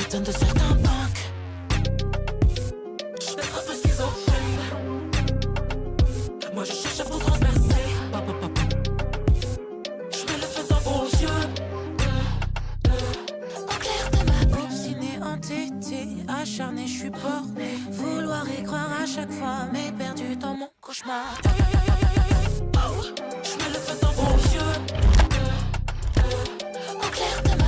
m'étonne de certains punks. Je vais un peu schizophrène. Moi je cherche à vous transpercer. Je mets le feu dans vos yeux. Au clair de ma obstinée entité, acharnée, je suis borné. Vouloir y croire à chaque fois, mais perdu dans mon cauchemar. Je mets le feu dans vos yeux. Au clair de ma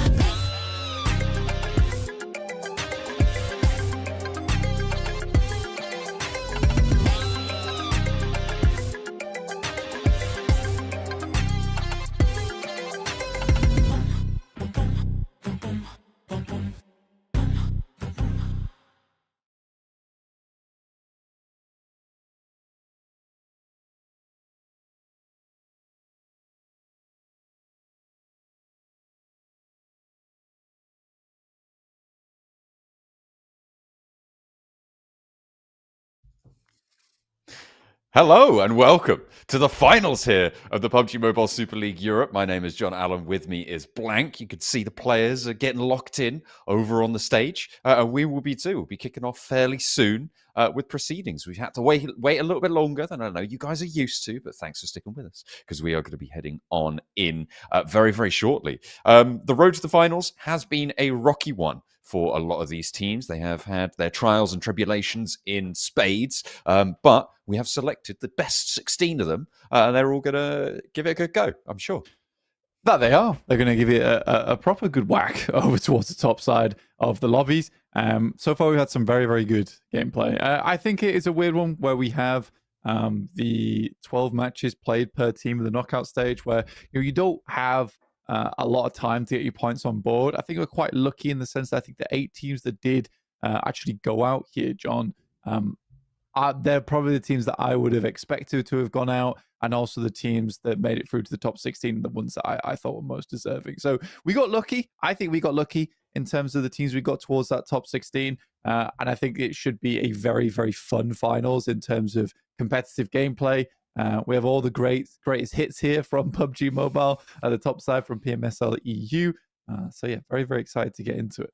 Hello and welcome to the finals here of the PUBG Mobile Super League Europe. My name is John Allen. With me is Blank. You can see the players are getting locked in over on the stage. And we will be too. We'll be kicking off fairly soon with proceedings. We've had to wait a little bit longer than I know you guys are used to, but thanks for sticking with us because we are going to be heading on in very, very shortly. The road to the finals has been a rocky one for a lot of these teams. They have had their trials and tribulations in spades, but we have selected the best 16 of them, and they're all going to give it a good go, I'm sure. That they are. They're going to give it a proper good whack over towards the top side of the lobbies. So far, we've had some very, very good gameplay. I think it is a weird one where we have the 12 matches played per team of the knockout stage, where you don't have a lot of time to get your points on board. I think we're quite lucky in the sense that I think the 8 teams that did actually go out here, John, they're probably the teams that I would have expected to have gone out, and also the teams that made it through to the top 16, the ones that I thought were most deserving. So we got lucky. I think we got lucky in terms of the teams we got towards that top 16. And I think it should be a very, very fun finals in terms of competitive gameplay. We have all the greatest hits here from PUBG Mobile at the top side from Pmsl EU. So yeah, very, very excited to get into it.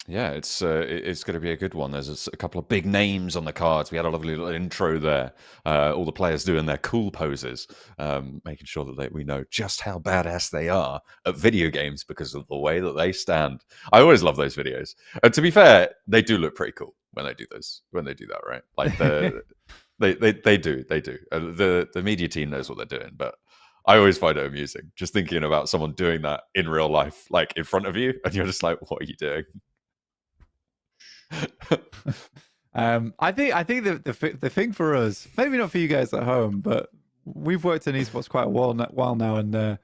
Yeah, it's going to be a good one. There's a couple of big names on the cards. We had a lovely little intro there. All the players doing their cool poses, making sure that we know just how badass they are at video games because of the way that they stand. I always love those videos. And to be fair, they do look pretty cool when they do that, right? Like they do. The media team knows what they're doing, but I always find it amusing just thinking about someone doing that in real life, like in front of you, and you're just like, what are you doing? I think the thing for us, maybe not for you guys at home, but we've worked in esports quite a while now, and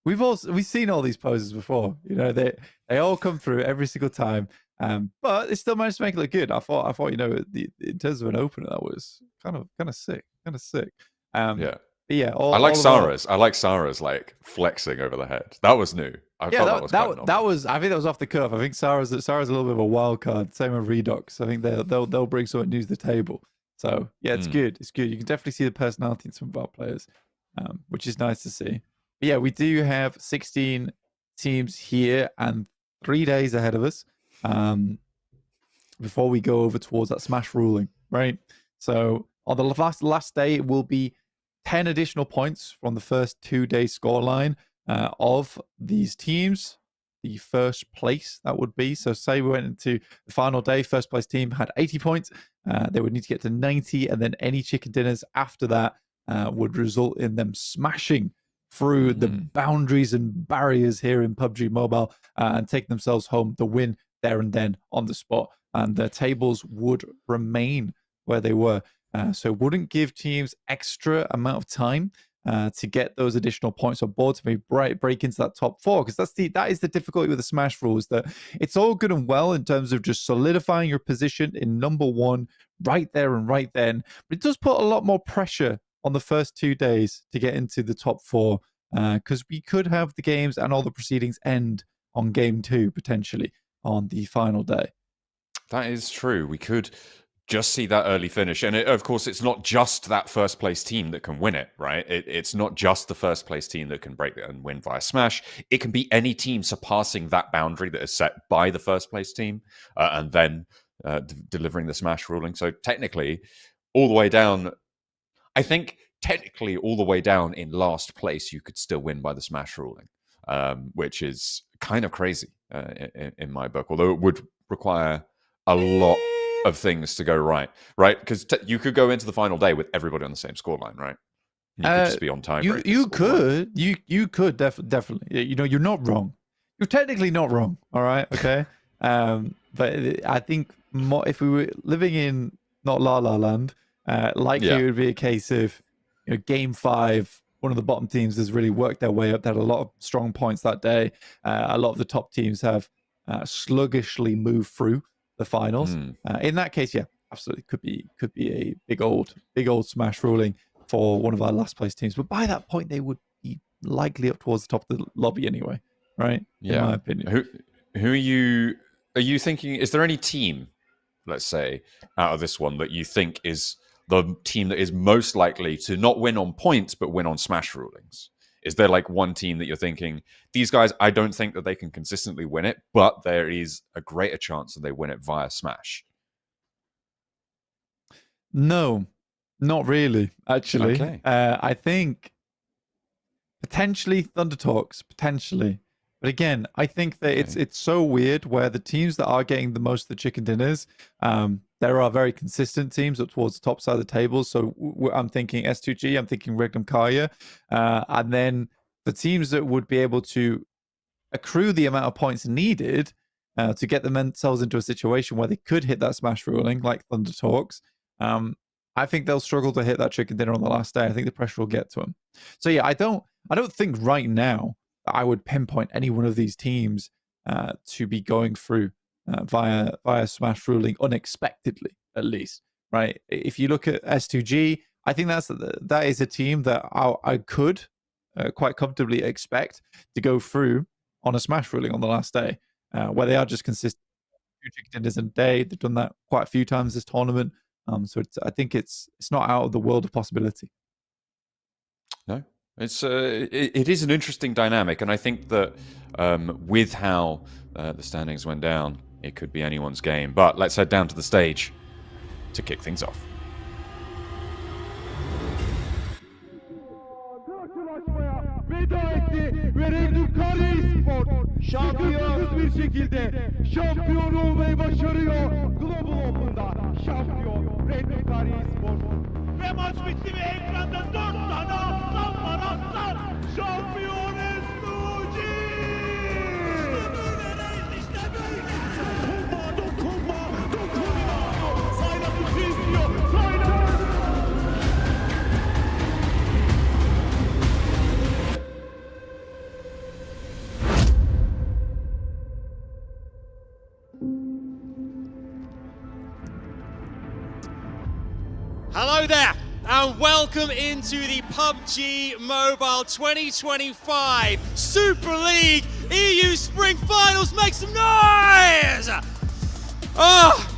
we've seen all these poses before. They all come through every single time, but they still managed to make it look good. I thought in terms of an opener, that was kind of sick. Yeah. Yeah, I like Sarah's like flexing over the head. That was new. I think that was off the cuff. I think Sarah's a little bit of a wild card. Same with Redox. I think they'll bring something new to the table. So yeah, it's good. It's good. You can definitely see the personality in some of our players, which is nice to see. But yeah, we do have 16 teams here and 3 days ahead of us before we go over towards that smash ruling, right? So on the last day, it will be 10 additional points from the first 2 day scoreline of these teams. The first place, that would be. So say we went into the final day, first place team had 80 points. They would need to get to 90, and then any chicken dinners after that would result in them smashing through the boundaries and barriers here in PUBG Mobile and take themselves home the win there and then on the spot. And their tables would remain where they were. So it wouldn't give teams extra amount of time to get those additional points on board to maybe break into that top 4, because that is the difficulty with the Smash rules, that it's all good and well in terms of just solidifying your position in number 1 right there and right then, but it does put a lot more pressure on the first 2 days to get into the top 4, because we could have the games and all the proceedings end on game 2 potentially on the final day. That is true. We could just see that early finish. And of course, it's not just that first place team that can win it, right? It's not just the first place team that can break it and win via smash. It can be any team surpassing that boundary that is set by the first place team and then delivering the smash ruling. So technically, all the way down, I think technically all the way down in last place, you could still win by the smash ruling, which is kind of crazy in my book, although it would require a lot of things to go right? Because you could go into the final day with everybody on the same scoreline, right? You could just be on time. You could definitely. You know, you're not wrong. You're technically not wrong. All right, okay. But I think if we were living in not La La Land, likely it would be a case of, you know, game 5. One of the bottom teams has really worked their way up. They had a lot of strong points that day. A lot of the top teams have sluggishly moved through the finals. In that case, yeah, absolutely could be a big old smash ruling for one of our last place teams. But by that point, they would be likely up towards the top of the lobby anyway, right? Yeah. In my opinion. Who are you thinking? Is there any team, let's say, out of this one that you think is the team that is most likely to not win on points but win on smash rulings? Is there like one team that you're thinking, these guys, I don't think that they can consistently win it, but there is a greater chance that they win it via smash? No, not really, actually. Okay. I think potentially Thunder Talks, potentially. But again, I think that it's so weird where the teams that are getting the most of the chicken dinners, there are very consistent teams up towards the top side of the table. So I'm thinking S2G, I'm thinking Regnum, Carya. And then the teams that would be able to accrue the amount of points needed to get themselves into a situation where they could hit that smash ruling, like Thunder Talks, I think they'll struggle to hit that chicken dinner on the last day. I think the pressure will get to them. So yeah, I don't think right now I would pinpoint any one of these teams to be going through via smash ruling unexpectedly, at least, right? If you look at S2G, I think that is a team that I could quite comfortably expect to go through on a smash ruling on the last day, where they are just consistent 2 chicken dinners in a day. They've done that quite a few times this tournament, so I think it's not out of the world of possibility. No. It is an interesting dynamic, and I think that with how the standings went down, it could be anyone's game. But let's head down to the stage to kick things off. Veda etti ve Regnum Carya Esports şampiyonuz bir şekilde şampiyon olmayı başarıyor. Global Open'da şampiyon Regnum Carya Esports. Ve maç bitti ve ekranda 4 tane aslan var, aslan! Şampiyon S2G! İşte böyle! Dokunma! Sayla bizi izliyor! Sayla! Hello there, and welcome into the PUBG Mobile 2025 Super League EU Spring Finals. Make some noise!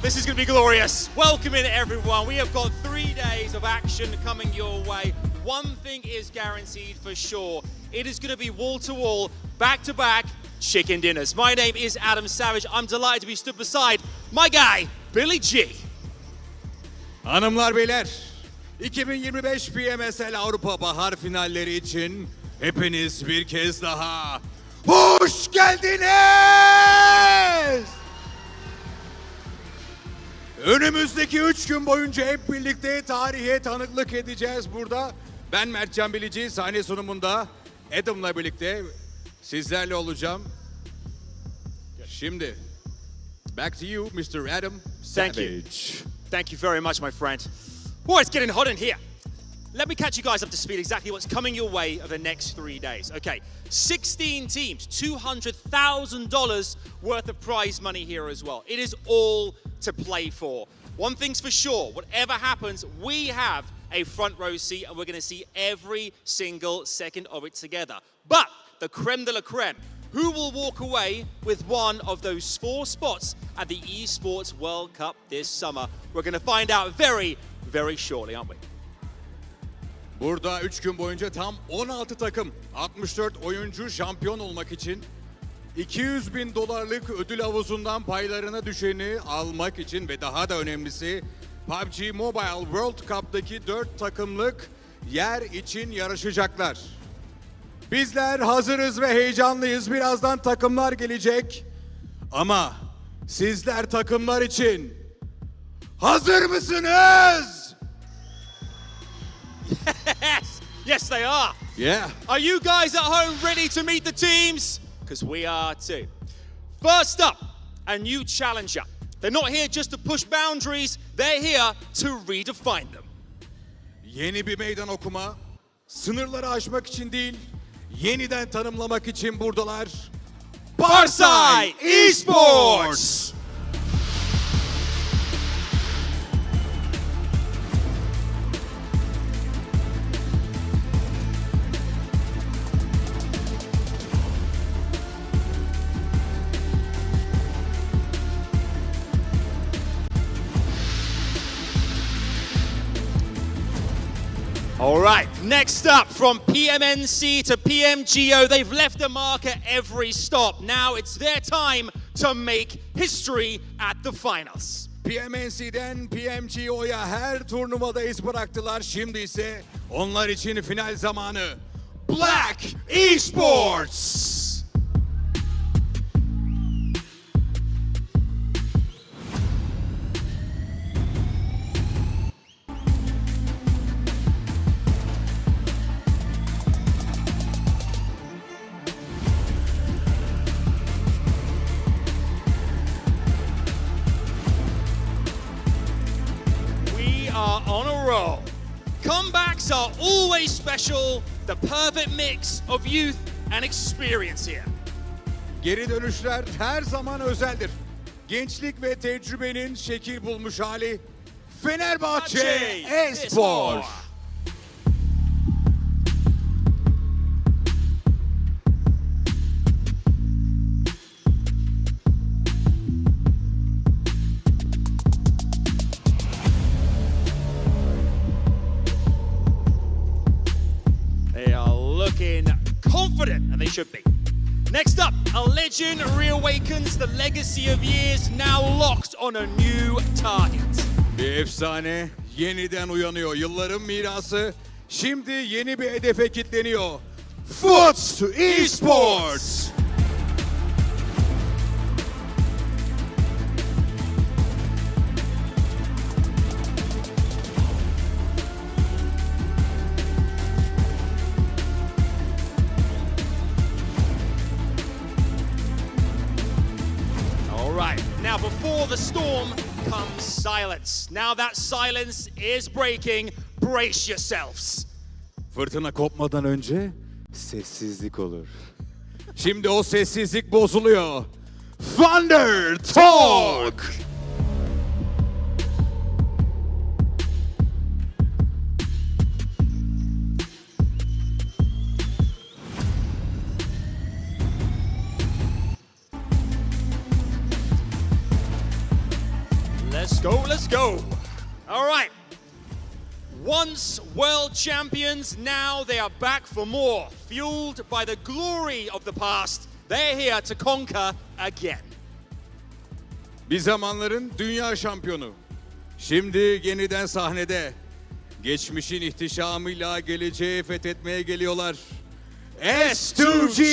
This is going to be glorious. Welcome in, everyone. We have got 3 days of action coming your way. One thing is guaranteed for sure. It is going to be wall-to-wall, back-to-back chicken dinners. My name is Adam Savage. I'm delighted to be stood beside my guy, Billy G. Hanımlar beyler, 2025 Pmsl Avrupa Bahar finalleri için hepiniz bir kez daha hoş geldiniz! Önümüzdeki 3 gün boyunca hep birlikte tarihe tanıklık edeceğiz burada. Ben Mertcan Bilici, sahne sunumunda Adam'la birlikte sizlerle olacağım. Şimdi, back to you, Mr. Adam Savage. Thank you very much, my friend. Oh, it's getting hot in here. Let me catch you guys up to speed exactly what's coming your way over the next 3 days. Okay, 16 teams, $200,000 worth of prize money here as well. It is all to play for. One thing's for sure, whatever happens, we have a front row seat and we're going to see every single second of it together. But the creme de la creme, who will walk away with one of those 4 spots at the Esports World Cup this summer? We're going to find out very, very shortly, aren't we? Burada 3 gün boyunca tam 16 takım, 64 oyuncu şampiyon olmak için $200.000 ödül havuzundan paylarına düşeni almak için ve daha da önemlisi PUBG Mobile World Cup'taki 4 takımlık yer için yarışacaklar. Bizler hazırız ve heyecanlıyız. Birazdan takımlar gelecek. Ama sizler takımlar için hazır mısınız? Yes, yes they are. Yeah. Are you guys at home ready to meet the teams? Because we are too. First up, a new challenger. They're not here just to push boundaries, they're here to redefine them. Yeni bir meydan okuma, sınırları aşmak için değil, yeniden tanımlamak için buradalar. Barsay Esports! All right, next up from PMNC to PMGO, they've left a mark at every stop. Now it's their time to make history at the finals. PMNC'den PMGO'ya her turnuvada iz bıraktılar. Şimdi ise onlar için final zamanı. Black Esports! On a roll. Comebacks are always special, the perfect mix of youth and experience here. Geri dönüşler her zaman özeldir. Gençlik ve tecrübenin şekil bulmuş hali. Fenerbahçe Esports. Confident, and they should be. Next up, a legend reawakens the legacy of years, now locked on a new target. Bir efsane yeniden uyanıyor. Yılların mirası şimdi yeni bir hedefe kilitleniyor. FUT Esports! Now, before the storm comes silence. Now that silence is breaking. Brace yourselves. Fırtına kopmadan önce sessizlik olur. Şimdi o sessizlik bozuluyor. Thunder Talk! Let's go. All right. Once world champions, now they are back for more. Fueled by the glory of the past, they're here to conquer again. Bir zamanların dünya şampiyonu. Şimdi yeniden sahnede. Geçmişin ihtişamıyla geleceği fethetmeye geliyorlar. S2G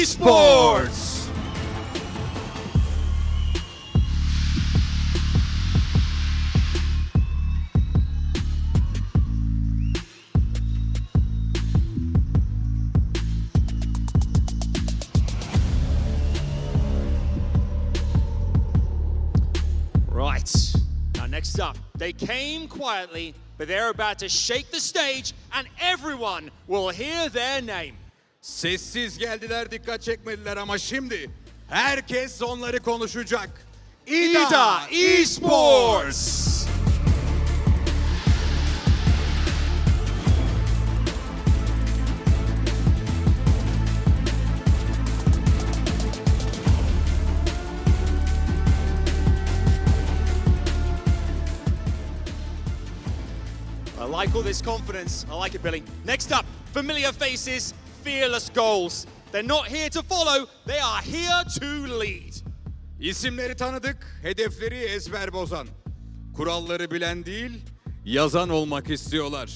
Esports! Right, now next up, they came quietly, but they're about to shake the stage and everyone will hear their name. Sessiz geldiler, dikkat çekmediler ama şimdi herkes onları konuşacak. IDA Esports! like all this confidence. I like it, Billy. Next up, familiar faces, fearless goals. They're not here to follow, they are here to lead. İsimleri tanıdık, hedefleri ezber bozan. Kuralları bilen değil, yazan olmak istiyorlar.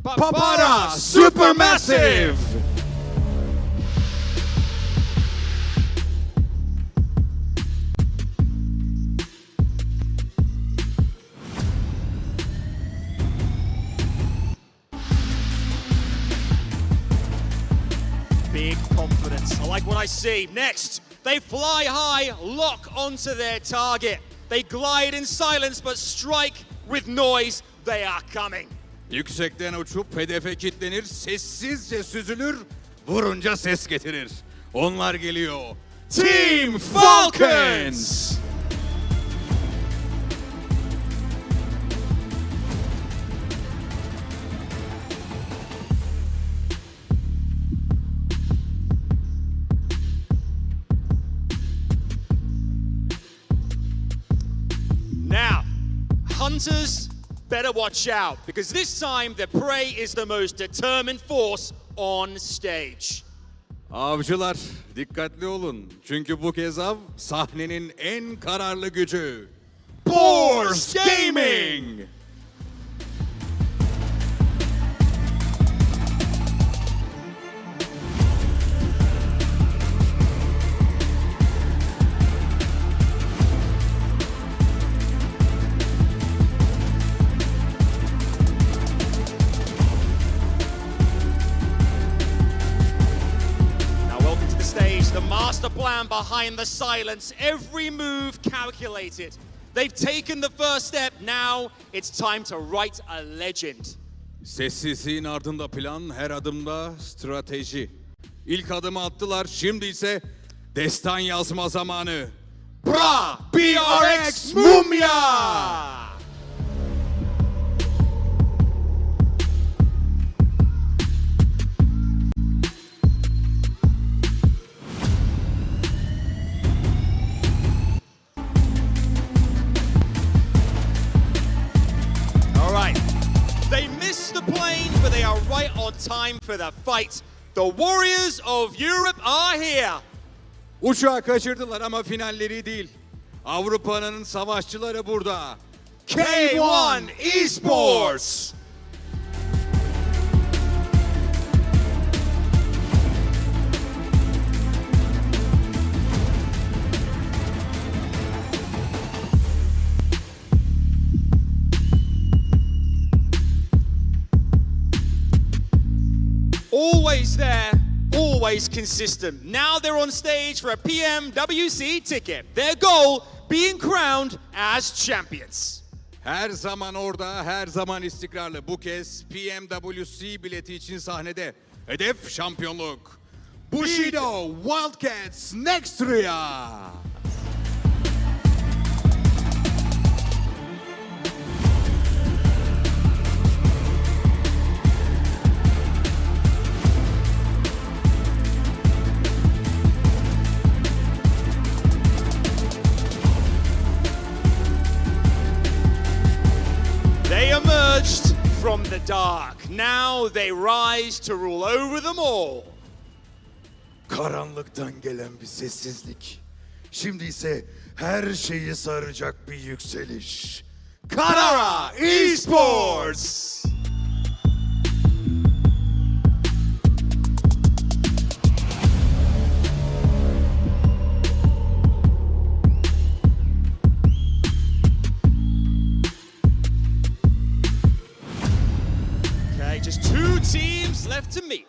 Papara SuperMassive! Big confidence. I like what I see. Next, they fly high, lock onto their target. They glide in silence but strike with noise. They are coming. Yüksekten uçup hedefe kilitlenir, sessizce süzülür, vurunca ses getirir. Onlar geliyor. Team Falcons! Now, hunters better watch out because this time the prey is the most determined force on stage. Avcılar dikkatli olun. Çünkü bu kez av sahnenin en kararlı gücü. Boars Gaming! The master plan behind the silence, every move calculated. They've taken the first step, now it's time to write a legend. Sessizliğin ardında plan, her adımda strateji. İlk adımı attılar, şimdi ise destan yazma zamanı. BRX Mumia! They missed the plane, but they are right on time for the fight. The Warriors of Europe are here. Uçağı kaçırdılar ama finalleri değil. Avrupa'nın savaşçıları burada. K1 Esports. Always there, always consistent. Now they're on stage for a PMWC ticket. Their goal, being crowned as champions. Her zaman orada, her zaman istikrarlı. Bu kez PMWC bileti için sahnede. Hedef şampiyonluk. Bushido Wildcats next Ria. They emerged from the dark. Now they rise to rule over them all. Karanlıktan gelen bir sessizlik. Şimdi ise her şeyi saracak bir yükseliş. Carya Esports! Okay, just 2 teams left to meet.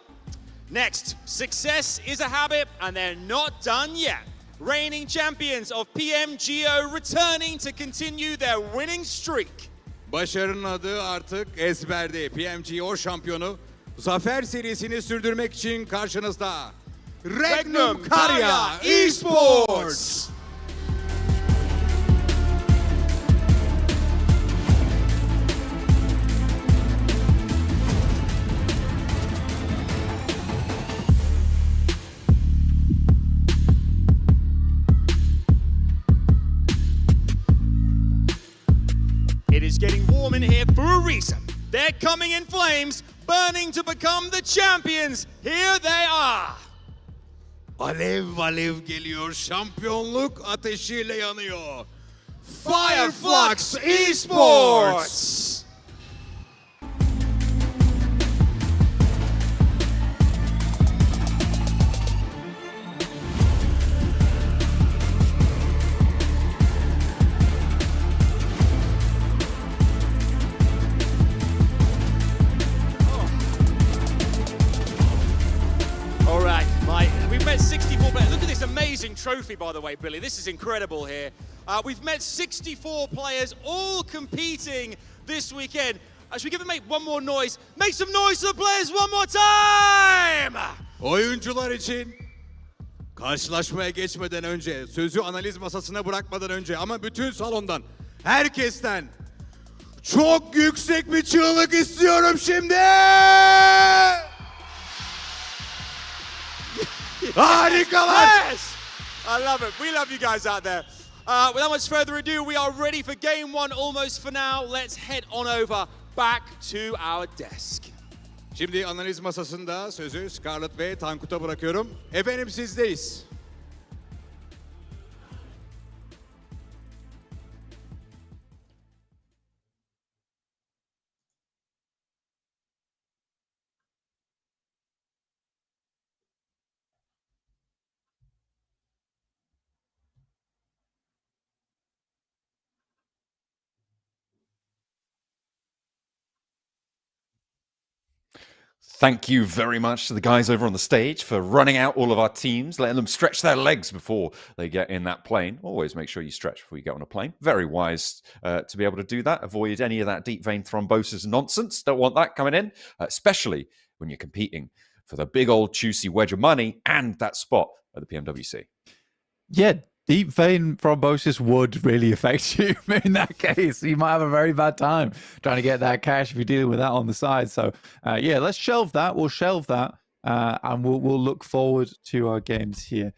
Next, success is a habit and they're not done yet. Reigning champions of PMGO returning to continue their winning streak. Başarının adı artık ezberde. PMGO şampiyonu zafer serisini sürdürmek için karşınızda. Regnum Carya Esports! It is getting warm in here for a reason. They're coming in flames, burning to become the champions. Here they are. Alev alev geliyor, şampiyonluk ateşiyle yanıyor. Flux Esports. We've met 64 players. Look at this amazing trophy, by the way, Billy. This is incredible here. We've met 64 players all competing this weekend. Should we give them one more noise? Make some noise for the players one more time! Oyuncular için karşılaşmaya geçmeden önce, sözü analiz masasına bırakmadan önce ama bütün salondan, herkesten çok yüksek bir çığlık istiyorum şimdi! Harikalar! Yes! I love it. We love you guys out there. Without much further ado, we are ready for game one almost for now. Let's head on over back to our desk. Şimdi analiz masasında sözü Scarlett ve Tankut'a bırakıyorum. Efendim sizdeyiz. Thank you very much to the guys over on the stage for running out all of our teams, letting them stretch their legs before they get in that plane. Always make sure you stretch before you get on a plane. Very wise to be able to do that. Avoid any of that deep vein thrombosis nonsense. Don't want that coming in, especially when you're competing for the big old juicy wedge of money and that spot at the PMWC. Yeah, deep vein thrombosis would really affect you in that case. You might have a very bad time trying to get that cash if you're dealing with that on the side. So, yeah, let's shelve that. We'll shelve that, and we'll look forward to our games here.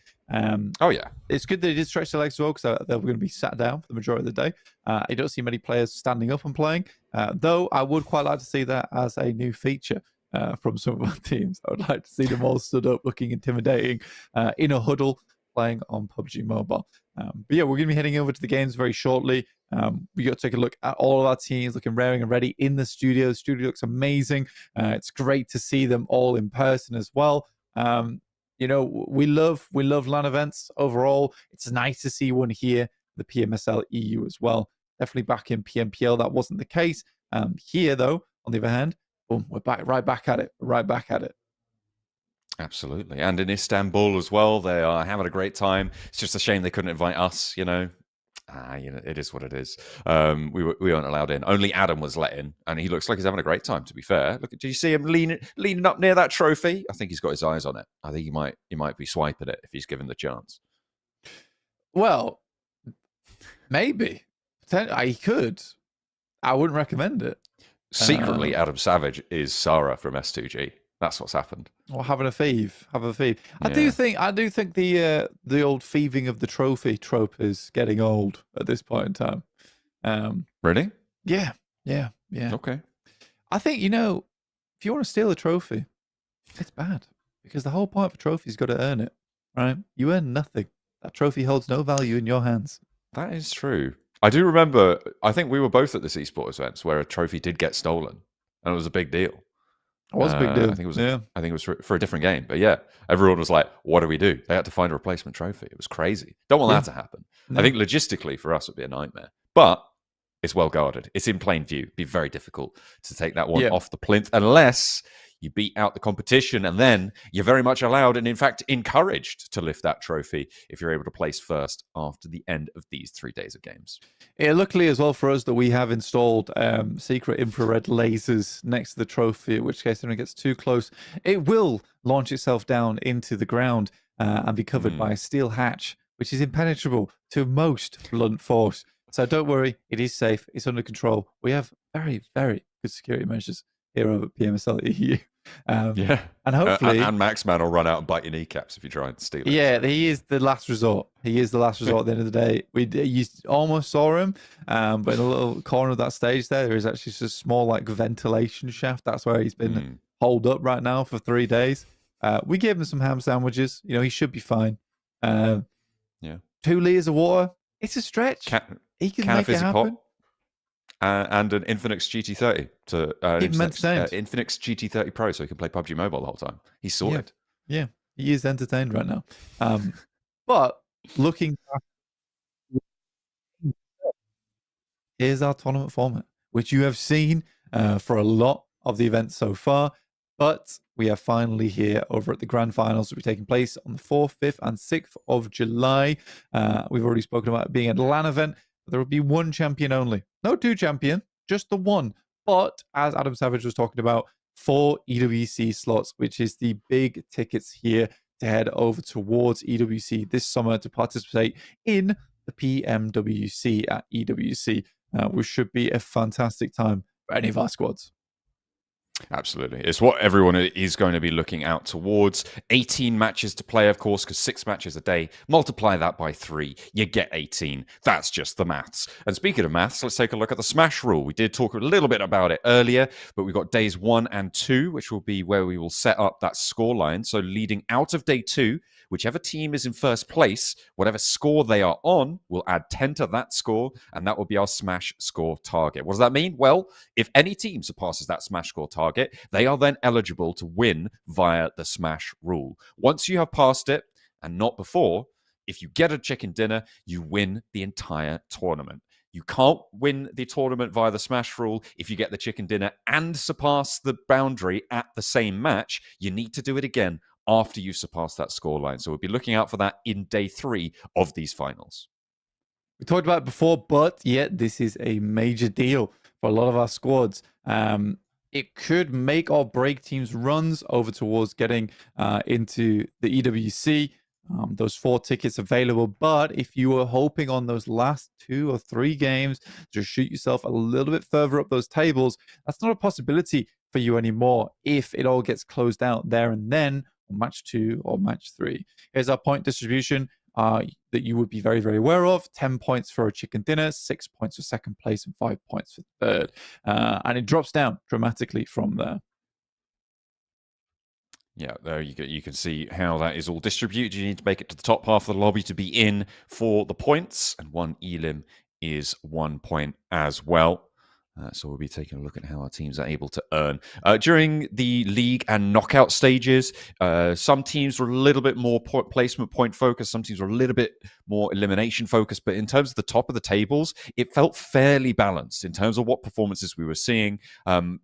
Oh, yeah. It's good that he did stretch the legs as well, because they were going to be sat down for the majority of the day. I don't see many players standing up and playing, though I would quite like to see that as a new feature from some of our teams. I would like to see them all stood up, looking intimidating, in a huddle, playing on PUBG Mobile. But yeah, we're going to be heading over to the games very shortly. We got to take a look at all of our teams looking raring and ready in the studio. The studio looks amazing. It's great to see them all in person as well. You know, we love LAN events overall. It's nice to see one here, the PMSL EU as well. Definitely back in PMPL, that wasn't the case. Here, though, on the other hand, boom, we're right back at it. Absolutely. And in Istanbul as well, they are having a great time. It's just a shame they couldn't invite us, you know. It is what it is. We weren't allowed in. Only Adam was let in, and he looks like he's having a great time, to be fair. Look, do you see him leaning up near that trophy? I think he's got his eyes on it. I think he might be swiping it if he's given the chance. Well, maybe. He could. I wouldn't recommend it. Secretly, Adam Savage is Sarah from S2G. That's what's happened. Or having a thief. Yeah. I do think the old thieving of the trophy trope is getting old at this point in time. Really? Yeah. Okay. I think, you know, if you want to steal a trophy, it's bad, because the whole point of a trophy is got to earn it, right? You earn nothing. That trophy holds no value in your hands. That is true. I do remember, I think we were both at this esports events where a trophy did get stolen, and it was a big deal. It was a big deal. I think it was for a different game. But yeah, everyone was like, what do we do? They had to find a replacement trophy. It was crazy. Don't want that to happen. No. I think logistically for us, it'd be a nightmare. But it's well guarded. It's in plain view. It'd be very difficult to take that one off the plinth unless you beat out the competition, and then you're very much allowed and in fact encouraged to lift that trophy if you're able to place first after the end of these 3 days of games. Yeah, luckily as well for us that we have installed secret infrared lasers next to the trophy, in which case if anyone gets too close, it will launch itself down into the ground and be covered by a steel hatch, which is impenetrable to most blunt force. So don't worry, it is safe, it's under control. We have very, very good security measures here over at Pmsl EU. Yeah. And hopefully... and Maxman will run out and bite your kneecaps if you try and steal it. Yeah, he is the last resort. He is the last resort at the end of the day. You almost saw him, but in a little corner of that stage there is actually just a small like ventilation shaft. That's where he's been holed up right now for 3 days. We gave him some ham sandwiches. He should be fine. 2 liters of water. It's a stretch. He can make it happen. And an INFINIX GT30 to INFINIX GT30 Pro, so he can play PUBG Mobile the whole time. He's sorted. Yeah, he is entertained right now. But looking back, here's our tournament format, which you have seen for a lot of the events so far. But we are finally here over at the Grand Finals that will be taking place on the 4th, 5th, and 6th of July. We've already spoken about it being an LAN event. There will be one champion only. No 2 champion, just the one. But as Adam Savage was talking about, 4 EWC slots, which is the big tickets here to head over towards EWC this summer to participate in the PMWC at EWC, which should be a fantastic time for any of our squads. Absolutely. It's what everyone is going to be looking out towards. 18 matches to play, of course, because 6 matches a day. Multiply that by 3, you get 18. That's just the maths. And speaking of maths, let's take a look at the smash rule. We did talk a little bit about it earlier, but we've got days 1 and 2, which will be where we will set up that scoreline. So leading out of day 2, whichever team is in first place, whatever score they are on, will add 10 to that score, and that will be our smash score target. What does that mean? Well, if any team surpasses that smash score target, they are then eligible to win via the smash rule. Once you have passed it, and not before, if you get a chicken dinner, you win the entire tournament. You can't win the tournament via the smash rule if you get the chicken dinner and surpass the boundary at the same match. You need to do it again after you surpass that scoreline. So we'll be looking out for that in day 3 of these finals. We talked about it before, but yet this is a major deal for a lot of our squads. It could make or break teams' runs over towards getting into the EWC. Those 4 tickets available, but if you were hoping on those last 2 or 3 games to shoot yourself a little bit further up those tables, that's not a possibility for you anymore if it all gets closed out there and then on match 2 or match 3. Here's our point distribution that you would be very, very aware of. 10 points for a chicken dinner, 6 points for second place, and 5 points for third. And it drops down dramatically from there. Yeah, there you can see how that is all distributed. You need to make it to the top half of the lobby to be in for the points, and 1 elim is 1 point as well. So we'll be taking a look at how our teams are able to earn. During the league and knockout stages, some teams were a little bit more placement point focused. Some teams were a little bit more elimination focused. But in terms of the top of the tables, it felt fairly balanced in terms of what performances we were seeing.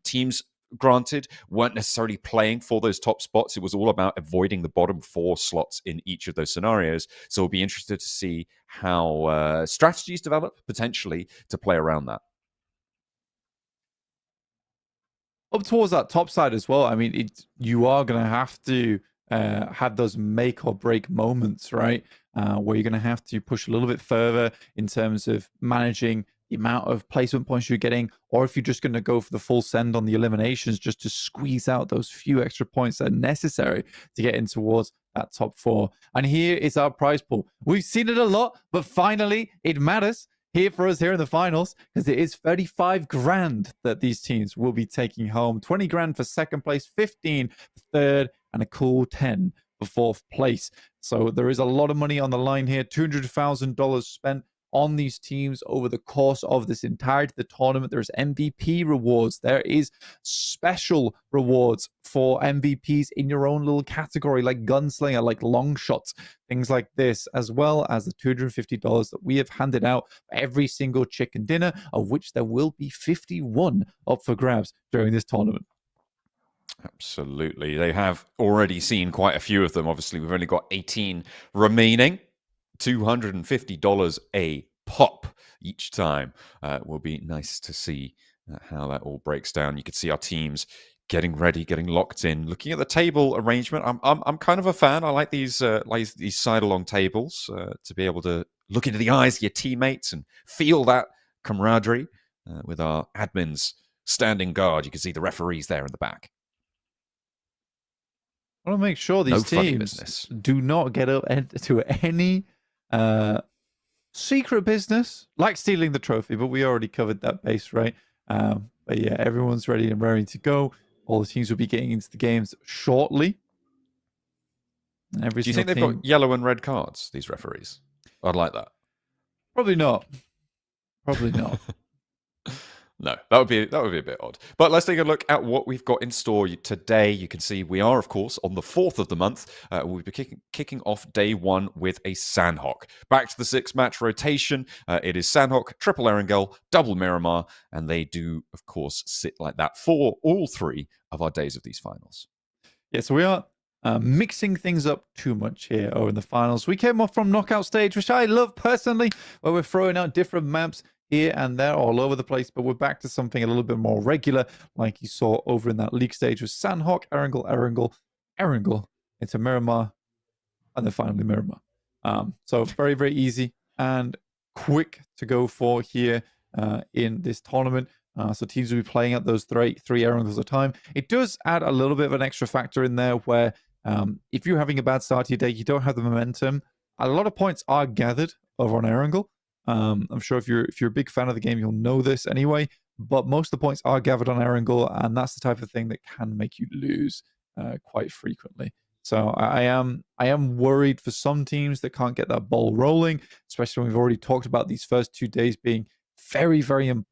Teams, granted, weren't necessarily playing for those top spots. It was all about avoiding the bottom 4 slots in each of those scenarios. So we'll be interested to see how strategies develop potentially to play around that. Up towards that top side as well. I mean, you are going to have to have those make or break moments, right? Where you're going to have to push a little bit further in terms of managing the amount of placement points you're getting, or if you're just going to go for the full send on the eliminations just to squeeze out those few extra points that are necessary to get in towards that top 4. And here is our prize pool. We've seen it a lot, but finally it matters here for us here in the finals, because it is 35 grand that these teams will be taking home. 20 grand for second place, 15 for third, and a cool 10 for fourth place. So there is a lot of money on the line here. $200,000 spent on these teams over the course of this entirety of the tournament. There's MVP rewards. There is special rewards for MVPs in your own little category, like Gunslinger, like Long Shots, things like this, as well as the $250 that we have handed out for every single chicken dinner, of which there will be 51 up for grabs during this tournament. Absolutely. They have already seen quite a few of them. Obviously, we've only got 18 remaining. $250 a pop each time. Will be nice to see how that all breaks down. You can see our teams getting ready, getting locked in. Looking at the table arrangement, I'm kind of a fan. I like these side-along tables to be able to look into the eyes of your teammates and feel that camaraderie with our admins standing guard. You can see the referees there in the back. I want to make sure No these funny teams business. do not get up to any secret business, like stealing the trophy, but we already covered that base, right? But yeah, everyone's ready and raring to go. All the teams will be getting into the games shortly. And every Do you think single they've team... got yellow and red cards, these referees? I'd like that. Probably not. Probably not. No, that would be a bit odd. But let's take a look at what we've got in store today. You can see we are, of course, on the 4th of the month. We'll be kicking off day 1 with a Sanhok. Back to the 6-match rotation. It is Sanhok, triple Erangel, double Miramar, and they do, of course, sit like that for all 3 of our days of these finals. Yeah, so we are mixing things up too much here over in the finals. We came off from knockout stage, which I love personally, where we're throwing out different maps here and there all over the place, but we're back to something a little bit more regular, like you saw over in that league stage with Sanhok, Erangel, into Miramar, and then finally Miramar. So very, very easy and quick to go for here in this tournament. So teams will be playing at those three Erangels at a time. It does add a little bit of an extra factor in there where if you're having a bad start to your day, you don't have the momentum. A lot of points are gathered over on Erangel. I'm sure if you're a big fan of the game, you'll know this anyway. But most of the points are gathered on Erangel, and that's the type of thing that can make you lose quite frequently. So I am worried for some teams that can't get that ball rolling, especially when we've already talked about these first 2 days being very, very important.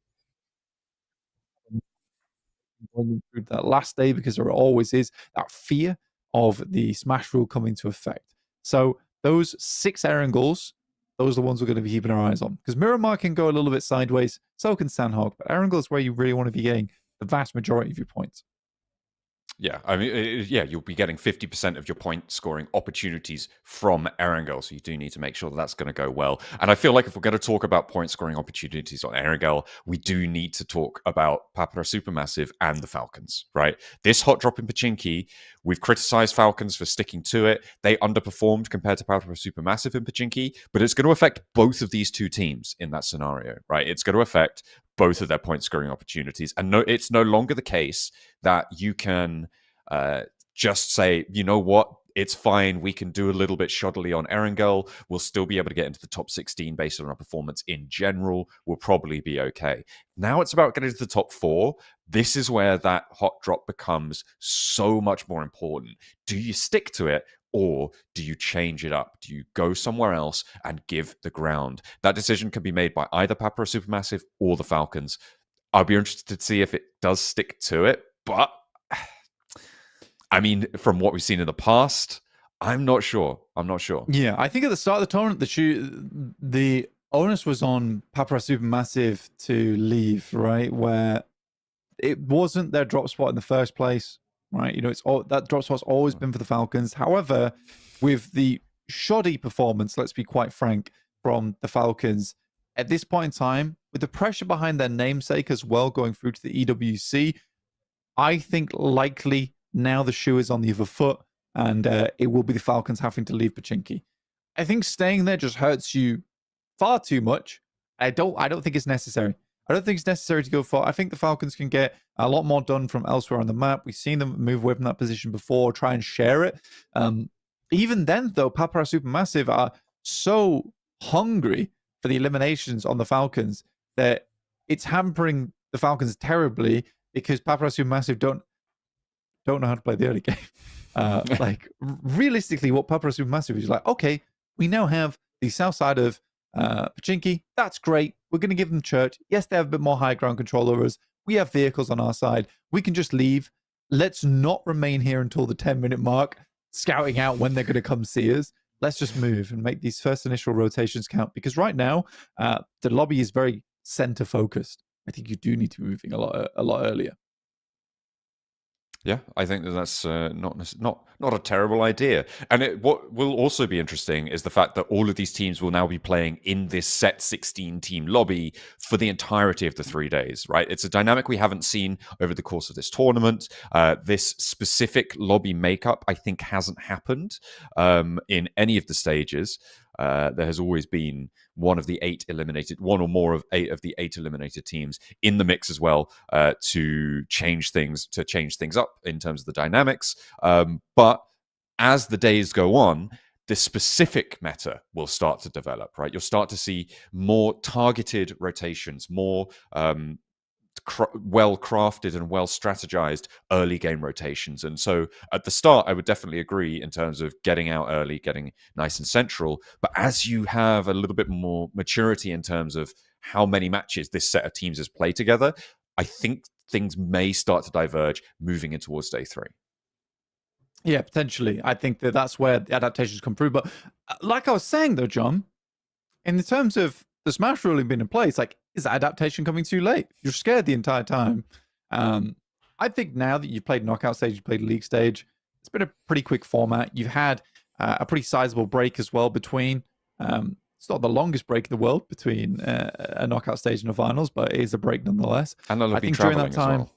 Through that last day, because there always is that fear of the smash rule coming to effect. So those 6 Erangels, those are the ones we're going to be keeping our eyes on, because Miramar can go a little bit sideways, so can Sanhok, but Erangel is where you really want to be getting the vast majority of your points. Yeah, I mean, you'll be getting 50% of your point scoring opportunities from Erangel, so you do need to make sure that that's going to go well. And I feel like if we're going to talk about point scoring opportunities on Erangel, we do need to talk about Papara SuperMassive and the Falcons, right? This hot drop in Pachinki, we've criticized Falcons for sticking to it. They underperformed compared to Papara SuperMassive in Pachinki, but it's going to affect both of these 2 teams in that scenario, right? It's going to affect both of their point scoring opportunities. And no, it's no longer the case that you can just say, you know what, it's fine, we can do a little bit shoddily on Erangel, we'll still be able to get into the top 16 based on our performance in general, we'll probably be okay. Now it's about getting to the top 4. This is where that hot drop becomes so much more important. Do you stick to it, or do you change it up? Do you go somewhere else and give the ground? That decision can be made by either Papara SuperMassive or the Falcons. I'll be interested to see if it does stick to it, but I mean, from what we've seen in the past, I'm not sure. Yeah, I think at the start of the tournament, the onus was on Papara SuperMassive to leave, right? Where it wasn't their drop spot in the first place, right? You know, that drop spot's always been for the Falcons. However, with the shoddy performance, let's be quite frank, from the Falcons at this point in time, with the pressure behind their namesake as well going through to the EWC, I think likely now the shoe is on the other foot, and it will be the Falcons having to leave Pachinki. I think staying there just hurts you far too much. I don't think it's necessary. I don't think it's necessary to go far. I think the Falcons can get a lot more done from elsewhere on the map. We've seen them move away from that position before, try and share it. Even then, though, Papara SuperMassive are so hungry for the eliminations on the Falcons that it's hampering the Falcons terribly, because Papara SuperMassive don't know how to play the early game. Like, realistically, what Papara SuperMassive is like, okay, we now have the south side of Pachinki. That's great. We're going to give them church. Yes, they have a bit more high ground control over us. We have vehicles on our side. We can just leave. Let's not remain here until the 10-minute mark, scouting out when they're going to come see us. Let's just move and make these first initial rotations count, because right now the lobby is very center focused. I think you do need to be moving a lot earlier. Yeah, I think that's not a terrible idea. And what will also be interesting is the fact that all of these teams will now be playing in this set 16-team lobby for the entirety of the 3 days, right? It's a dynamic we haven't seen over the course of this tournament. This specific lobby makeup, I think, hasn't happened in any of the stages. There has always been one or more of 8 of the 8 eliminated teams in the mix as well, to change things up in terms of the dynamics. But as the days go on, the specific meta will start to develop, right? You'll start to see more targeted rotations, more well crafted and well strategized early game rotations. And so at the start, I would definitely agree in terms of getting out early, getting nice and central. But as you have a little bit more maturity in terms of how many matches this set of teams has played together, I think things may start to diverge moving in towards day 3. Yeah, potentially. I think that's where the adaptations come through. But like I was saying, though, John, in terms of the Smash ruling being in place, like, is that adaptation coming too late? You're scared the entire time. I think now that you've played knockout stage, you've played league stage, it's been a pretty quick format. You've had a pretty sizable break as well between. It's not the longest break in the world between a knockout stage and a finals, but it is a break nonetheless. And they'll I be think during traveling that time, as well.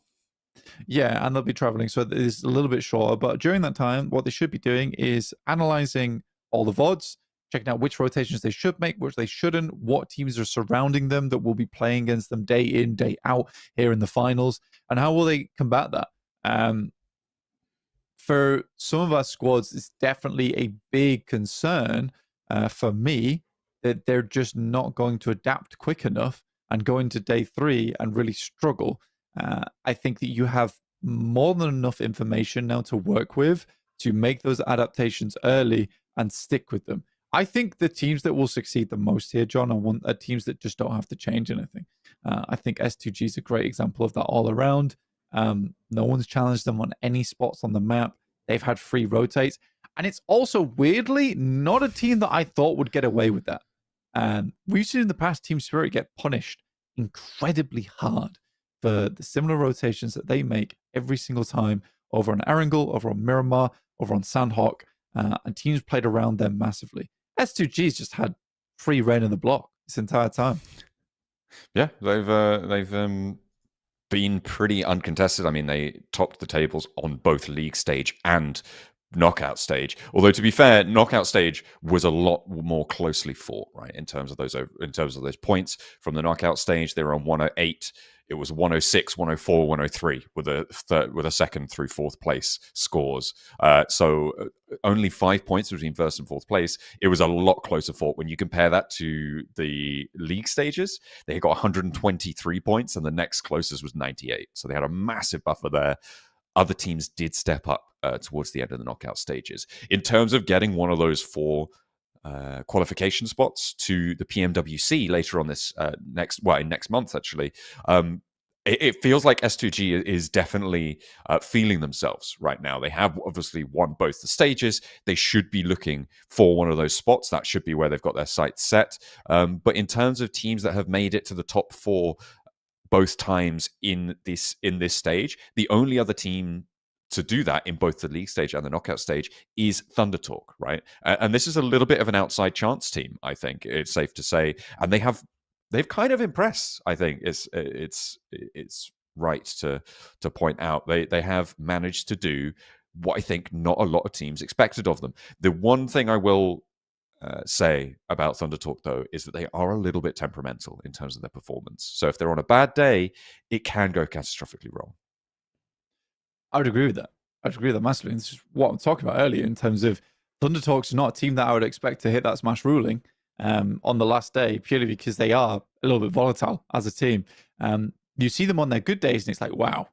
yeah, and they'll be traveling, so it's a little bit shorter. But during that time, what they should be doing is analyzing all the VODs, checking out which rotations they should make, which they shouldn't, what teams are surrounding them that will be playing against them day in, day out here in the finals, and how will they combat that. For some of our squads, it's definitely a big concern for me that they're just not going to adapt quick enough and go into day 3 and really struggle. I think that you have more than enough information now to work with to make those adaptations early and stick with them. I think the teams that will succeed the most here, John, are teams that just don't have to change anything. I think S2G is a great example of that all around. No one's challenged them on any spots on the map. They've had free rotates. And it's also weirdly not a team that I thought would get away with that. We've seen in the past Team Spirit get punished incredibly hard for the similar rotations that they make every single time over on Erangel, over on Miramar, over on Sanhok, and teams played around them massively. S2G's just had free reign in the block this entire time. Yeah, they've been pretty uncontested. I mean, they topped the tables on both league stage and knockout stage. Although, to be fair, knockout stage was a lot more closely fought, right? In terms of those points from the knockout stage, they were on 108. It was 106, 104, 103 with a second through fourth place scores. So only 5 points between first and fourth place. It was a lot closer fought. When you compare that to the league stages, they got 123 points, and the next closest was 98. So they had a massive buffer there. Other teams did step up towards the end of the knockout stages. In terms of getting one of those 4 qualification spots to the PMWC later on this next month, actually, it feels like S2G is definitely feeling themselves right now. They have obviously won both the stages. They should be looking for one of those spots. That should be where they've got their sights set. But in terms of teams that have made it to the top 4 both times in this stage, the only other team to do that in both the league stage and the knockout stage is TalQ, right? And this is a little bit of an outside chance team, I think it's safe to say. And they've kind of impressed, I think. It's right to point out. They have managed to do what I think not a lot of teams expected of them. The one thing I will say about TalQ, though, is that they are a little bit temperamental in terms of their performance. So if they're on a bad day, it can go catastrophically wrong. I would agree with that. I'd agree with that massively. And this is what I'm talking about earlier in terms of TalQ's not a team that I would expect to hit that Smash ruling on the last day, purely because they are a little bit volatile as a team. You see them on their good days, and it's like, wow,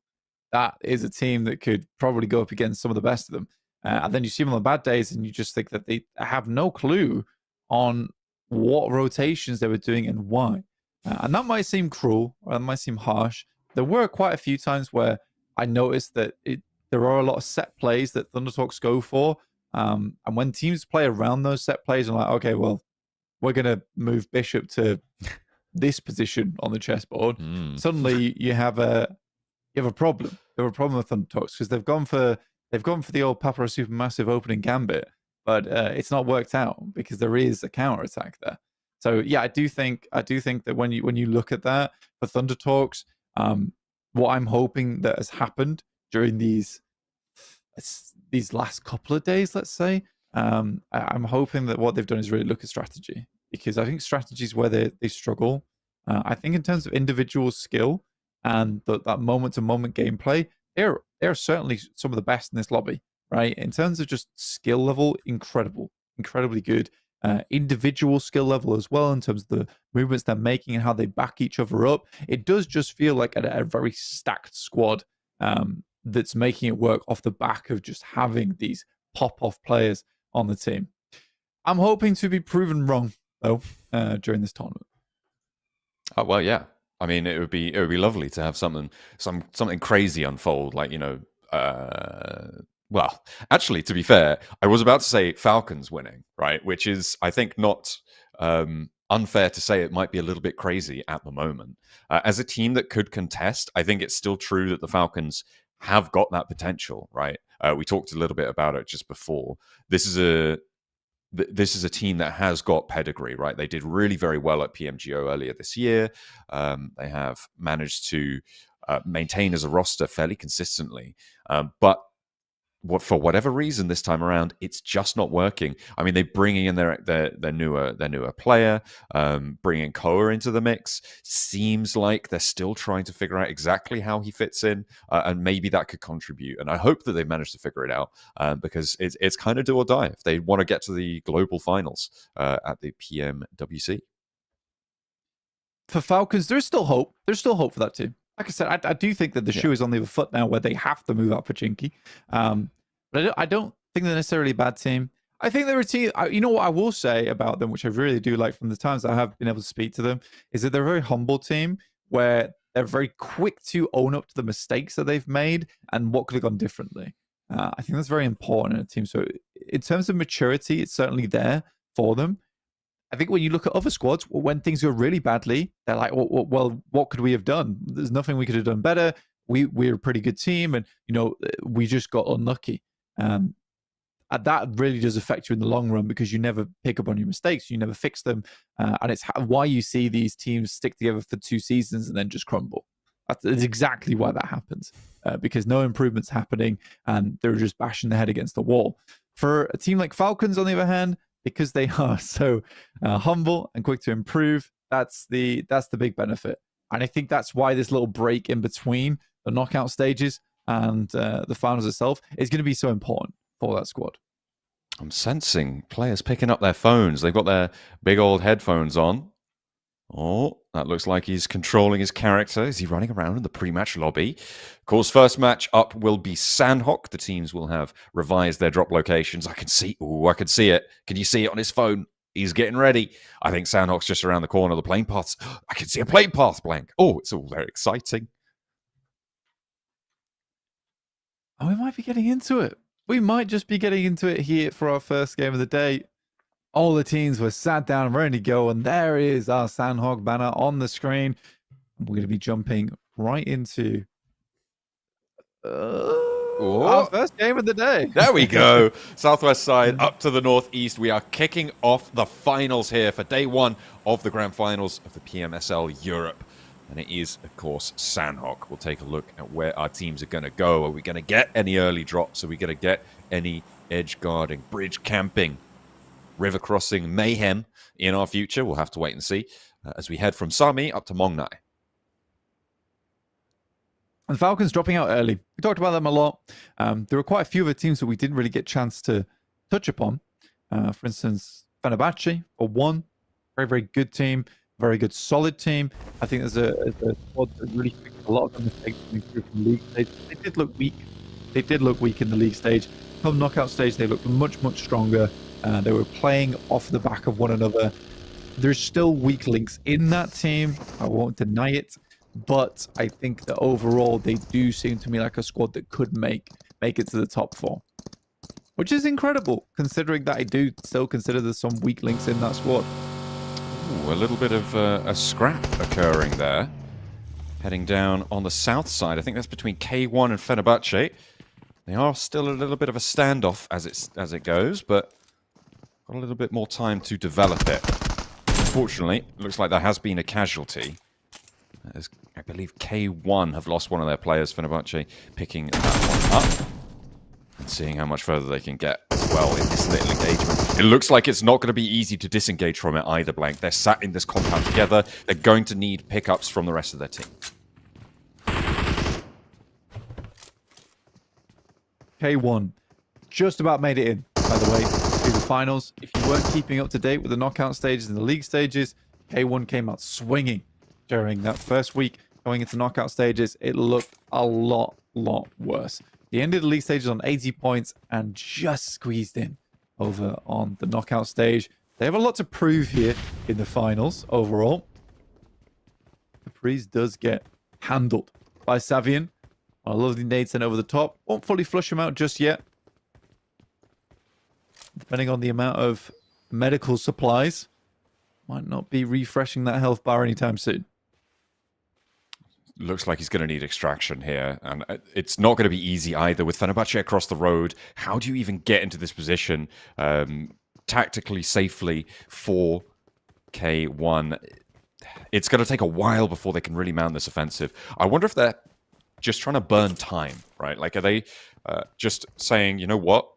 that is a team that could probably go up against some of the best of them. And then you see them on the bad days, and you just think that they have no clue on what rotations they were doing and why. And that might seem cruel, or that might seem harsh. There were quite a few times where I noticed that there are a lot of set plays that TalQ go for. And when teams play around those set plays, I'm like, okay, well, we're going to move Bishop to this position on the chessboard. Suddenly you have a problem. You have a problem with TalQ because they've gone for the old Papara SuperMassive opening gambit, but it's not worked out because there is a counter attack there. So yeah, I do think that when you look at that for TalQ, what I'm hoping that has happened during these last couple of days, let's say, I'm hoping that what they've done is really look at strategy, because I think strategy is where they struggle. I think in terms of individual skill and that moment-to-moment gameplay, they're certainly some of the best in this lobby right? In terms of just skill level, incredibly good. Individual skill level as well in terms of the movements they're making and how they back each other up. It does just feel like a very stacked squad that's making it work off the back of just having these pop-off players on the team. I'm hoping to be proven wrong though during this tournament. Oh well, yeah. I mean, it would be lovely to have something crazy unfold, like well, actually, to be fair, I was about to say Falcons winning, right? Which is, I think, not unfair to say it might be a little bit crazy at the moment. As a team that could contest, I think it's still true that the Falcons have got that potential, right? We talked a little bit about it just before. This is a team that has got pedigree, right? They did really very well at PMGO earlier this year. They have managed to maintain as a roster fairly consistently, but for whatever reason this time around, it's just not working. I mean, they're bringing in their newer player, bringing Koa into the mix. Seems like they're still trying to figure out exactly how he fits in, and maybe that could contribute. And I hope that they manage to figure it out because it's kind of do or die if they want to get to the global finals at the PMWC. For Falcons, there's still hope. There's still hope for that team. Like I said, I do think that the shoe is on the other foot now where they have to move out for Chinky. But I don't think they're necessarily a bad team. I think they're a team, you know what I will say about them, which I really do like from the times I have been able to speak to them, is that they're a very humble team where they're very quick to own up to the mistakes that they've made and what could have gone differently. I think that's very important in a team. So in terms of maturity, it's certainly there for them. I think when you look at other squads, when things go really badly, they're like, well, what could we have done? There's nothing we could have done better. We're a pretty good team, and we just got unlucky. And that really does affect you in the long run because you never pick up on your mistakes, you never fix them, and it's why you see these teams stick together for 2 seasons and then just crumble. That's exactly why that happens, because no improvements happening, and they're just bashing their head against the wall. For a team like Falcons, on the other hand, because they are so humble and quick to improve, that's the big benefit. And I think that's why this little break in between the knockout stages and the finals itself is going to be so important for that squad. I'm sensing players picking up their phones. They've got their big old headphones on. Oh, that looks like he's controlling his character. Is he running around in the pre-match lobby? Of course, first match up will be Sanhok. The teams will have revised their drop locations. I can see it. Can you see it on his phone? He's getting ready. I think Sanhok's just around the corner of the plane paths. I can see a plane path, Blank. Oh, it's all very exciting. Oh, we might be getting into it. We might just be getting into it here for our first game of the day. All the teams were sat down and ready to go, and there is our Sanhok banner on the screen. We're going to be jumping right into our first game of the day. There we go. Southwest side up to the northeast. We are kicking off the finals here for day 1 of the grand finals of the PMSL Europe. And it is, of course, Sanhok. We'll take a look at where our teams are going to go. Are we going to get any early drops? Are we going to get any edge guarding, bridge camping, river crossing mayhem in our future? We'll have to wait and see as we head from Sami up to Mongnai. And Falcons dropping out early. We talked about them a lot. There were quite a few of the teams that we didn't really get a chance to touch upon. For instance, Fenerbahçe, for one, very, very good team, very good, solid team. I think there's a squad that really fixed a lot of the mistakes coming through from the league stage. They did look weak. They did look weak in the league stage. Come knockout stage, they looked much, much stronger. They were playing off the back of one another. There's still weak links in that team. I won't deny it. But I think that overall, they do seem to me like a squad that could make it to the top 4. Which is incredible, considering that I do still consider there's some weak links in that squad. Ooh, a little bit of a scrap occurring there. Heading down on the south side. I think that's between K1 and Fenerbahçe. They are still a little bit of a standoff as it goes, but got a little bit more time to develop it. Unfortunately, it looks like there has been a casualty. As I believe K1 have lost one of their players, Fenerbahçe, picking that one up and seeing how much further they can get as well in this little engagement. It looks like it's not going to be easy to disengage from it either, Blank. They're sat in this compound together. They're going to need pickups from the rest of their team. K1. just about made it in, by the way, to the finals. If you weren't keeping up to date with the knockout stages and the league stages, K1 came out swinging during that first week going into knockout stages. It looked a lot worse. They ended the league stages on 80 points and just squeezed in over on the knockout stage. They have a lot to prove here in the finals overall. Caprice does get handled by Savian. A lovely nade sent over the top. Won't fully flush him out just yet. Depending on the amount of medical supplies, might not be refreshing that health bar anytime soon. Looks like he's going to need extraction here, and it's not going to be easy either with Fenerbahçe across the road. How do you even get into this position tactically safely for K1? It's going to take a while before they can really mount this offensive. I wonder if they're just trying to burn time, right? Like, are they just saying, you know what?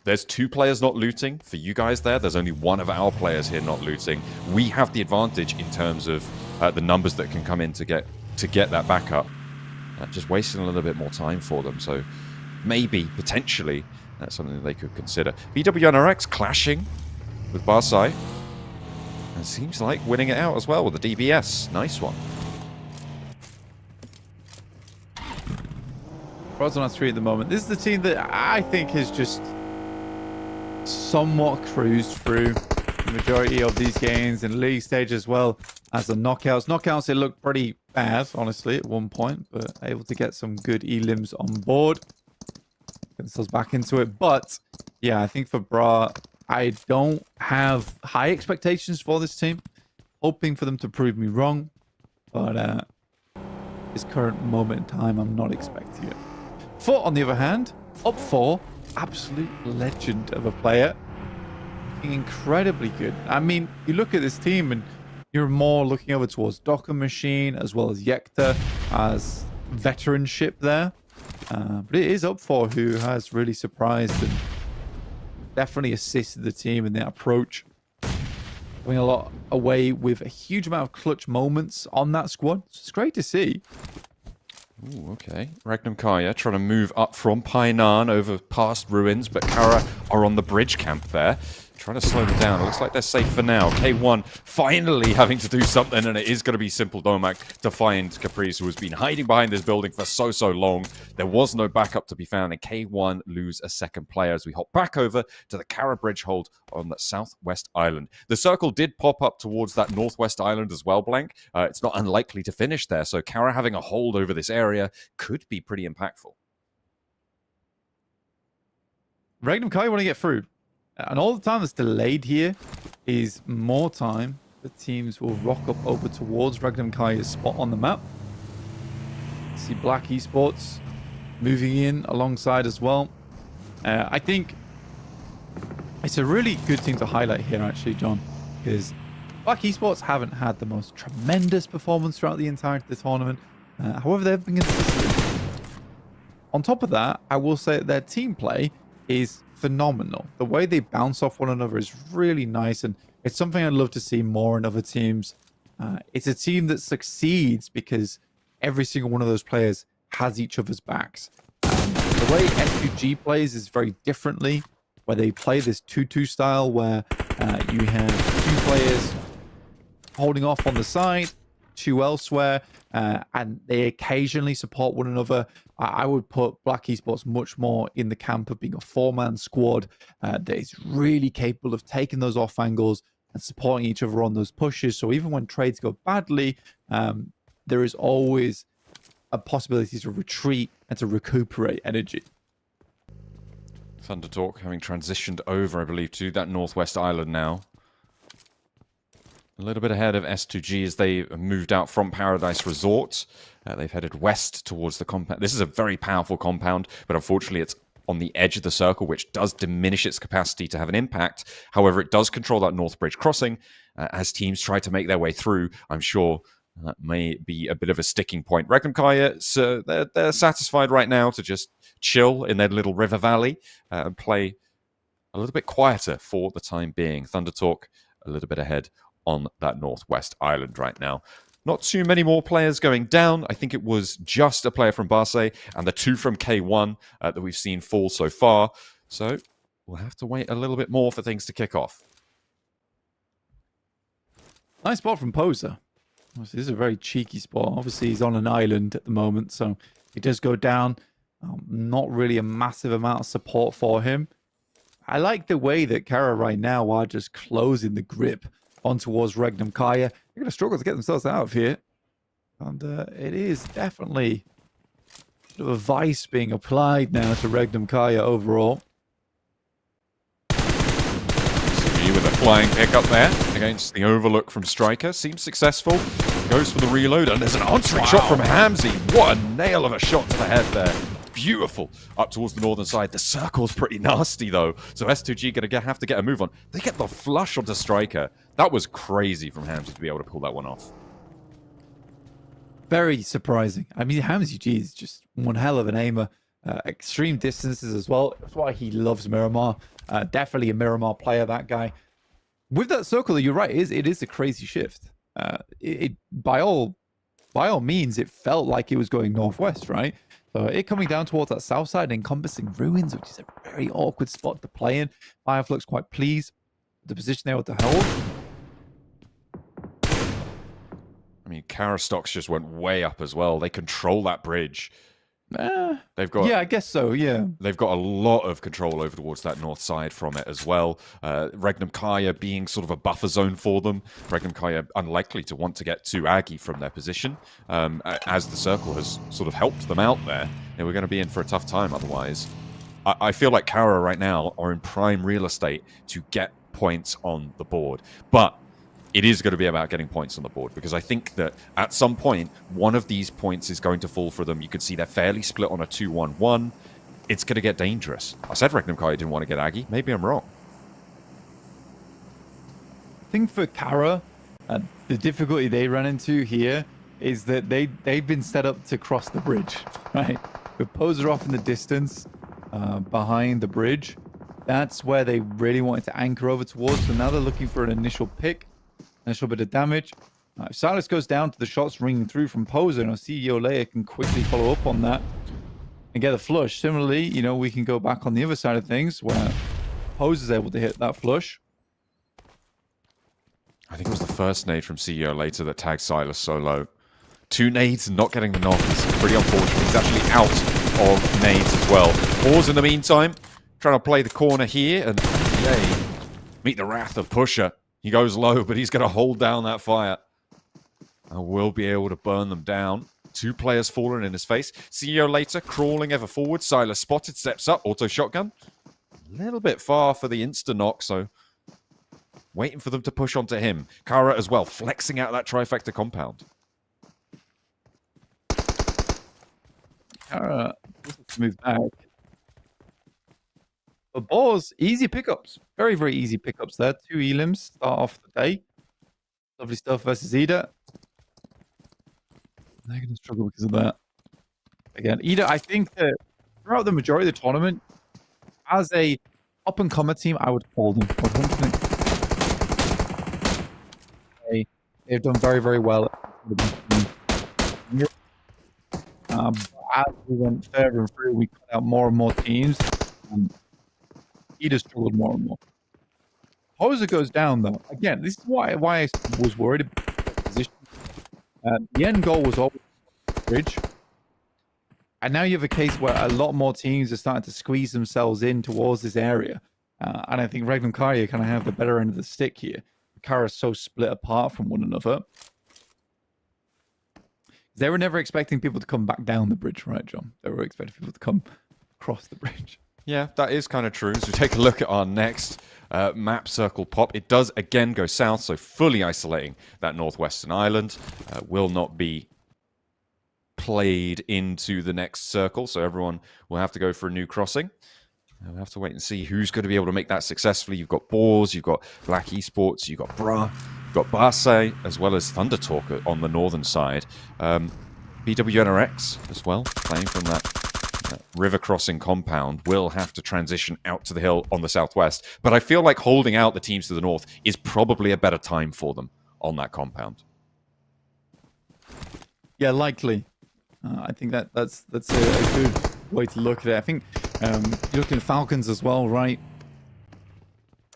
There's 2 players not looting for you guys there. There's only 1 of our players here not looting. We have the advantage in terms of the numbers that can come in to get that backup. Just wasting a little bit more time for them. So maybe, potentially, that's something that they could consider. BWNRX clashing with Barsay. It seems like winning it out as well with the DBS. Nice one. Frozen on 3 at the moment. This is the team that I think has just somewhat cruised through the majority of these games in league stage as well as the knockouts. Knockouts, it looked pretty bad, honestly, at one point, but able to get some good elims on board. Get themselves back into it. But yeah, I think for Bra, I don't have high expectations for this team. Hoping for them to prove me wrong, but this current moment in time, I'm not expecting it. FUT, on the other hand, up 4, absolute legend of a player. Looking incredibly good. I mean, you look at this team and you're more looking over towards Docker Machine as well as Yekta as veteranship there. But it is up 4 who has really surprised and definitely assisted the team in their approach. Going a lot away with a huge amount of clutch moments on that squad. It's great to see. Ooh, okay. Regnum Carya trying to move up from Painan over past ruins, but Carya are on the bridge camp there. Trying to slow them down. It looks like they're safe for now. K1 finally having to do something, and it is going to be Simple Domak to find Caprice, who has been hiding behind this building for so long. There was no backup to be found, and K1 lose a second player as we hop back over to the Carya bridge hold on the southwest island. The circle did pop up towards that northwest island as well, Blank. It's not unlikely to finish there, so Carya having a hold over this area could be pretty impactful. Regnum Carya want to get through. And all the time that's delayed here is more time the teams will rock up over towards Regnum Carya's spot on the map. See BRX Esports moving in alongside as well. I think it's a really good thing to highlight here, actually, John, because BRX Esports haven't had the most tremendous performance throughout the entirety of the tournament. However, they've been consistent. On top of that, I will say that their team play is phenomenal. The way they bounce off one another is really nice, and it's something I'd love to see more in other teams. It's a team that succeeds because every single one of those players has each other's backs. The way S2G plays is very differently, where they play this 2-2 style where you have 2 players holding off on the side, 2 elsewhere, and they occasionally support one another. I would put BRX Esports much more in the camp of being a 4-man squad that is really capable of taking those off angles and supporting each other on those pushes. So even when trades go badly, there is always a possibility to retreat and to recuperate energy. TalQ having transitioned over, I believe, to that northwest island now. A little bit ahead of S2G as they moved out from Paradise Resort. They've headed west towards the compound. This is a very powerful compound, but unfortunately it's on the edge of the circle, which does diminish its capacity to have an impact. However, it does control that North Bridge crossing. As teams try to make their way through, I'm sure that may be a bit of a sticking point. Regnum Carya, so they're satisfied right now to just chill in their little river valley and play a little bit quieter for the time being. TalQ a little bit ahead on that northwest island right now. not too many more players going down. I think it was just a player from Barsay and the 2 from K1 that we've seen fall so far. So we'll have to wait a little bit more for things to kick off. Nice spot from Poser. This is a very cheeky spot. Obviously, he's on an island at the moment, so he does go down. Not really a massive amount of support for him. I like the way that Carya right now are just closing the grip on towards Regnum Carya. They're going to struggle to get themselves out of here. And it is definitely a bit of a vice being applied now to Regnum Carya overall. With a flying pick up there against the overlook from Striker. Seems successful. Goes for the reload, and there's an answering shot from Hamzy. What a nail of a shot to the head there. Beautiful. Up towards the northern side. The circle's pretty nasty, though. So S2G going to have to get a move on. They get the flush onto Striker. That was crazy from Hamzy to be able to pull that one off. Very surprising. I mean, Hamzy G is just one hell of an aimer. Extreme distances as well. That's why he loves Miramar. Definitely a Miramar player, that guy. With that circle, you're right. It is a crazy shift. By all means, it felt like it was going northwest, right? So it coming down towards that south side, encompassing ruins, which is a very awkward spot to play in. Fireflux quite pleased with the position they were to hold. I mean, Carya stocks just went way up as well. They control that bridge. They've got, yeah, I guess so, yeah. They've got a lot of control over towards that north side from it as well. Regnum Carya being sort of a buffer zone for them. Regnum Carya unlikely to want to get too aggy from their position, as the circle has sort of helped them out there. And we're going to be in for a tough time otherwise. I feel like Carya right now are in prime real estate to get points on the board. But it is going to be about getting points on the board, because I think that at some point, one of these points is going to fall for them. You can see they're fairly split on a 2-1-1. It's going to get dangerous. I said Regnum Carya didn't want to get aggy. Maybe I'm wrong. I think for Carya, the difficulty they run into here is that they've been set up to cross the bridge, right? With Poser off in the distance behind the bridge, that's where they really wanted to anchor over towards. So now they're looking for an initial pick. Initial bit of damage. If Silas goes down to the shots ringing through from Poser, and CEO Leia can quickly follow up on that and get a flush. Similarly, you know, we can go back on the other side of things where Poser's able to hit that flush. I think it was the first nade from CEO later that tagged Silas so low. 2 nades and not getting the knock is pretty unfortunate. He's actually out of nades as well. Boars in the meantime, trying to play the corner here, and yay, meet the wrath of Pusher. He goes low, but he's going to hold down that fire. And will be able to burn them down. 2 players fallen in his face. CEO later, crawling ever forward. Silas spotted, steps up, auto shotgun. A little bit far for the insta-knock, so waiting for them to push onto him. Carya as well, flexing out that trifecta compound. Carya move back. But Boars, easy pickups. Very, very easy pickups there. 2 elims start off the day. Lovely stuff versus Ida. They're going to struggle because of that. Again, Ida, I think that throughout the majority of the tournament, as a up-and-comer team, I would call them. 100%. They've done very, very well. As we went further and through, we cut out more and more teams. He just struggled more and more. Poser goes down, though. Again, this is why I was worried about the position. The end goal was always bridge. And now you have a case where a lot more teams are starting to squeeze themselves in towards this area. And I think Regnum Carya kind of have the better end of the stick here. Carya is so split apart from one another. They were never expecting people to come back down the bridge, right, John? They were expecting people to come across the bridge. Yeah, that is kind of true. So take a look at our next map circle pop. It does again go south, so fully isolating that northwestern island. Will not be played into the next circle, so everyone will have to go for a new crossing. We'll have to wait and see who's going to be able to make that successfully. You've got Boars, you've got BRX Esports, you've got you've got Barsay, as well as Thunder Talk on the northern side. BWNRX as well, playing from that river crossing compound, will have to transition out to the hill on the southwest. But I feel like holding out the teams to the north is probably a better time for them on that compound. Yeah, likely. I think that's a good way to look at it. I think you're looking at Falcons as well, right?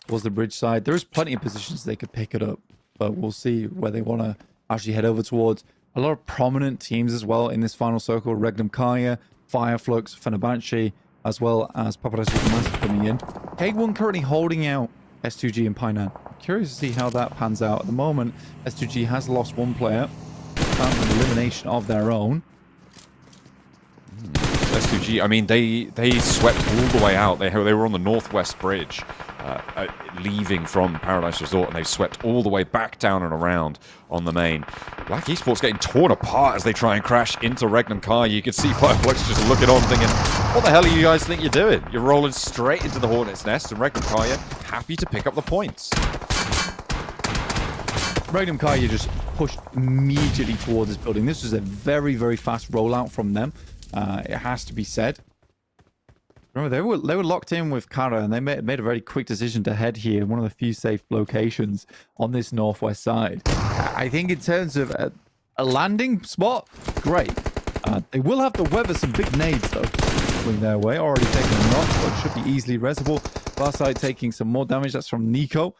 Was the bridge side. There is plenty of positions they could pick it up, but we'll see where they want to actually head over towards. A lot of prominent teams as well in this final circle. Regnum, Carya, Flux, Fenerbahçe, as well as Papara SuperMassive coming in. K1 currently holding out S2G and Painan. Curious to see how that pans out. At the moment, S2G has lost one player. Found an elimination of their own. S2G, I mean, they swept all the way out. They were on the northwest bridge, leaving from Paradise Resort, and they swept all the way back down and around on the main. BRX Esports getting torn apart as they try and crash into Regnum Car. You can see Flux just looking on, thinking, what the hell do you guys think you're doing? You're rolling straight into the Hornet's Nest, and Regnum Carya happy to pick up the points. Regnum Carya just pushed immediately towards this building. This was a very, very fast rollout from them. It has to be said. Remember, they were locked in with Carya, and they made a very quick decision to head here, one of the few safe locations on this northwest side. I think in terms of a landing spot, great. They will have to weather some big nades, though, going their way. Already taking a knock, but should be easily reservable. Barsay taking some more damage. That's from Nico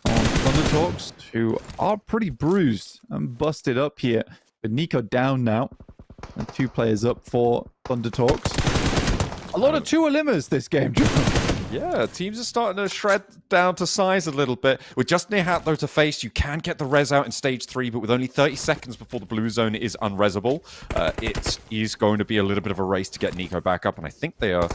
on ThunderTalks, who are pretty bruised and busted up here. But Nico down now. And 2 players up for ThunderTalks. A lot of 2 elimmers this game, John. Yeah, teams are starting to shred down to size a little bit. With just near hat though to face, you can get the res out in stage 3, but with only 30 seconds before the blue zone is unresable, it is going to be a little bit of a race to get Nico back up, and I think they are...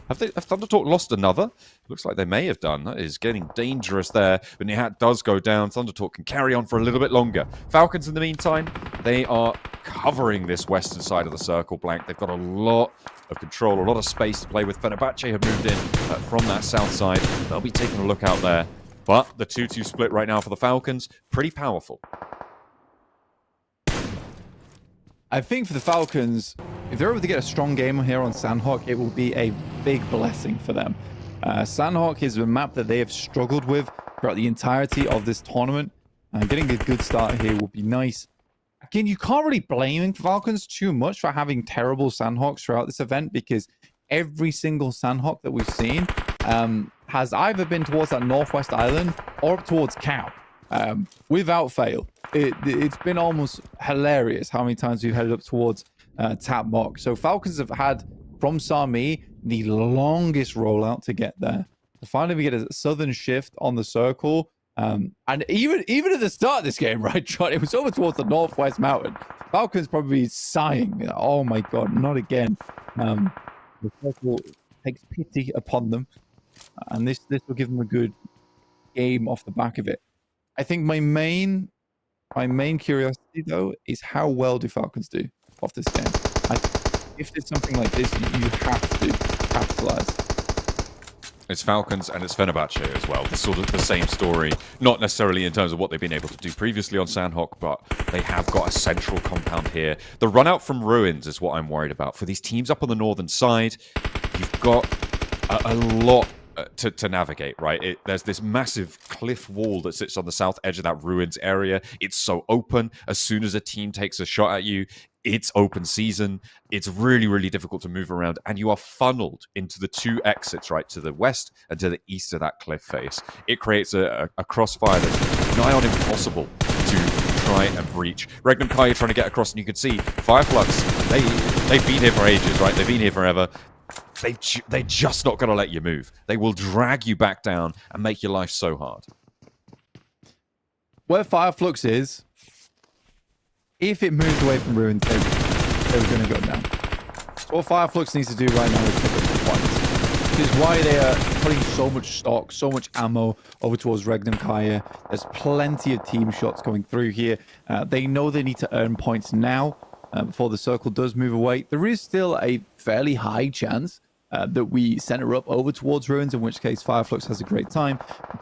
Have ThunderTalk lost another? Looks like they may have done. That is getting dangerous there. But Nihat does go down. ThunderTalk can carry on for a little bit longer. Falcons, in the meantime, they are covering this western side of the circle, Blank. They've got a lot of control, a lot of space to play with. Fenerbahçe have moved in from that south side. They'll be taking a look out there. But the 2-2 split right now for the Falcons, pretty powerful. I think for the Falcons, if they're able to get a strong game here on Sanhok, it will be a big blessing for them. Sanhok is a map that they have struggled with throughout the entirety of this tournament. Getting a good start here will be nice. Again, you can't really blame Falcons too much for having terrible Sanhoks throughout this event, because every single Sanhok that we've seen has either been towards that northwest island or up towards Cow. Without fail. It's been almost hilarious how many times we've headed up towards Tap Mock. So Falcons have had, from Sami, the longest rollout to get there. Finally, we get a southern shift on the circle. And even at the start of this game, right, John, it was over towards the northwest mountain. Falcons probably sighing, oh my god, not again. The circle takes pity upon them. And this will give them a good game off the back of it. I think my main curiosity, though, is how well do Falcons do off this game. If there's something like this, you have to capitalize. It's Falcons and it's Fenerbahçe as well. It's sort of the same story. Not necessarily in terms of what they've been able to do previously on Sanhok, but they have got a central compound here. The run out from Ruins is what I'm worried about. For these teams up on the northern side, you've got a lot to navigate, right? There's this massive cliff wall that sits on the south edge of that Ruins area. It's so open. As soon as a team takes a shot at you, it's open season. It's really, really difficult to move around, and you are funneled into the 2 exits, right, to the west and to the east of that cliff face. It creates a crossfire that's nigh on impossible to try and breach. Regnum Carya trying to get across, and you can see Flux, they've been here for ages, right? They've been here forever. They're just not going to let you move. They will drag you back down and make your life so hard. Where Flux is, if it moved away from Ruins, they were going to go down. So what Flux needs to do right now is pick up the points. Which is why they are putting so much stock, so much ammo over towards Regnum Carya. There's plenty of team shots coming through here. They know they need to earn points now. Before the circle does move away. There is still a fairly high chance that we center up over towards Ruins, in which case Flux has a great time.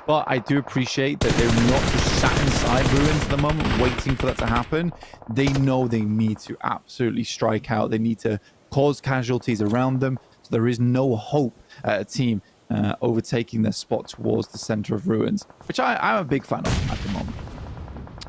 But I do appreciate that they're not just sat inside Ruins at the moment, waiting for that to happen. They know they need to absolutely strike out. They need to cause casualties around them. So there is no hope at a team overtaking their spot towards the center of Ruins, which I'm a big fan of at the moment.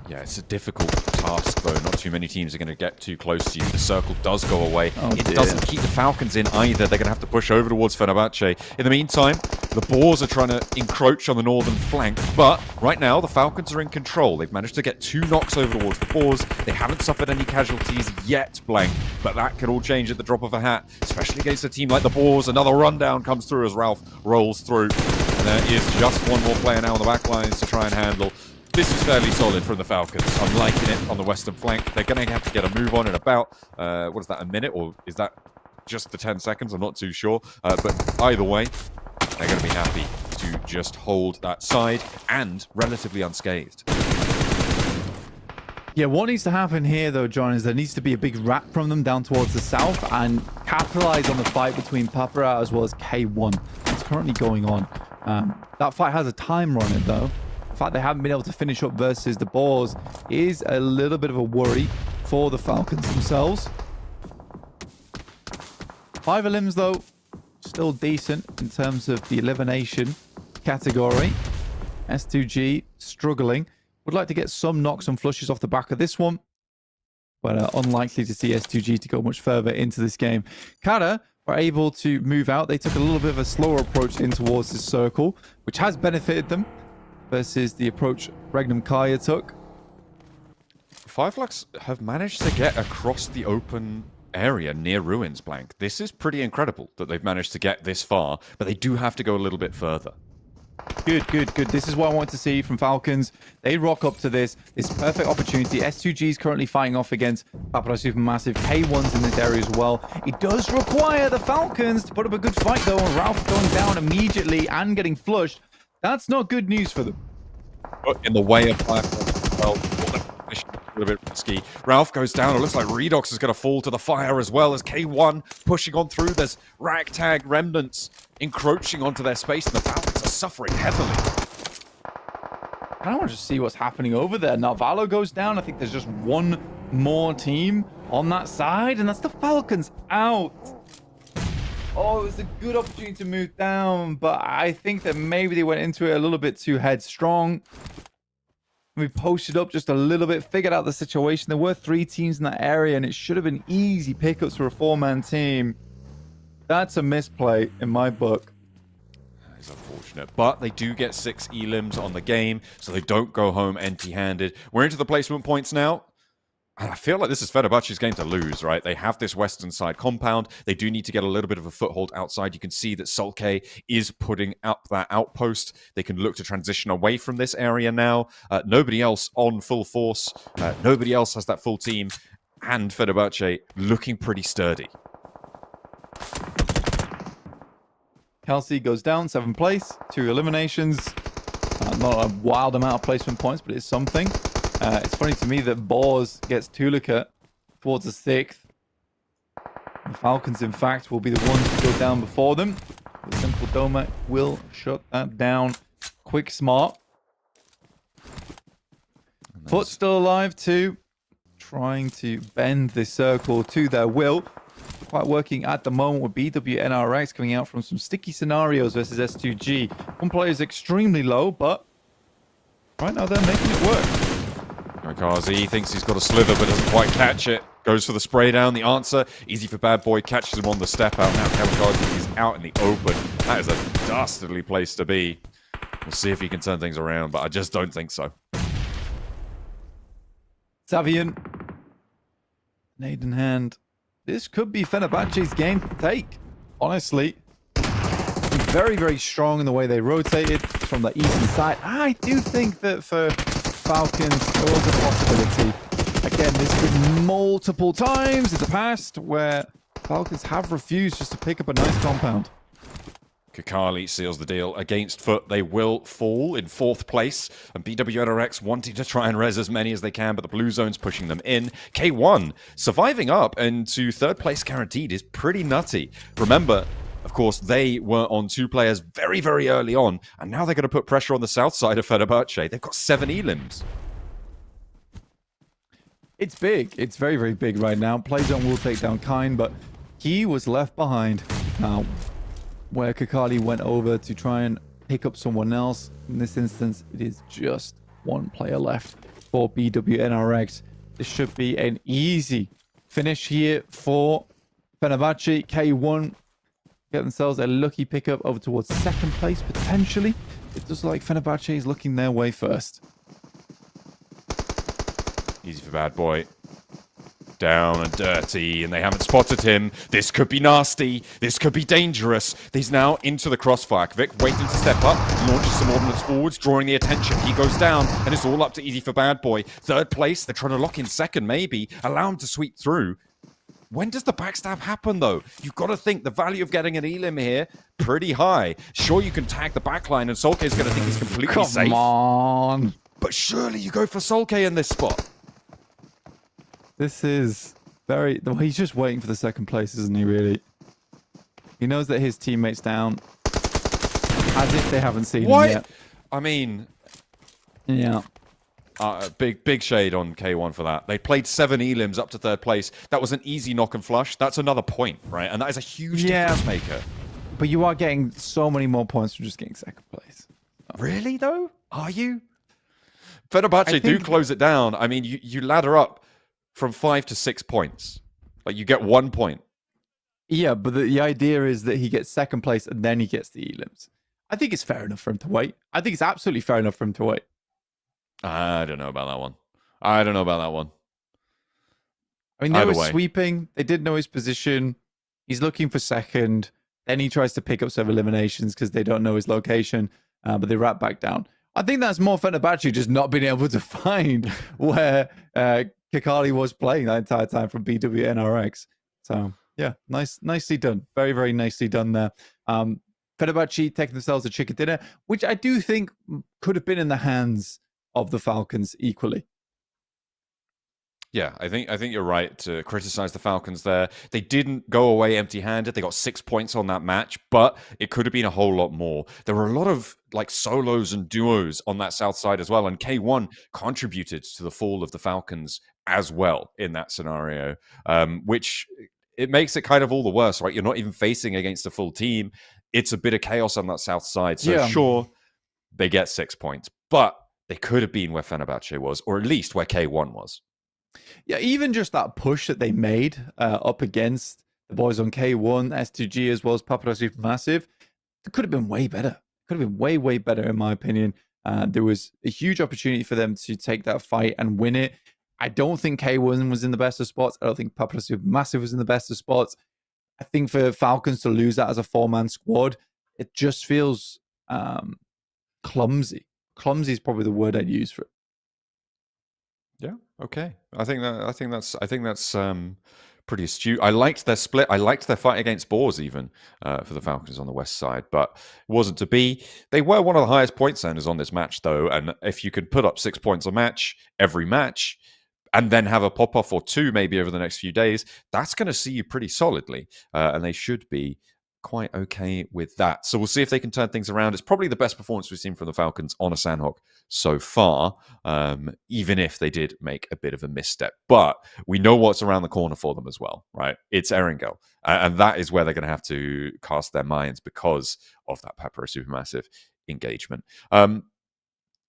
Yeah, it's a difficult task, though. Not too many teams are going to get too close to you. The circle does go away. It doesn't keep the Falcons in either. They're going to have to push over towards Fenerbahçe. In the meantime, the Boars are trying to encroach on the northern flank. But right now, the Falcons are in control. They've managed to get 2 knocks over towards the Boars. They haven't suffered any casualties yet, Blank. But that could all change at the drop of a hat, especially against a team like the Boars. Another rundown comes through as Ralph rolls through. And there is just one more player now on the back lines to try and handle. This is fairly solid from the Falcons. I'm liking it on the western flank. They're going to have to get a move on in about, what is that, a minute? Or is that just the 10 seconds? I'm not too sure. But either way, they're going to be happy to just hold that side and relatively unscathed. Yeah, what needs to happen here, though, John, is there needs to be a big wrap from them down towards the south and capitalize on the fight between Papara as well as K1. It's currently going on. That fight has a timer on it, though. The fact they haven't been able to finish up versus the Boars is a little bit of a worry for the Falcons themselves. 5 elims, though, still decent in terms of the elimination category. S2G struggling. Would like to get some knocks and flushes off the back of this one, but unlikely to see S2G to go much further into this game. Carya were able to move out. They took a little bit of a slower approach in towards this circle, which has benefited them versus the approach Regnum Carya took. Flux have managed to get across the open area near ruins, Blank. This is pretty incredible that they've managed to get this far, but they do have to go a little bit further. Good. This is what I want to see from Falcons. They rock up to this perfect opportunity. S2G is currently fighting off against Papara SuperMassive. K1's in this area as well. It does require the Falcons to put up a good fight, though, and Ralph going down immediately and getting flushed. That's not good news for them. In the way of well, a little bit risky. Ralph goes down. It looks like Redox is going to fall to the fire as well as K1 pushing on through. There's ragtag remnants encroaching onto their space, and the Falcons are suffering heavily. I want to see what's happening over there. Now, Valo goes down. I think there's just one more team on that side, and that's the Falcons out. Oh, it was a good opportunity to move down, but I think that maybe they went into it a little bit too headstrong. We posted up just a little bit, figured out the situation. There were 3 teams in that area, and it should have been easy pickups for a 4-man team. That's a misplay in my book. That is unfortunate, but they do get 6 elims on the game, so they don't go home empty-handed. We're into the placement points now. And I feel like this is Fenerbahçe's game to lose, right? They have this western side compound. They do need to get a little bit of a foothold outside. You can see that TalQ is putting up that outpost. They can look to transition away from this area now. Nobody else on full force. Nobody else has that full team. And Fenerbahçe looking pretty sturdy. Kelsey goes down, 7th place, 2 eliminations. Not a wild amount of placement points, but it's something. It's funny to me that Boars gets Tulika towards the 6th. The Falcons, in fact, will be the ones to go down before them. The simple Doma will shut that down. Quick, smart. FUT still alive too. Trying to bend this circle to their will. Quite working at the moment with BWNRX coming out from some sticky scenarios versus S2G. One player is extremely low, but right now they're making it work. Kazi thinks he's got a slither, but doesn't quite catch it. Goes for the spray down. The answer, easy for Bad Boy. Catches him on the step out. Now Kamikaze is out in the open. That is a dastardly place to be. We'll see if he can turn things around, but I just don't think so. Savian. Nade in hand. This could be Fenerbahçe's game to take. Honestly. Very, very strong in the way they rotated from the eastern side. I do think that for Falcons, there was a possibility. Again, there's been multiple times in the past where Falcons have refused just to pick up a nice compound. Kakali seals the deal against FUT. They will fall in 4th place. And BWNRX wanting to try and res as many as they can, but the blue zone's pushing them in. K1 surviving up into 3rd place guaranteed is pretty nutty. Remember, of course, they were on 2 players very, very early on, and now they're going to put pressure on the south side of Fenerbahçe. They've got 7 elims. It's big. It's very, very big right now. Playzone will take down Kine, but he was left behind. Now, where Kakali went over to try and pick up someone else, in this instance, it is just 1 player left. for BWNRX. This should be an easy finish here for Fenerbahçe. K1 get themselves a lucky pickup over towards second place, potentially. It looks like Fenerbahçe is looking their way first. Easy for Bad Boy. Down and dirty, and they haven't spotted him. This could be nasty. This could be dangerous. He's now into the crossfire. Kvik waiting to step up, launches some ordnance forwards, drawing the attention. He goes down, and it's all up to Easy for Bad Boy. Third place, they're trying to lock in second, maybe. Allow him to sweep through. When does the backstab happen, though? You've got to think the value of getting an elim here, pretty high. Sure, you can tag the backline, and Solke is going to think he's completely safe. Come on. But surely you go for Solke in this spot. This is very... Well, he's just waiting for the second place, isn't he, really? He knows that his teammate's down. As if they haven't seen him yet. I mean... Yeah. Big shade on K1 for that. They played 7 elims up to third place. That was an easy knock and flush. That's another point, right? And that is a huge difference maker. But you are getting so many more points from just getting second place. Really, though? Are you? Fenerbahçe do close it down. I mean, you ladder up from 5 to 6 points. Like, you get 1 point. Yeah, but the idea is that he gets second place and then he gets the elims. I think it's fair enough for him to wait. I think it's absolutely fair enough for him to wait. I don't know about that one. I mean, they were sweeping. They didn't know his position. He's looking for second. Then he tries to pick up some eliminations because they don't know his location, but they wrap back down. I think that's more Fenerbahçe just not being able to find where Kakali was playing that entire time from BWNRX. So, yeah, nicely done. Very, very nicely done there. Fenerbahçe taking themselves a chicken dinner, which I do think could have been in the hands of the Falcons equally. Yeah, I think you're right to criticize the Falcons there. They didn't go away empty-handed. They got 6 points on that match, but it could have been a whole lot more. There were a lot of like solos and duos on that south side as well, and K1 contributed to the fall of the Falcons as well in that scenario, which it makes it kind of all the worse, right? You're not even facing against a full team. It's a bit of chaos on that south side. So sure, they get 6 points, but they could have been where Fenerbahçe was, or at least where K1 was. Yeah, even just that push that they made up against the boys on K1, S2G, as well as Papara SuperMassive, it could have been way better. Could have been way, way better, in my opinion. There was a huge opportunity for them to take that fight and win it. I don't think K1 was in the best of spots. I don't think Papara SuperMassive was in the best of spots. I think for Falcons to lose that as a 4-man squad, it just feels clumsy. Clumsy is probably the word I'd use for it. Yeah. Okay. I think that's pretty astute. I liked their split. I liked their fight against Boars even for the Falcons on the west side, but it wasn't to be. They were one of the highest point earners on this match, though, and if you could put up 6 points a match every match, and then have a pop off or two maybe over the next few days, that's going to see you pretty solidly, and they should be quite okay with that. So we'll see if they can turn things around. It's probably the best performance we've seen from the Falcons on a Sanhok so far, even if they did make a bit of a misstep. But we know what's around the corner for them as well, right? It's Erangel. And that is where they're going to have to cast their minds because of that Papara SuperMassive engagement.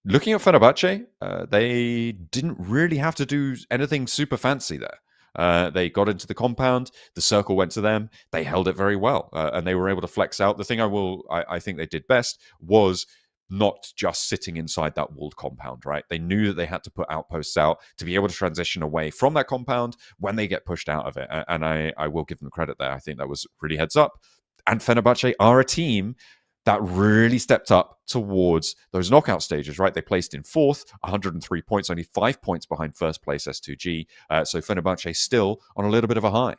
Looking at Fenerbahçe, they didn't really have to do anything super fancy there. They got into the compound. The circle went to them. They held it very well, and they were able to flex out. The thing I think they did best was not just sitting inside that walled compound, right? They knew that they had to put outposts out to be able to transition away from that compound when they get pushed out of it. And I will give them credit there. I think that was really heads up. And Fenerbahçe are a team that really stepped up towards those knockout stages, right? They placed in 4th, 103 points, only 5 points behind first place S2G. So Fenerbahçe still on a little bit of a high.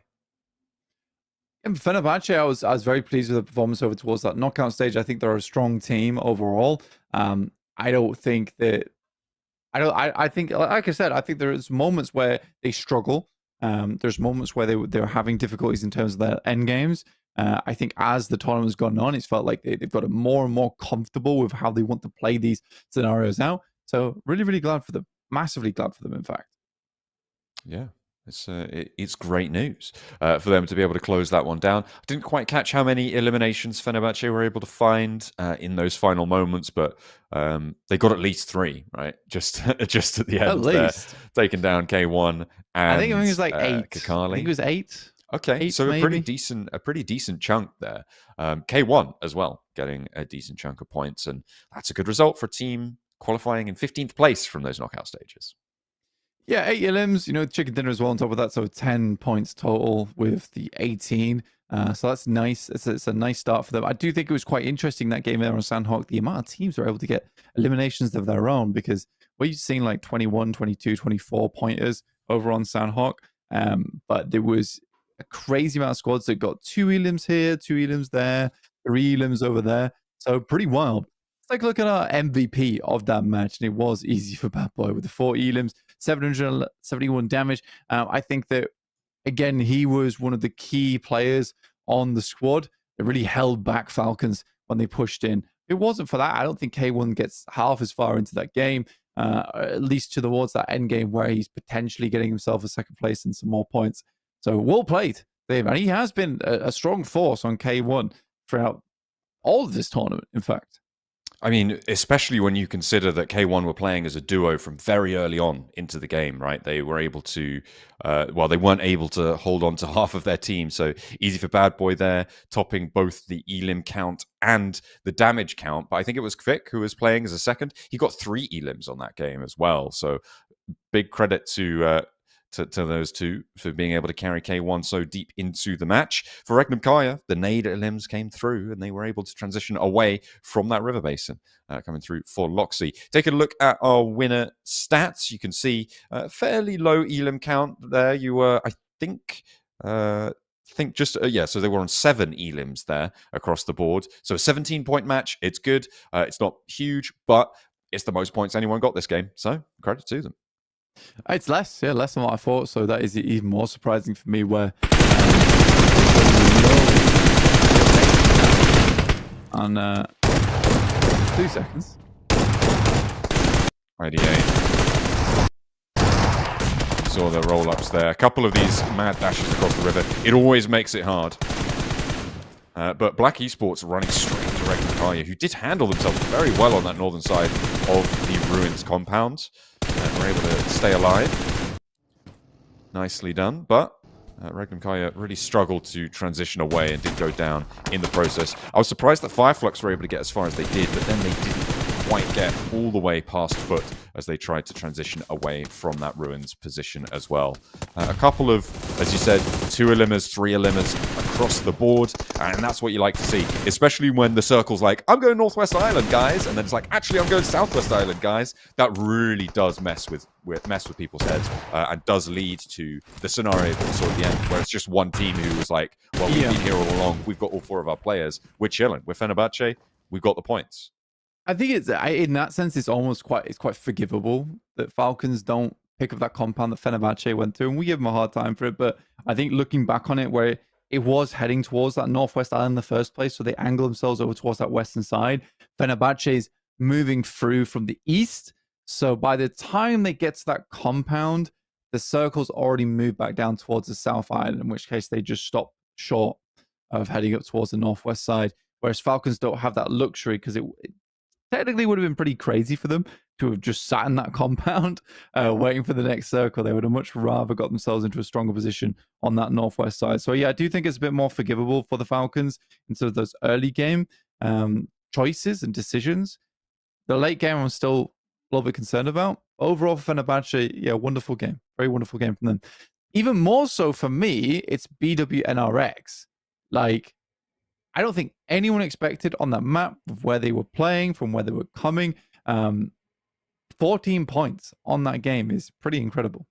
And Fenerbahçe, I was very pleased with the performance over towards that knockout stage. I think they're a strong team overall. I don't think that... I think, like I said, I think there's moments where they struggle. There's moments where they're having difficulties in terms of their end games. I think as the tournament's gone on, it's felt like they've got more and more comfortable with how they want to play these scenarios out. So really, really glad for them. Massively glad for them, in fact. Yeah. It's great news for them to be able to close that one down. I didn't quite catch how many eliminations Fenerbahçe were able to find in those final moments, but they got at least 3, right? Just at the end there, taking down K1 and I think it was like 8. Kakali. I think it was 8. Okay, 8 so maybe? a pretty decent chunk there. K1 as well, getting a decent chunk of points, and that's a good result for a team qualifying in 15th place from those knockout stages. Yeah, 8 elims, chicken dinner as well on top of that. So 10 points total with the 18. So that's nice. It's a nice start for them. I do think it was quite interesting that game there on Sanhok. The amount of teams were able to get eliminations of their own, because we've seen like 21, 22, 24 pointers over on Sanhok. But there was a crazy amount of squads that got 2 elims here, 2 elims there, 3 elims over there. So pretty wild. Let's take a look at our MVP of that match, and it was easy for Bad Boy with the 4 elims, 771 damage. I think that, again, he was one of the key players on the squad that really held back Falcons when they pushed in. If it wasn't for that, I don't think K1 gets half as far into that game, at least towards that end game where he's potentially getting himself a second place and some more points. So well played, Dave. And he has been a strong force on K1 throughout all of this tournament, in fact. I mean, especially when you consider that K1 were playing as a duo from very early on into the game, right? They were able to, they weren't able to hold on to half of their team. So easy for Bad Boy there, topping both the elim count and the damage count. But I think it was Kvik who was playing as a second. He got 3 elims on that game as well. So big credit to those two for being able to carry K1 so deep into the match. For Regnum Carya, the nade elims came through and they were able to transition away from that river basin, coming through for Loxy. Taking a look at our winner stats, you can see fairly low elim count there. You were, I think just, so they were on 7 elims there across the board. So a 17-point match, it's good. It's not huge, but it's the most points anyone got this game. So credit to them. It's less than what I thought, so that is even more surprising for me, where on 2 seconds. IDA. Saw the roll-ups there. A couple of these mad dashes across the river. It always makes it hard. But Black Esports running straight to Regnum Carya, who did handle themselves very well on that northern side of the Ruins compound. Were able to stay alive. Nicely done, but Regnum Carya really struggled to transition away and did go down in the process. I was surprised that Flux were able to get as far as they did, but then they didn't quite get all the way past FUT as they tried to transition away from that Ruins position as well. A couple of, as you said, 2 elimmers, 3 elimmers across the board, and that's what you like to see, especially when the circle's like, I'm going Northwest Island, guys, and then it's like, actually, I'm going Southwest Island, guys. That really does mess with people's heads and does lead to the scenario that we saw at the end, where it's just one team who was like, well, we've been here all along, we've got all 4 of our players, we're chilling, we're Fenerbahçe, we've got the points. I think it's, in that sense, it's quite forgivable that Falcons don't pick up that compound that Fenerbahçe went through, and we give them a hard time for it. But I think looking back on it, where it was heading towards that Northwest Island in the first place, so they angle themselves over towards that western side. Fenerbahçe's moving through from the east, so by the time they get to that compound, the circle's already moved back down towards the South Island, in which case they just stop short of heading up towards the northwest side. Whereas Falcons don't have that luxury, because it technically would have been pretty crazy for them to have just sat in that compound waiting for the next circle. They would have much rather got themselves into a stronger position on that northwest side. So yeah, I do think it's a bit more forgivable for the Falcons in sort of those early game choices and decisions. The late game I'm still a little bit concerned about. Overall for Fenerbahçe, yeah, wonderful game. Very wonderful game from them. Even more so for me, it's BWNRX. Like, I don't think anyone expected on that map of where they were playing, from where they were coming. 14 points on that game is pretty incredible.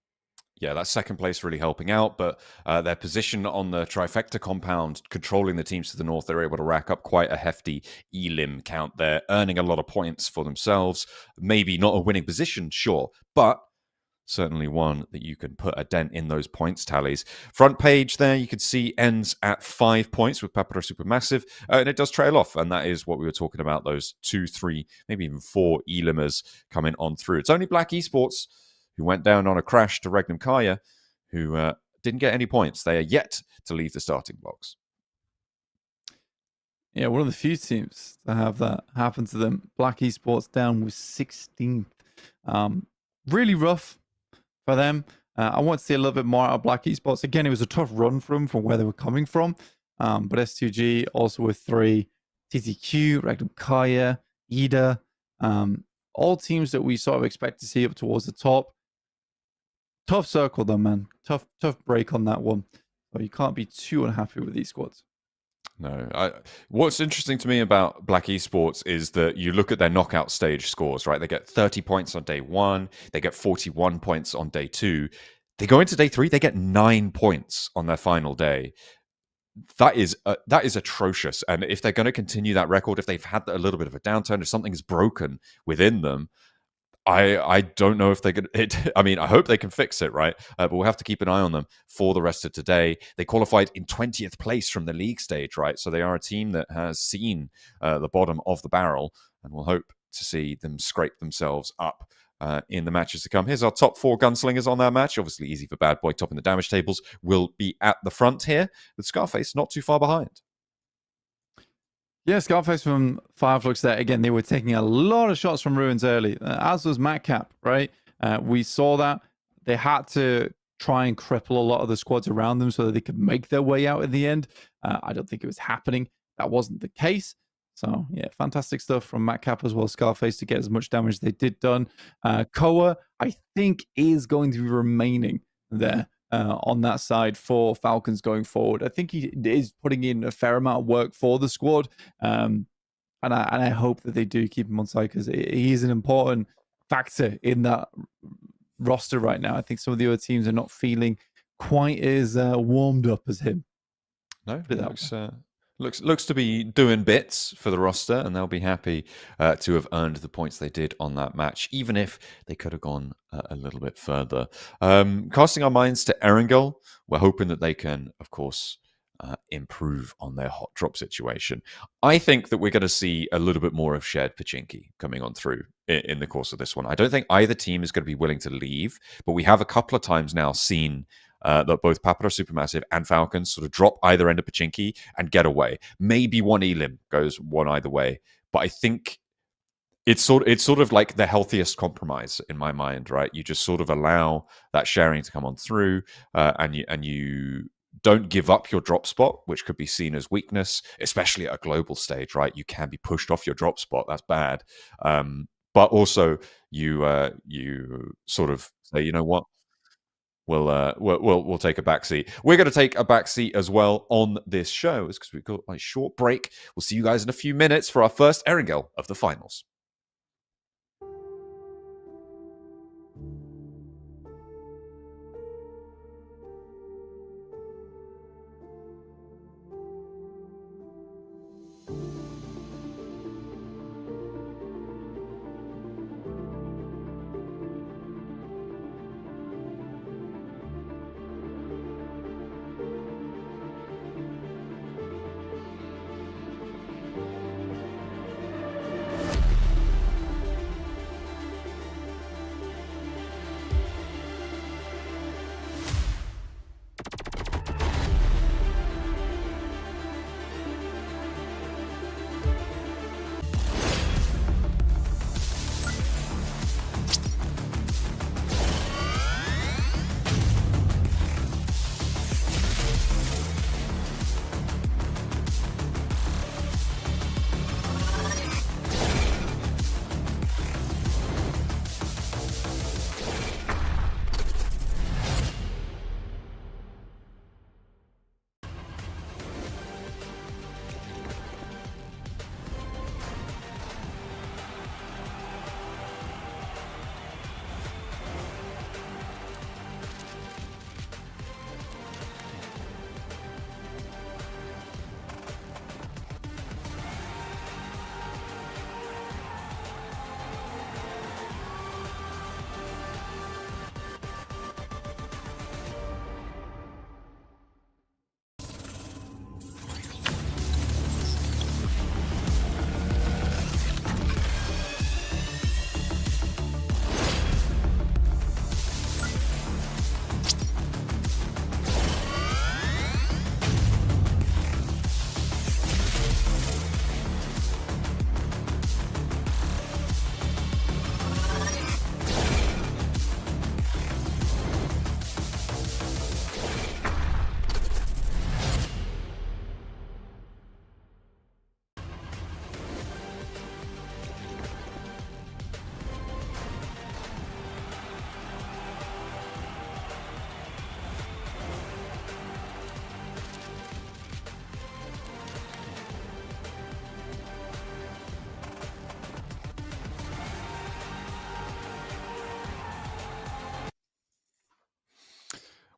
Yeah, that's second place really helping out, but their position on the trifecta compound, controlling the teams to the north, they're able to rack up quite a hefty elim count there, earning a lot of points for themselves. Maybe not a winning position, sure, but certainly one that you can put a dent in those points tallies. Front page there, you can see ends at 5 points with Papara SuperMassive, and it does trail off, and that is what we were talking about, those 2, 3, maybe even 4 elimers coming on through. It's only Black Esports who went down on a crash to Regnum Carya, who didn't get any points. They are yet to leave the starting blocks. Yeah, one of the few teams to have that happen to them. BRX Esports down with 16th. Really rough for them. I want to see a little bit more out of BRX Esports. Again, it was a tough run for them from where they were coming from. But S2G also with 3. TalQ, Regnum, Carya, Ida. All teams that we sort of expect to see up towards the top. Tough circle though, man. Tough break on that one. So you can't be too unhappy with these squads. No, what's interesting to me about BRX Esports is that you look at their knockout stage scores, right? They get 30 points on day 1, they get 41 points on day 2. They go into day 3, they get 9 points on their final day. That is atrocious. And if they're going to continue that record, if they've had a little bit of a downturn, if something's broken within them, I don't know if they could. I mean, I hope they can fix it, right? But we'll have to keep an eye on them for the rest of today. They qualified in 20th place from the league stage, right? So they are a team that has seen the bottom of the barrel, and we'll hope to see them scrape themselves up in the matches to come. Here's our top 4 gunslingers on that match. Obviously, easy for Bad Boy, topping the damage tables. Will be at the front here, with Scarface not too far behind. Yeah, Scarface from Fireflux there. Again, they were taking a lot of shots from Ruins early, as was Matcap, right? We saw that. They had to try and cripple a lot of the squads around them so that they could make their way out in the end. I don't think it was happening. That wasn't the case. So, yeah, fantastic stuff from Matcap as well as Scarface to get as much damage as they did done. Koa, I think, is going to be remaining there. On that side for Falcons going forward. I think he is putting in a fair amount of work for the squad. And I hope that they do keep him on side because he is an important factor in that roster right now. I think some of the other teams are not feeling quite as warmed up as him. No, looks to be doing bits for the roster, and they'll be happy to have earned the points they did on that match, even if they could have gone a little bit further. Casting our minds to Erangel, we're hoping that they can, of course, improve on their hot drop situation. I think that we're going to see a little bit more of shared Pachinki coming on through in the course of this one. I don't think either team is going to be willing to leave, but we have a couple of times now seen that both Papara SuperMassive and Falcons sort of drop either end of Pachinki and get away. Maybe one Elim goes one either way, but I think it's sort of like the healthiest compromise in my mind, right? You just sort of allow that sharing to come on through, and you don't give up your drop spot, which could be seen as weakness, especially at a global stage, right? You can be pushed off your drop spot. That's bad. But also you sort of say, you know what? We'll take a backseat. We're going to take a backseat as well on this show because we've got a short break. We'll see you guys in a few minutes for our first Erangel of the finals.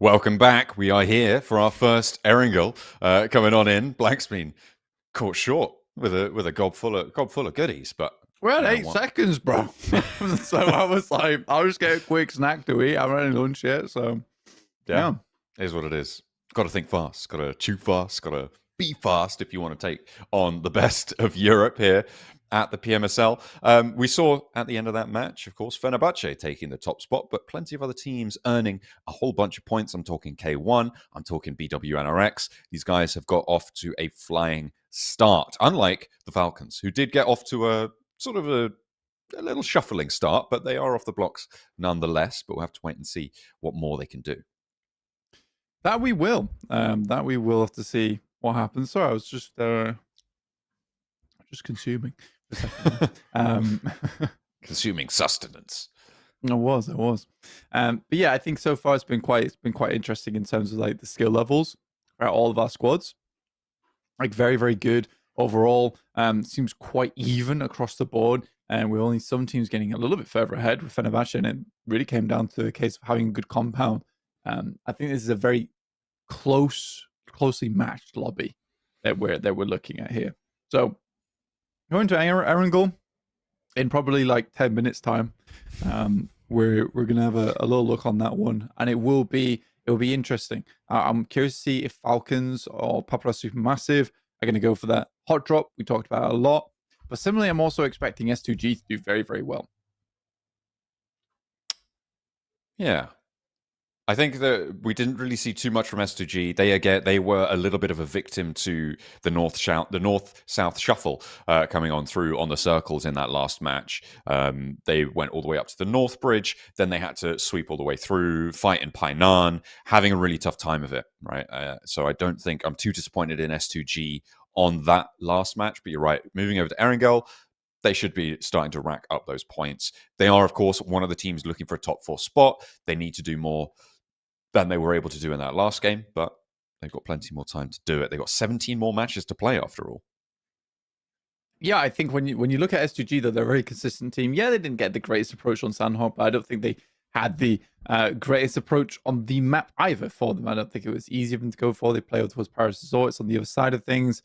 Welcome back. We are here for our first Erangel coming on in. Blank's been caught short with a gob full of goodies, but We're at you know 8 what? seconds, bro. So I was like, I'll just get a quick snack to eat. I haven't had any lunch yet, so yeah. It is what it is. Got to think fast. Got to chew fast. Got to be fast if you want to take on the best of Europe here at the PMSL. We saw at the end of that match, of course, Fenerbahçe taking the top spot, but plenty of other teams earning a whole bunch of points. I'm talking K1. I'm talking BWNRX. These guys have got off to a flying start, unlike the Falcons, who did get off to a sort of a little shuffling start, but they are off the blocks nonetheless. But we'll have to wait and see what more they can do. That we will. That we will have to see what happens. Sorry, I was just consuming for a second. Consuming sustenance. I was. But yeah, I think so far it's been quite interesting in terms of like the skill levels at all of our squads. Like very, very good overall. Seems quite even across the board. And we're only some teams getting a little bit further ahead with Fenerbahçe, and it really came down to a case of having a good compound. I think this is a very closely matched lobby that we're looking at here. So going to Erangel in probably like 10 minutes time. We're gonna have a little look on that one, and it will be interesting. I'm curious to see if Falcons or Papara SuperMassive are going to go for that hot drop. We talked about it a lot, but similarly, I'm also expecting S2G to do very, very well. Yeah. I think that we didn't really see too much from S2G. They were a little bit of a victim to the north-south shuffle coming on through on the circles in that last match. They went all the way up to the North Bridge, then they had to sweep all the way through, fight in Painan, having a really tough time of it, right? So I don't think I'm too disappointed in S2G on that last match, but you're right. Moving over to Erangel, they should be starting to rack up those points. They are, of course, one of the teams looking for a top 4 spot. They need to do more than they were able to do in that last game, but they've got plenty more time to do it. They've got 17 more matches to play after all. Yeah, I think when you look at S2G, though, they're a very consistent team. Yeah, they didn't get the greatest approach on Sanhok, but I don't think they had the greatest approach on the map either for them. I don't think it was easy for them to go for. They play towards Paris Resorts on the other side of things.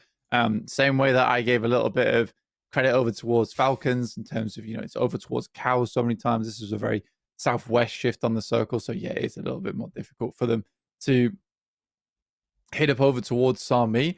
Same way that I gave a little bit of credit over towards Falcons in terms of, it's over towards Cows so many times. This was a very southwest shift on the circle, so yeah, it's a little bit more difficult for them to hit up over towards Sami.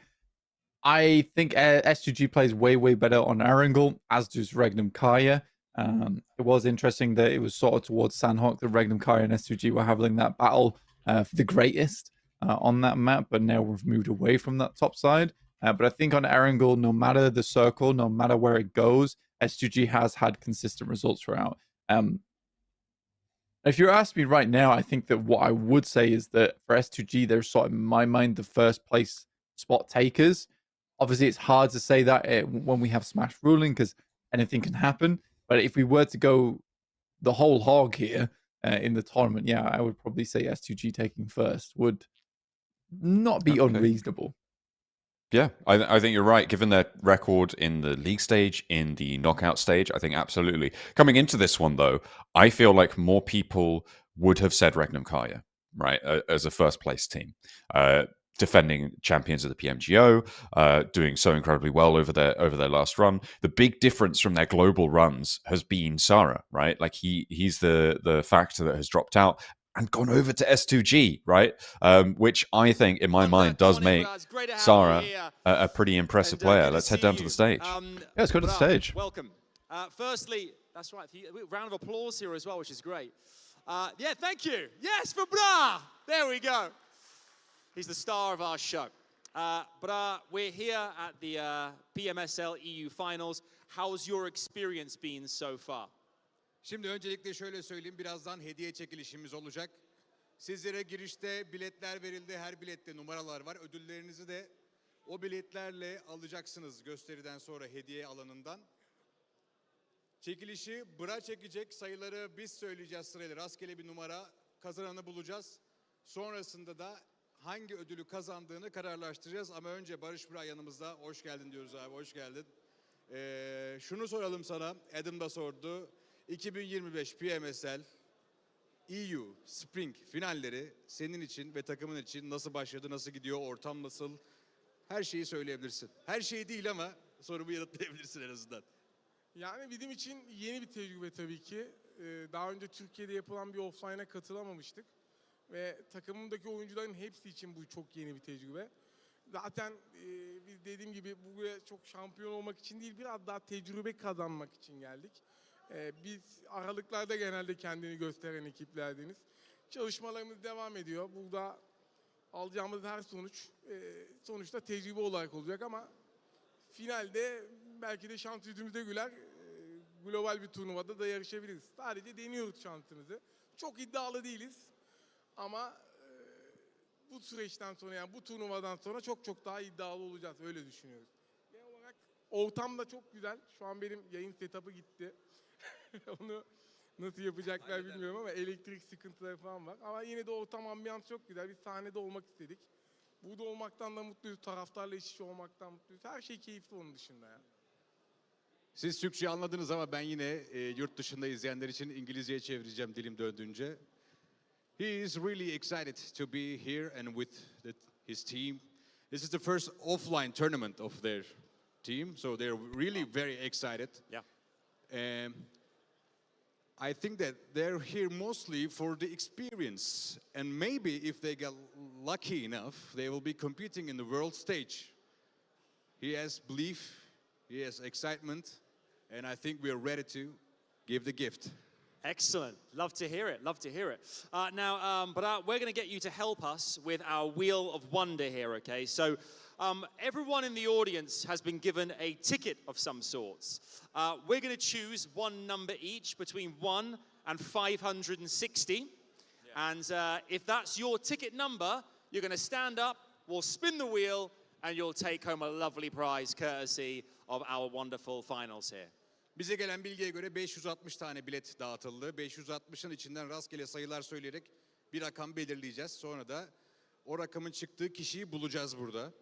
I think S2G plays way better on Erangel, as does Regnum Carya. It was interesting that it was sort of towards Sanhok that Regnum Carya and S2G were having that battle for the greatest on that map, but now we've moved away from that top side. But I think on Erangel, no matter the circle, no matter where it goes, S2G has had consistent results throughout. If you ask me right now, I think that what I would say is that for S2G, they're sort of, in my mind, the first place spot takers. Obviously, it's hard to say that when we have Smash ruling because anything can happen. But if we were to go the whole hog here in the tournament, yeah, I would probably say S2G taking first would not be unreasonable. Yeah, I think you're right. Given their record in the league stage, in the knockout stage, I think absolutely. Coming into this one, though, I feel like more people would have said Regnum Carya, right, as a first place team. Defending champions of the PMGO, doing so incredibly well over their last run. The big difference from their global runs has been Sarah, right? Like he's the factor that has dropped out and gone over to S2G, right? Which I think, in my mind, does make Sarah a pretty impressive player. Let's head down to the stage. Let's go to the stage. Welcome. Firstly, that's right. Round of applause here as well, which is great. Yeah, thank you. Yes, for Bra. There we go. He's the star of our show. But we're here at the PMSL EU Finals. How's your experience been so far? Şimdi öncelikle şöyle söyleyeyim, birazdan hediye çekilişimiz olacak. Sizlere girişte biletler verildi, her bilette numaralar var. Ödüllerinizi de o biletlerle alacaksınız gösteriden sonra hediye alanından. Çekilişi Bra çekecek, sayıları biz söyleyeceğiz sırayla. Rastgele bir numara, kazananı bulacağız. Sonrasında da hangi ödülü kazandığını kararlaştıracağız. Ama önce Barış Bra yanımızda. Hoş geldin diyoruz abi, hoş geldin. Şunu soralım sana, Adam da sordu. 2025 PMSL EU Spring finalleri senin için ve takımın için nasıl başladı, nasıl gidiyor, ortam nasıl? Her şeyi söyleyebilirsin. Her şey değil ama sorumu yanıtlayabilirsin en azından. Yani bizim için yeni bir tecrübe tabii ki. Daha önce Türkiye'de yapılan bir offline'a katılamamıştık. Ve takımımdaki oyuncuların hepsi için bu çok yeni bir tecrübe. Zaten biz dediğim gibi buraya çok şampiyon olmak için değil, biraz daha tecrübe kazanmak için geldik. Biz aralıklarda genelde kendini gösteren ekiplerdeniz. Çalışmalarımız devam ediyor. Burada alacağımız her sonuçta tecrübe olarak olacak ama finalde belki de şans yüzümüze güler. Global bir turnuvada da yarışabiliriz. Sadece deniyoruz şansımızı. Çok iddialı değiliz ama bu süreçten sonra, yani bu turnuvadan sonra çok daha iddialı olacağız, öyle düşünüyoruz. Genel olarak ortam da çok güzel. Şu an benim yayın setup'ı gitti. Onu nasıl yapacaklar bilmiyorum ama elektrik sıkıntıları falan var. Ama yine de ortam, ambiyans çok güzel. Biz sahnede olmak istedik. Burada olmaktan da mutluyuz. Taraftarla iç içe olmaktan mutluyuz. Her şey keyifli onun dışında ya. Siz Türkçe anladınız ama ben yine yurt dışında izleyenler için İngilizceye çevireceğim dilim döndüğünce. He is really excited to be here and with his team. This is the first offline tournament of their team, so they're really very excited. Yeah. I think that they're here mostly for the experience, and maybe if they get lucky enough, they will be competing in the world stage. He has belief, he has excitement, and I think we are ready to give the gift. Excellent. Love to hear it. Love to hear it. But we're going to get you to help us with our Wheel of Wonder here, okay? So everyone in the audience has been given a ticket of some sorts. We're going to choose one number each between 1 and 560. Yeah. And if that's your ticket number, you're going to stand up, we'll spin the wheel, and you'll take home a lovely prize courtesy of our wonderful finals here. Bize gelen bilgiye göre 560 tane bilet dağıtıldı. 560'ın içinden rastgele sayılar söyleyerek bir rakam belirleyeceğiz. Sonra da o rakamın çıktığı kişiyi bulacağız burada.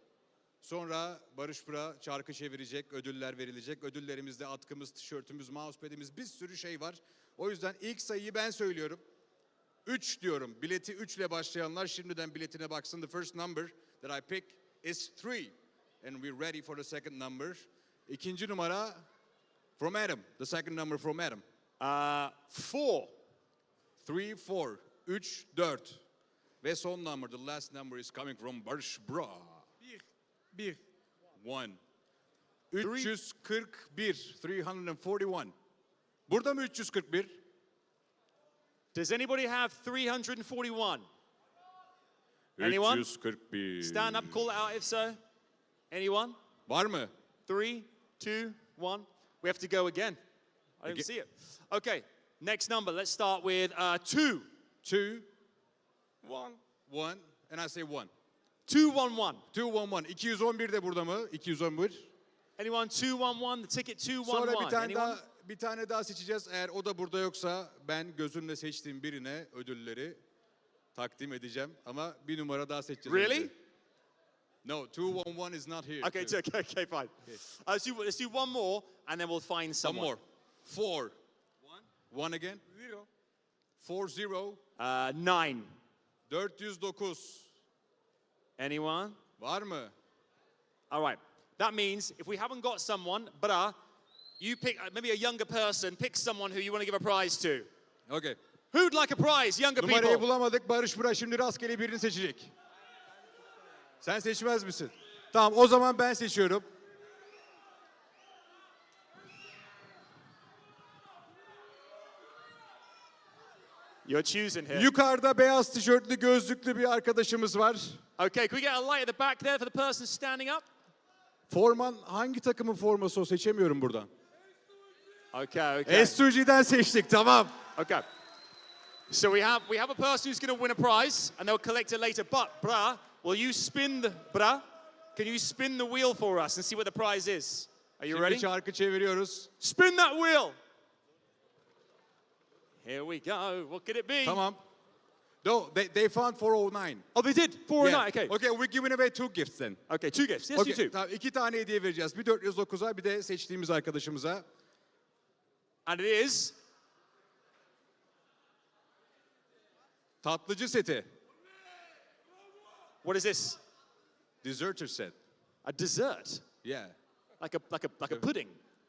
Sonra Barış Bura çarkı çevirecek, ödüller verilecek. Ödüllerimizde atkımız, tişörtümüz, mousepad'imiz, bir sürü şey var. O yüzden ilk sayıyı ben söylüyorum. 3 diyorum. Bileti 3 ile başlayanlar şimdiden biletine baksın. The first number that I pick is 3. And we're ready for the second number. İkinci numara from Adam. The second number from Adam. 4. 3, 4. 3, 4. Ve son number, the last number is coming from Barış Bura. 1. 1. 341. 341. Burada mı 341? Does anybody have 341? Anyone? 341. Stand up, call it out if so. Anyone? Var mı? 3, 2, 1. We have to go again. I don't see it. Okay, next number. Let's start with 2. 2, 1. 1, and I say 1. 211. 211. 211 de burada mı? 211. Anyone? 211. The ticket 211. Sonra Anyone? bir tane daha seçeceğiz. Eğer o da burada yoksa ben gözümle seçtiğim birine ödülleri takdim edeceğim. Ama bir numara daha seçeceğiz. Really? Önce. No, 211 is not here. Okay, okay, fine. Let's do one more, and then we'll find someone. One more. 4. 1 again. 0. 40. 9. 409. Anyone? Var mı? All right. That means if we haven't got someone, you pick maybe a younger person, pick someone who you want to give a prize to. Okay. Who'd like a prize? Younger Numarayı people. bulamadık. Barış Bura şimdi rastgele birini seçecek. Sen seçmez misin? Tamam, o zaman ben seçiyorum. You're choosing here. Yukarıda beyaz tişörtlü, gözlüklü bir arkadaşımız var. Okay, can we get a light at the back there for the person standing up? Forman hangi takımın forması o, seçemiyorum buradan. Okay. S2G'den seçtik, tamam. Okay. So we have a person who's going to win a prize, and they'll collect it later. But, will you spin can you spin the wheel for us and see what the prize is? Are you ready? Şimdi çarkı çeviriyoruz. Spin that wheel. Here we go. What could it be? Tamam. No, they found 409. Oh, they did? 409, okay. Okay, we're giving away 2 gifts then. Okay, 2 gifts. Yes, Okay, you do. tamam, 2 tane hediye vereceğiz. Bir 409'a, bir de seçtiğimiz arkadaşımıza. And it is Tatlıcı seti. What is this? Desserter set. A dessert? Yeah. Like a pudding?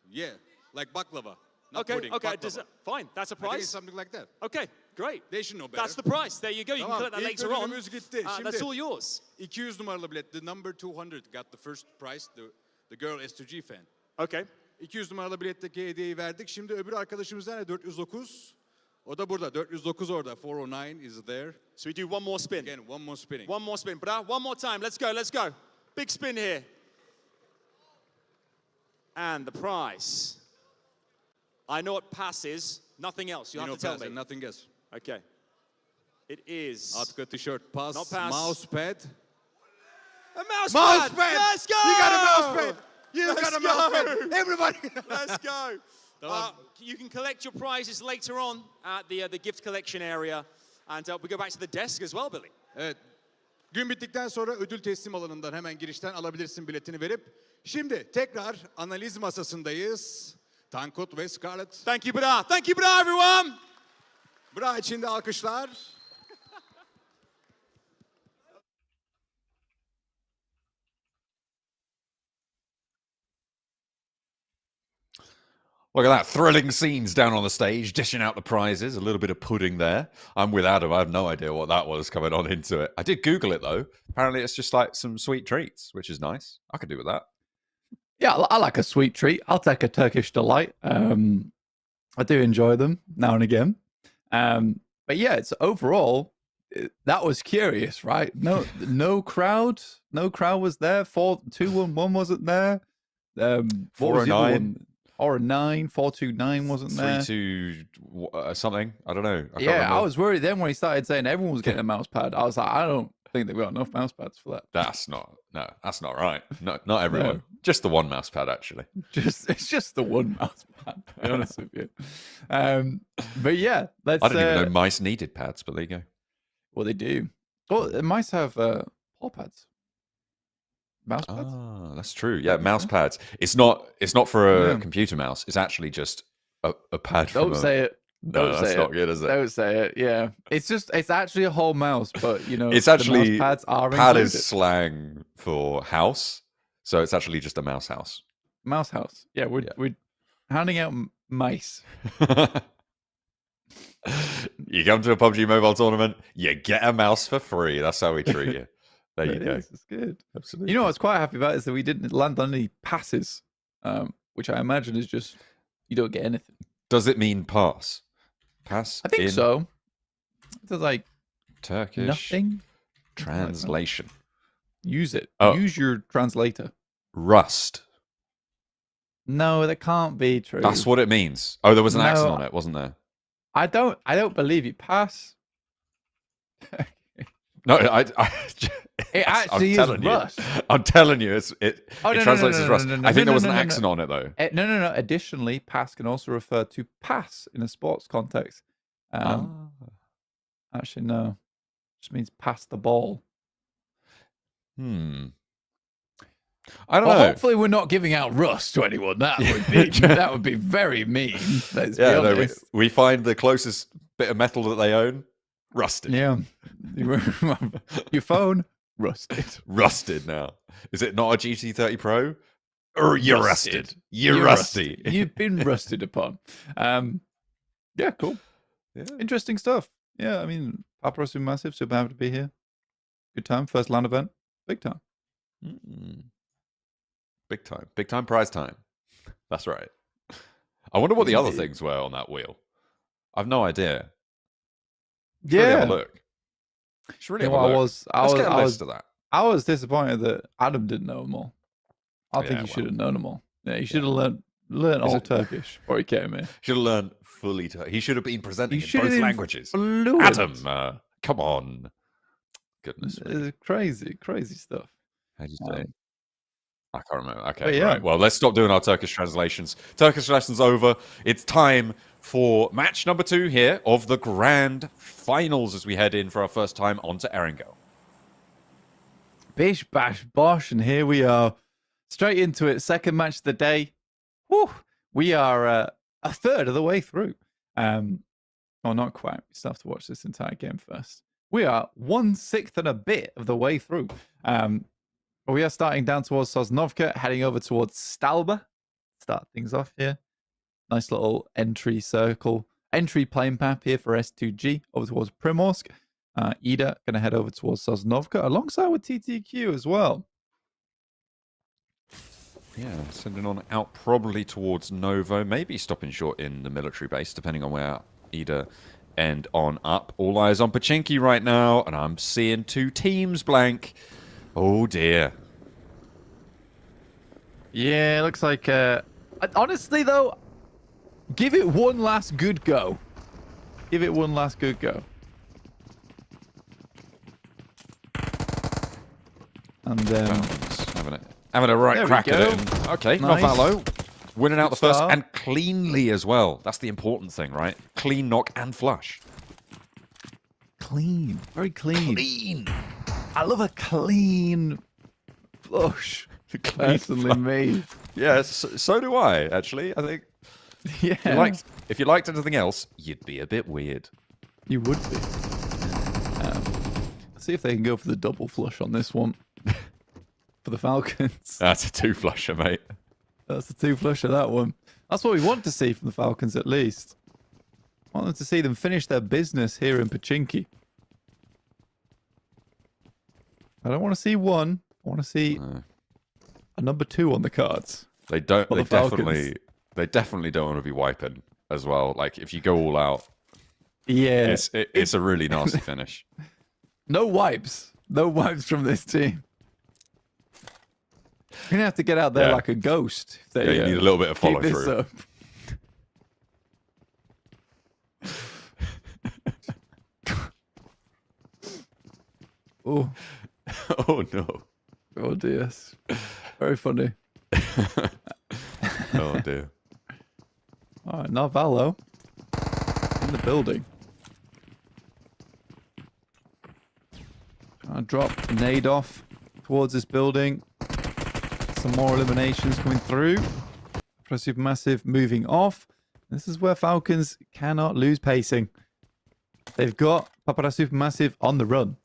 Yeah. Like baklava. Not Okay, pudding, okay, baklava. dessert. Fine, that's a I think it's price. something like that. Okay, great. They should know better. That's the price. There you go. You can Tamam, collect that ilk later on. ödülümüz gitti. That's all Şimdi yours. 200 numaralı bilet. The number 200 got the first prize. The girl S2G fan. Okay. 200 numaralı biletteki hediyeyi verdik. Şimdi öbür arkadaşımız nerede? 409. O da burada. 409 orada. 409 is there. So we do one more spin. Again, one more spinning. One more spin. Bra, one more time. Let's go, let's go. Big spin here. And the prize. I know what pass is. Nothing else. You have to tell me. Nothing else. Okay. It is Atka tişört, pass, Not pass. mousepad. a mouse Mousepad! pad. Let's go! You got a mousepad! You Let's got a go! mousepad! Everybody! Let's go. Tamam. You can collect your prizes later on at the gift collection area. And we go back to the desk as well, Billy. Evet. Gün bittikten sonra ödül teslim alanından hemen girişten alabilirsin biletini verip. Şimdi tekrar analiz masasındayız. Tankut ve Scarlett. Thank you, Bra. Thank you, Bra, everyone. Bra içinde alkışlar. Look at that. Thrilling scenes down on the stage, dishing out the prizes. A little bit of pudding there. I'm with Adam. I have no idea what that was coming on into it. I did Google it, though. Apparently, it's just like some sweet treats, which is nice. I could do with that. Yeah, I like a sweet treat. I'll take a Turkish delight. I do enjoy them now and again. But yeah, it's overall, that was curious, right? No crowd. No crowd was there. 4-2-1-1 wasn't there. 409. 409, 429 wasn't there. 3-2 something. I don't know. I can't Yeah, remember. I was worried then when he started saying everyone was getting a mouse pad. I was like, I don't think they've got enough mouse pads for that. That's not right. No, not everyone. No. Just the one mouse pad, actually. It's just the one mouse pad, to be honest with you. But yeah, let's. I didn't even know mice needed pads, but there you go. Well, they do. Well, mice have paw pads. Mouse pads. Ah, that's true. Yeah, mouse pads. It's not for a Yeah. computer mouse. It's actually just a pad. Don't say it. No, Don't that's say not it. good, is it? Don't say it. Yeah, it's actually a whole mouse, but It's the actually mouse pads are pad included. is slang for house, so it's actually just a mouse house. Mouse house. Yeah, we're handing out mice. You come to a PUBG Mobile tournament, you get a mouse for free. That's how we treat you. There you It go. is, it's good. Absolutely. You know what I was quite happy about is that we didn't land on any passes, which I imagine is just you don't get anything. Does it mean pass? Pass? I think in so. It's like Turkish nothing. translation. Use it. Oh. Use your translator. Rust. No, that can't be true. That's what it means. Oh, there was an accent No. on it, wasn't there? I don't believe you. Pass. No, It I'm actually is telling you. rust. I'm telling you, it Oh, no, no, translates no, as no, rust. no, no, I think no, there was no, an no, no. accent on it though. No. Additionally, pass can also refer to pass in a sports context. Actually, no. Just means pass the ball. I don't Well, know. hopefully, we're not giving out rust to anyone. That would be very mean. Let's be Yeah, no, honest. we find the closest bit of metal that they own rusted. Yeah. Your phone, rusted. Rusted now. Is it not a GT30 Pro? Or you're rusted. You're rusty. rusty. You've been rusted upon. Yeah, cool. Yeah. Interesting stuff. Yeah, I mean, Papara SuperMassive, super happy to be here. Good time. First LAN event. Big time. Big time. Big time prize time. That's right. I wonder what the other Indeed. things were on that wheel. I've no idea. Should really Yeah. have a look. Should really You have know, a look. Let's get a I list of that. I was disappointed that Adam didn't know them all. I think Yeah, he should have well. known them all. Yeah, he should have learned all Turkish before he came here. Should have learned fully. He should have been presenting He in should both have been languages. fluent. Adam, come on. Goodness me. Crazy stuff. How do you say? I can't remember. But Okay, yeah. right. Well, let's stop doing our Turkish translations. Turkish lessons over. It's time for match number 2 here of the grand finals as we head in for our first time onto Erangel. Bish bash bosh, and here we are, straight into it. Second match of the day. Whew, we are a third of the way through. Well, not quite. We still have to watch this entire game first. We are 1/6 and a bit of the way through. We are starting down towards Sosnovka, heading over towards Stalba. Start things off here. Nice little entry plane path here for S2G over towards Primorsk. Ida going to head over towards Sosnovka alongside with TTQ as well. Yeah, sending on out probably towards Novo, maybe stopping short in the military base, depending on where Ida end on up. All eyes on Pachinki right now, and I'm seeing 2 teams blank. Oh dear. Yeah, it looks like... honestly, though, give it one last good go. Give it one last good go. And having a right there crack we at go. it. Okay, Nice. Novalo winning out the first start. and cleanly as well. That's the important thing, right? Clean knock and flush. Clean. Very clean. Clean. I love a clean flush. Clean Personally, me. Yes, so do I, actually. I think Yeah. if you liked anything else, you'd be a bit weird. You would be. See if they can go for the double flush on this one. For the Falcons. That's a 2-flusher, mate. That's a 2-flusher, that one. That's what we want to see from the Falcons, at least. I want them to see them finish their business here in Pachinki. I don't want to see one. I want to see a number 2 on the cards. They don't. For the They definitely don't want to be wiping as well. Like if you go all out, Yeah. it's a really nasty finish. No wipes. No wipes from this team. You're going to have to get out there Yeah. like a ghost. If they, Yeah, you need a little bit of follow keep this through. up. Oh, Oh no. oh dear. Very funny. Oh dear. All right, Narvalo in the building. I dropped a nade off towards this building. Some more eliminations coming through. Supermassive moving off. This is where Falcons cannot lose pacing. They've got Papara SuperMassive on the run.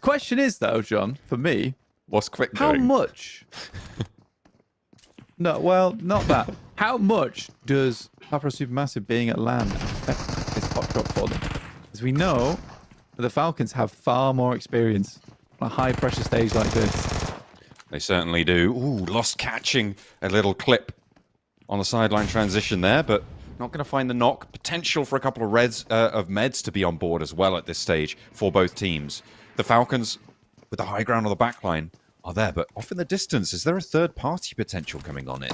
Question is, though, John, for me, What's Quick how doing? much? No, well, not that. How much does Papara SuperMassive being at land affect this hot drop for them? As we know, the Falcons have far more experience on a high pressure stage like this. They certainly do. Ooh, lost catching a little clip on the sideline transition there, but not going to find the knock. Potential for a couple of meds to be on board as well at this stage for both teams. The Falcons, with the high ground on the back line, are there, but off in the distance, is there a third-party potential coming on it?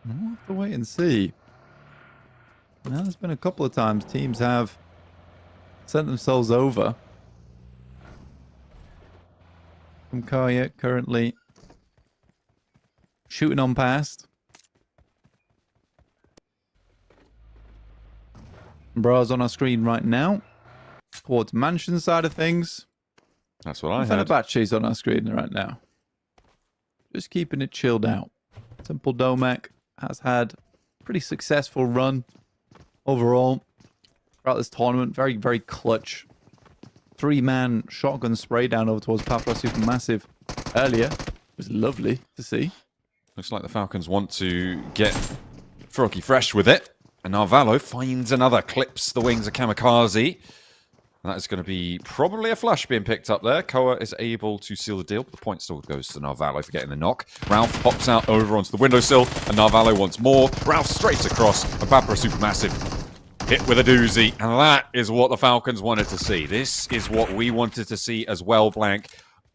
We'll have to wait and see. Now, there's been a couple of times teams have sent themselves over. From Carya currently shooting on past. Bras on our screen right now. Towards mansion side of things. That's what I heard. Fenerbahçe's on our screen right now. Just keeping it chilled out. Simple Domek has had a pretty successful run overall throughout this tournament. Very, very clutch. 3-man shotgun spray down over towards Papara SuperMassive earlier. It was lovely to see. Looks like the Falcons want to get froggy fresh with it. And Narvalo finds another, clips the wings of Kamikaze. And that is going to be probably a flush being picked up there. Koa is able to seal the deal, but the point still goes to Narvalo for getting the knock. Ralph pops out over onto the windowsill, and Narvalo wants more. Ralph straight across, and Papara SuperMassive hit with a doozy. And that is what the Falcons wanted to see. This is what we wanted to see as well, Blank.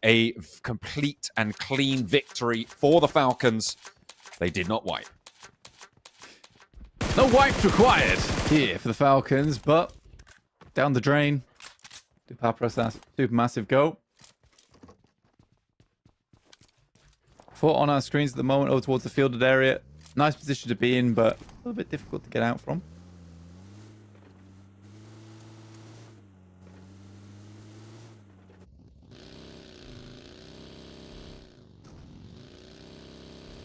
A complete and clean victory for the Falcons. They did not wipe. No wipes required here for the Falcons, but down the drain. Do Papara SuperMassive go? Foot on our screens at the moment over towards the fielded area. Nice position to be in, but a little bit difficult to get out from.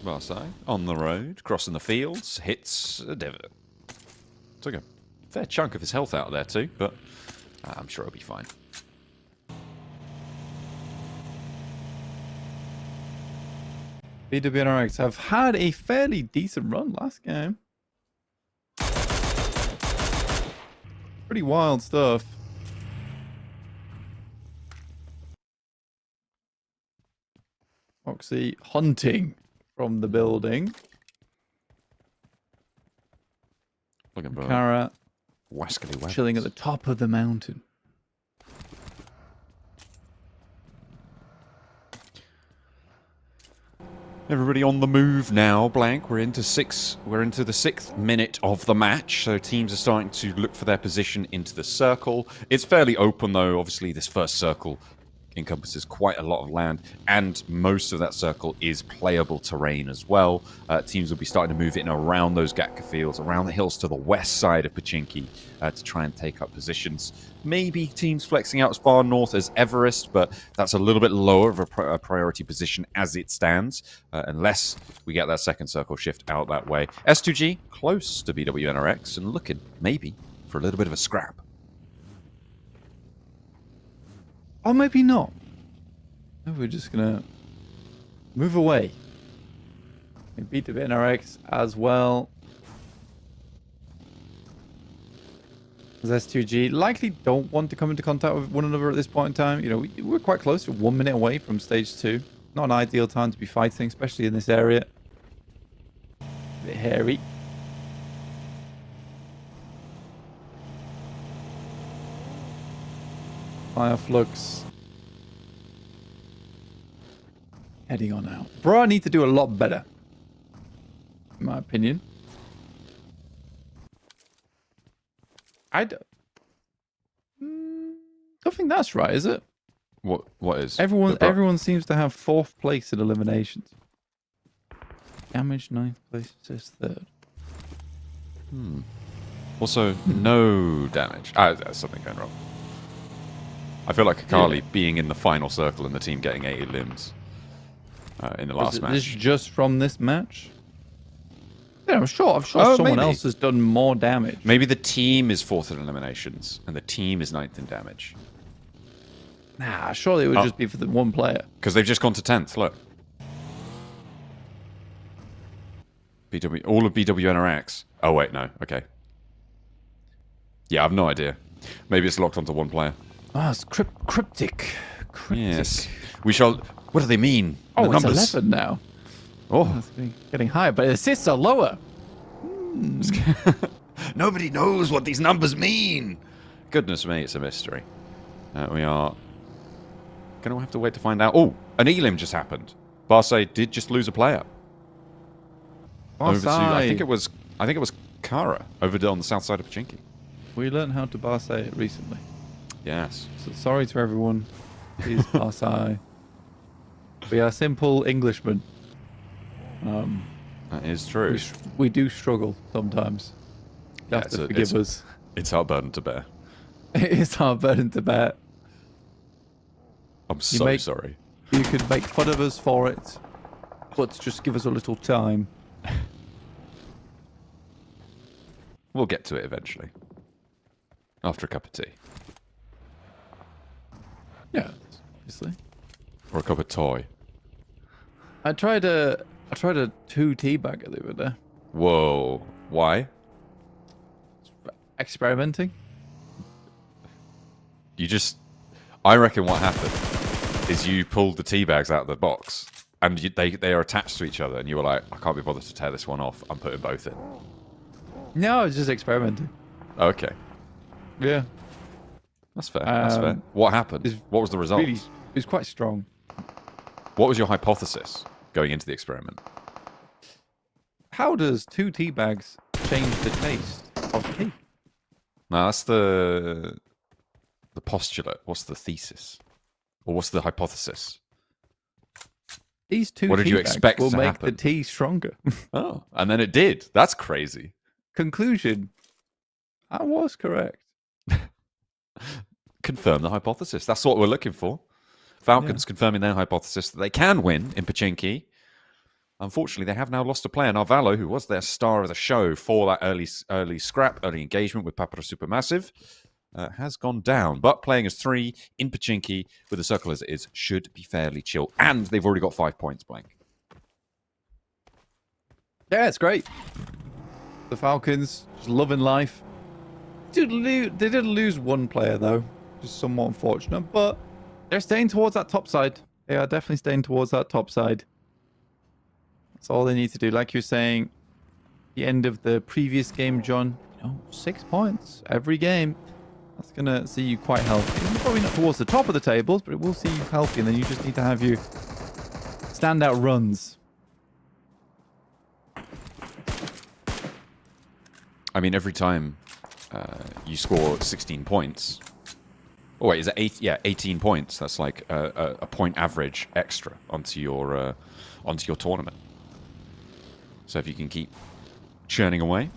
Barsay on the road, crossing the fields, hits a divot. It's okay. fair chunk of his health out of there too, but I'm sure he'll be fine. BWNRX have had a fairly decent run last game. Pretty wild stuff. Foxy hunting from the building. Looking for Carya wascally chilling at the top of the mountain. Everybody on the move now, Blank. We're into the 6th minute of the match, so teams are starting to look for their position into the circle. It's fairly open, though. Obviously, this first circle encompasses quite a lot of land, and most of that circle is playable terrain as well. Teams will be starting to move in around those Gatka fields, around the hills to the west side of Pochinki to try and take up positions. Maybe teams flexing out as far north as Everest, but that's a little bit lower of a priority position as it stands, unless we get that second circle shift out that way. S2G close to BWNRX and looking maybe for a little bit of a scrap. Or maybe not. Maybe we're just gonna move away. And beat the BRX as well. As S2G likely don't want to come into contact with one another at this point in time. You know, we're quite close. We're 1 minute away from stage 2. Not an ideal time to be fighting, especially in this area. A bit hairy. Fire Flux. Heading on out. Bro, I need to do a lot better. In my opinion. I don't think that's right, is it? What is? Everyone seems to have 4th place in eliminations. Damage 9th place, assist 3rd. Also, no damage. There's something going wrong. I feel like Akali being in the final circle and the team getting 80 limbs in the last match. This just from this match? Yeah, I'm sure someone else has done more damage. Maybe the team is 4th in eliminations and the team is 9th in damage. Nah, surely it would just be for the one player. Because they've just gone to 10th, look. All of BWNRX. Oh, wait, no. Okay. Yeah, I've no idea. Maybe it's locked onto one player. Ah, it's cryptic. Yes. We shall... What do they mean? Oh, the it's numbers. 11 now. Oh. It's getting higher, but assists are lower. Nobody knows what these numbers mean. Goodness me, it's a mystery. We are going to have to wait to find out. Oh, an elim just happened. Barsay did just lose a player. Over to, I think it was Carya over on the south side of Pochinki. We learned how to Barsay it recently. Yes. So sorry to everyone. Please Barsay. We are simple Englishmen. That is true. We do struggle sometimes. You have to forgive us. It's our burden to bear. It is our burden to bear. I'm so sorry. You could make fun of us for it, but just give us a little time. We'll get to it eventually. After a cup of tea. Yeah, obviously. Or a cup of toy. I tried a 2-teabagger the other day. Whoa. Why? Experimenting. I reckon what happened is you pulled the tea bags out of the box and they are attached to each other and you were like, I can't be bothered to tear this one off. I'm putting both in. No, I was just experimenting. Okay. Yeah. That's fair. That's fair. What happened? What was the result? Really, it was quite strong. What was your hypothesis going into the experiment? How does 2 tea bags change the taste of tea? No, that's the postulate. What's the thesis? Or what's the hypothesis? These 2 what did you tea bags expect will to make happen? the tea stronger. Oh, and then it did. That's crazy. Conclusion. I was correct. Confirm the hypothesis. That's what we're looking for. Falcons confirming their hypothesis that they can win in Pochinki. Unfortunately, they have now lost a player. Narvalo, who was their star of the show for that early scrap, early engagement with Papara SuperMassive, has gone down. But playing as 3 in Pachinki with the circle as it is should be fairly chill. And they've already got 5 points, Blank. Yeah, it's great. The Falcons just loving life. They did lose one player, though, which is somewhat unfortunate. But they're staying towards that top side. They are definitely staying towards that top side. That's all they need to do. Like you're saying, the end of the previous game, John, 6 points every game. That's going to see you quite healthy. Probably not towards the top of the tables, but it will see you healthy. And then you just need to have your standout runs. I mean, every time you score 16 points... Oh, wait, is it 8? Yeah, 18 points. That's like a point average extra onto your tournament. So if you can keep churning away,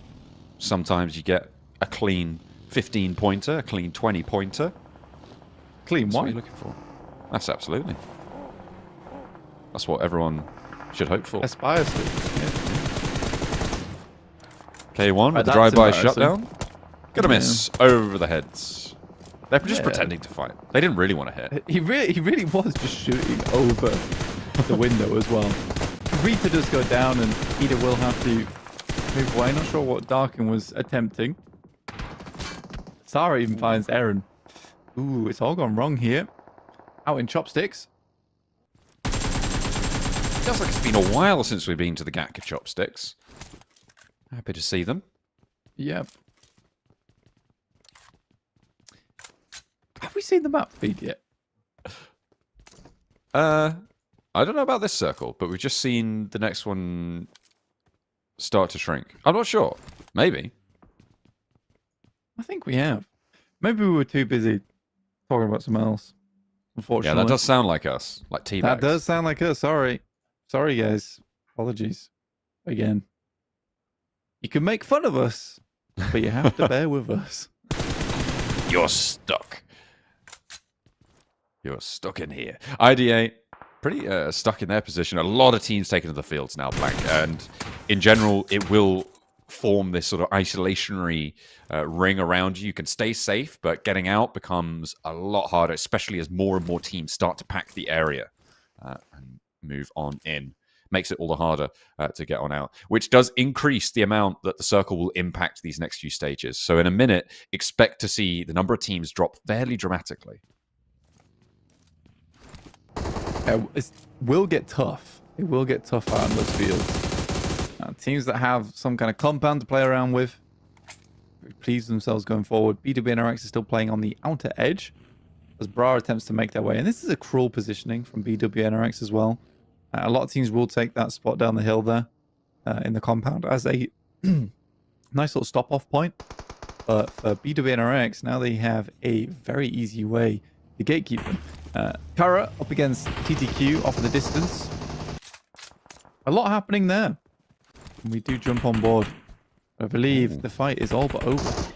sometimes you get a clean 15-pointer, a clean 20-pointer. Clean That's what what? you're looking for. That's absolutely. That's what everyone should hope for. Aspires to. Yeah. K1 with the That's drive-by embarrassing. shutdown. Gonna miss over the heads. They're just Yeah. pretending to fight. They didn't really want to hit. He really was just shooting over the window as well. Rita does go down and Ida will have to move away. Not sure what Darkin was attempting. Sarah even finds Aaron. Ooh, it's all gone wrong here. Out in chopsticks. Feels like it's been a while since we've been to the Gatka Chopsticks. Happy to see them. Yep. Have we seen the map feed yet? I don't know about this circle, but we've just seen the next one start to shrink. I'm not sure. Maybe. I think we have. Maybe we were too busy talking about something else. Unfortunately. Yeah, that does sound like us. Like teabags. That does sound like us. Sorry. Sorry, guys. Apologies. Again. You can make fun of us, but you have to bear with us. You're stuck. You're stuck in here. IDA, pretty stuck in their position. A lot of teams taking to the fields now, Blank. And in general, it will form this sort of isolationary ring around you. You can stay safe, but getting out becomes a lot harder, especially as more and more teams start to pack the area and move on in. Makes it all the harder to get on out, which does increase the amount that the circle will impact these next few stages. So in a minute, expect to see the number of teams drop fairly dramatically. It will get tough. It will get tough out in those fields. Teams that have some kind of compound to play around with please themselves going forward. BWNRX is still playing on the outer edge as Bra attempts to make their way. And this is a cruel positioning from BWNRX as well. A lot of teams will take that spot down the hill there in the compound as a nice little stop-off point. But for BWNRX, now they have a very easy way to gatekeep them. Carya up against TTQ off in the distance. A lot happening there. And we do jump on board. I believe the fight is all but over.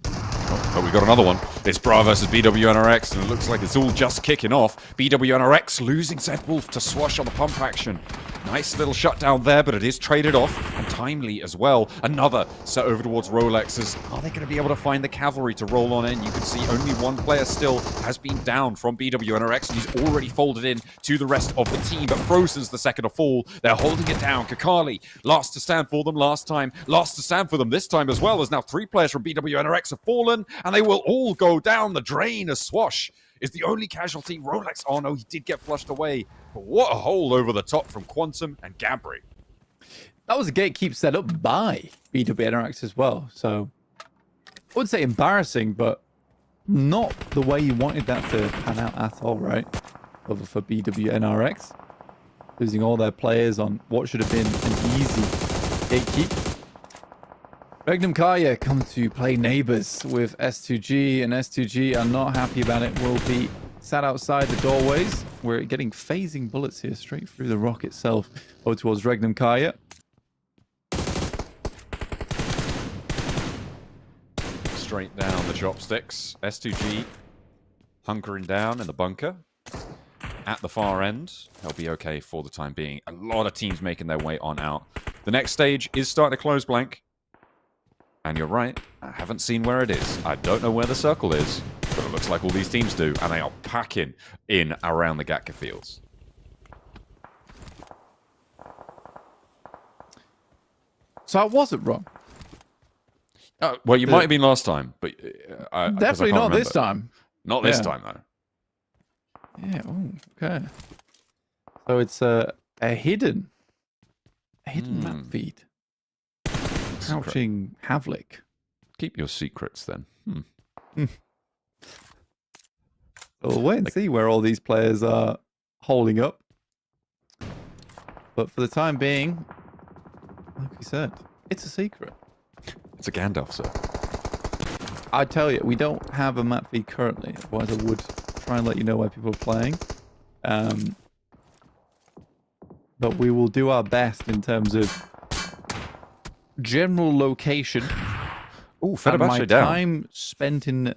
But we got another one. It's Bra versus BWNRX, and it looks like it's all just kicking off. BWNRX losing Zed Wolf to Swash on the pump action. Nice little shutdown there, but it is traded off, and timely as well. Another set over towards Rolexes. Are they going to be able to find the cavalry to roll on in? You can see only one player still has been down from BWNRX, and he's already folded in to the rest of the team, but Frozen's the second to fall. They're holding it down. Kakali, last to stand for them last time, last to stand for them this time as well, as now 3 players from BWNRX have fallen, and they will all go down the drain as Swash is the only casualty. Rolex, oh no, he did get flushed away. But what a hole over the top from Quantum and Gabri. That was a gatekeep set up by BWNRX as well. So I wouldn't say embarrassing, but not the way you wanted that to pan out at all, right? Over for BWNRX. Losing all their players on what should have been an easy gatekeep. Regnum Carya come to play neighbors with S2G, and S2G are not happy about it. Will be sat outside the doorways. We're getting phasing bullets here straight through the rock itself over towards Regnum Carya. Straight down the chopsticks. S2G hunkering down in the bunker. at the far end. They'll be okay for the time being. A lot of teams making their way on out. The next stage is starting to close, Blank. And you're right, I haven't seen where it is. I don't know where the circle is, but it looks like all these teams do, and they are packing in around the Gatka fields. So I wasn't wrong. Well, you might have been last time, but Definitely not this time. Not this time, though. Yeah. Oh, okay. So it's a hidden map feed. Crouching Havlik. Keep your secrets, then. We'll wait and see where all these players are holding up. But for the time being, like we said, it's a secret. It's a Gandalf, sir. I tell you, we don't have a map feed currently. Otherwise, I would try and let you know where people are playing. But we will do our best in terms of general location. Oh, and my Fenerbahçe down. time spent in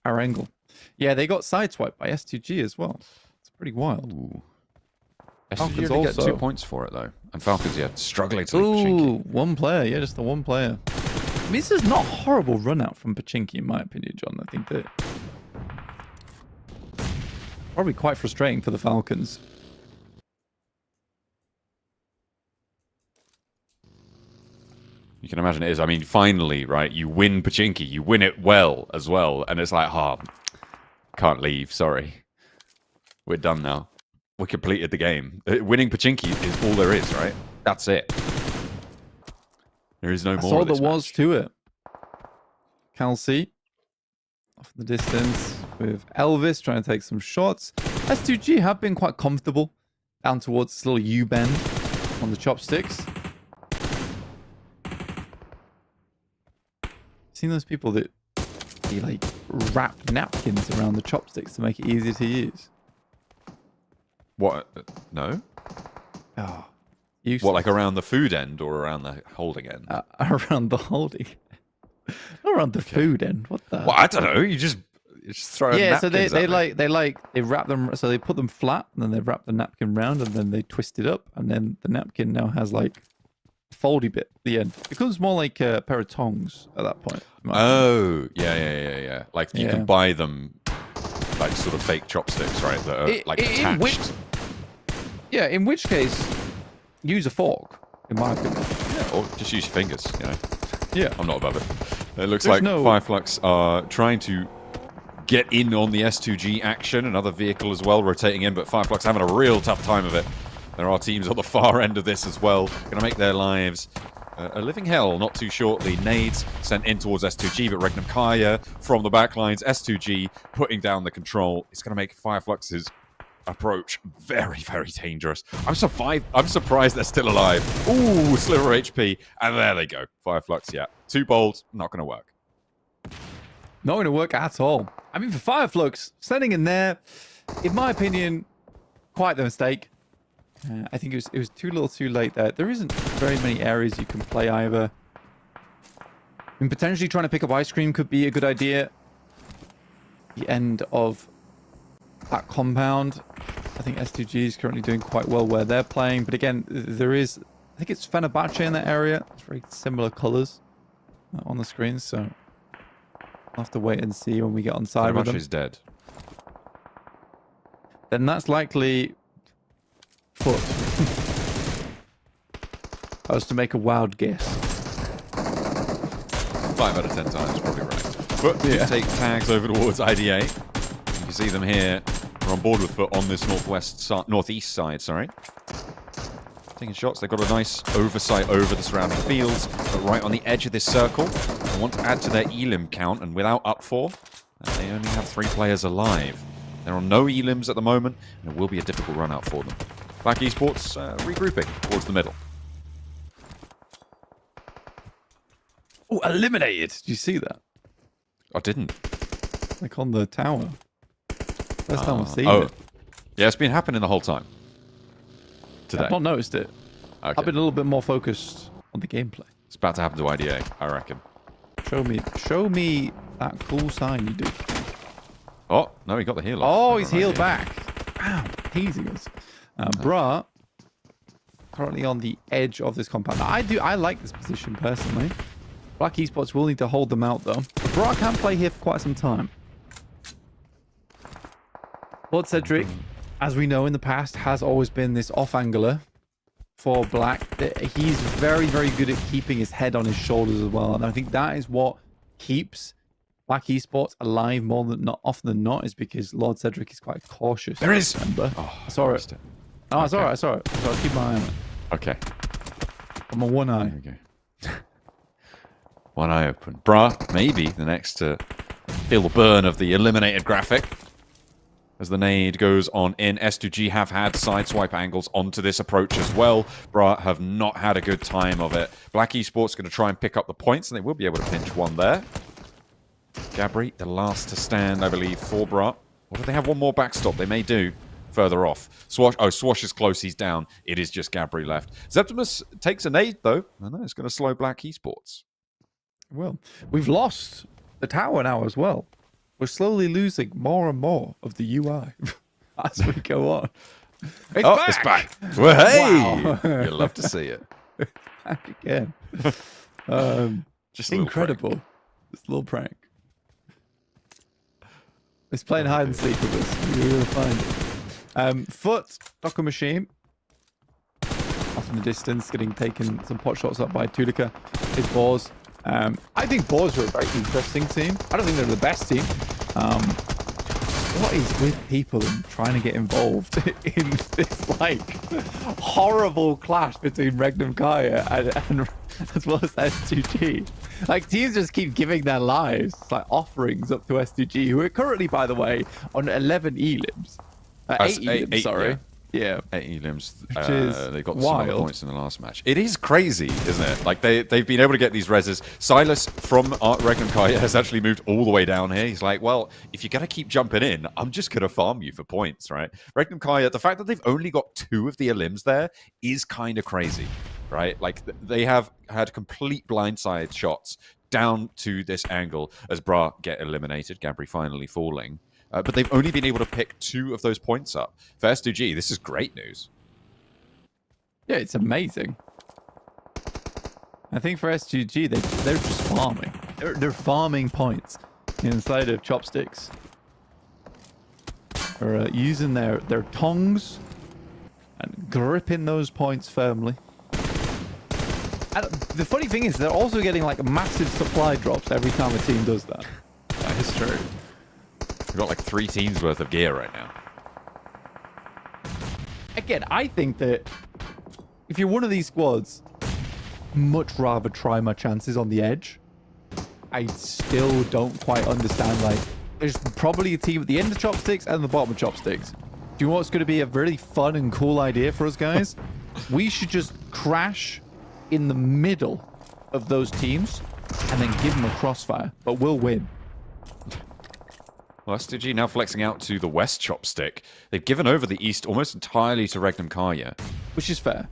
Erangel. Yeah, they got sideswiped by S2G as well. It's pretty wild. Ooh. Falcons STG only get also. 2 points for it, though. And Falcons, yeah, struggling to leave Ooh, Pachinki. one player. Yeah, just the one player. I mean, this is not a horrible run out from Pachinki, in my opinion, John. I think that probably quite frustrating for the Falcons. You can imagine it is. I mean, finally, right, you win Pachinki. You win it well as well. And it's like, can't leave, sorry. We're done now. We completed the game. Winning Pachinki is all there is, right? That's it. There is no That's more all of this there was match. to it. Kelsey off in the distance with Elvis trying to take some shots. S2G have been quite comfortable down towards this little U-bend on the chopsticks. Seen those people that they like wrap napkins around the chopsticks to make it easier to use? What? No? Oh, What, like around the food end or around the holding end? around the holding, not around the food end. What the? Well, I don't know. You just throw Yeah, so napkins at me. they wrap them, so they put them flat and then they wrap the napkin round and then they twist it up and then the napkin now has like a foldy bit at the end. It becomes more like a pair of tongs at that point. Oh, yeah. Like you can buy them, like sort of fake chopsticks, right? That are like attached. In which case, use a fork, in my opinion. Yeah, or just use your fingers, you know. Yeah. I'm not above it. It looks There's like Fireflux are trying to get in on the S2G action. Another vehicle as well rotating in, but Fireflux having a real tough time of it. There are teams on the far end of this as well. Going to make their lives a living hell not too shortly. Nades sent in towards S2G, but Regnum Carya from the backlines. S2G putting down the control. It's going to make Fireflux's approach very, very dangerous. I'm surprised they're still alive. Ooh, sliver HP. And there they go. Fireflux, yeah. Too bold. Not going to work. Not going to work at all. I mean, for Fireflux, standing in there, in my opinion, quite the mistake. I think it was too little too late there. There isn't very many areas you can play either. And potentially trying to pick up ice cream could be a good idea. The end of that compound. I think S2G is currently doing quite well where they're playing. But again, there is, I think it's Fenerbahçe in that area. It's very similar colors on the screen. So I'll have to wait and see when we get on side with them. Fenerbahçe is dead. Then that's likely FUT. I was to make a wild guess. 5 out of 10 times, probably right. FUT do take tags over towards IDA. You can see them here. We're on board with FUT on this northeast side, sorry. Taking shots. They've got a nice oversight over the surrounding fields, but right on the edge of this circle. They want to add to their elim count, and without up 4, they only have 3 players alive. There are no elims at the moment, and it will be a difficult run out for them. BRX Esports regrouping towards the middle. Oh, eliminated. Did you see that? I didn't. Like on the tower. First time I've seen it. Yeah, it's been happening the whole time. Today. I've not noticed it. Okay. I've been a little bit more focused on the gameplay. It's about to happen to IDA, I reckon. Show me that cool sign you do. Oh, no, he got the heal off. Oh, Never he's mind. healed back. Bam! Teasing us. Bra, currently on the edge of this compound. Now, I like this position personally. Black Esports will need to hold them out though. But Bra can play here for quite some time. Lord Cedric, as we know in the past, has always been this off-angler for Black. He's very, very good at keeping his head on his shoulders as well. And I think that is what keeps Black Esports alive more than not often than not, is because Lord Cedric is quite cautious. There is! Remember? Oh, I saw it. Oh, I saw it. So I'll keep my eye on it. Okay. I'm on one eye. There we go. One eye open. Bra, maybe the next to feel the burn of the eliminated graphic. As the nade goes on in, S2G have had sideswipe angles onto this approach as well. Bra have not had a good time of it. Black Esports going to try and pick up the points, and they will be able to pinch one there. Gabri, the last to stand, I believe, for Bra. Or do they have one more backstop? They may do. Further off. Swash. Oh, Swash is close. He's down. It is just Gabri left. Zeptimus takes a nade, though. And that is going to slow Black Esports. Well, we've lost the tower now as well. We're slowly losing more and more of the UI as we go on. It's back! It's back. Well, hey! Wow. You'll love to see it. Back again. Just a little incredible. Just a little prank. It's playing hide and seek with us. We're going to find it. FUT Docker Machine. Off in the distance, getting taken some pot shots up by Tudica. It's Boars. I think Boars are a very interesting team. I don't think they're the best team. What is with people and trying to get involved in this like horrible clash between Regnum, Carya and as well as S2G? Like, teams just keep giving their lives like offerings up to S2G, who are currently, by the way, on 11 elims. 8 elims, sorry. Yeah. 8 elims. They got some other points in the last match. It is crazy, isn't it? Like, they've been able to get these reses. Silas from Regnum Carya has actually moved all the way down here. He's like, well, if you're going to keep jumping in, I'm just going to farm you for points, right? Regnum Carya, the fact that they've only got 2 of the elims there is kind of crazy, right? Like, they have had complete blindside shots down to this angle as Bra get eliminated. Gabri finally falling. But they've only been able to pick 2 of those points up. For S2G, this is great news. Yeah, it's amazing. I think for S2G, they're just farming. They're farming points inside of chopsticks. They're using their tongs and gripping those points firmly. And the funny thing is, they're also getting like massive supply drops every time a team does that. That is true. We've got like 3 teams worth of gear right now. Again, I think that if you're one of these squads, much rather try my chances on the edge. I still don't quite understand, like, there's probably a team at the end of chopsticks and the bottom of chopsticks. Do you know what's going to be a really fun and cool idea for us, guys? We should just crash in the middle of those teams and then give them a crossfire, but we'll win. Well, S2G now flexing out to the west chopstick. They've given over the east almost entirely to Regnum Carya. Which is fair.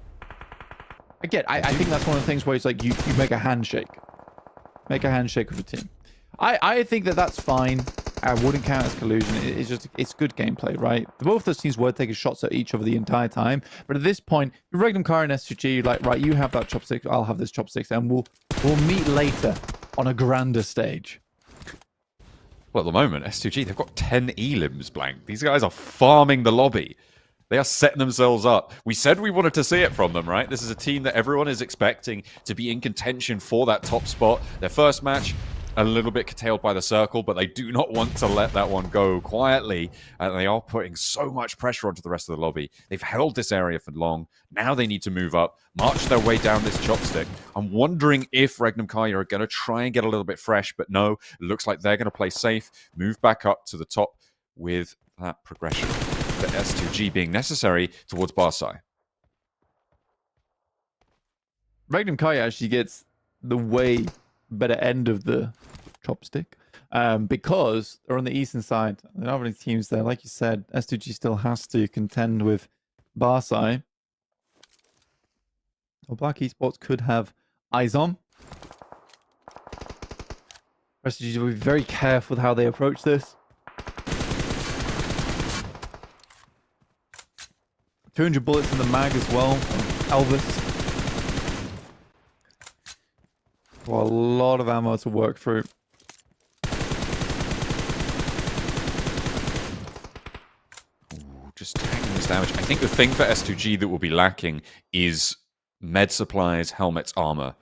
Again, I think that's one of the things where it's like you make a handshake. Make a handshake with a team. I think that's fine. I wouldn't count as collusion. It's good gameplay, right? Both those teams were taking shots at each other the entire time. But at this point, Regnum Carya and S2G, like, right, you have that chopstick, I'll have this chopstick, and we'll meet later on a grander stage. Well, at the moment, S2G, they've got 10 elims blank. These guys are farming the lobby. They are setting themselves up. We said we wanted to see it from them, right? This is a team that everyone is expecting to be in contention for that top spot. Their first match, a little bit curtailed by the circle, but they do not want to let that one go quietly. And they are putting so much pressure onto the rest of the lobby. They've held this area for long. Now they need to move up, march their way down this chopstick. I'm wondering if Regnum Carya are going to try and get a little bit fresh, but no, it looks like they're going to play safe, move back up to the top with that progression. The S2G being necessary towards Barsay. Regnum Carya actually gets the way better end of the chopstick because they're on the eastern side. There don't have any teams there. Like you said, S2G still has to contend with Barsay. Well, Black Esports could have eyes on. S2G will be very careful with how they approach this. 200 bullets in the mag as well from Elvis. Well, a lot of ammo to work through. Just tagging this damage. I think the thing for S2G that will be lacking is med supplies, helmets, armor.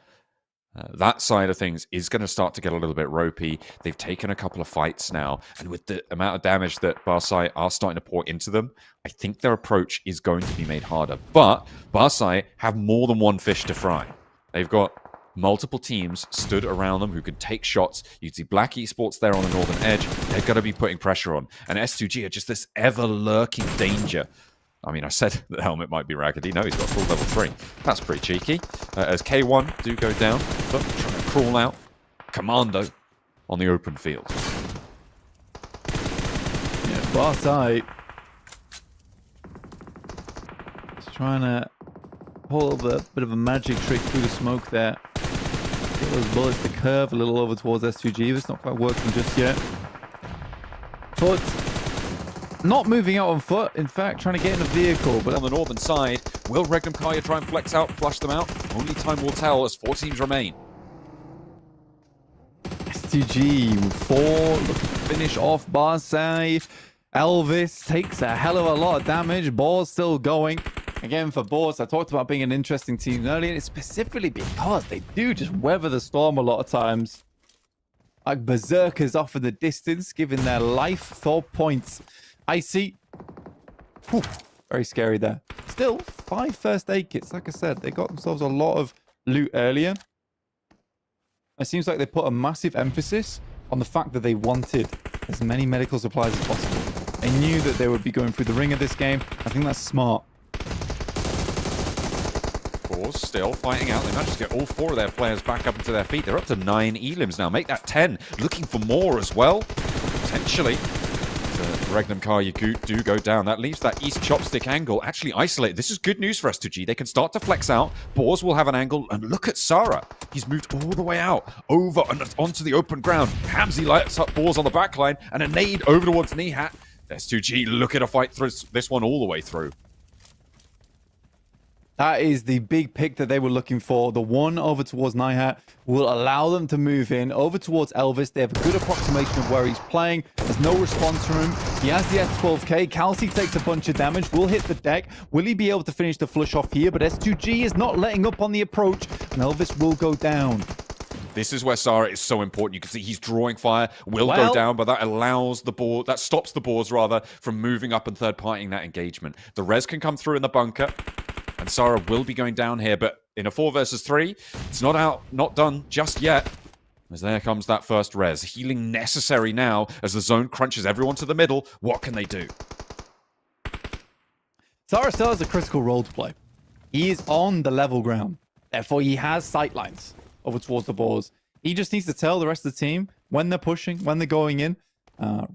That side of things is going to start to get a little bit ropey. They've taken a couple of fights now, and with the amount of damage that Barsay are starting to pour into them, I think their approach is going to be made harder. But Barsay have more than one fish to fry. They've got multiple teams stood around them who can take shots. You can see Black Esports there on the northern edge. They're going to be putting pressure on. And S2G are just this ever-lurking danger. I mean, I said the helmet might be raggedy. No, he's got full level 3. That's pretty cheeky. As K1 do go down, but trying to crawl out. Commando on the open field. Yeah, Barsay is trying to pull a bit of a magic trick through the smoke there. Get those bullets to curve a little over towards S2G, but it's not quite working just yet. FUT not moving out on foot, in fact, trying to get in a vehicle. But on the northern side, will Regnum Carya try and flex out, flush them out? Only time will tell as 4 teams remain. S2G with 4, looking to finish off Barsay. Elvis takes a hell of a lot of damage. Boars still going. Again, for Boars, I talked about being an interesting team earlier, and it's specifically because they do just weather the storm a lot of times. Like berserkers off in the distance, giving their life for points. Icy. Whew, very scary there. Still, 5 first aid kits. Like I said, they got themselves a lot of loot earlier. It seems like they put a massive emphasis on the fact that they wanted as many medical supplies as possible. They knew that they would be going through the ring of this game. I think that's smart. Boars still fighting out. They managed to get all 4 of their players back up into their feet. They're up to 9 elims now. Make that 10. Looking for more as well. Potentially. Regnum Carya do go down. That leaves that east chopstick angle actually isolated. This is good news for S2G. They can start to flex out. Boars will have an angle. And look at Sarah. He's moved all the way out. Over and onto the open ground. Hamzy lights up Boars on the back line. And a nade over towards Nihat. S2G look at a fight through this one all the way through. That is the big pick that they were looking for. The one over towards Nihat will allow them to move in over towards Elvis. They have a good approximation of where he's playing. There's no response from him. He has the S12K. Kelsey takes a bunch of damage. Will hit the deck. Will he be able to finish the flush off here? But S2G is not letting up on the approach. And Elvis will go down. This is where Sarah is so important. You can see he's drawing fire, will go down, but that allows the board, that stops the Boars rather from moving up and third-partying that engagement. The res can come through in the bunker. And Sarah will be going down here, but in a 4 versus 3, it's not done just yet. As there comes that first res. Healing necessary now as the zone crunches everyone to the middle. What can they do? Sarah still has a critical role to play. He is on the level ground. Therefore, he has sightlines over towards the Boars. He just needs to tell the rest of the team when they're pushing, when they're going in.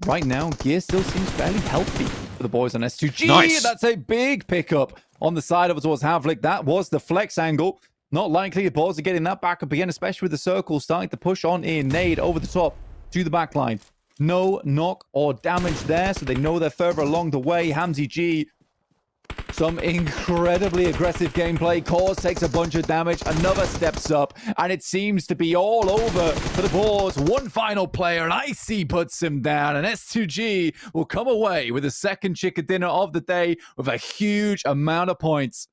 Right now, gear still seems fairly healthy for the boys on S2G. Nice. That's a big pickup on the side over towards Havlik. That was the flex angle. Not likely the Boars are getting that back up again, especially with the circle starting to push on in. Nade over the top to the back line. No knock or damage there, so they know they're further along the way. Hamzy G, some incredibly aggressive gameplay. Cause takes a bunch of damage. Another steps up. And it seems to be all over for the Boars. One final player, and Icy puts him down. And S2G will come away with the second chicken dinner of the day with a huge amount of points.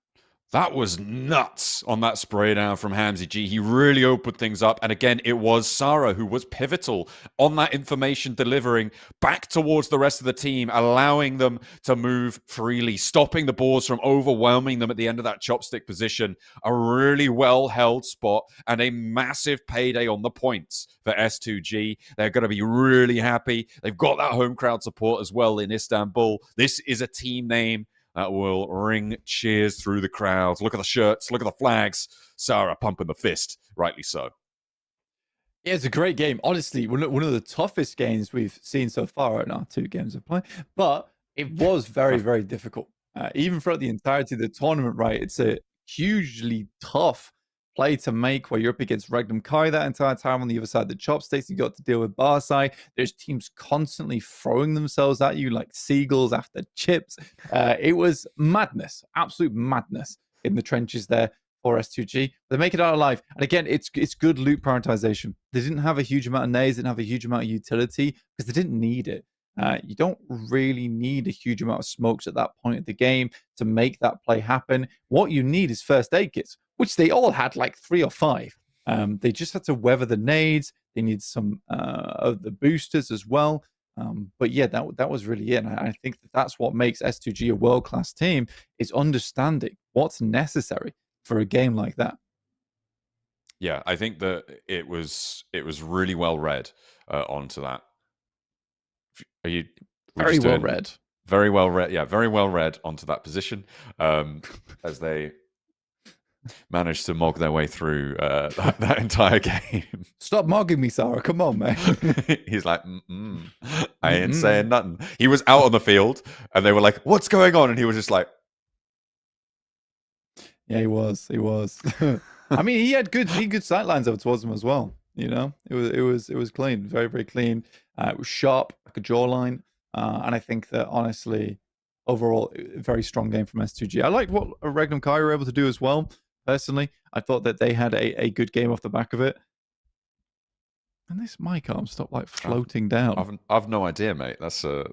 That was nuts on that spray down from Hamzy G. He really opened things up. And again, it was Sarah who was pivotal on that information delivering back towards the rest of the team, allowing them to move freely, stopping the Boars from overwhelming them at the end of that chopstick position. A really well-held spot and a massive payday on the points for S2G. They're going to be really happy. They've got that home crowd support as well in Istanbul. This is a team name that will ring cheers through the crowds. Look at the shirts. Look at the flags. Sarah pumping the fist. Rightly so. Yeah, it's a great game. Honestly, one of the toughest games we've seen so far in our 2 games of play. But it was very, very difficult. Even throughout the entirety of the tournament, right? It's a hugely tough play to make where you're up against Regnum Carya that entire time on the other side of the chopsticks. You got to deal with Barsay. There's teams constantly throwing themselves at you like seagulls after chips. It was madness, absolute madness in the trenches there for S2G. They make it out alive. And again, it's good loot prioritization. They didn't have a huge amount of nades, didn't have a huge amount of utility because they didn't need it. You don't really need a huge amount of smokes at that point of the game to make that play happen. What you need is first aid kits, which they all had like 3 or 5. They just had to weather the nades. They need some of the boosters as well. But yeah, that was really it. And I think that's what makes S2G a world-class team, is understanding what's necessary for a game like that. Yeah, I think that it was really well read onto that. Are you very well read? Very well read. Yeah, very well read onto that position as they managed to mog their way through that entire game. Stop mogging me, Sarah. Come on, man. He's like, I ain't saying nothing. He was out on the field, and they were like, "What's going on?" And he was just like, "Yeah, he was. He was." I mean, he had good sightlines over towards him as well. You know, it was clean, very, very clean. It was sharp, like a jawline, and I think that honestly, overall, a very strong game from S2G. I liked what Regnum Carya were able to do as well. Personally, I thought that they had a good game off the back of it. And this mic arm stopped like floating down. I've no idea, mate. That's a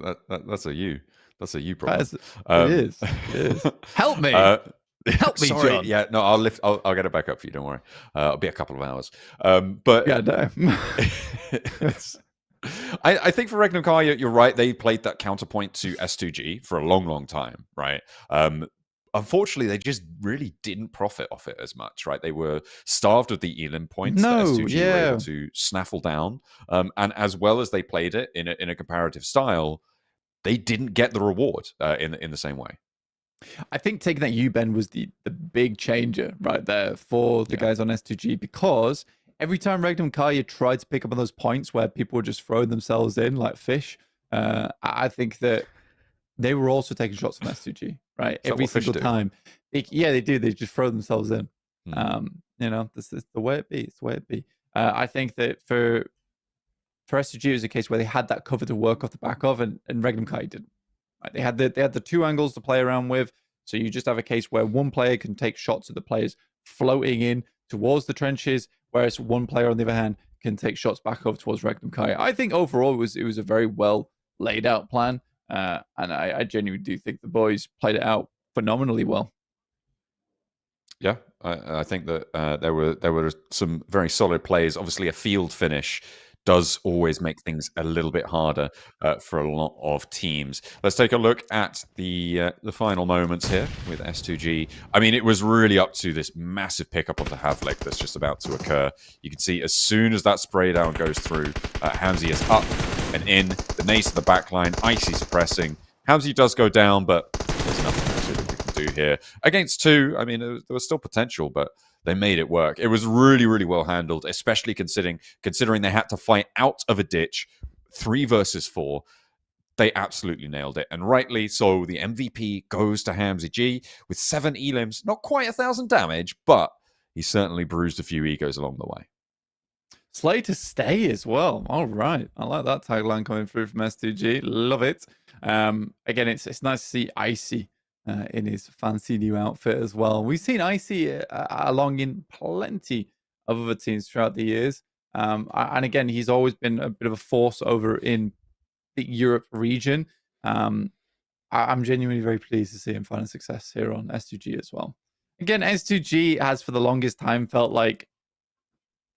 you problem. It is. Help me. Help me, sorry, John. Yeah, no, I'll get it back up for you. Don't worry. It'll be a couple of hours. But yeah, no. I think for Regnum Carya, you're right. They played that counterpoint to S2G for a long, long time, right? Unfortunately, they just really didn't profit off it as much, right? They were starved of the elim points that S2G were able to snaffle down, and as well as they played it in a comparative style, they didn't get the reward in the same way. I think taking that U-bend was the big changer right there for the guys on S2G, because every time Regnum Carya tried to pick up on those points where people were just throwing themselves in like fish, I think that they were also taking shots from S2G, right? Every single time. They do. They just throw themselves in. You know, this is the way it be. It's the way it be. I think that for S2G, it was a case where they had that cover to work off the back of, and Regnum Carya didn't. Right? They had the 2 angles to play around with, so you just have a case where one player can take shots at the players floating in towards the trenches, whereas one player on the other hand can take shots back over towards Regnum Carya. I think overall it was a very well laid out plan, and I genuinely do think the boys played it out phenomenally well. Yeah, I think that there were some very solid plays. Obviously, a field finish does always make things a little bit harder for a lot of teams. Let's take a look at the final moments here with S2G. I mean, it was really up to this massive pickup of the Havlik that's just about to occur. You can see as soon as that spray down goes through, Hamzy is up and in. The nades to the backline, Icy suppressing. Hamzy does go down, but there's nothing actually that we can do here. Against 2, I mean, there was still potential, but they made it work. It was really, really well handled, especially considering they had to fight out of a ditch 3 versus 4. They absolutely nailed it. And rightly so, the MVP goes to Hamzy G with 7 elims. Not quite 1,000 damage, but he certainly bruised a few egos along the way. Slay to stay as well. All right. I like that tagline coming through from S2G. Love it. Again, it's nice to see Icy in his fancy new outfit as well. We've seen Icy along in plenty of other teams throughout the years. And again, he's always been a bit of a force over in the Europe region. I'm genuinely very pleased to see him find success here on S2G as well. Again, S2G has for the longest time felt like,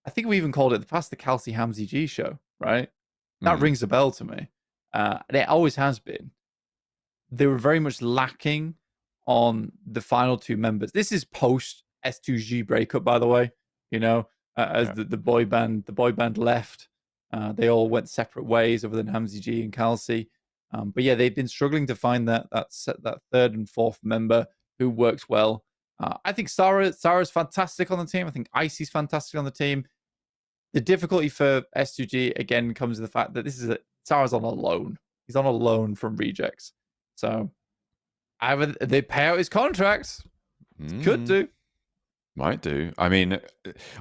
I think we even called it in the past the Kelsey Hamzy G show, right? That rings a bell to me. And it always has been. They were very much lacking on the final 2 members. This is post S2G breakup, by the way. You know, as the boy band left, they all went separate ways, other than Hamzy G and Kelsey. But yeah, they've been struggling to find that 3rd and 4th member who works well. I think Sarah's fantastic on the team. I think Icy's fantastic on the team. The difficulty for S2G again comes to the fact that Sarah's on a loan. He's on a loan from Rejects. So either they pay out his contract, could do. Might do. I mean,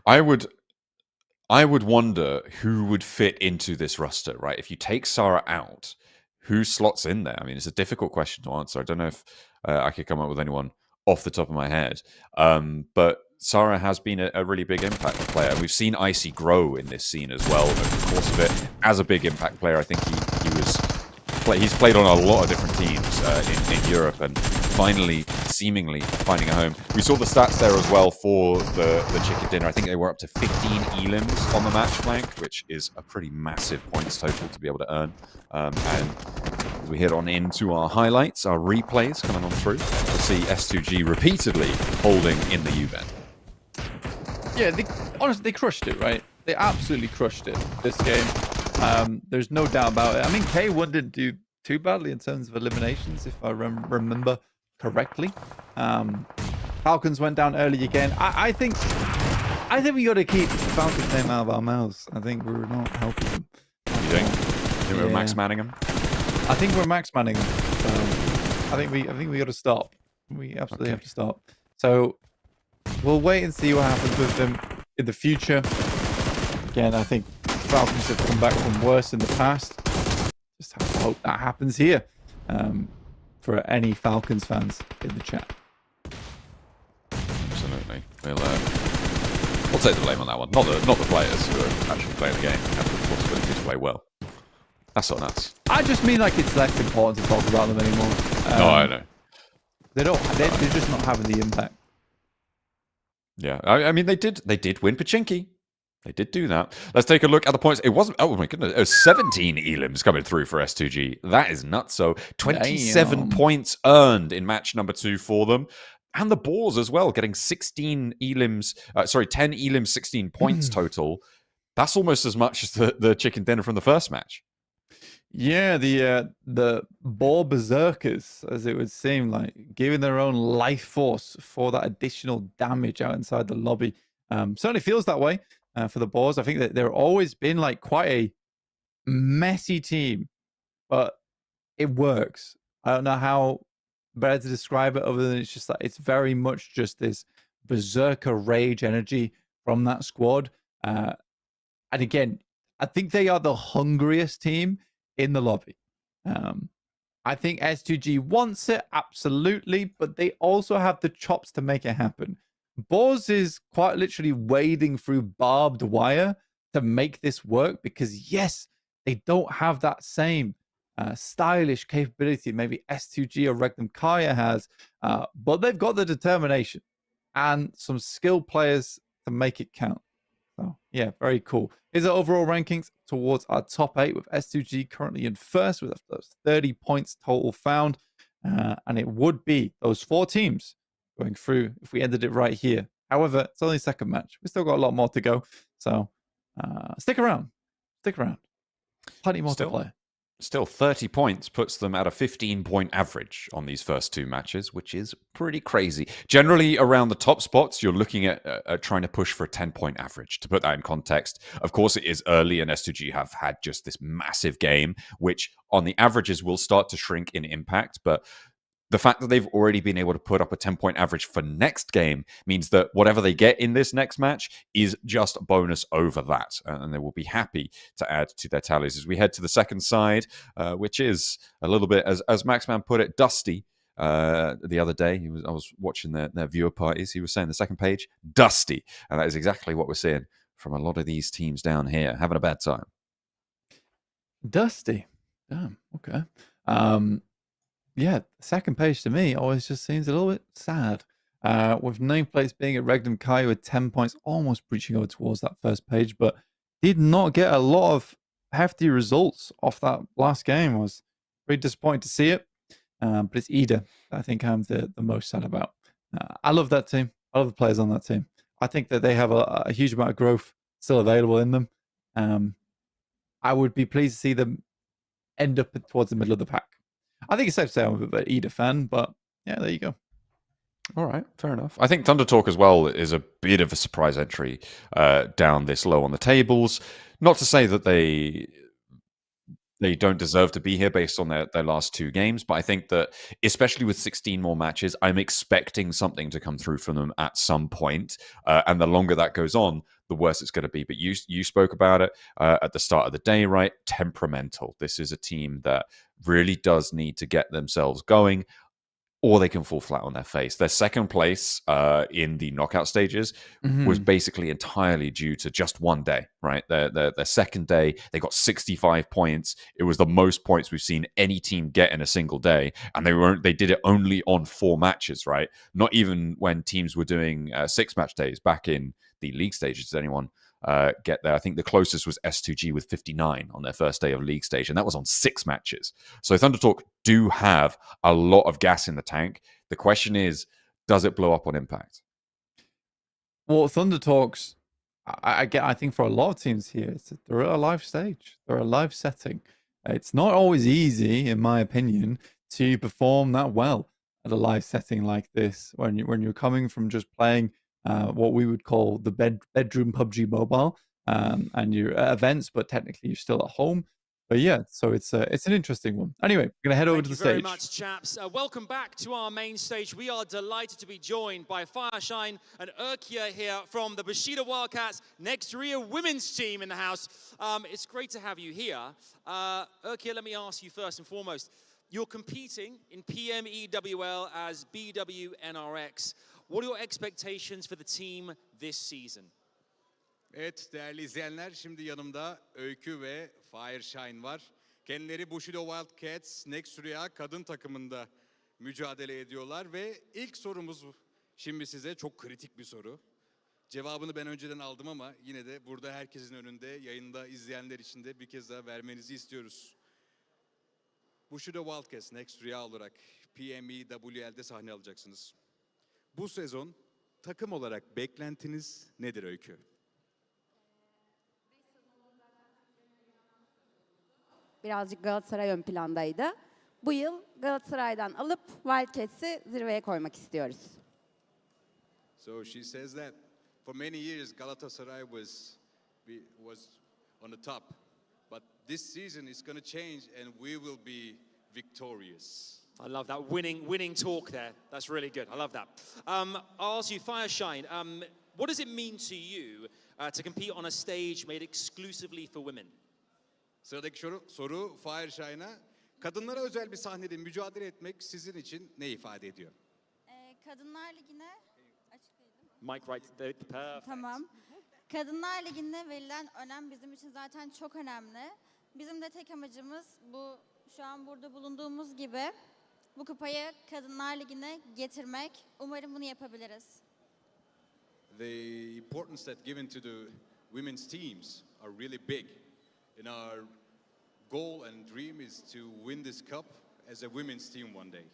I would wonder who would fit into this roster, right? If you take Sarah out, who slots in there? I mean, it's a difficult question to answer. I don't know if I could come up with anyone off the top of my head. But Sarah has been a really big impact player. We've seen Icy grow in this scene as well over the course of it as a big impact player. I think he's played on a lot of different teams in Europe and finally, seemingly finding a home. We saw the stats there as well for the chicken dinner. I think they were up to 15 elims on the match flank, which is a pretty massive points total to be able to earn. And as we head on into our highlights, our replays coming on through, we'll see S2G repeatedly holding in the U-bend. Yeah, honestly, they crushed it, right? They absolutely crushed it this game. There's no doubt about it. I mean, K1 didn't do too badly in terms of eliminations, if I remember correctly. Falcons went down early again. I think we got to keep the Falcons name out of our mouths. I think we're not helping them. You think we're max manning them? I think we're max manning them. So I think we got to stop. We absolutely have to stop. So we'll wait and see what happens with them in the future. Again, I think Falcons have come back from worse in the past. Just have to hope that happens here for any Falcons fans in the chat. Absolutely. We'll take the blame on that one. Not the players who are actually playing the game have the possibility to play well. That's so nuts. I just mean like it's less important to talk about them anymore. No, I know. They're just not having the impact. Yeah, I mean they did win Pachinki. They did do that. Let's take a look at the points. It wasn't. Oh my goodness! It was 17 elims coming through for S2G. That is nuts. So 27 points earned in match number 2 for them, and the Boars as well, getting 16 elims. 10 elims, 16 points total. That's almost as much as the chicken dinner from the first match. Yeah, the Boar Berserkers, as it would seem, like giving their own life force for that additional damage out inside the lobby. Certainly feels that way. For the Boars, I think that they've always been like quite a messy team, but it works. I don't know how better to describe it other than it's just like it's very much just this berserker rage energy from that squad. And again, I think they are the hungriest team in the lobby. I think S2G wants it, absolutely, but they also have the chops to make it happen. Boars is quite literally wading through barbed wire to make this work because, yes, they don't have that same stylish capability maybe S2G or Regnum Carya has, but they've got the determination and some skilled players to make it count. So, yeah, very cool. Here's our overall rankings towards our top 8 with S2G currently in first with those 30 points total found. And it would be those 4 teams going through if we ended it right here. However, it's only second match. We still got a lot more to go. So stick around. Plenty more to play. Still 30 points puts them at a 15-point average on these first 2 matches, which is pretty crazy. Generally, around the top spots, you're looking at trying to push for a 10-point average. To put that in context, of course, it is early, and S2G have had just this massive game, which on the averages will start to shrink in impact, but the fact that they've already been able to put up a 10-point average for next game means that whatever they get in this next match is just a bonus over that. And they will be happy to add to their tallies as we head to the second side, which is a little bit, as Maxman put it, dusty. The other day, I was watching their viewer parties. He was saying the second page, dusty. And that is exactly what we're seeing from a lot of these teams down here, having a bad time. Dusty. Damn, okay. Yeah, the second page to me always just seems a little bit sad. With nameplates being at Regnum Kai with 10 points, almost breaching over towards that first page, but did not get a lot of hefty results off that last game. I was very disappointed to see it. But it's Ida I think I'm the most sad about. I love that team. I love the players on that team. I think that they have a huge amount of growth still available in them. I would be pleased to see them end up towards the middle of the pack. I think it's safe to say I'm a bit of an Ida fan, but yeah, there you go. All right, fair enough. I think Thunder Talk as well is a bit of a surprise entry down this low on the tables. Not to say that they they don't deserve to be here based on their last 2 games. But I think that, especially with 16 more matches, I'm expecting something to come through from them at some point. And the longer that goes on, the worse it's going to be. But you spoke about it at the start of the day, right? Temperamental. This is a team that really does need to get themselves going, or they can fall flat on their face. Their second place in the knockout stages was basically entirely due to just one day, right? Their second day, they got 65 points. It was the most points we've seen any team get in a single day, and they did it only on 4 matches, right? Not even when teams were doing 6-match days back in the league stages. Did anyone get there? I think the closest was S2G with 59 on their first day of league stage, and that was on 6 matches. So ThunderTalk do have a lot of gas in the tank. The question is, does it blow up on impact? Well, ThunderTalks, I think for a lot of teams here, they're at a live stage. They're a live setting. It's not always easy, in my opinion, to perform that well at a live setting like this when you're coming from just playing what we would call the bedroom PUBG Mobile, and you're at events, but technically you're still at home. But yeah, so it's an interesting one. Anyway, we're going to head over to the stage. Thank you very much, chaps. Welcome back to our main stage. We are delighted to be joined by Fireshine and Erkia here from the Bushido Wildcats Next Rio women's team in the house. It's great to have you here. Erkia, let me ask you first and foremost. You're competing in PMEWL as BWNRX. What are your expectations for the team this season? Evet değerli izleyenler, şimdi yanımda Öykü ve Fireshine var. Kendileri Bushido Wildcats Next Rüya kadın takımında mücadele ediyorlar ve ilk sorumuz şimdi size çok kritik bir soru. Cevabını ben önceden aldım ama yine de burada herkesin önünde, yayında izleyenler için de bir kez daha vermenizi istiyoruz. Bushido Wildcats Next Rüya olarak PMEWL'de sahne alacaksınız. Bu sezon takım olarak beklentiniz nedir Öykü? Birazcık Galatasaray ön plandaydı. Bu yıl Galatasaray'dan alıp Wildcats'i zirveye koymak istiyoruz. So she says that for many years Galatasaray was on the top, but this season it's going to change and we will be victorious. I love that winning talk there. That's really good. I love that. I'll ask you, Fireshine, what does it mean to you to compete on a stage made exclusively for women? Sıradaki soru Fireshine'a. Kadınlara özel bir sahnede mücadele etmek sizin için ne ifade ediyor? Kadınlar Ligi'ne açıklayayım. Mike right there. Perfect. Tamam. Kadınlar Ligi'ne verilen önem bizim için zaten çok önemli. Bizim de tek amacımız bu şu an burada bulunduğumuz gibi bu kupayı Kadınlar Ligi'ne getirmek. Umarım bunu yapabiliriz. The importance that given to the women's teams are really big. And our goal and dream is to win this cup as a women's team one day.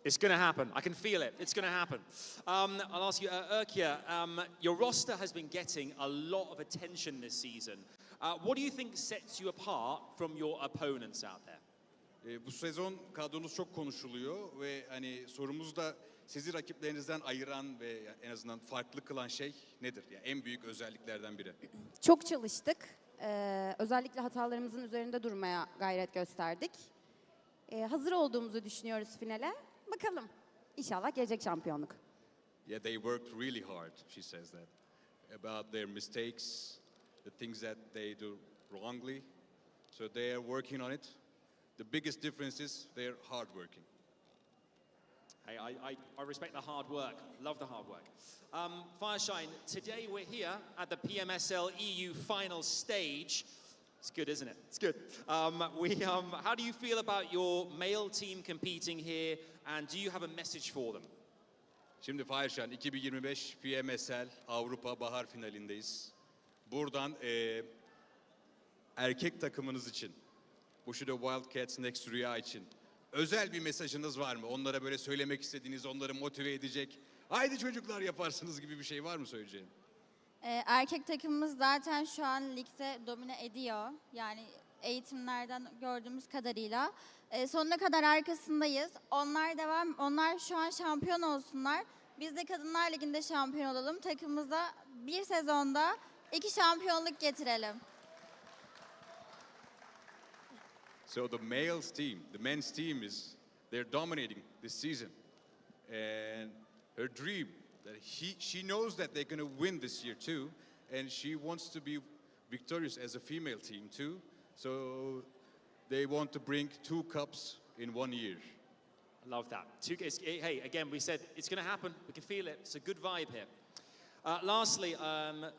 It's going to happen. I can feel it. It's going to happen. I'll ask you, Erkia, your roster has been getting a lot of attention this season. What do you think sets you apart from your opponents out there? Bu sezon kadronuz çok konuşuluyor ve hani sorumuz da sizi rakiplerinizden ayıran ve en azından farklı kılan şey nedir? Yani en büyük özelliklerden biri. Çok çalıştık. Özellikle hatalarımızın üzerinde durmaya gayret gösterdik. Hazır olduğumuzu düşünüyoruz finale. Bakalım. İnşallah gelecek şampiyonluk. Yeah, they worked really hard, she says that. About their mistakes, the things that they do wrongly. So they are working on it. The biggest difference is they're hardworking. Hey, I respect the hard work. Love the hard work. Fireshine, today we're here at the Pmsl EU final stage. It's good, isn't it? It's good. How do you feel about your male team competing here, and do you have a message for them? Şimdi Fireshine 2025 PMSL Avrupa Bahar finalindeyiz. Buradan erkek takımınız için, Bushido Wildcats Next Rüya için özel bir mesajınız var mı? Onlara böyle söylemek istediğiniz, onları motive edecek, haydi çocuklar yaparsınız gibi bir şey var mı söyleyeceğin? Erkek takımımız zaten şu an ligde domine ediyor. Yani eğitimlerden gördüğümüz kadarıyla. Sonuna kadar arkasındayız. Onlar şu an şampiyon olsunlar. Biz de Kadınlar Ligi'nde şampiyon olalım. Takımımıza bir sezonda 2 şampiyonluk getirelim. So the men's team they're dominating this season. And her dream that she knows that they're gonna win this year too. And she wants to be victorious as a female team too. So they want to bring 2 cups in 1 year. I love that. Hey, again, we said it's going to happen. We can feel it. It's a good vibe here. Lastly,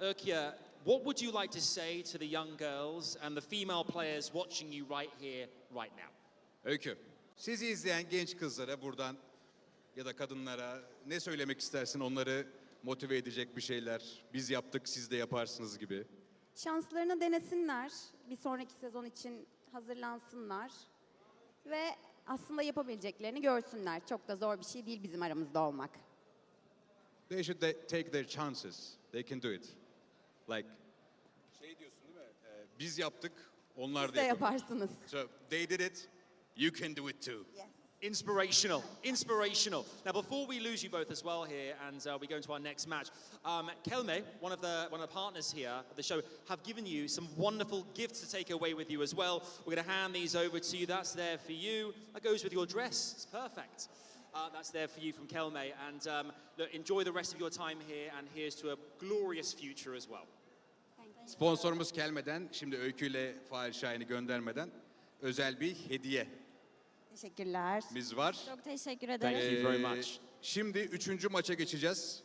Erkia, what would you like to say to the young girls and the female players watching you right here, right now? Öykü, sizi izleyen genç kızlara buradan ya da kadınlara ne söylemek istersin? Onları motive edecek bir şeyler. Biz yaptık, siz de yaparsınız gibi. Şanslarını denesinler. Bir sonraki sezon için hazırlansınlar. Ve aslında yapabileceklerini görsünler. Çok da zor bir şey değil bizim aramızda olmak. They should take their chances. They can do it. Like şey diyorsun değil mi? Biz yaptık, onlar Siz da de yapabilir. yaparsınız. So they did it. You can do it too. Yes. Inspirational, inspirational. Now, before we lose you both as well here, and we go into our next match, Kelme, one of the partners here at the show, have given you some wonderful gifts to take away with you as well. We're going to hand these over to you. That's there for you. That goes with your dress. It's perfect. That's there for you from Kelme. And look, enjoy the rest of your time here, and here's to a glorious future as well. Sponsorumuz Kelme'den, şimdi Öykü ile Fahir Şahin'i göndermeden özel bir hediye. Teşekkürler. Biz var. Çok teşekkür Thank ederim. you very much. Şimdi 3. maça geçeceğiz.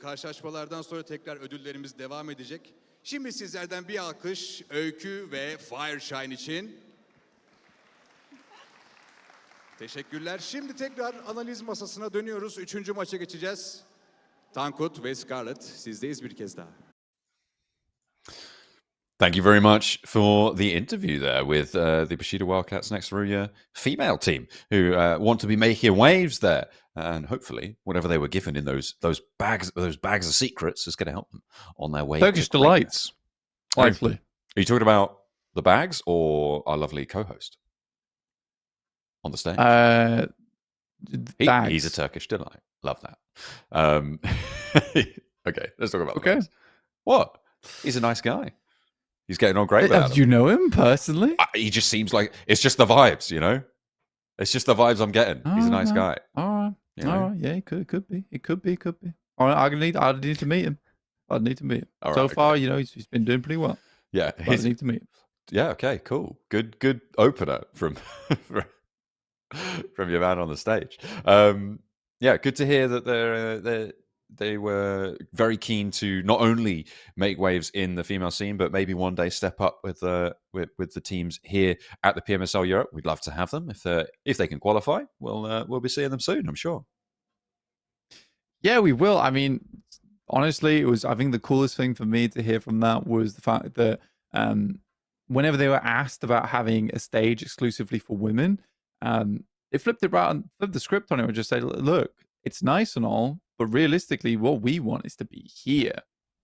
Karşılaşmalardan sonra tekrar ödüllerimiz devam edecek. Şimdi sizlerden bir alkış Öykü ve Fahir Şahin için. Teşekkürler. Şimdi tekrar analiz masasına dönüyoruz. 3. maça geçeceğiz. Tankut ve Scarlett, sizdeyiz bir kez daha. Thank you very much for the interview there with the Bushido Wildcats next Ruya female team who want to be making waves there, and hopefully whatever they were given in those bags of secrets is going to help them on their way. Turkish to delights. Hopefully. Are you talking about the bags or our lovely co-host on the stage? He's a Turkish delight. Love that. Okay, let's talk about the bags. What? He's a nice guy. He's getting on great with Adam. Do you know him personally? He just seems like it's just the vibes, you know. It's just the vibes I'm getting. He's a nice guy. All right. You know? All right. Yeah, it could be. It could be. All right. I'd need to meet him. I'd need to meet him. All so right, far, okay. you know, he's been doing pretty well. Yeah, I need to meet him. Yeah. Okay. Cool. Good opener from from your man on the stage. Yeah. Good to hear that they were very keen to not only make waves in the female scene, but maybe one day step up with the teams here at the PMSL Europe. We'd love to have them if they can qualify. We'll be seeing them soon, I'm sure. Yeah, we will. I mean, honestly, I think the coolest thing for me to hear from that was the fact that whenever they were asked about having a stage exclusively for women, they flipped it around and flipped the script on it and just said, look, it's nice and all, but realistically, what we want is to be here,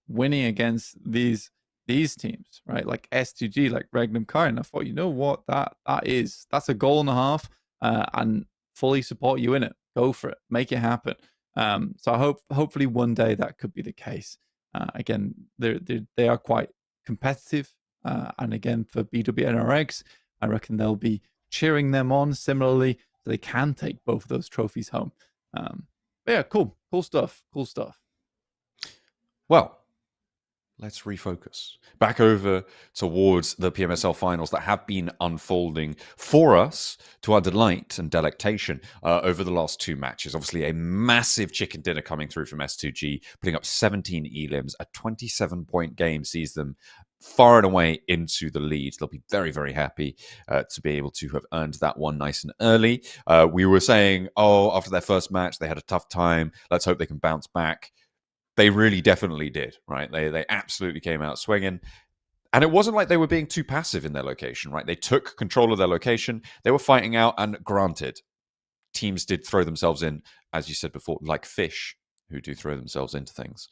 winning against these teams, right? Like S2G, like Regnum, Carya. And I thought, you know what, that's a goal and a half, and fully support you in it. Go for it, make it happen. So I hopefully one day that could be the case. Again, they are quite competitive, and again for BWNRX, I reckon they'll be cheering them on similarly, so they can take both of those trophies home. Yeah, cool stuff. Well, let's refocus back over towards the PMSL finals that have been unfolding for us to our delight and delectation over the last 2 matches. Obviously, a massive chicken dinner coming through from S2G, putting up 17 elims. A 27-point game sees them far and away into the lead. They'll be very, very happy to be able to have earned that one nice and early. We were saying, after their first match, they had a tough time. Let's hope they can bounce back. They really definitely did, right? They absolutely came out swinging. And it wasn't like they were being too passive in their location, right? They took control of their location. They were fighting out, and granted, teams did throw themselves in, as you said before, like fish who do throw themselves into things.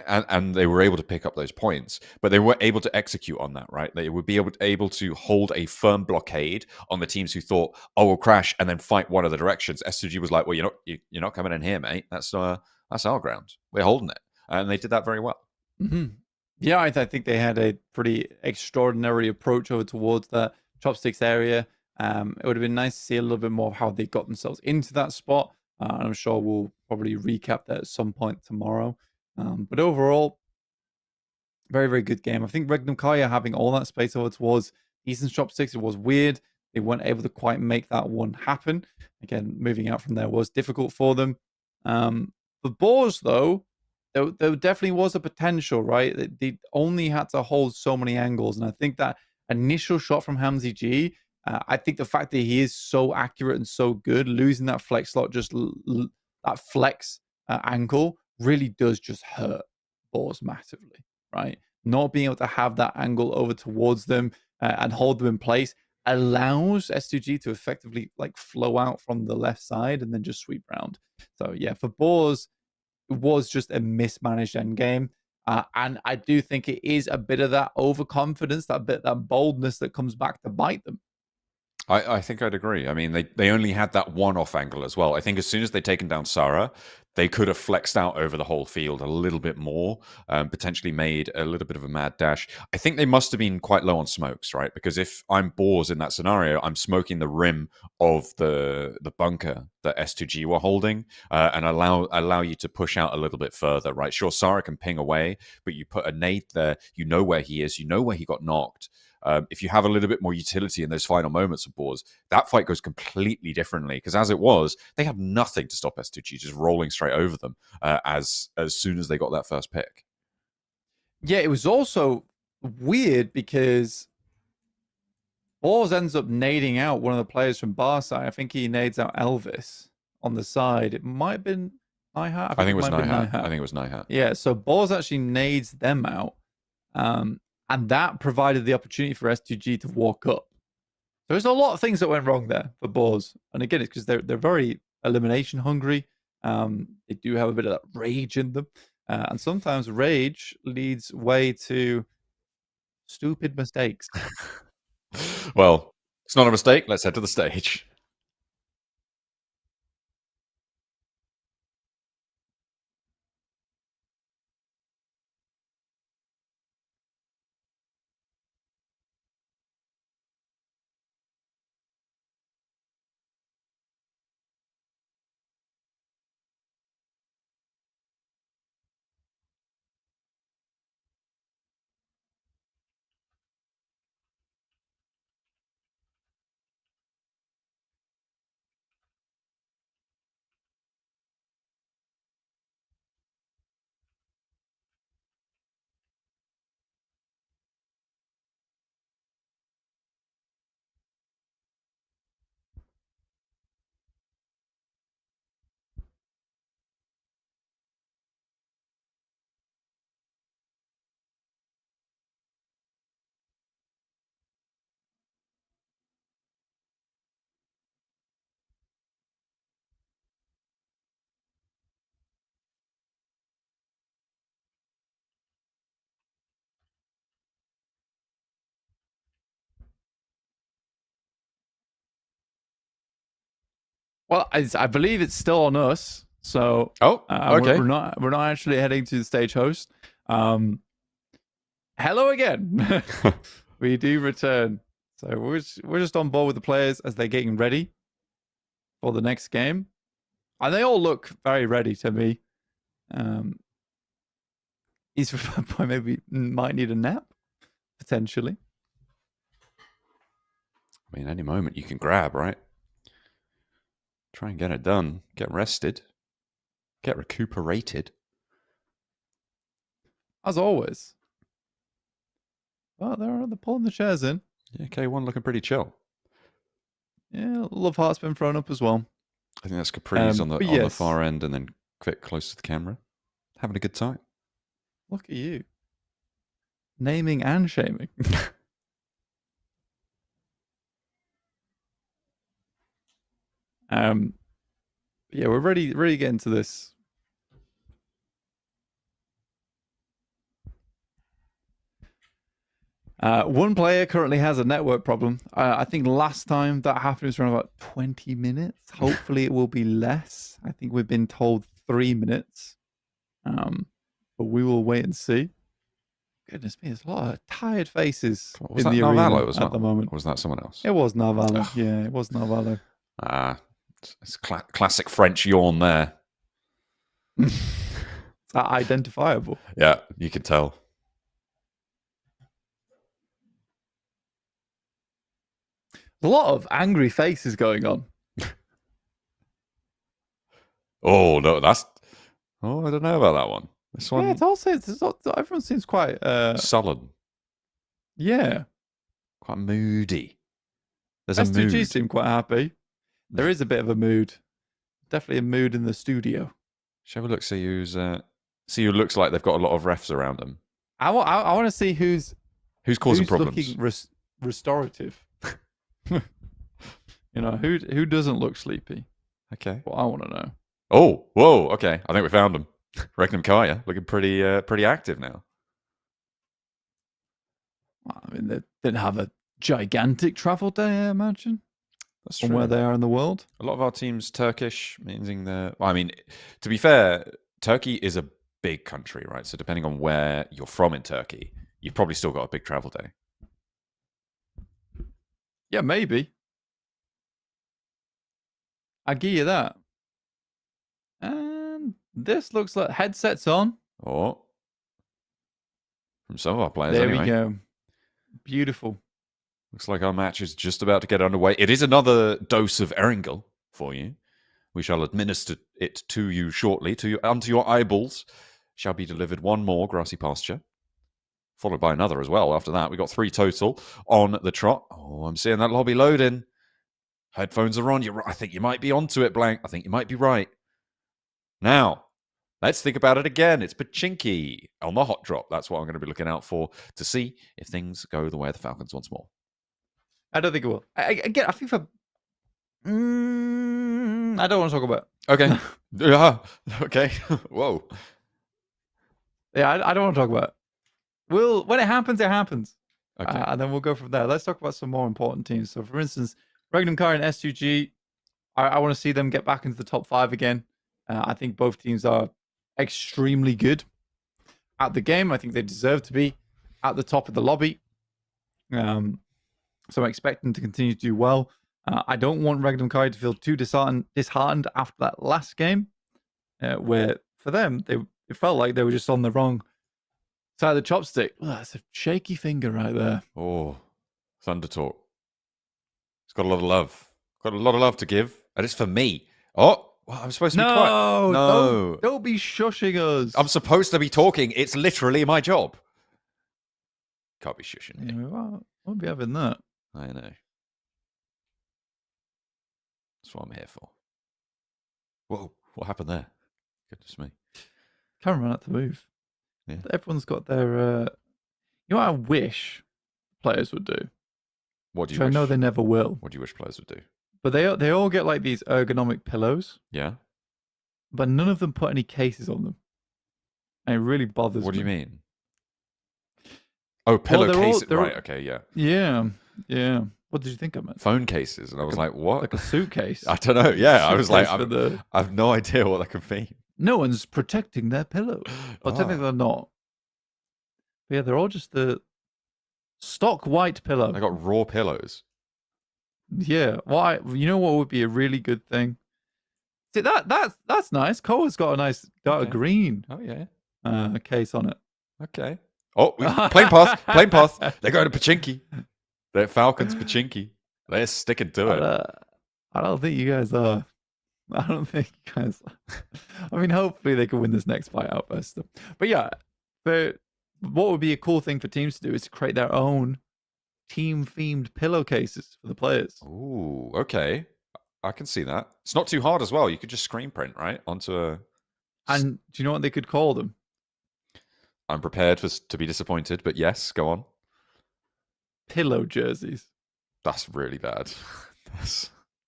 And they were able to pick up those points, but they were able to execute on that, right? They would be able to hold a firm blockade on the teams who thought, we'll crash and then fight one of the directions. S2G was like, well, you're not coming in here, mate. That's our ground. We're holding it. And they did that very well. Mm-hmm. Yeah, I think they had a pretty extraordinary approach over towards the chopsticks area. It would have been nice to see a little bit more of how they got themselves into that spot. And I'm sure we'll probably recap that at some point tomorrow. But overall, very, very good game. I think Regnum Carya having all that space over towards Easton's chopsticks, it was weird. They weren't able to quite make that one happen. Again, moving out from there was difficult for them. For Boars, though, there definitely was a potential, right? They only had to hold so many angles. And I think that initial shot from Hamzy G, I think the fact that he is so accurate and so good, losing that flex slot, just that flex angle really does just hurt Boars massively, right? Not being able to have that angle over towards them and hold them in place allows S2G to effectively like flow out from the left side and then just sweep round. So yeah, for Boars, it was just a mismanaged end game. And I do think it is a bit of that overconfidence, that boldness that comes back to bite them. I think I'd agree. I mean, they only had that one-off angle as well. I think as soon as they'd taken down Sarah, they could have flexed out over the whole field a little bit more, potentially made a little bit of a mad dash. I think they must have been quite low on smokes, right? Because if I'm Boars in that scenario, I'm smoking the rim of the bunker that S2G were holding and allow you to push out a little bit further, right? Sure, Sarah can ping away, but you put a nade there, you know where he is, you know where he got knocked. If you have a little bit more utility in those final moments of Boars, that fight goes completely differently. Because as it was, they had nothing to stop S2G just rolling straight over them as soon as they got that first pick. Yeah, it was also weird because Boars ends up nading out one of the players from Barsay. I think he nades out Elvis on the side. It might have been Nihat. I think it was Nihat. I think it was Nihat. Yeah, so Boars actually nades them out. And that provided the opportunity for S2G to walk up. So there's a lot of things that went wrong there for Boars. And again, it's because they're very elimination hungry. They do have a bit of that rage in them. And sometimes rage leads way to stupid mistakes. Well, it's not a mistake. Let's head to the stage. Well, I believe it's still on us. So okay. we're not actually heading to the stage host. Hello again. We do return. So we're just on board with the players as they're getting ready for the next game. And they all look very ready to me. He's maybe might need a nap, potentially. I mean, any moment you can grab, right? Try and get it done. Get rested. Get recuperated. As always. Well, they're pulling the chairs in. Yeah, K1 looking pretty chill. Yeah, Love Heart's been thrown up as well. I think that's Capri's on the far end and then Quick close to the camera. Having a good time. Look at you. Naming and shaming. Yeah, we're ready to get into this. One player currently has a network problem. I think last time that happened was around about 20 minutes. Hopefully it will be less. I think we've been told 3 minutes. But we will wait and see. Goodness me, there's a lot of tired faces Was in that the Narvalo arena as well? at the moment. Or was that someone else? It was Narvalo. Yeah, it was Narvalo. It's classic French yawn there. It's identifiable. Yeah, you can tell. There's a lot of angry faces going on. Oh no, that's. Oh, I don't know about that one. This one, Yeah, everyone seems quite sullen, yeah. quite moody. There's a S2G mood. seem quite happy. There is a bit of a mood. Definitely a mood in the studio. Shall we look? See who looks like they've got a lot of refs around them. I want to see who's causing problems. looking restorative. Who doesn't look sleepy? Okay. What I want to know. Oh, whoa. Okay, I think we found them. Regnum Carya looking pretty active now. Well, I mean, they didn't have a gigantic travel day, I imagine. That's from true. where they are in the world. A lot of our team's Turkish, meaning to be fair, Turkey is a big country, right? So depending on where you're from in Turkey, you've probably still got a big travel day. Yeah, maybe. I give you that. And this looks like headsets on. Oh, from some of our players. There anyway. we go. Beautiful. Looks like our match is just about to get underway. It is another dose of Erangel for you. We shall administer it to you shortly. Unto your eyeballs shall be delivered one more grassy pasture, followed by another as well. After that, we got 3 total on the trot. Oh, I'm seeing that lobby loading. Headphones are on. I think you might be onto it, Blank. I think you might be right. Now, let's think about it again. It's Pachinki on the hot drop. That's what I'm going to be looking out for to see if things go the way of the Falcons once more. I don't think it will. Again, I think for... I don't want to talk about it. Okay. Yeah. Okay. Whoa. Yeah, I don't want to talk about it. When it happens, it happens. Okay. And then we'll go from there. Let's talk about some more important teams. So, for instance, Regnum, Carya, and S2G, I want to see them get back into the top 5 again. I think both teams are extremely good at the game. I think they deserve to be at the top of the lobby. So I'm expecting to continue to do well. I don't want Regnum Carya to feel too disheartened after that last game, where for them, it felt like they were just on the wrong side of the chopstick. Oh, that's a shaky finger right there. Oh, Thunder Talk. It's got a lot of love. Got a lot of love to give. And it's for me. Oh, well, I'm supposed to be quiet. No. Don't be shushing us. I'm supposed to be talking. It's literally my job. Can't be shushing me. Yeah, we won't be having that. I know. That's what I'm here for. Whoa, what happened there? Goodness me. Camera had to move. Yeah. Everyone's got their... You know what I wish players would do? What do you Which wish? I know they never will. What do you wish players would do? But they all get like these ergonomic pillows, Yeah? but none of them put any cases on them. And it really bothers me. What do you mean? Oh, pillowcases. Right, okay, yeah. Yeah. What did you think I meant? Phone cases. And I was like, what? Like a suitcase. I don't know. Yeah, I was like, Suitcase I have no idea what that could mean. No one's protecting their pillows. Well, technically they're not. But yeah, they're all just the stock white pillow. I got raw pillows. Yeah. Why? You know what would be a really good thing? See, that's nice. Koa's got a nice dark green Oh, yeah. case on it. Okay. Oh, plane path. They're going to Pachinki. They're Falcons Pachinki. They're sticking to it. I don't think you guys are. I don't think you guys are. I mean, hopefully they can win this next fight out first. But yeah, what would be a cool thing for teams to do is to create their own team-themed pillowcases for the players. Ooh, okay. I can see that. It's not too hard as well. You could just screen print, right? Onto a... And do you know what they could call them? I'm prepared to be disappointed, but yes, go on. Pillow jerseys. That's really bad.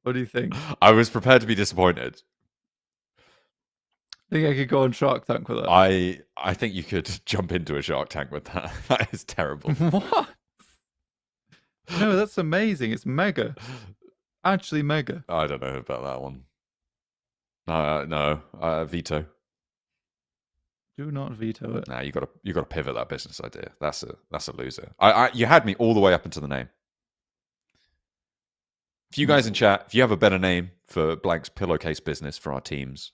What do you think? I was prepared to be disappointed. Think I could go on Shark Tank with that? I think you could jump into a Shark Tank with that. That is terrible. What? No, that's amazing. It's mega. Actually mega. I don't know about that one. No, veto. Do not veto it. Nah, you got to pivot that business idea. That's a loser. You had me all the way up into the name. If you guys in chat, if you have a better name for Blank's pillowcase business for our teams,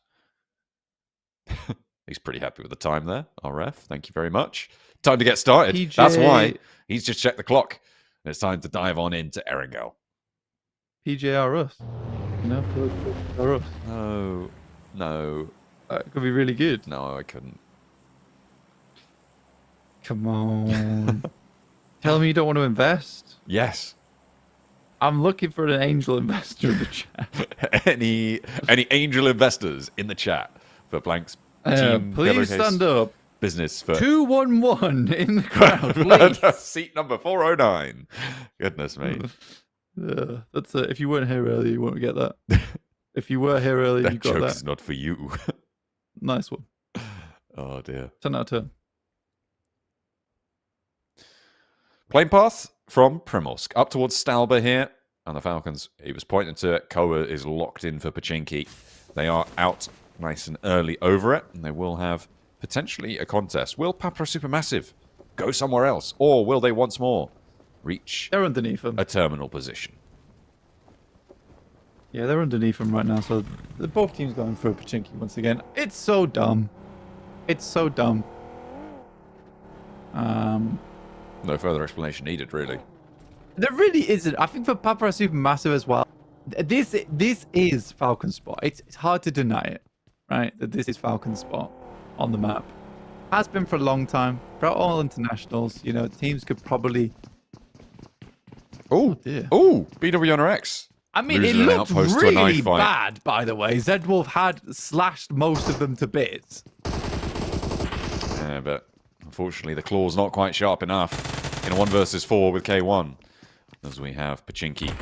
he's pretty happy with the time there. Our ref, thank you very much. Time to get started. PJ. That's why he's just checked the clock. And it's time to dive on into Erangel. PJR us. No, PJR us. No. That could be really good. No, I couldn't. Come on. Tell me you don't want to invest. Yes. I'm looking for an angel investor in the chat. any angel investors in the chat for Blank's team please pillowcase stand up. business for 211 in the crowd, please. seat number 409. Goodness me. That's if you weren't here earlier, you won't get that. If you were here earlier, That you got joke that. is not for you. Nice one. Oh dear. 10 out of 10. Plane path from Pmsl up towards Stalber here, and the Falcons. He was pointing to it. Koa is locked in for Pachinki. They are out nice and early over it, and they will have potentially a contest. Will Papara SuperMassive go somewhere else, or will they once more reach They're underneath him. a terminal position? Yeah, they're underneath him right now, so both teams going for a Pachinki once again. It's so dumb. It's so dumb. No further explanation needed, really. There really isn't. I think for Papara SuperMassive as well, this is Falcon spot. It's hard to deny it, right? That this is Falcon spot on the map. Has been for a long time. Throughout all internationals, you know, teams could probably... Oh, dear. Oh, BWNRX. I mean, it losing an looked outpost to a really knife fight. bad, by the way. Zedwolf had slashed most of them to bits. Yeah, but unfortunately the claw's not quite sharp enough in a 1 versus 4 with K1. As we have Pachinki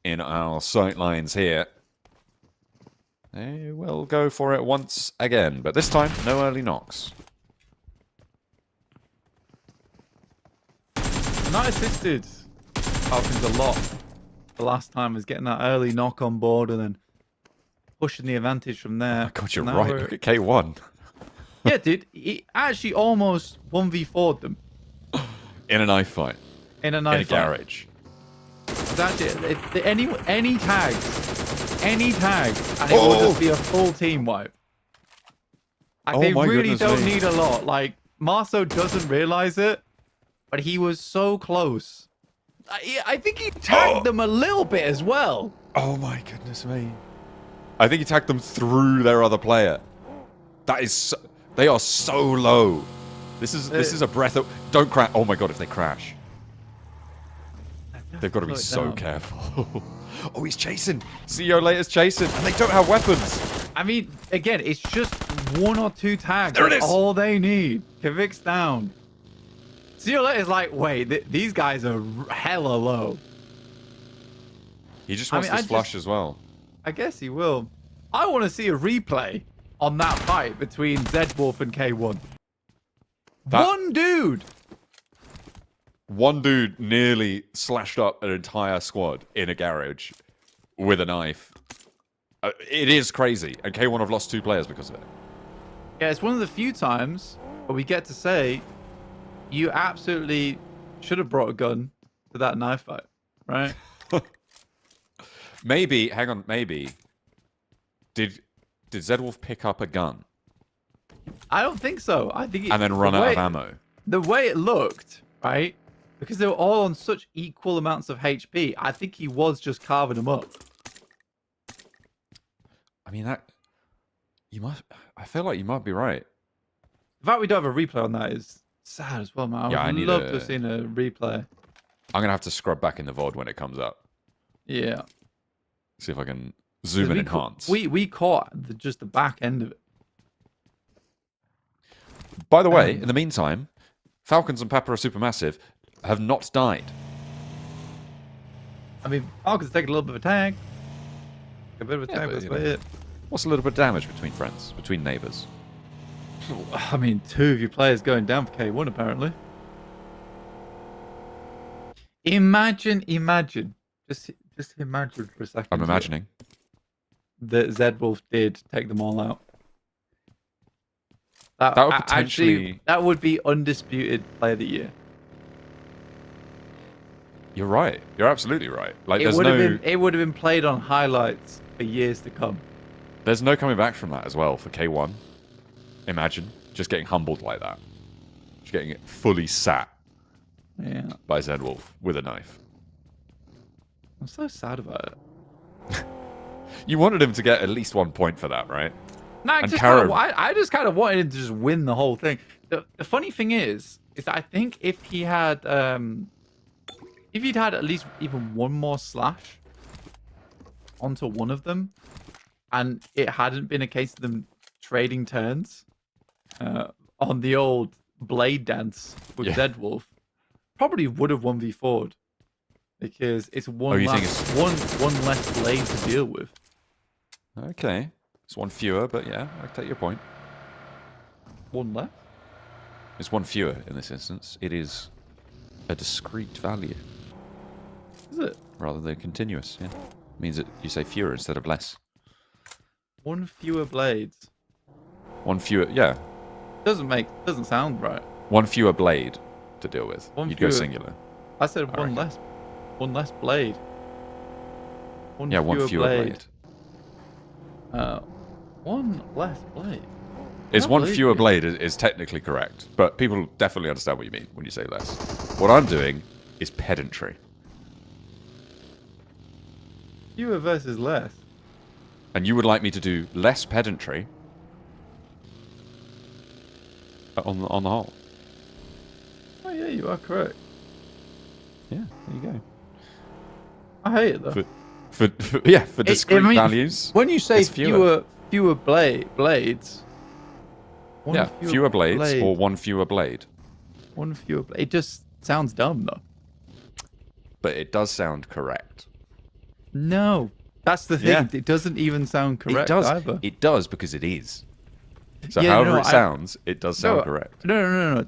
in our sight lines here. They will go for it once again, but this time, no early knocks. Not assisted Falcons a lot. The last time was getting that early knock on board and then pushing the advantage from there. Oh God, you're Now right. we're- Look at K1. Yeah, dude. He actually almost 1v4'd them In a knife fight. in a In knife a garage. That's it. Any tags, and it will just be a full team wipe. Like, Oh they my really goodness don't me. need a lot. Like, Marceau doesn't realize it, but he was so close. I think he tagged them a little bit as well. Oh my goodness me. I think he tagged them through their other player. That is so, they are so low. This is a breath of... Don't crash. Oh my God, if they crash. They've got to be Slow it so down. careful. Oh, he's chasing. CEO Later's chasing. And they don't have weapons. I mean, again, it's just 1 or 2 tags. There it That's is. all they need. Kavic's down. Ziolet is like, wait, these guys are hella low. He just wants this flush as well. I guess he will. I want to see a replay on that fight between Zedwolf and K1. One dude. One dude nearly slashed up an entire squad in a garage with a knife. It is crazy. And K1 have lost 2 players because of it. Yeah, it's one of the few times where we get to say you absolutely should have brought a gun to that knife fight, right? Maybe, hang on, maybe. Did Zedwolf pick up a gun I don't think so. I think and then run out of ammo? The way it looked, right? Because they were all on such equal amounts of HP, I think he was just carving them up. I mean, I feel like you might be right. The fact we don't have a replay on that is sad as well, man. Yeah, I would need love a- to have seen a replay. I'm going to have to scrub back in the VOD when it comes up. Yeah. See if I can zoom and enhance. We caught just the back end of it. By the way, in the meantime, Falcons and Papara SuperMassive have not died. I mean, Falcons take a little bit of a tag. A bit of a Yeah, tag, but, that's you about know. it. What's a little bit of damage between friends, between neighbours? I mean, 2 of your players going down for K1, apparently. Imagine. Just imagine for a second. I'm imagining. That Zedwolf did take them all out. That would potentially... that would be undisputed player of the year. You're right. You're absolutely right. Like, It would have been played on highlights for years to come. There's no coming back from that as well for K1. Imagine just getting humbled like that. Just getting it fully sat by Zedwolf with a knife. I'm so sad about it. You wanted him to get at least 1 point for that, right? No, I just kind of wanted him to just win the whole thing. The funny thing is that I think if he'd had at least even one more slash onto one of them, and it hadn't been a case of them trading turns on the old blade dance with Zedwolf, probably would have 1v4'd because it's one less blade to deal with. Okay. It's one fewer, but yeah, I take your point. One less? It's one fewer in this instance. It is a discrete value. Is it? Rather than continuous, yeah. It means that you say fewer instead of less. One fewer blades. One fewer, yeah. Doesn't sound right. One fewer blade to deal with. You'd go singular. I said one less blade. One fewer blade. One less blade. It's one fewer blade is technically correct, but people definitely understand what you mean when you say less. What I'm doing is pedantry. Fewer versus less. And you would like me to do less pedantry on the whole. Oh yeah, you are correct. Yeah, there you go. I hate it though. For discrete values. When you say fewer blades. Fewer blades or one fewer blade. One fewer blade. It just sounds dumb though. But it does sound correct. No, that's the thing. Yeah. It doesn't even sound correct either. It does because it is. So however it sounds, it does sound correct. No.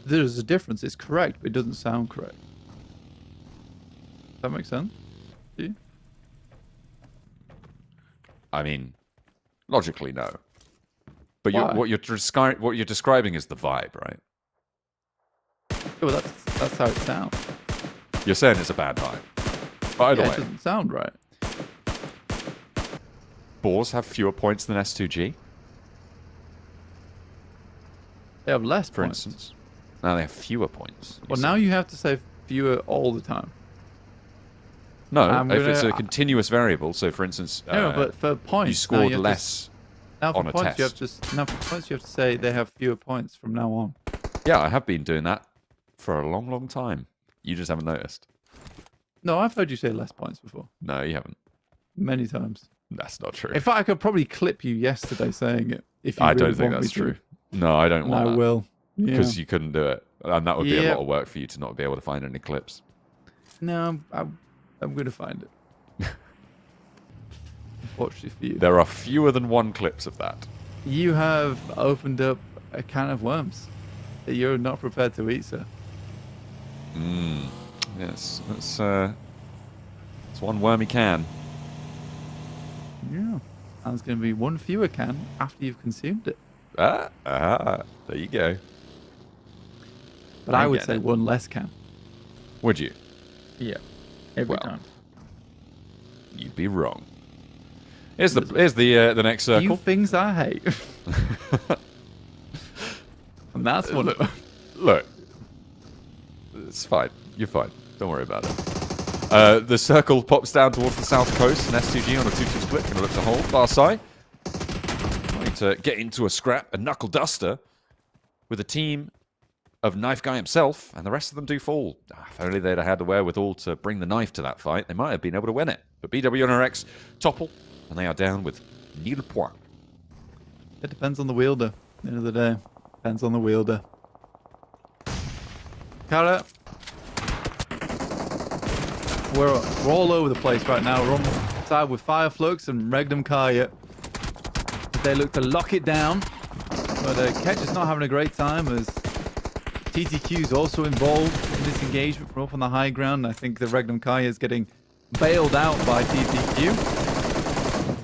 There's a difference. It's correct, but it doesn't sound correct. Does that make sense? Do you? I mean, logically, no. But what you're describing is the vibe, right? Yeah, well, that's how it sounds. You're saying it's a bad vibe. By the way, it doesn't sound right. Boars have fewer points than S2G. They have less for points. Instance. Now they have fewer points. Well, now you have to say fewer all the time. No, if it's a continuous variable, so for instance, no, but for points, you scored less on a test. Now for points, you have to say they have fewer points from now on. Yeah, I have been doing that for a long, long time. You just haven't noticed. No, I've heard you say less points before. No, you haven't. Many times. That's not true. In fact, I could probably clip you yesterday saying it. If you I don't think that's true. No, I don't want that. I will. Because you couldn't do it. And that would be a lot of work for you to not be able to find any clips. No, I'm going to find it. Unfortunately for you. There are fewer than one clips of that. You have opened up a can of worms that you're not prepared to eat, sir. Yes, that's one wormy can. Yeah. And there's going to be one fewer can after you've consumed it. There you go. But I would say one less can. Would you? Yeah. Every time. You'd be wrong. Here's the next circle. Few things I hate. And that's one of them. Look. It's fine. You're fine. Don't worry about it. The circle pops down towards the south coast, and S2G on a 2-2 split. Going to look to hold. Barsay trying to get into a scrap, a knuckle duster, with a team of Knife Guy himself, and the rest of them do fall. If only they'd have had the wherewithal to bring the knife to that fight, they might have been able to win it. But BWNRX topple, and they are down with nil point. It depends on the wielder. At the end of the day, depends on the wielder. Carya. We're all over the place right now. We're on the side with Flux and Regnum Carya. They look to lock it down, but Ketch is not having a great time as TTQ is also involved in this engagement from up on the high ground. I think the Regnum Carya is getting bailed out by TTQ.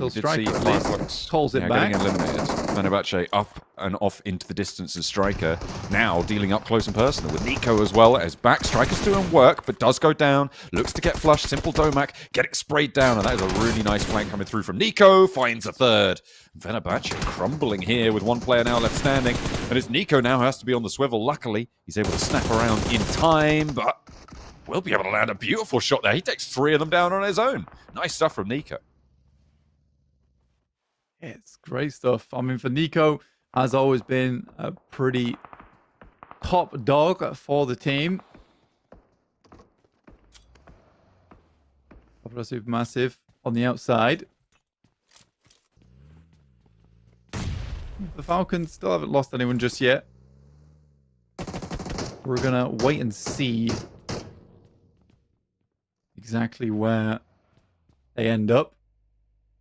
until We did see Striker Flux calls it back. getting eliminated. Fenerbahçe up and off into the distance as Striker now dealing up close and personal with Nico as well as back. Striker's doing work but does go down. Looks to get flushed. Simple Domac getting sprayed down, and that is a really nice flank coming through from Nico. Finds a third. Fenerbahçe crumbling here with one player now left standing, and it's Nico now has to be on the swivel. Luckily, he's able to snap around in time, but will be able to land a beautiful shot there. He takes 3 of them down on his own. Nice stuff from Nico. It's great stuff. I mean, for Nico, has always been a pretty top dog for the team. Papara SuperMassive on the outside. The Falcons still haven't lost anyone just yet. We're going to wait and see exactly where they end up.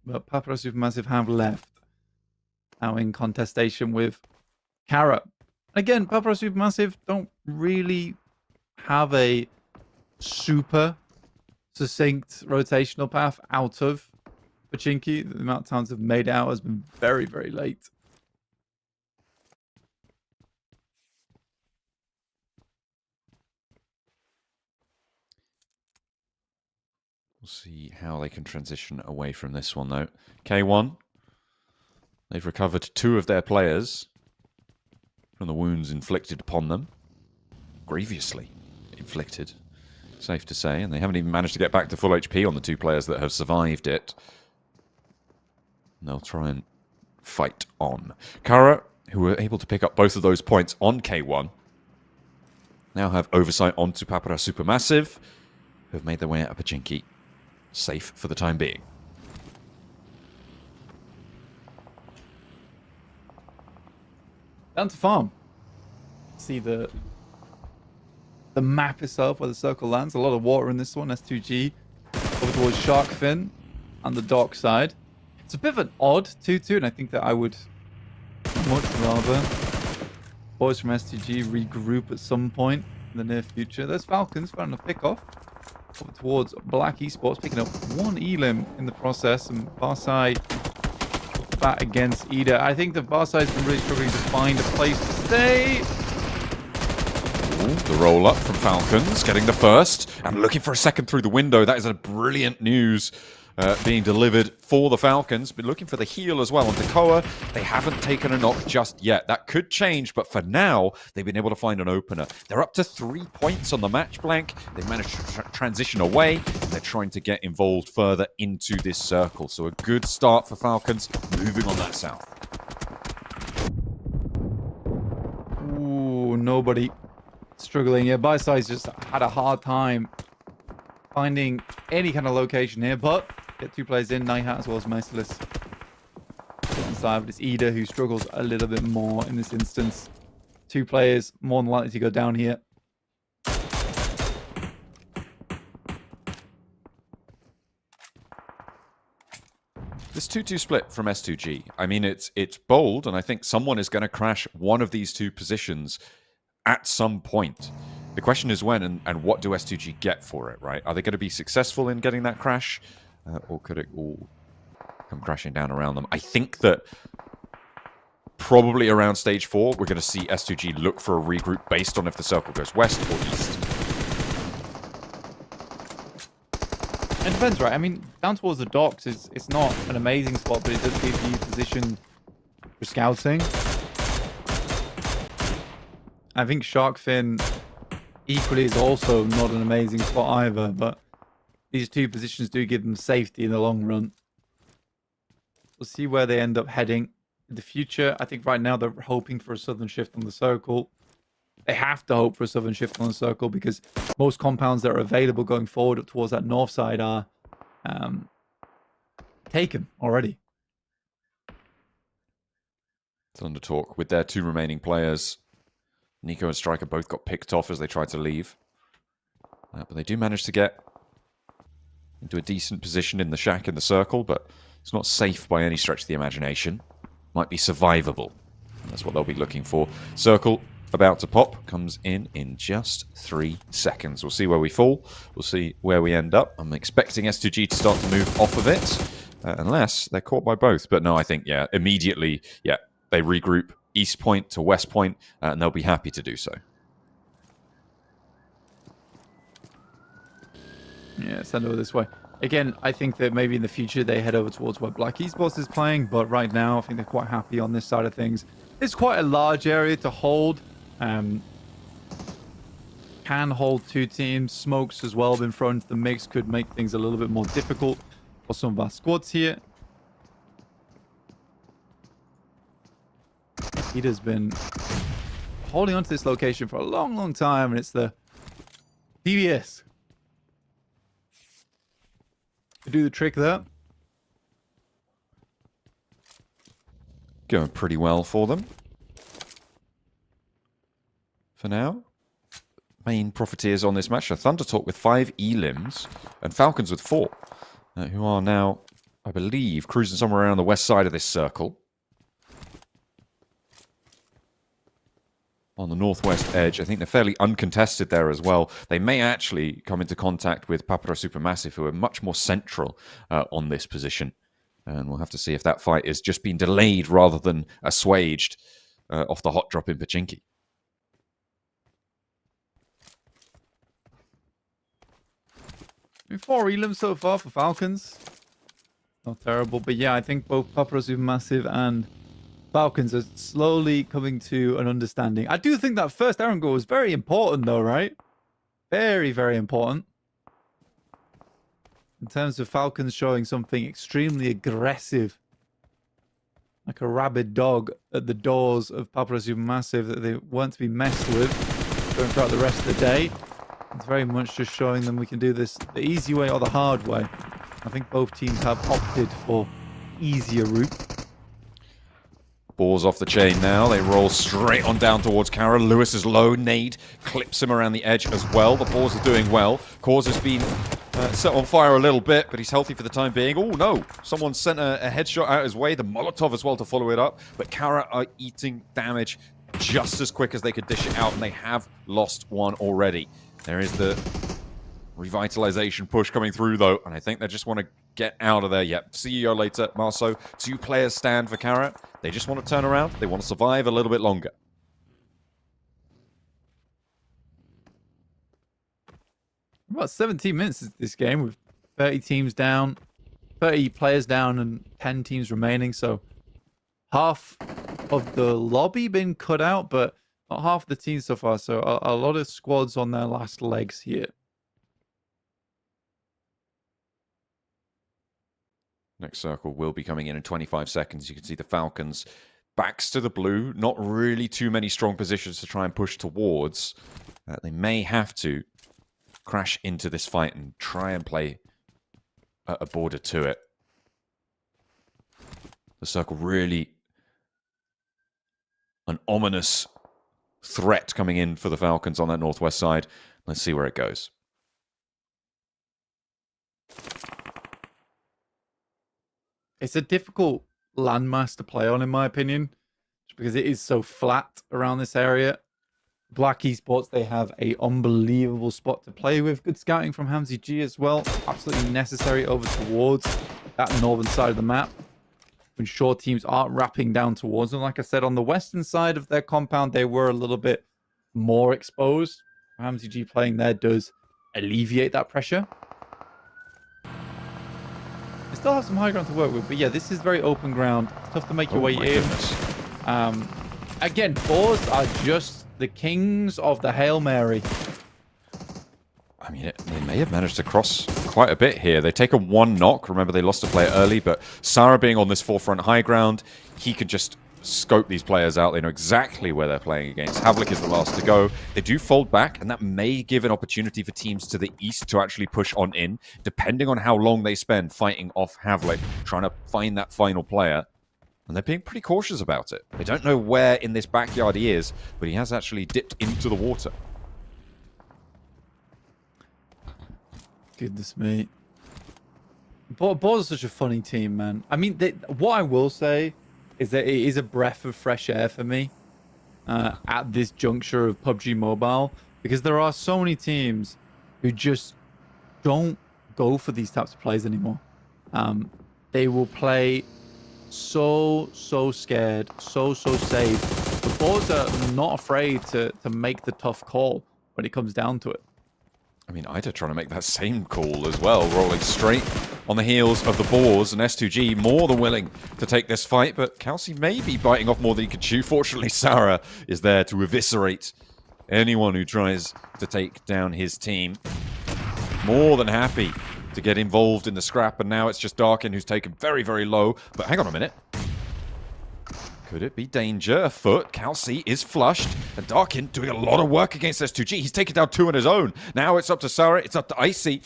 But Papara SuperMassive have left. Now in contestation with Carya. Again, Papara SuperMassive don't really have a super succinct rotational path out of Pachinki. The amount of times they've made it out has been very, very late. We'll see how they can transition away from this one, though. K1, they've recovered 2 of their players from the wounds inflicted upon them. Grievously inflicted, safe to say. And they haven't even managed to get back to full HP on the 2 players that have survived it. And they'll try and fight on. Carya, who were able to pick up both of those points on K1, now have oversight onto Papara SuperMassive, who have made their way out of Pachinki. Safe for the time being. Down to farm. See the map itself where the circle lands. A lot of water in this one. S2G over towards Sharkfin on the dock side. It's a bit of an odd 2-2, and I think that I would much rather boys from S2G regroup at some point in the near future. There's Falcons found a pick-off over towards BRX Esports, picking up 1 elim in the process, and Barsay back against Ida. I think that Barsay's been really struggling to find a place to stay. Ooh, the roll up from Falcons, getting the first, and looking for a second through the window. That is a brilliant news being delivered for the Falcons. But looking for the heal as well on Dakoa. They haven't taken a knock just yet. That could change, but for now, they've been able to find an opener. They're up to 3 points on the match blank. They've managed to transition away, and they're trying to get involved further into this circle. So a good start for Falcons, moving on that south. Ooh, nobody struggling here. Barsay's just had a hard time finding any kind of location here, but get 2 players in, Nihat as well as Merciless. Inside, but it's Ida who struggles a little bit more in this instance. 2 players more than likely to go down here. This 2-2 split from S2G, I mean, it's bold, and I think someone is going to crash one of these 2 positions at some point. The question is when, and what do S2G get for it, right? Are they going to be successful in getting that crash? Or could it all come crashing down around them? I think that probably around stage 4, we're going to see S2G look for a regroup based on if the circle goes west or east. It depends, right? I mean, down towards the docks, it's not an amazing spot, but it does give you position for scouting. I think Sharkfin equally is also not an amazing spot either, but these 2 positions do give them safety in the long run. We'll see where they end up heading in the future. I think right now they're hoping for a southern shift on the circle. They have to hope for a southern shift on the circle because most compounds that are available going forward up towards that north side are taken already. Thunder Talk with their 2 remaining players. Nico and Striker both got picked off as they tried to leave. But they do manage to get into a decent position in the shack in the circle, but it's not safe by any stretch of the imagination. Might be survivable. And that's what they'll be looking for. Circle about to pop, comes in just 3 seconds. We'll see where we fall. We'll see where we end up. I'm expecting S2G to start to move off of it. unless they're caught by both. But no, I think, yeah, immediately, yeah, they regroup East Point to West Point, and they'll be happy to do so. Yeah, send over this way. Again, I think that maybe in the future they head over towards where Black Esports is playing, but right now I think they're quite happy on this side of things. It's quite a large area to hold. Can hold 2 teams. Smokes as well been thrown into the mix, could make things a little bit more difficult for some of our squads here. Peter's been holding on to this location for a long, long time, and it's the DBS to do the trick there. Going pretty well for them. For now. Main profiteers on this match are ThunderTalk with 5 elims and Falcons with 4. Who are now, I believe, cruising somewhere around the west side of this circle. On the northwest edge, I think they're fairly uncontested there as well. They may actually come into contact with Papara SuperMassive, who are much more central on this position. And we'll have to see if that fight is just been delayed rather than assuaged off the hot drop in Pachinki. I mean, 4 elims so far for Falcons. Not terrible, but yeah, I think both Papara SuperMassive and Falcons are slowly coming to an understanding. I do think that first Erangel was very important though, right? Very, very important. In terms of Falcons showing something extremely aggressive, like a rabid dog at the doors of Papara SuperMassive that they weren't to be messed with going throughout the rest of the day. It's very much just showing them we can do this the easy way or the hard way. I think both teams have opted for easier route. Boars off the chain now. They roll straight on down towards Carya. Lewis is low. Nade clips him around the edge as well. The Boars are doing well. Cause has been set on fire a little bit, but he's healthy for the time being. Oh, no. Someone sent a headshot out his way. The Molotov as well to follow it up. But Carya are eating damage just as quick as they could dish it out, and they have lost one already. There is the revitalization push coming through, though, and I think they just want to get out of there. Yep, see you later, Marceau. 2 players stand for Carya. They just want to turn around. They want to survive a little bit longer. About 17 minutes is this game with 30 teams down, 30 players down, and 10 teams remaining. So half of the lobby been cut out, but not half of the teams so far. So a lot of squads on their last legs here. Next circle will be coming in 25 seconds. You can see the Falcons backs to the blue. Not really too many strong positions to try and push towards. They may have to crash into this fight and try and play a border to it. The circle really an ominous threat coming in for the Falcons on that northwest side. Let's see where it goes. It's a difficult landmass to play on, in my opinion, just because it is so flat around this area. Black Esports, they have a unbelievable spot to play with. Good scouting from Hamzy G as well. Absolutely necessary over towards that northern side of the map to ensure teams aren't wrapping down towards them. Like I said, on the western side of their compound, they were a little bit more exposed. Hamzy G playing there does alleviate that pressure. They still have some high ground to work with, but yeah, this is very open ground. It's tough to make your way in. Again, Boars are just the kings of the Hail Mary. I mean, they may have managed to cross quite a bit here. They take a 1 knock. Remember, they lost a player early, but Sarah being on this forefront high ground, he could just scope these players out. They know exactly where they're playing against. Havlik is the last to go. They do fold back, and that may give an opportunity for teams to the east to actually push on in, depending on how long they spend fighting off Havlik, trying to find that final player. And they're being pretty cautious about it. They don't know where in this backyard he is, but he has actually dipped into the water. Goodness me. Boars are such a funny team, man. I mean, what I will say is that it is a breath of fresh air for me at this juncture of PUBG Mobile, because there are so many teams who just don't go for these types of plays anymore. they will play so scared, so safe. The Boars are not afraid to make the tough call when it comes down to it. I mean, Ida trying to make that same call as well, rolling straight on the heels of the Boars, and S2G more than willing to take this fight, but Kelsey may be biting off more than he could chew. Fortunately, Sarah is there to eviscerate anyone who tries to take down his team. More than happy to get involved in the scrap, and now it's just Darkin who's taken very low. But hang on a minute. Could it be danger afoot? Kelsey is flushed, and Darkin doing a lot of work against S2G. He's taken down 2 on his own. Now it's up to Sarah, it's up to Icy.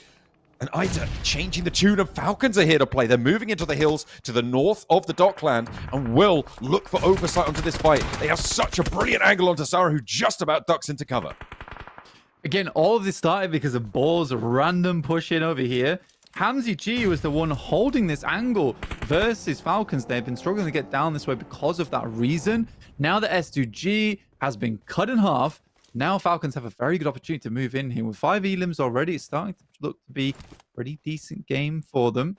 And Ida changing the tune, and Falcons are here to play. They're moving into the hills to the north of the Dockland and will look for oversight onto this fight. They have such a brilliant angle onto Sarah, who just about ducks into cover. Again, all of this started because of Boars' random push in over here. Hamzy G was the one holding this angle versus Falcons. They've been struggling to get down this way because of that reason. Now that S2G has been cut in half, now Falcons have a very good opportunity to move in here. With 5 elims already, it's starting to look to be a pretty decent game for them.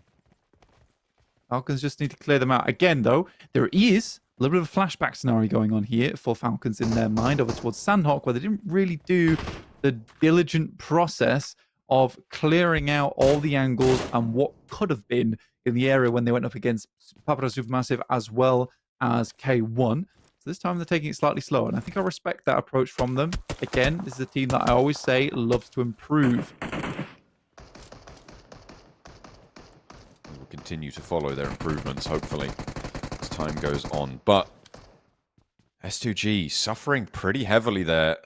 Falcons just need to clear them out. Again, though, there is a little bit of a flashback scenario going on here for Falcons in their mind over towards Sanhok, where they didn't really do the diligent process of clearing out all the angles and what could have been in the area when they went up against Papara SuperMassive as well as K1. So this time they're taking it slightly slower, and I think I respect that approach from them. Again, this is a team that I always say loves to improve. We will continue to follow their improvements, hopefully, as time goes on. But S2G suffering pretty heavily there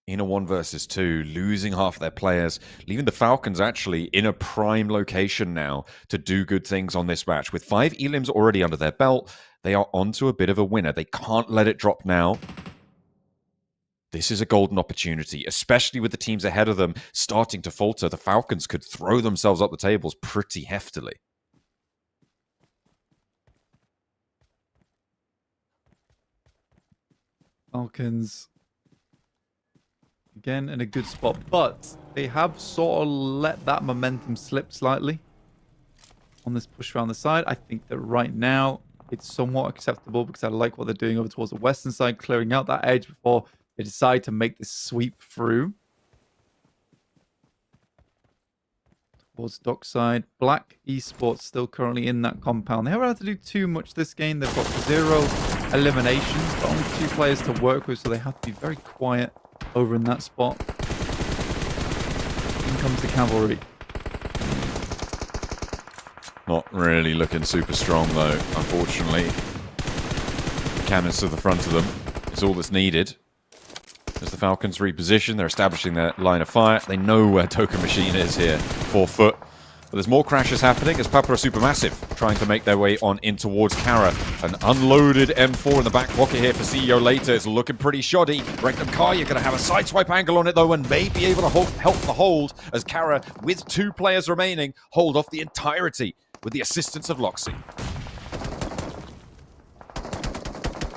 in a 1 versus 2, losing half their players, leaving the Falcons actually in a prime location now to do good things on this match. With 5 elims already under their belt, they are onto a bit of a winner. They can't let it drop now. This is a golden opportunity, especially with the teams ahead of them starting to falter. The Falcons could throw themselves up the tables pretty heftily. Falcons again in a good spot, but they have sort of let that momentum slip slightly on this push around the side. I think that right now it's somewhat acceptable because I like what they're doing over towards the western side, clearing out that edge before they decide to make this sweep through. Towards dockside. BRX Esports still currently in that compound. They haven't had to do too much this game. They've got 0 eliminations, but only 2 players to work with, so they have to be very quiet over in that spot. In comes the cavalry. Not really looking super strong, though, unfortunately. The cannons to the front of them is all that's needed. As the Falcons reposition, they're establishing their line of fire. They know where TalQ Machine is here, 4 foot. But there's more crashes happening as Papara SuperMassive trying to make their way on in towards Carya. An unloaded M4 in the back pocket here for CEO later. It's looking pretty shoddy. Regnum Carya going to have a sideswipe angle on it, though, and may be able to help the hold as Carya, with 2 players remaining, hold off the entirety with the assistance of Loxy.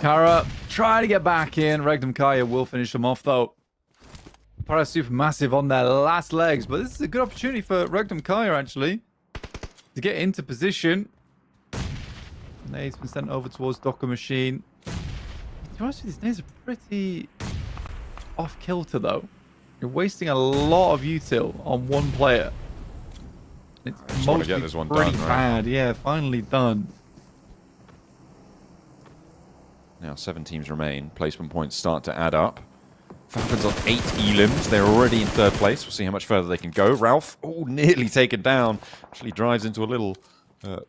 Carya trying to get back in. Regnum Carya will finish them off, though. Papara SuperMassive on their last legs, but this is a good opportunity for Regnum Carya, actually, to get into position. Nade's been sent over towards TalQ Machine. To be honest with you, these nades are pretty off kilter, though. You're wasting a lot of util on 1 player. It's just want to get this one done, right? Bad. Yeah, finally done. Now 7 teams remain. Placement points start to add up. Falcons on 8 elims. They're already in 3rd place. We'll see how much further they can go. Ralph, nearly taken down. Actually drives into a little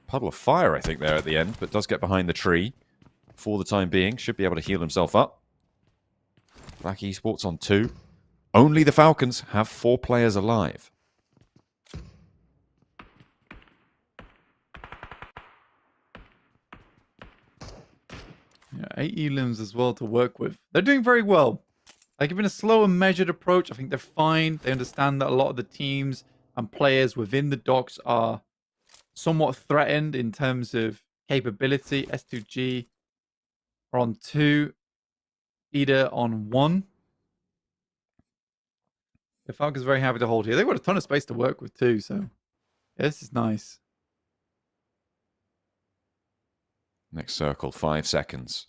puddle of fire, I think, there at the end, but does get behind the tree for the time being. Should be able to heal himself up. BRX Esports on 2. Only the Falcons have 4 players alive. Yeah, 8 elims as well to work with. They're doing very well. Like, given a slow and measured approach, I think they're fine. They understand that a lot of the teams and players within the docks are somewhat threatened in terms of capability. S2G are on 2. Ida on 1. The Falcons are very happy to hold here. They've got a ton of space to work with too, so yeah, this is nice. Next circle, 5 seconds.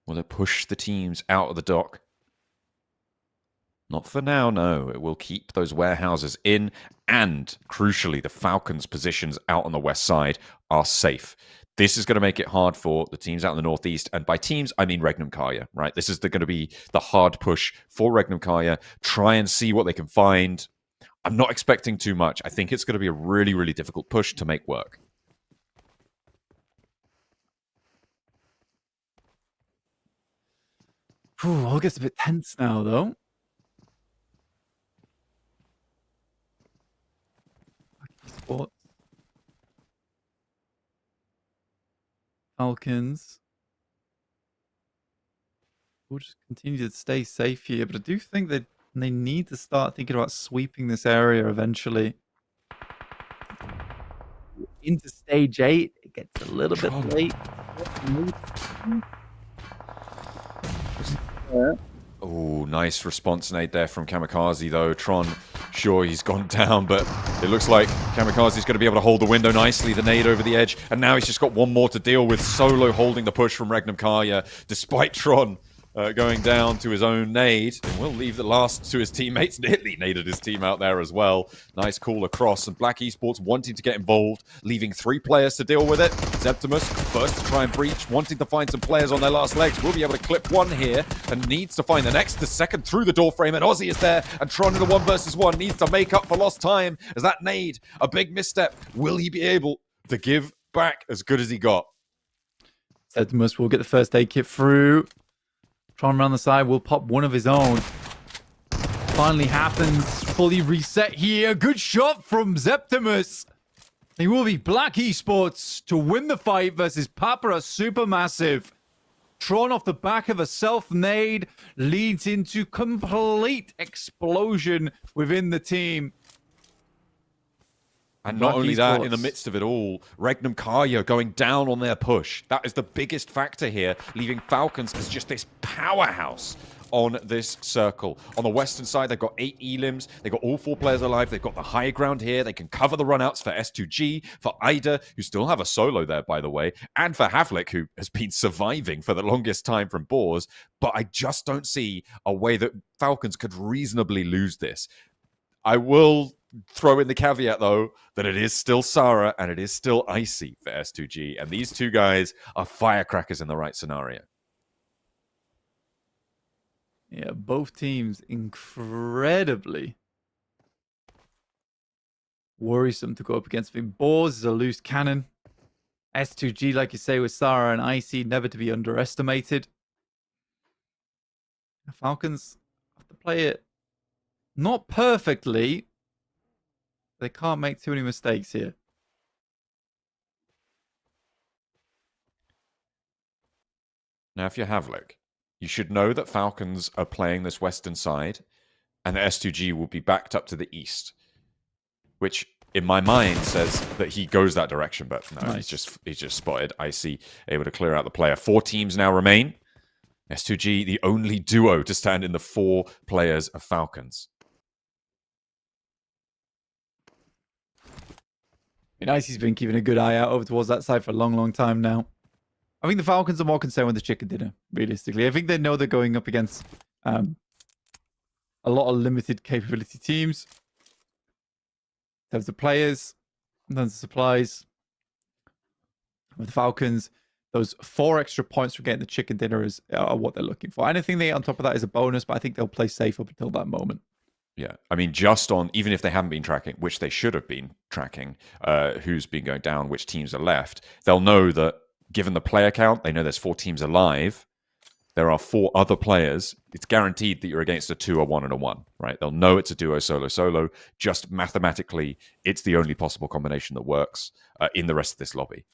Will it push the teams out of the dock? Not for now, no. It will keep those warehouses in, and crucially, the Falcons' positions out on the west side are safe. This is going to make it hard for the teams out in the northeast, and by teams, I mean Regnum Carya, right? This is going to be the hard push for Regnum Carya. Try and see what they can find. I'm not expecting too much. I think it's going to be a really, really difficult push to make work. All gets a bit tense now, though. Esports. Falcons. We'll just continue to stay safe here, but I do think that they need to start thinking about sweeping this area eventually. Into stage 8, it gets a little bit late. Oh, nice response nade there from Kamikaze, though. Tron, sure, he's gone down, but it looks like Kamikaze's going to be able to hold the window nicely, the nade over the edge, and now he's just got one more to deal with. Solo holding the push from Regnum Carya, despite Tron going down to his own nade. And will leave the last to his teammates. Nearly naded his team out there as well. Nice call across. And BRX Esports wanting to get involved, leaving 3 players to deal with it. Zeptimus first to try and breach, wanting to find some players on their last legs. Will be able to clip one here and needs to find the next. The second through the door frame, and Aussie is there. And Tron in a 1 versus 1 needs to make up for lost time. As that nade, a big misstep. Will he be able to give back as good as he got? Zeptimus will get the first aid kit through. Tron around the side will pop one of his own. Finally happens. Fully reset here. Good shot from Zeptimus. He will be BRX Esports to win the fight versus Papara SuperMassive. Tron off the back of a self-nade leads into complete explosion within the team. And not only that, in the midst of it all, Regnum Carya going down on their push. That is the biggest factor here, leaving Falcons as just this powerhouse on this circle. On the western side, they've got 8 elims. They've got all 4 players alive. They've got the high ground here. They can cover the runouts for S2G, for Ida, who still have a solo there, by the way, and for Havlik, who has been surviving for the longest time from Boars. But I just don't see a way that Falcons could reasonably lose this. I will throw in the caveat, though, that it is still Sarah and it is still Icy for S2G. And these 2 guys are firecrackers in the right scenario. Yeah, both teams incredibly worrisome to go up against. I think Boars is a loose cannon. S2G, like you say, with Sarah and Icy, never to be underestimated. The Falcons have to play it not perfectly. They can't make too many mistakes here. Now, if you're Havlik, you should know that Falcons are playing this western side and that S2G will be backed up to the east, which in my mind says that he goes that direction, but no, nice. he's just spotted Icy, able to clear out the player. 4 teams now remain. S2G, the only duo to stand in the 4 players of Falcons. Icy's been keeping a good eye out over towards that side for a long, long time now. I think the Falcons are more concerned with the chicken dinner, realistically. I think they know they're going up against a lot of limited capability teams. In terms of players, in terms of supplies. With the Falcons, those 4 extra points for getting the chicken dinner are what they're looking for. Anything they get on top of that is a bonus, but I think they'll play safe up until that moment. Yeah, I mean, just on, even if they haven't been tracking, which they should have been tracking, who's been going down, which teams are left, they'll know that given the player count, they know there's 4 teams alive. There are 4 other players. It's guaranteed that you're against a 2, a 1, and a 1, right? They'll know it's a duo, solo, solo. Just mathematically, it's the only possible combination that works in the rest of this lobby.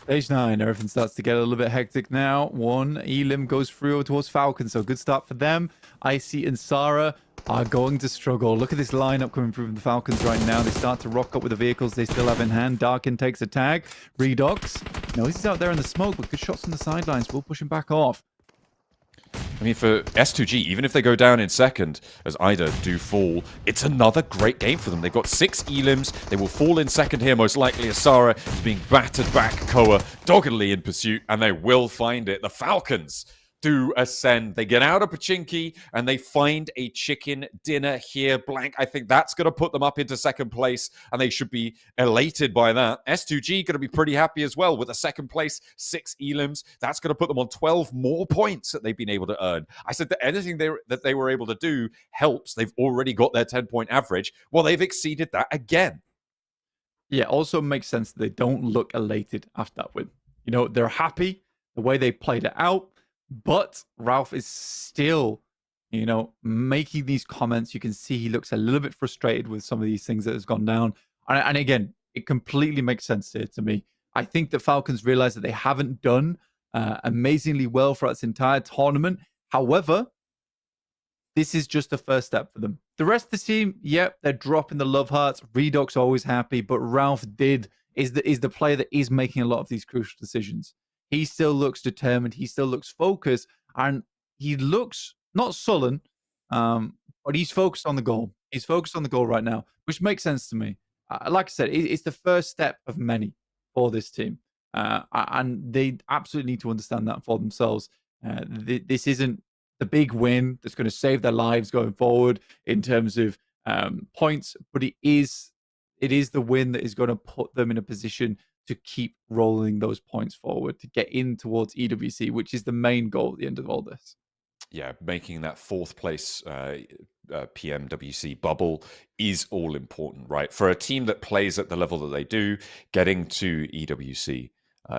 Stage 9, everything starts to get a little bit hectic now. 1 Elim goes through towards Falcon, so good start for them. Icy and Sarah are going to struggle. Look at this lineup coming through from the Falcons right now. They start to rock up with the vehicles they still have in hand. Darkin takes a tag. Redox. No, he's out there in the smoke, but good shots from the sidelines. Will push him back off. I mean, for S2G, even if they go down in second, as Ida do fall, it's another great game for them. They've got 6 elims. They will fall in second here, most likely. Asara is being battered back. Koa doggedly in pursuit, and they will find it. The Falcons do ascend. They get out of Pachinki and they find a chicken dinner here. Blank, I think that's going to put them up into second place, and they should be elated by that. S2G going to be pretty happy as well with a second place, 6 elims. That's going to put them on 12 more points that they've been able to earn. I said that anything that they were able to do helps. They've already got their 10-point average. Well, they've exceeded that again. Yeah, also makes sense that they don't look elated after that win. You know, they're happy the way they played it out. But Ralph is still, you know, making these comments. You can see he looks a little bit frustrated with some of these things that has gone down. And again, it completely makes sense here to me. I think the Falcons realize that they haven't done amazingly well for this entire tournament. However, this is just the first step for them. The rest of the team, yep, they're dropping the love hearts. Redux always happy, but Ralph is the player that is making a lot of these crucial decisions. He still looks determined. He still looks focused, and he looks not sullen, but he's focused on the goal. He's focused on the goal right now, which makes sense to me. Like I said, it's the first step of many for this team, and they absolutely need to understand that for themselves. This isn't the big win that's going to save their lives going forward in terms of points, but it is the win that is going to put them in a position to keep rolling those points forward, to get in towards EWC, which is the main goal at the end of all this. Yeah, making that 4th place PMWC bubble is all important, right? For a team that plays at the level that they do, getting to EWC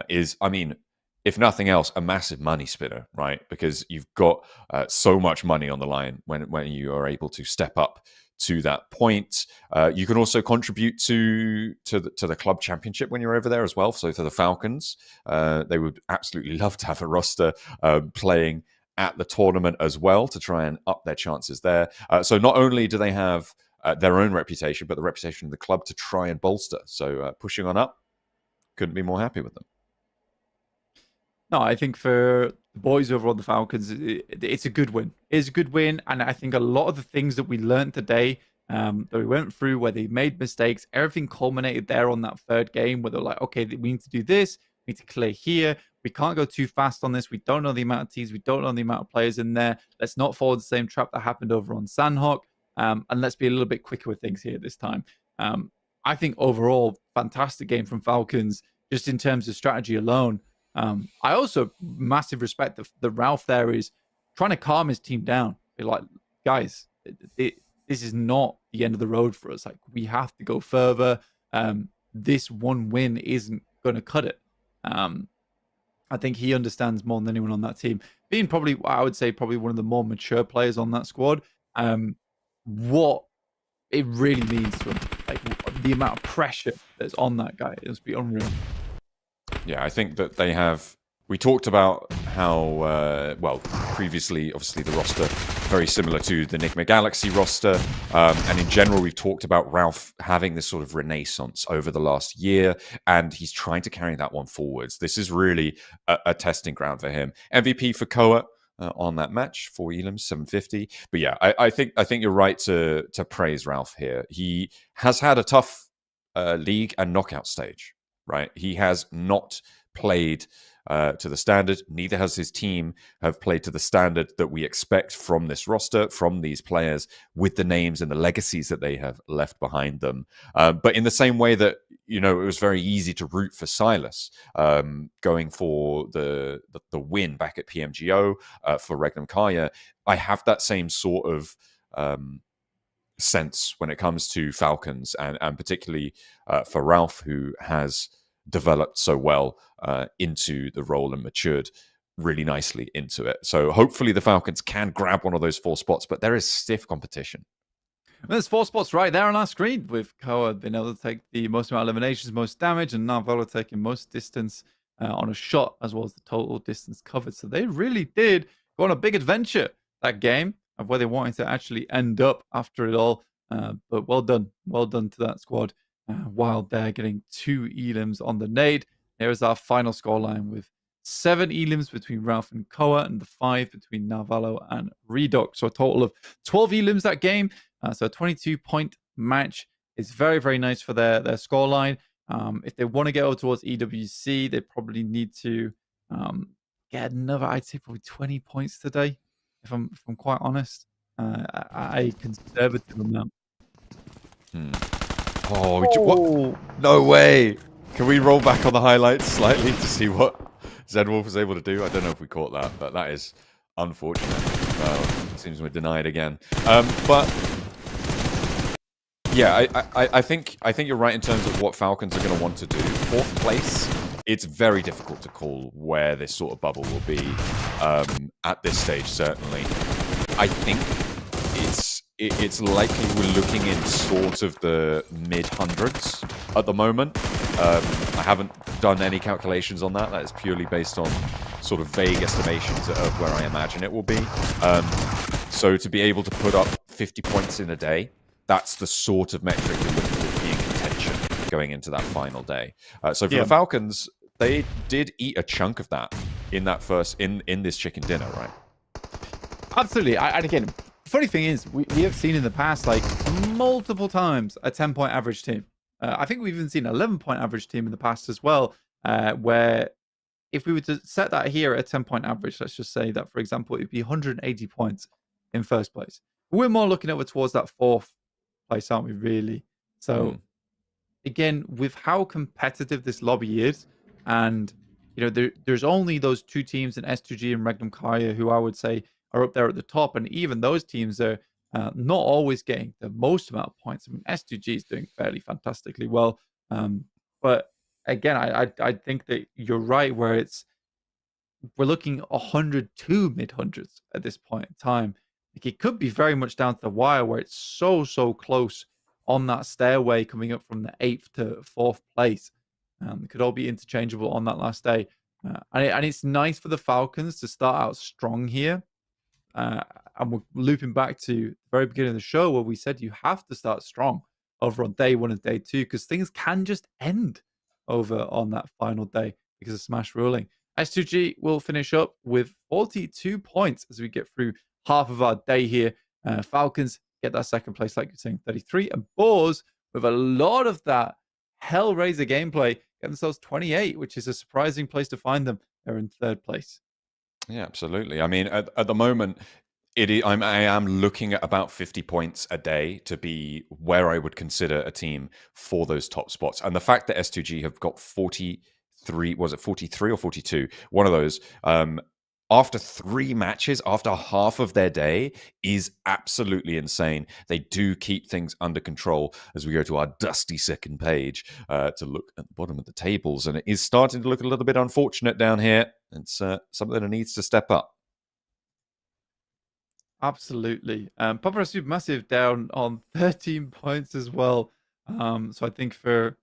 is, I mean, if nothing else, a massive money spinner, right? Because you've got so much money on the line when you are able to step up to that point. You can also contribute to the club championship when you're over there as well. So for the Falcons, they would absolutely love to have a roster playing at the tournament as well to try and up their chances there. So not only do they have their own reputation, but the reputation of the club to try and bolster. So pushing on up, couldn't be more happy with them. No, I think for the boys over on the Falcons, it's a good win. It's a good win, and I think a lot of the things that we learned today, that we went through, where they made mistakes, everything culminated there on that 3rd game, where they're like, okay, we need to do this, we need to clear here, we can't go too fast on this, we don't know the amount of teams, we don't know the amount of players in there, let's not fall the same trap that happened over on Sanhok, and let's be a little bit quicker with things here this time. I think overall, fantastic game from Falcons, just in terms of strategy alone. I also massive respect that Ralph there is trying to calm his team down. Be like, guys, this is not the end of the road for us. Like, we have to go further. This one win isn't going to cut it. I think he understands more than anyone on that team. Being probably, I would say, probably one of the more mature players on that squad. What it really means to him, like the amount of pressure that's on that guy, it must be unreal. Yeah, I think that they have. We talked about how, well, previously, obviously, the roster very similar to the Enigma Galaxy roster. And in general, we've talked about Ralph having this sort of renaissance over the last year, and he's trying to carry that one forwards. This is really a testing ground for him. MVP for Koa on that match, 4 elims, 750. But yeah, I think you're right to praise Ralph here. He has had a tough league and knockout stage. Right, he has not played to the standard. Neither has his team have played to the standard that we expect from this roster, from these players, with the names and the legacies that they have left behind them. But in the same way that, you know, it was very easy to root for Silas going for the win back at PMGO for Regnum Carya, I have that same sort of sense when it comes to Falcons, and particularly for Ralph, who has developed so well into the role and matured really nicely into it. So hopefully the Falcons can grab one of those 4 spots, but there is stiff competition. There's 4 spots right there on our screen, with Koa being able to take the most amount of eliminations, most damage, and Narvolo taking most distance on a shot, as well as the total distance covered. So they really did go on a big adventure that game of where they wanted to actually end up after it all. But well done to that squad. While they're getting 2 elims on the nade. Here is our final scoreline with 7 elims between Ralph and Koa, and the 5 between Narvalo and Redux. So a total of 12 elims that game. So a 22-point match is very, very nice for their scoreline. If they want to get over towards EWC, they probably need to get another, I'd say probably 20 points today, if I'm quite honest. A conservative amount. Oh, no way. Can we roll back on the highlights slightly to see what Zedwolf was able to do? I don't know if we caught that, but that is unfortunate. It seems we're denied again. But yeah, I think you're right in terms of what Falcons are going to want to do. 4th place, it's very difficult to call where this sort of bubble will be at this stage, certainly. I think it's likely we're looking in sort of the mid-hundreds at the moment. I haven't done any calculations on that. That is purely based on sort of vague estimations of where I imagine it will be. So to be able to put up 50 points in a day, that's the sort of metric you're looking to be in contention going into that final day. So for the Falcons, they did eat a chunk of that in that first in this chicken dinner, right? Absolutely. And again, funny thing is, we have seen in the past, like, multiple times a 10-point average team. I think we've even seen an 11-point average team in the past as well, where if we were to set that here at a 10-point average, let's just say that, for example, it would be 180 points in first place. We're more looking over towards that 4th place, aren't we, really? So, again, with how competitive this lobby is, and, you know, there's only those 2 teams in S2G and Regnum Carya who I would say are up there at the top, and even those teams are not always getting the most amount of points. I mean, S2G is doing fairly fantastically well, but again, I think that you're right where we're looking 102 mid-hundreds at this point in time. Like, it could be very much down to the wire where it's so close on that stairway coming up from the 8th to 4th place. It could all be interchangeable on that last day, and it's nice for the Falcons to start out strong here. And we're looping back to the very beginning of the show where we said you have to start strong over on day 1 and day 2 because things can just end over on that final day because of Smash ruling. S2G will finish up with 42 points as we get through half of our day here. Falcons get that 2nd place, like you're saying, 33. And Boars, with a lot of that Hellraiser gameplay, get themselves 28, which is a surprising place to find them. They're in 3rd place. Yeah, absolutely. I mean, at the moment, I am looking at about 50 points a day to be where I would consider a team for those top spots. And the fact that S2G have got 43, was it 43 or 42? One of those. After 3 matches, after half of their day, is absolutely insane. They do keep things under control as we go to our dusty 2nd page to look at the bottom of the tables. And it is starting to look a little bit unfortunate down here. It's something that needs to step up. Absolutely. Papara SuperMassive down on 13 points as well. So I think for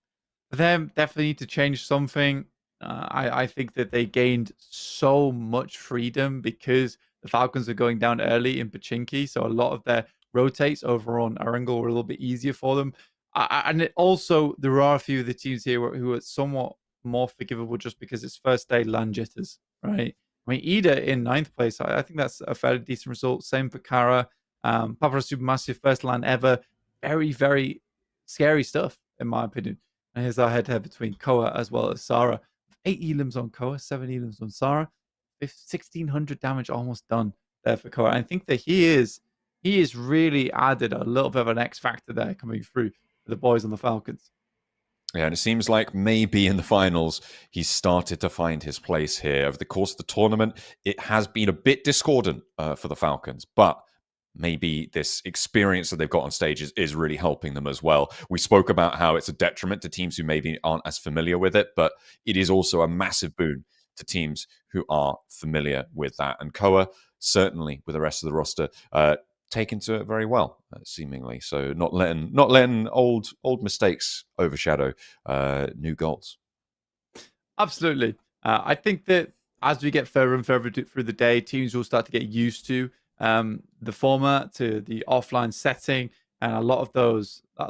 them, definitely need to change something. I think that they gained so much freedom because the Falcons are going down early in Pachinki. So a lot of their rotates over on Erangel were a little bit easier for them. And also, there are a few of the teams here who are somewhat more forgivable just because it's first day land jitters, right? I mean, Ida in 9th place, I think that's a fairly decent result. Same for Carya. Papara SuperMassive, first land ever. Very, very scary stuff, in my opinion. And here's our head-to-head between Koa as well as Sarah. 8 elims on Koa, 7 elims on Sarah. 1,600 damage almost done there for Koa. I think that he is really added a little bit of an X factor there coming through for the boys on the Falcons. Yeah, and it seems like maybe in the finals, he's started to find his place here. Over the course of the tournament, it has been a bit discordant for the Falcons, but maybe this experience that they've got on stage is really helping them as well. We spoke about how it's a detriment to teams who maybe aren't as familiar with it, but it is also a massive boon to teams who are familiar with that. And Koa, certainly with the rest of the roster, taken to it very well, seemingly. So not letting old mistakes overshadow new goals. Absolutely. I think that as we get further and further through the day, teams will start to get used to the format, to the offline setting, and a lot of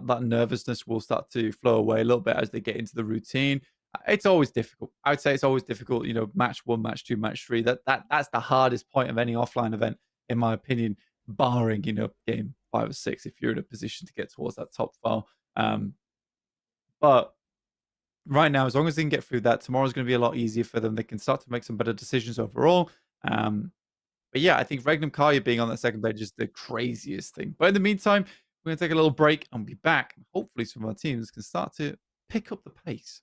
that nervousness will start to flow away a little bit as they get into the routine. It's always difficult. I would say it's always difficult. Match 1, match 2, match 3. That's the hardest point of any offline event, in my opinion, barring game 5 or 6 if you're in a position to get towards that top 4. But right now, as long as they can get through that, tomorrow's going to be a lot easier for them. They can start to make some better decisions overall. But yeah, I think Regnum Carya being on that second page is the craziest thing. But in the meantime, we're going to take a little break and be back. Hopefully some of our teams can start to pick up the pace.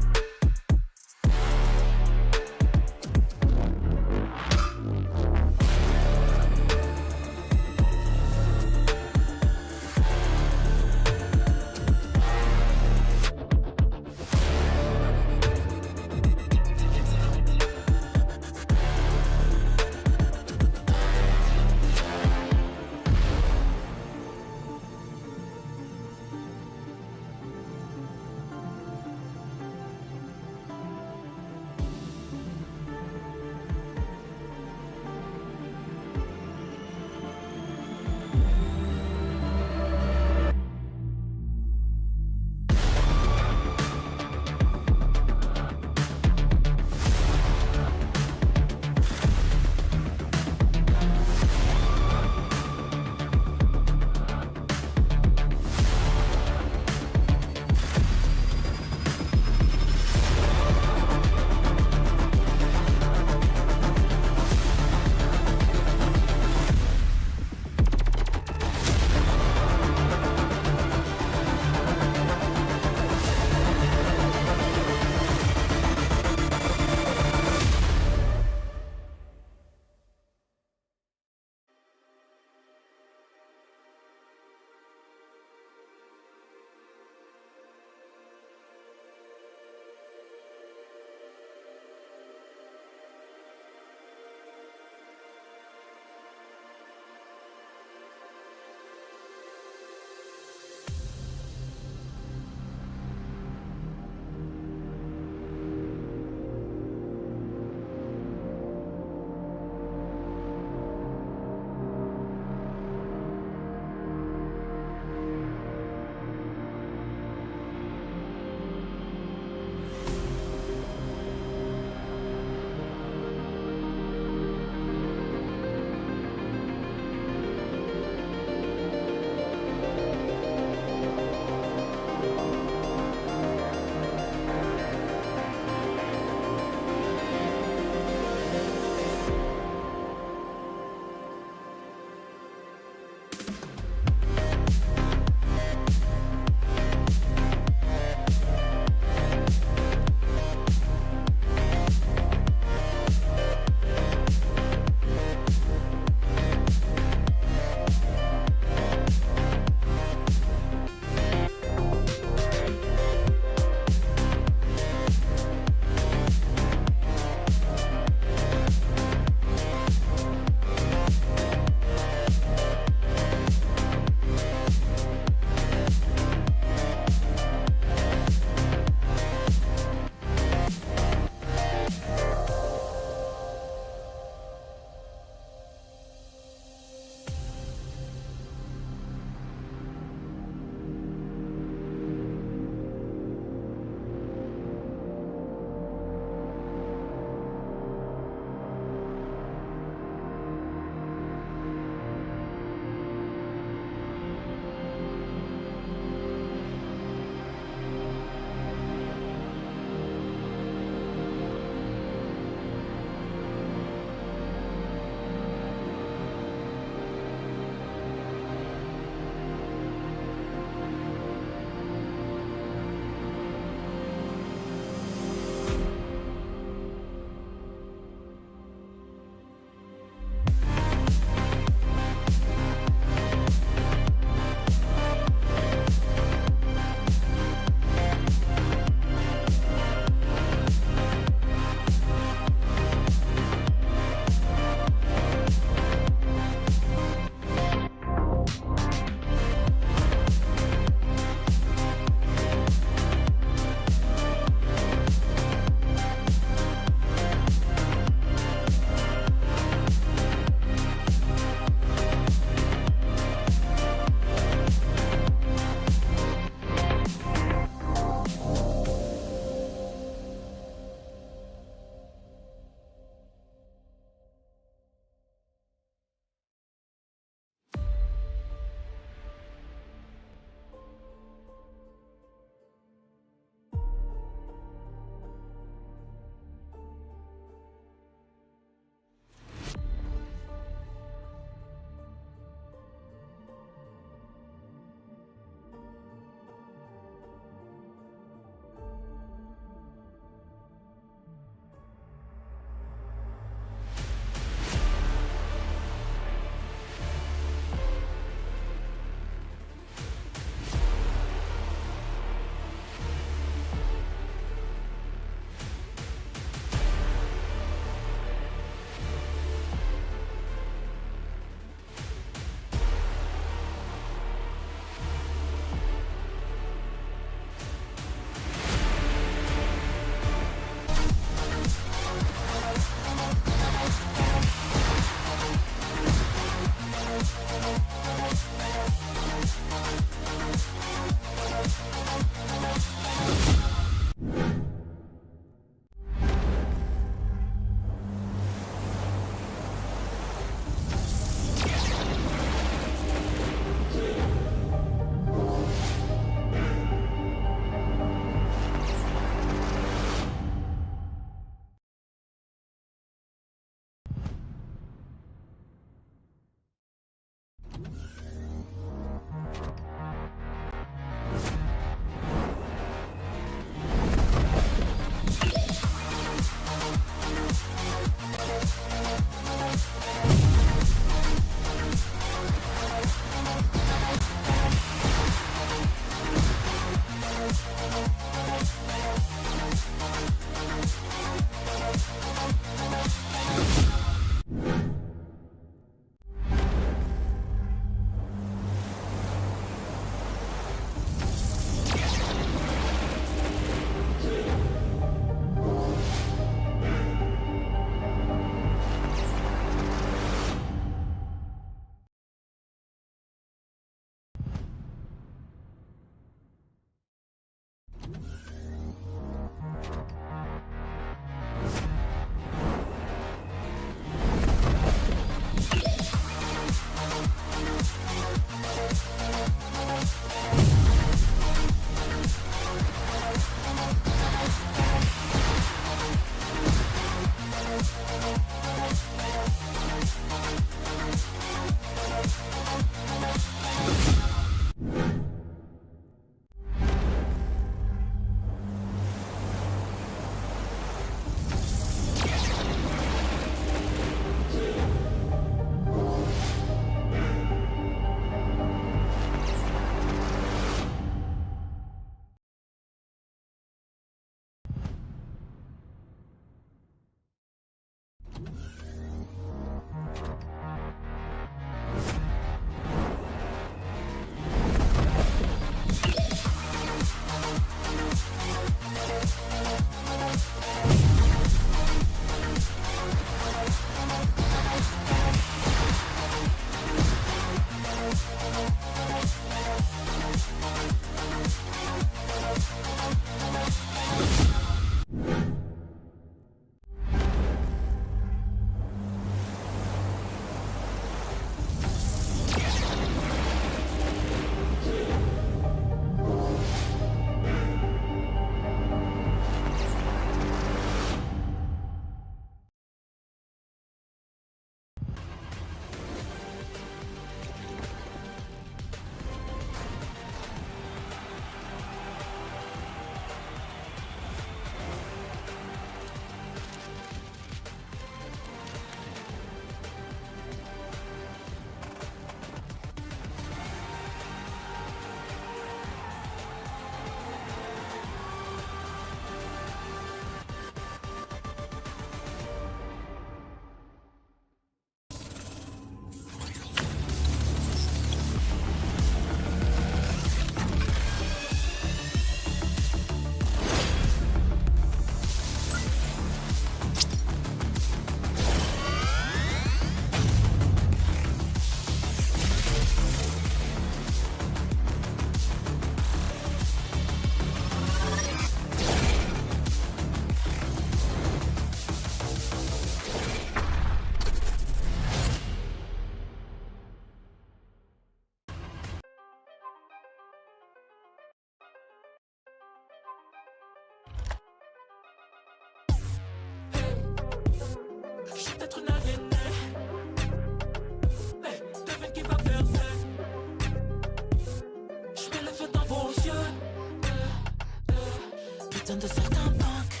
Putain de certains manques.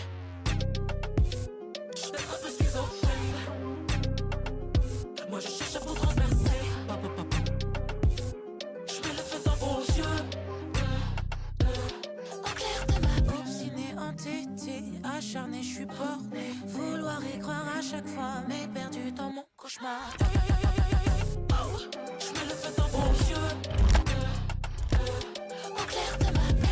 J'suis un peu schizophrène. Moi je cherche à vous transpercer. J'mets le feu dans vos yeux. Au clair de ma boue, obstiné, entêté, acharné, j'suis borné. Vouloir y croire à chaque fois, mais perdu dans mon cauchemar. J'mets le feu dans vos yeux. Au clair de ma boue.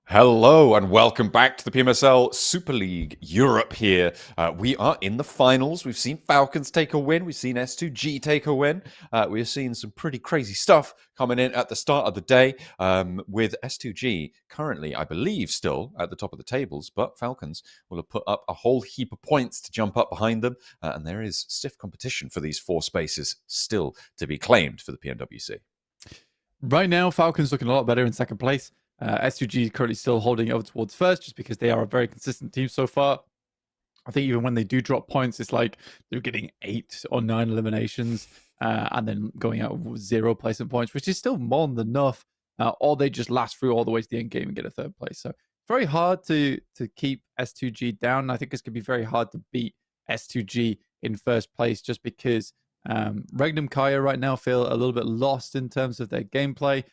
Hello and welcome back to the PMSL Super League Europe here. We are in the finals. We've seen Falcons take a win. We've seen S2G take a win. We're seeing some pretty crazy stuff coming in at the start of the day with S2G currently, I believe, still at the top of the tables, but Falcons will have put up a whole heap of points to jump up behind them, and there is stiff competition for these 4 spaces still to be claimed for the PMWC. Right now, Falcons looking a lot better in second place. S2G currently still holding it over towards first just because they are a very consistent team so far. I think even when they do drop points, it's like they're getting 8 or 9 eliminations and then going out with 0 placement points, which is still more than enough. Or they just last through all the way to the end game and get a 3rd place. So very hard to keep S2G down. I think it's going to be very hard to beat S2G in 1st place just because Regnum Carya right now feel a little bit lost in terms of their gameplay.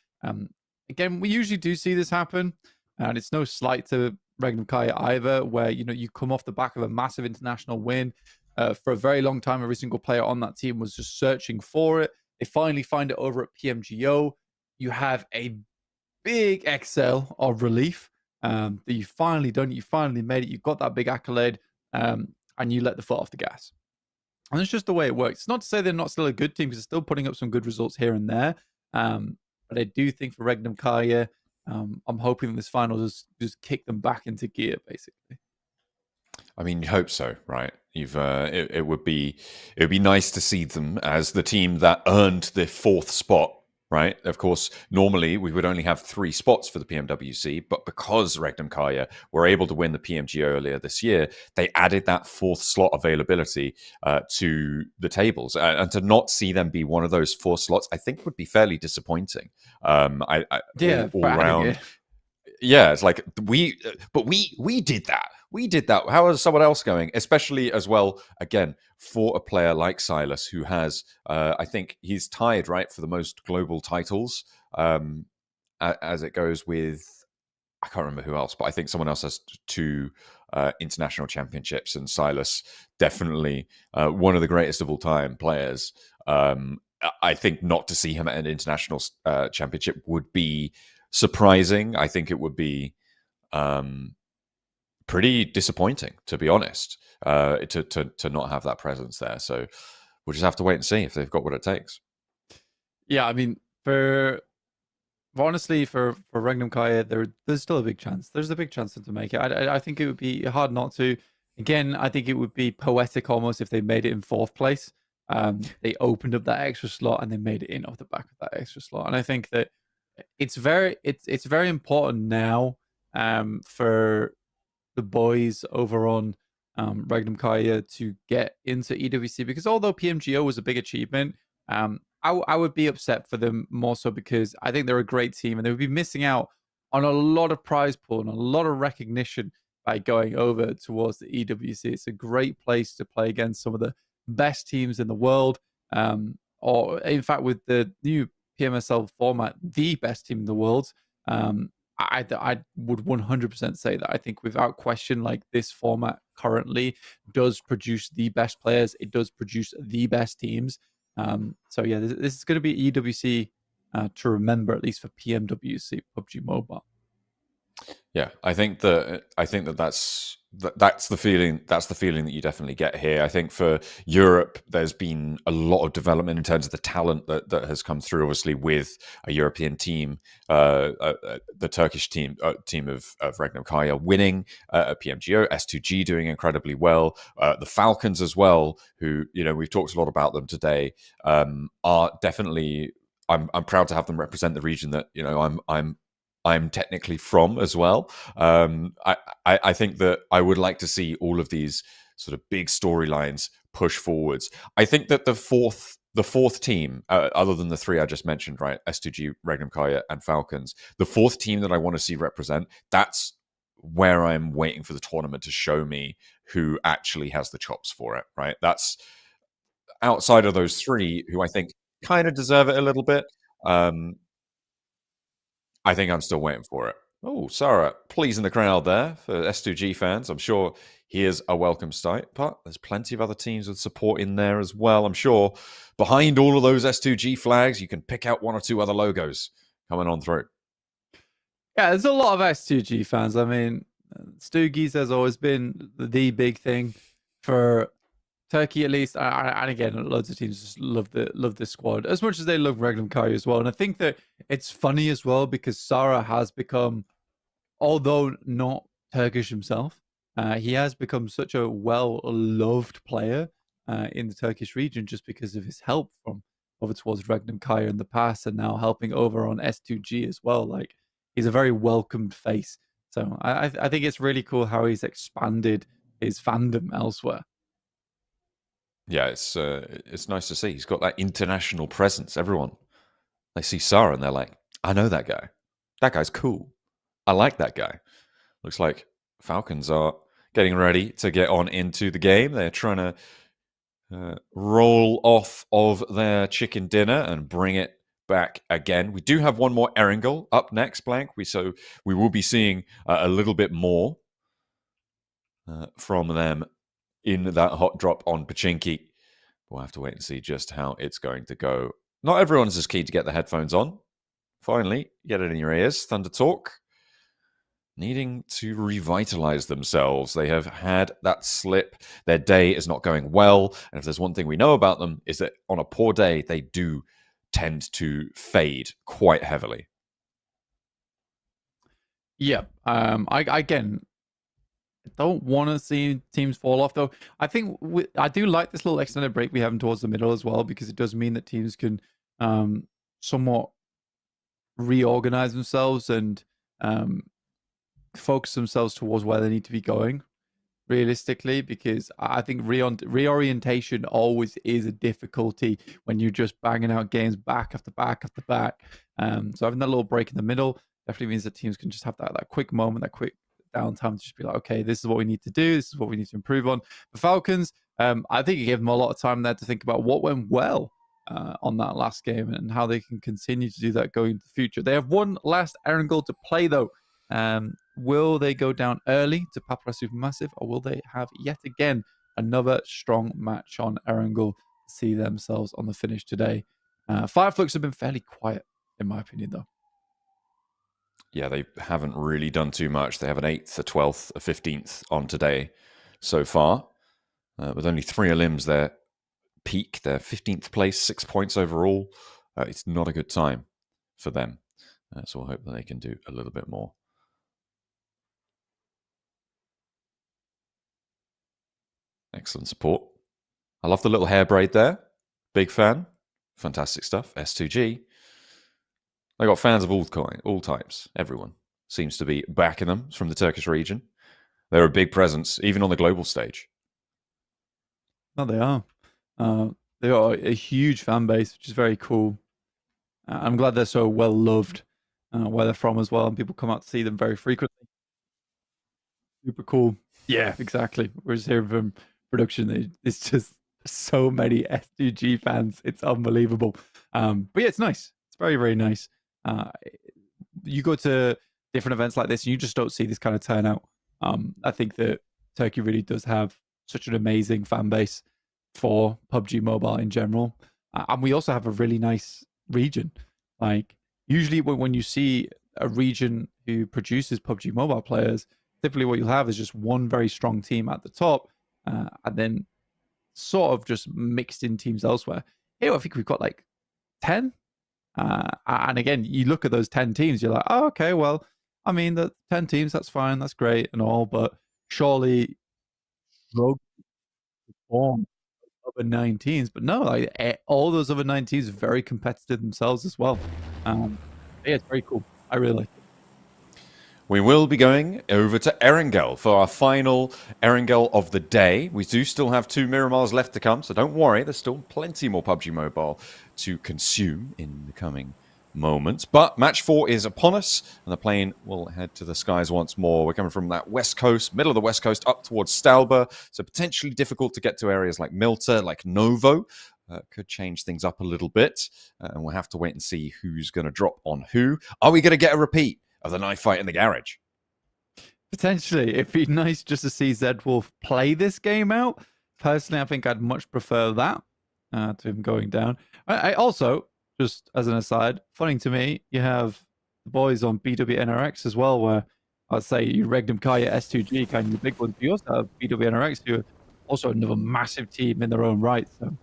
Again, we usually do see this happen, and it's no slight to Regnum Carya either, where you come off the back of a massive international win. For a very long time, every single player on that team was just searching for it. They finally find it over at PMGO. You have a big exhale of relief that you finally done it. You finally made it. You got that big accolade, and you let the foot off the gas. And it's just the way it works. It's not to say they're not still a good team, because they're still putting up some good results here and there. But I do think for Regnum Carya, I'm hoping this final just kick them back into gear, basically. I mean, you hope so, right? It would be nice to see them as the team that earned the 4th spot, right? Of course, normally we would only have 3 spots for the PMWC, but because Regnum Carya were able to win the PMG earlier this year, they added that 4th slot availability to the tables, and to not see them be one of those 4 slots, I think would be fairly disappointing. All around. Yeah, it's like we did that. We did that. How is someone else going? Especially as well, again, for a player like Silas, who has, I think he's tied, right, for the most global titles, as it goes with, I can't remember who else, but I think someone else has 2 international championships, and Silas, definitely one of the greatest of all time players. I think not to see him at an international championship would be surprising. I think it would be pretty disappointing, to be honest, to not have that presence there. So we'll just have to wait and see if they've got what it takes. Yeah, I mean, honestly, for Regnum Carya, there's still a big chance. There's a big chance to make it. I think it would be hard not to. Again, I think it would be poetic almost if they made it in 4th place. They opened up that extra slot and they made it in off the back of that extra slot. And I think that it's very important now for the boys over on Regnum Carya to get into EWC, because although PMGO was a big achievement, I would be upset for them more so because I think they're a great team and they would be missing out on a lot of prize pool and a lot of recognition by going over towards the EWC. It's a great place to play against some of the best teams in the world, or in fact with the new PMSL format, the best team in the world. I would 100% say that I think without question, like, this format currently does produce the best players. It does produce the best teams. So yeah, this is going to be EWC to remember, at least for PMWC PUBG Mobile. Yeah, I think that's the feeling. That's the feeling that you definitely get here. I think for Europe, there's been a lot of development in terms of the talent that has come through. Obviously, with a European team, the Turkish team of Regnum Carya winning at PMGO, S2G doing incredibly well, the Falcons as well, who we've talked a lot about them today, are definitely. I'm proud to have them represent the region that I'm technically from as well. I think that I would like to see all of these sort of big storylines push forwards. I think that the fourth team, other than the 3 I just mentioned, right, S2G, Regnum Carya, and Falcons, the 4th team that I want to see represent, that's where I'm waiting for the tournament to show me who actually has the chops for it, right? That's outside of those 3 who I think kind of deserve it a little bit. I think I'm still waiting for it. Oh, Sarah, pleasing the crowd there for S2G fans. I'm sure here's a welcome sight, but there's plenty of other teams with support in there as well. I'm sure behind all of those S2G flags, you can pick out 1 or 2 other logos coming on through. Yeah, there's a lot of S2G fans. I mean, Stoogies has always been the big thing for Turkey, at least. And again, loads of teams just love this squad as much as they love Regnum Carya as well. And I think that it's funny as well because Sara has become, although not Turkish himself, he has become such a well-loved player in the Turkish region just because of his help from over towards Regnum Carya in the past and now helping over on S2G as well. Like, he's a very welcomed face. So I think it's really cool how he's expanded his fandom elsewhere. Yeah, it's nice to see. He's got that international presence. Everyone, they see Sara and they're like, I know that guy. That guy's cool. I like that guy. Looks like Falcons are getting ready to get on into the game. They're trying to roll off of their chicken dinner and bring it back again. We do have one more Erangel up next, Blank. So we will be seeing a little bit more from them in that hot drop on Pachinki. We'll have to wait and see just how it's going to go. Not everyone's as keen to get the headphones on. Finally, get it in your ears. Thunder Talk needing to revitalize themselves. They have had that slip. Their day is not going well. And if there's one thing we know about them, is that on a poor day, they do tend to fade quite heavily. Yeah. I don't want to see teams fall off, though. I think I do like this little extended break we have towards the middle as well, because it does mean that teams can somewhat reorganize themselves and focus themselves towards where they need to be going realistically, because I think reorientation always is a difficulty when you're just banging out games back after back after back. So having that little break in the middle definitely means that teams can just have that quick moment, that quick downtime to just be like, okay, this is what we need to do, this is what we need to improve on. The Falcons, I think it gave them a lot of time there to think about what went well on that last game and how they can continue to do that going into the future. They have one last Erangel to play, though. Will they go down early to Papara SuperMassive, or will they have yet again another strong match on Erangel to see themselves on the finish today? Flux have been fairly quiet, in my opinion, though. Yeah, they haven't really done too much. They have an 8th, a 12th, a 15th on today so far, with only 3 elims their peak. They're 15th place, 6 points overall. It's not a good time for them. So we'll hope that they can do a little bit more. Excellent support. I love the little hair braid there. Big fan. Fantastic stuff. S2G. They got fans of all types. Everyone seems to be backing them from the Turkish region. They're a big presence, even on the global stage. No, they are. They got a huge fan base, which is very cool. I'm glad they're so well loved where they're from as well, and people come out to see them very frequently. Super cool. Yeah, exactly. We're just hearing from production. It's just so many S2G fans. It's unbelievable. But yeah, it's nice. It's very, very nice. You go to different events like this and you just don't see this kind of turnout. I think that Turkey really does have such an amazing fan base for PUBG Mobile in general. And we also have a really nice region. Like, usually when you see a region who produces PUBG Mobile players, typically what you'll have is just one very strong team at the top, and then sort of just mixed in teams elsewhere. Here, I think we've got like 10. And again, you look at those 10 teams, you're like, oh, okay, well, I mean, the 10 teams, that's fine, that's great and all, but surely rogue form other 9 teams. But no, like all those other 9 teams are very competitive themselves as well. Yeah, it's very cool. I really like it. We will be going over to Erangel for our final Erangel of the day. We do still have 2 Miramars left to come, so don't worry. There's still plenty more PUBG Mobile to consume in the coming moments. But match 4 is upon us, and the plane will head to the skies once more. We're coming from that west coast, middle of the west coast, up towards Stalba, so potentially difficult to get to areas like Milta, like Novo. Could change things up a little bit, and we'll have to wait and see who's going to drop on who. Are we going to get a repeat of the knife fight in the garage? Potentially. It'd be nice just to see Zed Wolf play this game out. Personally, I think I'd much prefer that to him going down. I also, just as an aside, funny to me, you have the boys on BWNRX as well, where I'd say you Regnum, Carya, S2G, kind of the big ones. You also have BWNRX, who are also another massive team in their own right. So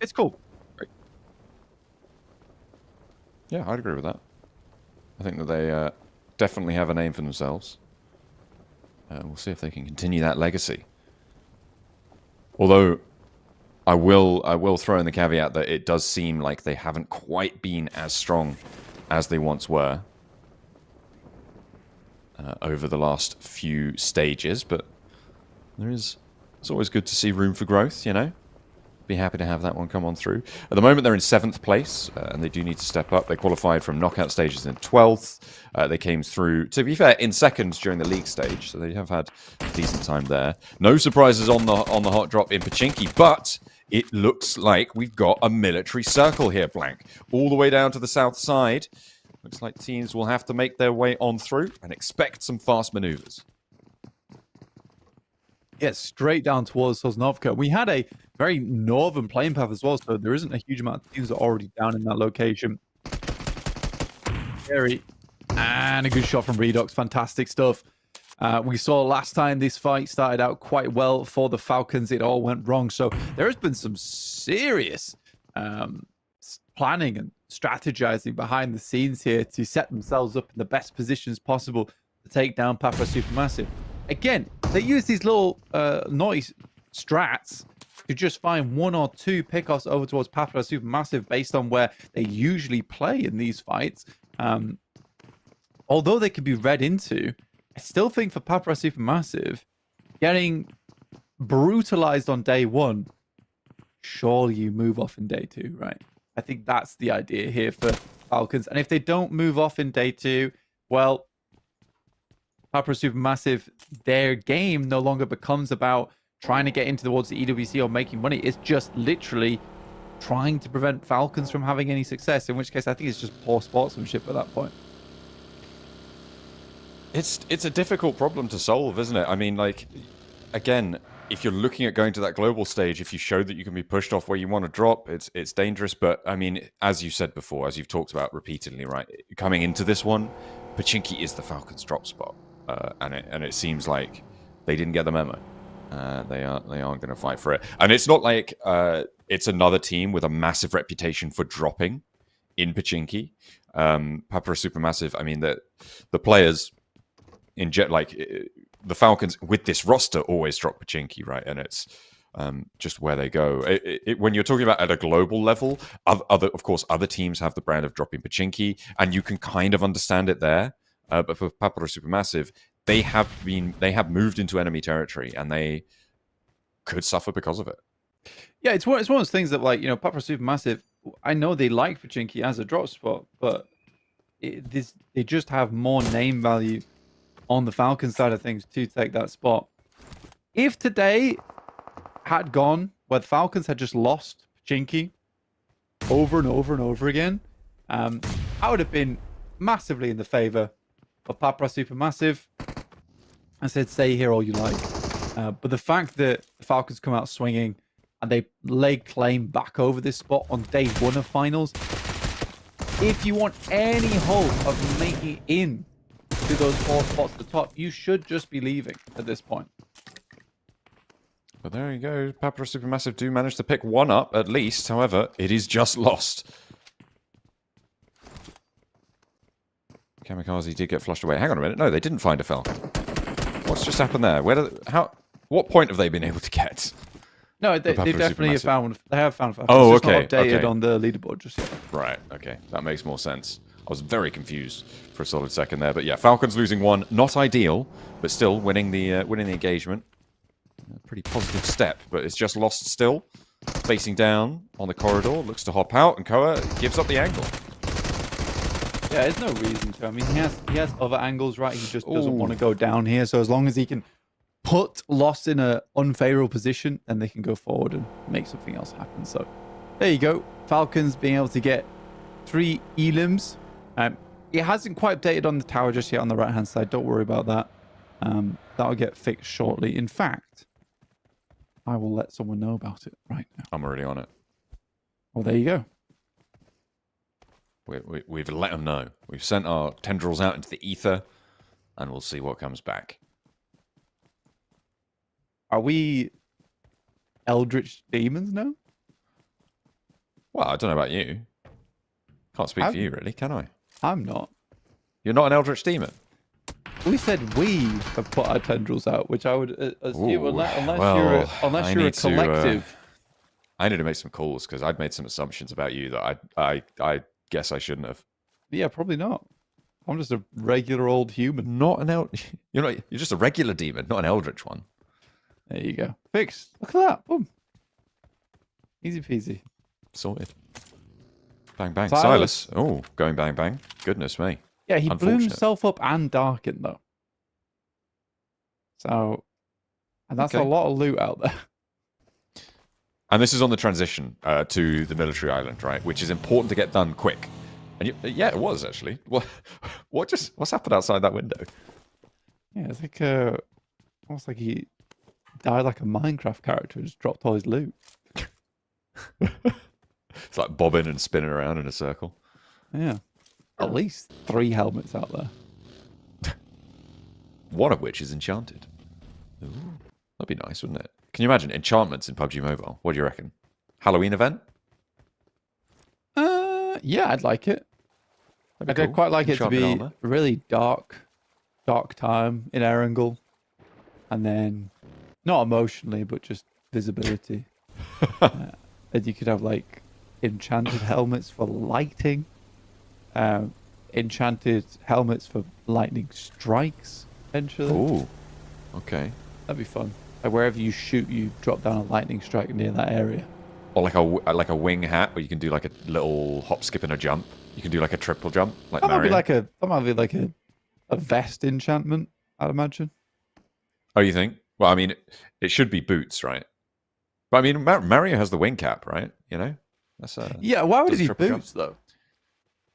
it's cool. Great. Yeah, I'd agree with that. I think that they definitely have a name for themselves. We'll see if they can continue that legacy. Although, I will throw in the caveat that it does seem like they haven't quite been as strong as they once were over the last few stages, but it's always good to see room for growth, you know? Be happy to have that one come on through. At the moment, they're in 7th place, and they do need to step up. They qualified from knockout stages in 12th. They came through, to be fair, in 2nd during the league stage, so they have had a decent time there. No surprises on the hot drop in Pachinki, but it looks like we've got a military circle here, Blank. All the way down to the south side. Looks like teams will have to make their way on through and expect some fast maneuvers. Yeah, straight down towards Sosnovka. We had a very northern playing path as well, so there isn't a huge amount of teams that are already down in that location. Scary. And a good shot from Redox. Fantastic stuff. We saw last time this fight started out quite well for the Falcons. It all went wrong. So there has been some serious planning and strategizing behind the scenes here to set themselves up in the best positions possible to take down Papara SuperMassive. Again, they use these little naughty strats to just find 1 or 2 pickoffs over towards Papara SuperMassive based on where they usually play in these fights. Although they could be read into, I still think for Papara SuperMassive, getting brutalized on day 1, surely you move off in day 2, right? I think that's the idea here for Falcons. And if they don't move off in day 2, well, Papara SuperMassive, their game no longer becomes about trying to get into towards the EWC or making money. It's just literally trying to prevent Falcons from having any success, in which case I think it's just poor sportsmanship at that point. It's a difficult problem to solve, isn't it? I mean, like, again, if you're looking at going to that global stage, if you show that you can be pushed off where you want to drop, it's dangerous. But, I mean, as you said before, as you've talked about repeatedly, right, coming into this one, Pachinki is the Falcons' drop spot. And it seems like they didn't get the memo. They aren't going to fight for it. And it's not like it's another team with a massive reputation for dropping in Pachinki. Papara SuperMassive, I mean, the players in the Falcons with this roster always drop Pachinki, right? And it's just where they go. When you're talking about at a global level, of course, other teams have the brand of dropping Pachinki, and you can kind of understand it there. But for Papara SuperMassive, they have moved into enemy territory, and they could suffer because of it. Yeah, it's one of those things that, like, you know, Papara SuperMassive, I know they like Pachinki as a drop spot, but they just have more name value on the Falcon side of things to take that spot. If today had gone where the Falcons had just lost Pachinki over and over and over again, I would have been massively in the favor of Papara SuperMassive. I said, stay here all you like. But the fact that the Falcons come out swinging and they lay claim back over this spot on day 1 of finals, if you want any hope of making in to those 4 spots at the top, you should just be leaving at this point. But there you go. Papara SuperMassive do manage to pick 1 up at least. However, it is just lost. Kamikaze did get flushed away. Hang on a minute. No, they didn't find a Falcon. What's just happened there? What point have they been able to get? No, they definitely have found. They have found. Oh, it's just okay. not updated Okay. on the leaderboard just yet. Right. Okay, that makes more sense. I was very confused for a solid second there, but yeah, Falcons losing 1, not ideal, but still winning the engagement. A pretty positive step, but it's just lost still. Facing down on the corridor, looks to hop out, and Koa gives up the angle. Yeah, there's no reason to. I mean, he has other angles, right? He just doesn't want to go down here. So as long as he can put Lost in an unfavorable position, then they can go forward and make something else happen. So there you go. Falcons being able to get 3 elims. It hasn't quite updated on the tower just yet on the right-hand side. Don't worry about that. That'll get fixed shortly. In fact, I will let someone know about it right now. I'm already on it. Well, there you go. We've let them know. We've sent our tendrils out into the ether, and we'll see what comes back. Are we Eldritch Demons now? Well, I don't know about you. Can't speak for you, really, can I? I'm not. You're not an Eldritch Demon? We said we have put our tendrils out, which I would assume, Ooh, unless well, you're a collective. I need to make some calls because I'd made some assumptions about you that I guess I shouldn't have. Yeah, probably not. I'm just a regular old human. Not an You're just a regular demon, not an Eldritch one. There you go. Fixed. Look at that. Boom. Easy peasy. Sorted. Bang bang. Silas. Oh, going bang bang. Goodness me. Yeah, he blew himself up and darkened though. So, and that's a lot of loot out there. And this is on the transition to the military island, right? Which is important to get done quick. And yeah, it was actually. What's happened outside that window? Yeah, it's like almost like he died like a Minecraft character and just dropped all his loot. It's like bobbing and spinning around in a circle. Yeah. At least 3 helmets out there. One of which is enchanted. Ooh, that'd be nice, wouldn't it? Can you imagine enchantments in PUBG Mobile? What do you reckon? Halloween event? Yeah, I'd like it. I'd cool. quite like it to be armor. really dark time in Erangel. And then, not emotionally, but just visibility. And you could have like enchanted helmets for lighting. Enchanted helmets for lightning strikes, eventually. Ooh, okay. That'd be fun. Like wherever you shoot, you drop down a lightning strike near that area. Or like a wing hat where you can do like a little hop, skip, and a jump. You can do like a triple jump, like That Mario. might be like a vest enchantment, I'd imagine. Oh, you think? Well, I mean, it should be boots, right? But I mean, Mario has the wing cap, right? You know, that's yeah. Why would does it be triple boots jump. though?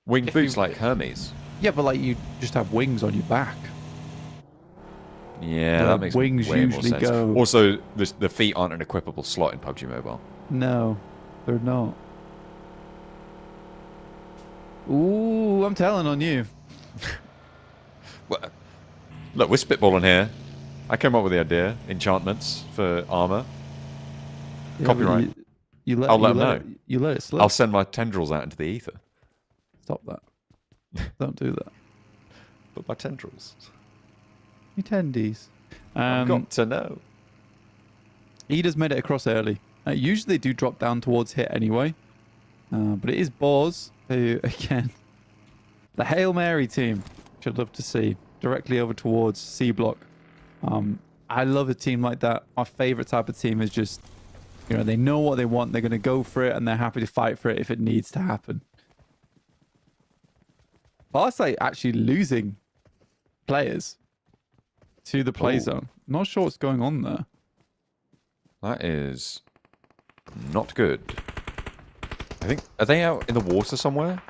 Winged boots like Hermes. Yeah, but like you just have wings on your back. Yeah, The that makes wings way more usually sense. go- Also, the feet aren't an equipable slot in PUBG Mobile. No, they're not. Ooh, I'm telling on you. Well, look, we're spitballing here. I came up with the idea. Enchantments for armor. Yeah, Copyright. I'll let them know. You let it slip. I'll send my tendrils out into the ether. Stop that. Don't do that. But my tendrils. You tendies. I've got to know. Eda's made it across early. Usually they do drop down towards hit anyway. But it is Boars who, again, the Hail Mary team, which I'd love to see, directly over towards C block. I love a team like that. My favorite type of team is just, you know, they know what they want, they're going to go for it, and they're happy to fight for it if it needs to happen. Barsay actually losing players to the play zone. Not sure what's going on there. That is not good. I think, are they out in the water somewhere?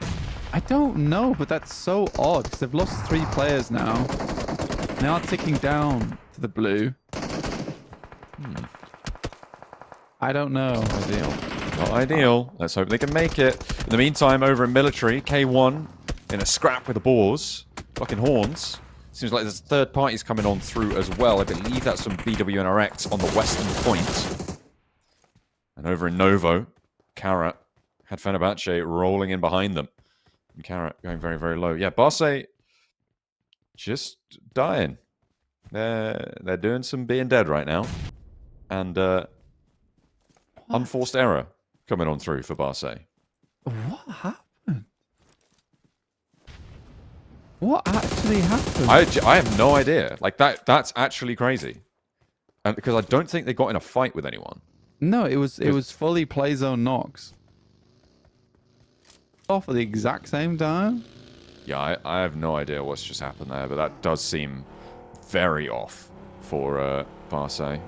I don't know, but that's so odd because they've lost 3 players now. Now ticking down to the blue. I don't know. Not ideal. Not ideal. Let's hope they can make it. In the meantime, over in military, K1 in a scrap with the Boars. Fucking horns. Seems like there's third parties coming on through as well. I believe that's some BWNRX on the western point. And over in Novo, Carya had Fenerbahçe rolling in behind them. And Carya going very, very low. Yeah, Barsay just dying. They're doing some being dead right now. And unforced error coming on through for Barsay. What happened? What actually happened? I have no idea. Like that's actually crazy. And because I don't think they got in a fight with anyone. No, it was fully play zone knocks. Off at the exact same time? Yeah, I have no idea what's just happened there, but that does seem very off for Barsay.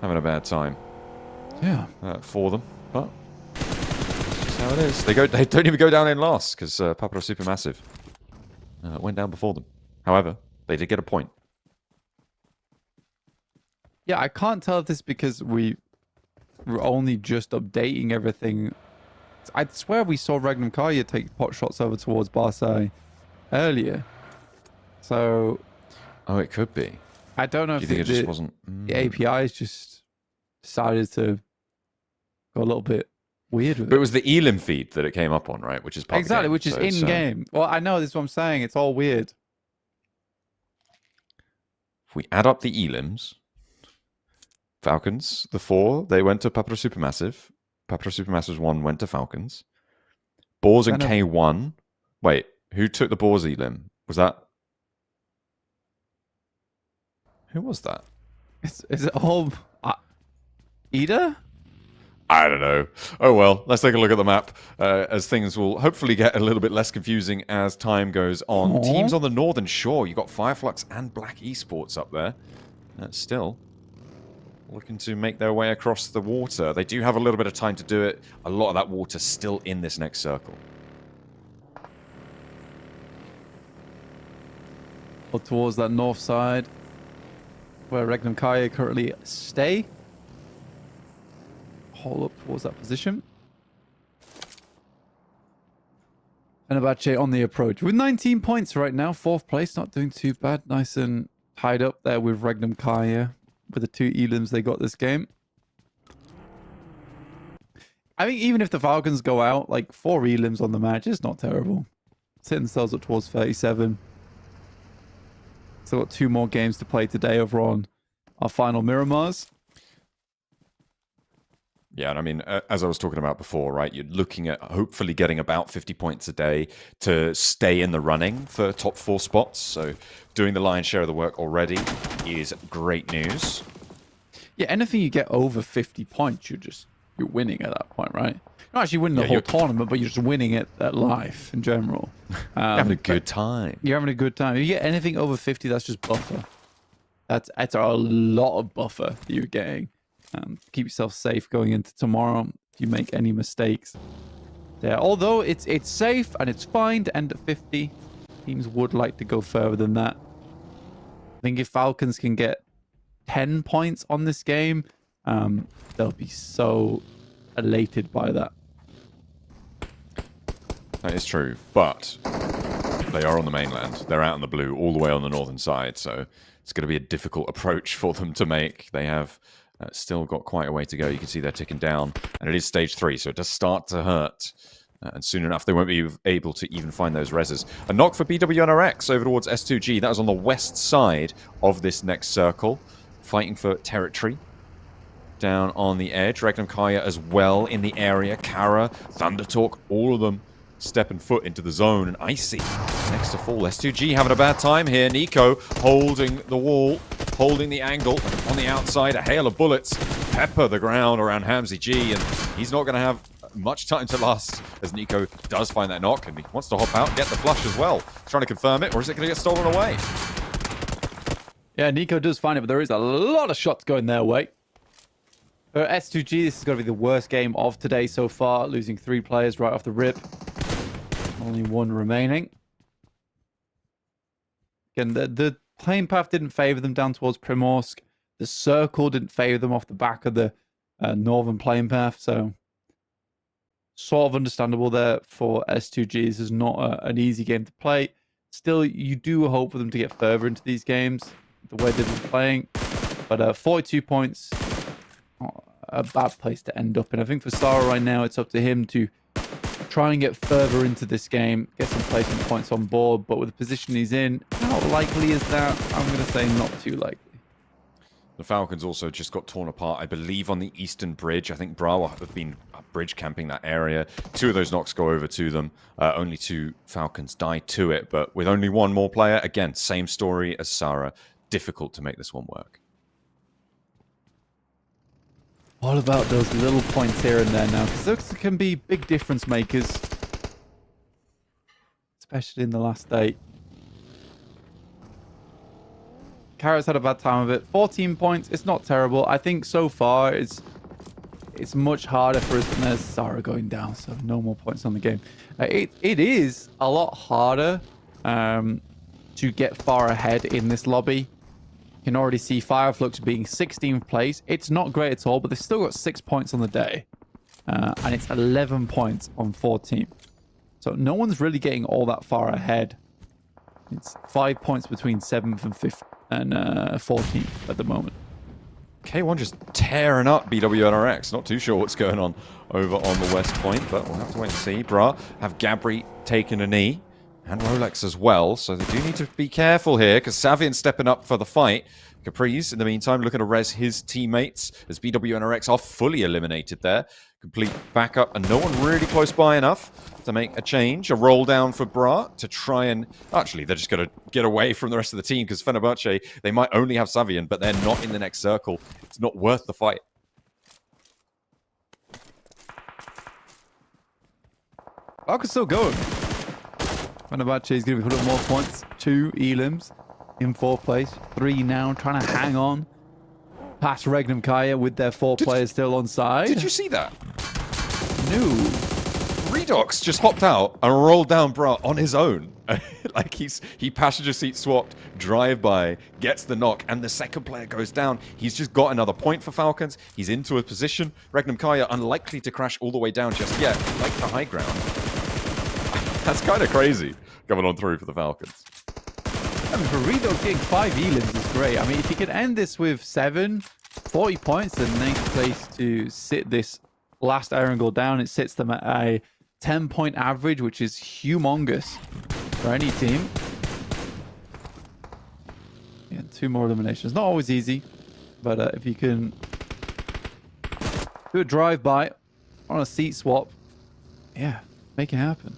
Having a bad time. Yeah. For them, but that's just how it is. They don't even go down in last because Papara SuperMassive went down before them. However, they did get a point. Yeah, I can't tell if this is because we're only just updating everything I swear we saw Regnum Carya take pot shots over towards Barsay earlier. So... Oh, it could be. I don't know if Do you think it just wasn't... the APIs just decided to go a little bit weird with But it. it was the Elim feed that it came up on, right? Which is part Exactly, of the game. which is in-game. Well, I know, this is what I'm saying. It's all weird. If we add up the Elims, Falcons, the 4, they went to Papara SuperMassive. Papara SuperMassive's 1 went to Falcons. Boars and K1. Wait, who took the Boars Elim? Was that... Who was that? Is it all... Ida? I don't know. Oh well, let's take a look at the map as things will hopefully get a little bit less confusing as time goes on. Aww. Teams on the northern shore, you've got Flux and BRX Esports up there. Still looking to make their way across the water. They do have a little bit of time to do it. A lot of that water still in this next circle. Or towards that north side, where Regnum Carya currently stay. Haul up towards that position. Fenerbahçe on the approach with 19 points right now. 4th place, not doing too bad. Nice and tied up there with Regnum Carya with the 2 Elims they got this game. I think even if the Falcons go out, like 4 Elims on the match is not terrible. Setting themselves up towards 37. Still got 2 more games to play today over on our final Miramars. Yeah, and I mean, as I was talking about before, right, you're looking at hopefully getting about 50 points a day to stay in the running for top 4 spots. So doing the lion's share of the work already is great news. Yeah, anything you get over 50 points, you're winning at that point, right? You're not actually winning the whole tournament, but you're just winning it at life in general. You're having a good time. You're having a good time. If you get anything over 50, that's just buffer. That's a lot of buffer that you're getting. Keep yourself safe going into tomorrow if you make any mistakes there. Although it's safe and it's fine to end at 50, teams would like to go further than that. I think if Falcons can get 10 points on this game, they'll be so elated by that. That is true, but they are on the mainland. They're out in the blue, all the way on the northern side, so it's going to be a difficult approach for them to make. They have still got quite a way to go. You can see they're ticking down, and it is stage 3, so it does start to hurt. And soon enough, they won't be able to even find those reses. A knock for BWNRX over towards S2G. That was on the west side of this next circle, fighting for territory. Down on the edge, Regnum Carya as well in the area. Carya, ThunderTalk, all of them stepping foot into the zone, and Icy next to fall. S2G having a bad time here. Nico holding the wall, holding the angle on the outside. A hail of bullets pepper the ground around Hamzy G, and he's not going to have much time to last as Nico does find that knock, and he wants to hop out and get the flush as well. Trying to confirm it, or is it going to get stolen away? Yeah, Nico does find it, but there is a lot of shots going their way. For S2G, this is going to be the worst game of today so far, losing 3 players right off the rip. Only 1 remaining. Again, the playing path didn't favor them down towards Primorsk. The circle didn't favor them off the back of the northern playing path, so sort of understandable there for S2G. This is not an easy game to play. Still, you do hope for them to get further into these games, the way they've been playing. But 42 points, not a bad place to end up in. I think for Sara right now, it's up to him to try and get further into this game, get some placement points on board. But with the position he's in, how likely is that? I'm going to say not too likely. The Falcons also just got torn apart, I believe, on the eastern bridge. I think Brawa have been bridge camping that area. 2 of those knocks go over to them. Only 2 Falcons die to it. But with only 1 more player, again, same story as Sara. Difficult to make this one work. All about those little points here and there now, because those can be big difference makers, especially in the last day. Carrot's had a bad time of it. 14 points, it's not terrible. I think so far it's much harder for us, and there's Sara going down, so no more points on the game. It is a lot harder to get far ahead in this lobby. You can already see Flux being 16th place. It's not great at all, but they've still got 6 points on the day. and it's 11 points on 14. So no one's really getting all that far ahead. It's 5 points between 7th and 5th and 14th at the moment. K1 just tearing up BWNRX. Not too sure what's going on over on the West Point, but we'll have to wait and see. Bra have Gabri taking a knee, and Rolex as well, so they do need to be careful here, because Savian stepping up for the fight. Caprice, in the meantime, looking to res his teammates, as BWNRX are fully eliminated there. Complete backup, and no one really close by enough to make a change. A roll down for Bra to try and... Actually, they're just going to get away from the rest of the team, because Fenerbahçe, they might only have Savian, but they're not in the next circle. It's not worth the fight. Falcons still going. Fenerbahçe is going to be putting more points. 2 Elims in 4th place. 3 now, trying to hang on. Past Regnum Carya with their 4 players still on side. Did you see that? No. Redox just hopped out and rolled down Bra on his own. Like he passenger seat swapped, drive by, gets the knock, and the second player goes down. He's just got another point for Falcons. He's into a position. Regnum Carya unlikely to crash all the way down just yet, like the high ground. That's kind of crazy coming on through for the Falcons. I mean, for Redox getting 5 Elims is great. I mean, if you could end this with 40 points, then nice place to sit this last Erangel down. It sits them at a 10-point average, which is humongous for any team. Yeah, 2 more eliminations. Not always easy, but if you can do a drive-by on a seat swap, yeah, make it happen.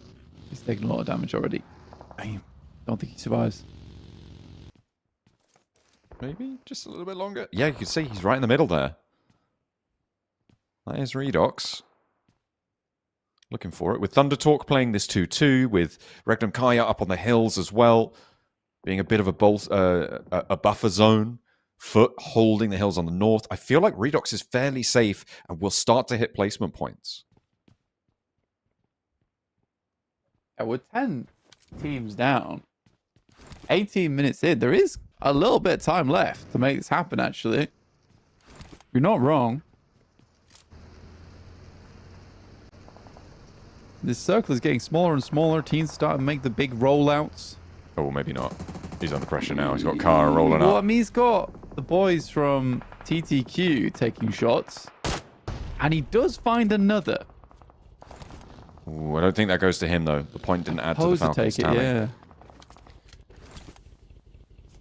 He's taking a lot of damage already. I don't think he survives. Maybe just a little bit longer. Yeah, you can see he's right in the middle there. That is Redox. Looking for it. With Thunder Talk playing this 2-2, with Regnum Carya up on the hills as well, being a bit of a buffer zone. FUT holding the hills on the north. I feel like Redox is fairly safe and will start to hit placement points. Yeah, we're 10 teams down. 18 minutes in. There is a little bit of time left to make this happen, actually. You're not wrong. This circle is getting smaller and smaller. Teams starting to make the big rollouts. Oh, maybe not. He's under pressure now. He's got Carya rolling Well, I up. mean, he's got the boys from TTQ taking shots. And he does find another. Ooh, I don't think that goes to him, though. The point didn't add to the Supposed to Falcons' take it, tally. yeah.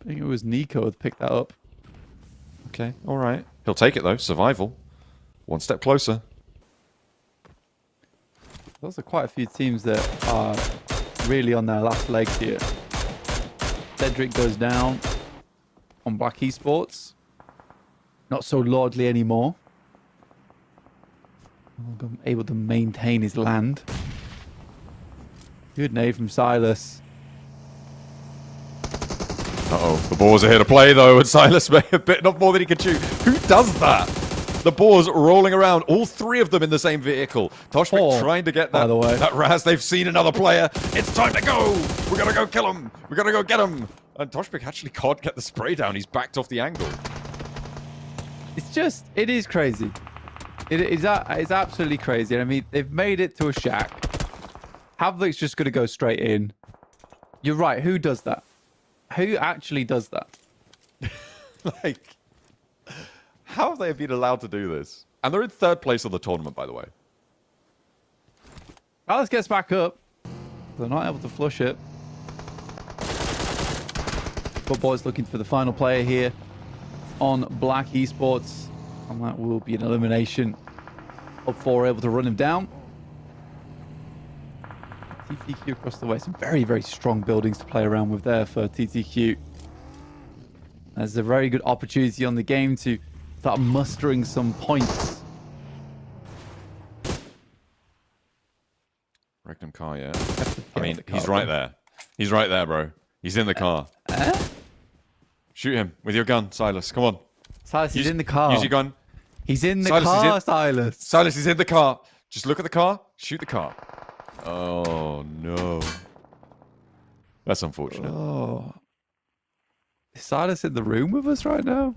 I think it was Nico that picked that up. Okay, all right. He'll take it, though. Survival. One step closer. Those are quite a few teams that are really on their last legs here. Cedric goes down on BRX Esports. Not so lordly anymore. Able to maintain his land. Good nade from Silas. Uh-oh, the Boars are here to play, though, and Silas may have bitten off more than he could chew. Who does that? The Boars rolling around, all 3 of them in the same vehicle. Toshvik trying to get that, that Raz. They've seen another player. It's time to go. We gotta go kill him. We gotta go get him. And Toshvik actually can't get the spray down. He's backed off the angle. It's just, it is crazy. It's absolutely crazy. I mean, they've made it to a shack. Havlic's just going to go straight in. You're right. Who does that? Who actually does that? Like, how have they been allowed to do this? And they're in 3rd place of the tournament, by the way. Alice gets back up. They're not able to flush it. But boys looking for the final player here on BRX Esports. And that will be an elimination. Up 4 able to run him down. TTQ across the way. Some very, very strong buildings to play around with there for TTQ. There's a very good opportunity on the game to start mustering some points. Regnum Carya. I mean, he's right there. He's right there, bro. He's in the car. Shoot him with your gun, Silas. Come on. Silas, he's in the car. Use your gun. He's in the car, Silas. Silas, he's in the car. Just look at the car. Shoot the car. Oh, no. That's unfortunate. Oh. Is Silas in the room with us right now?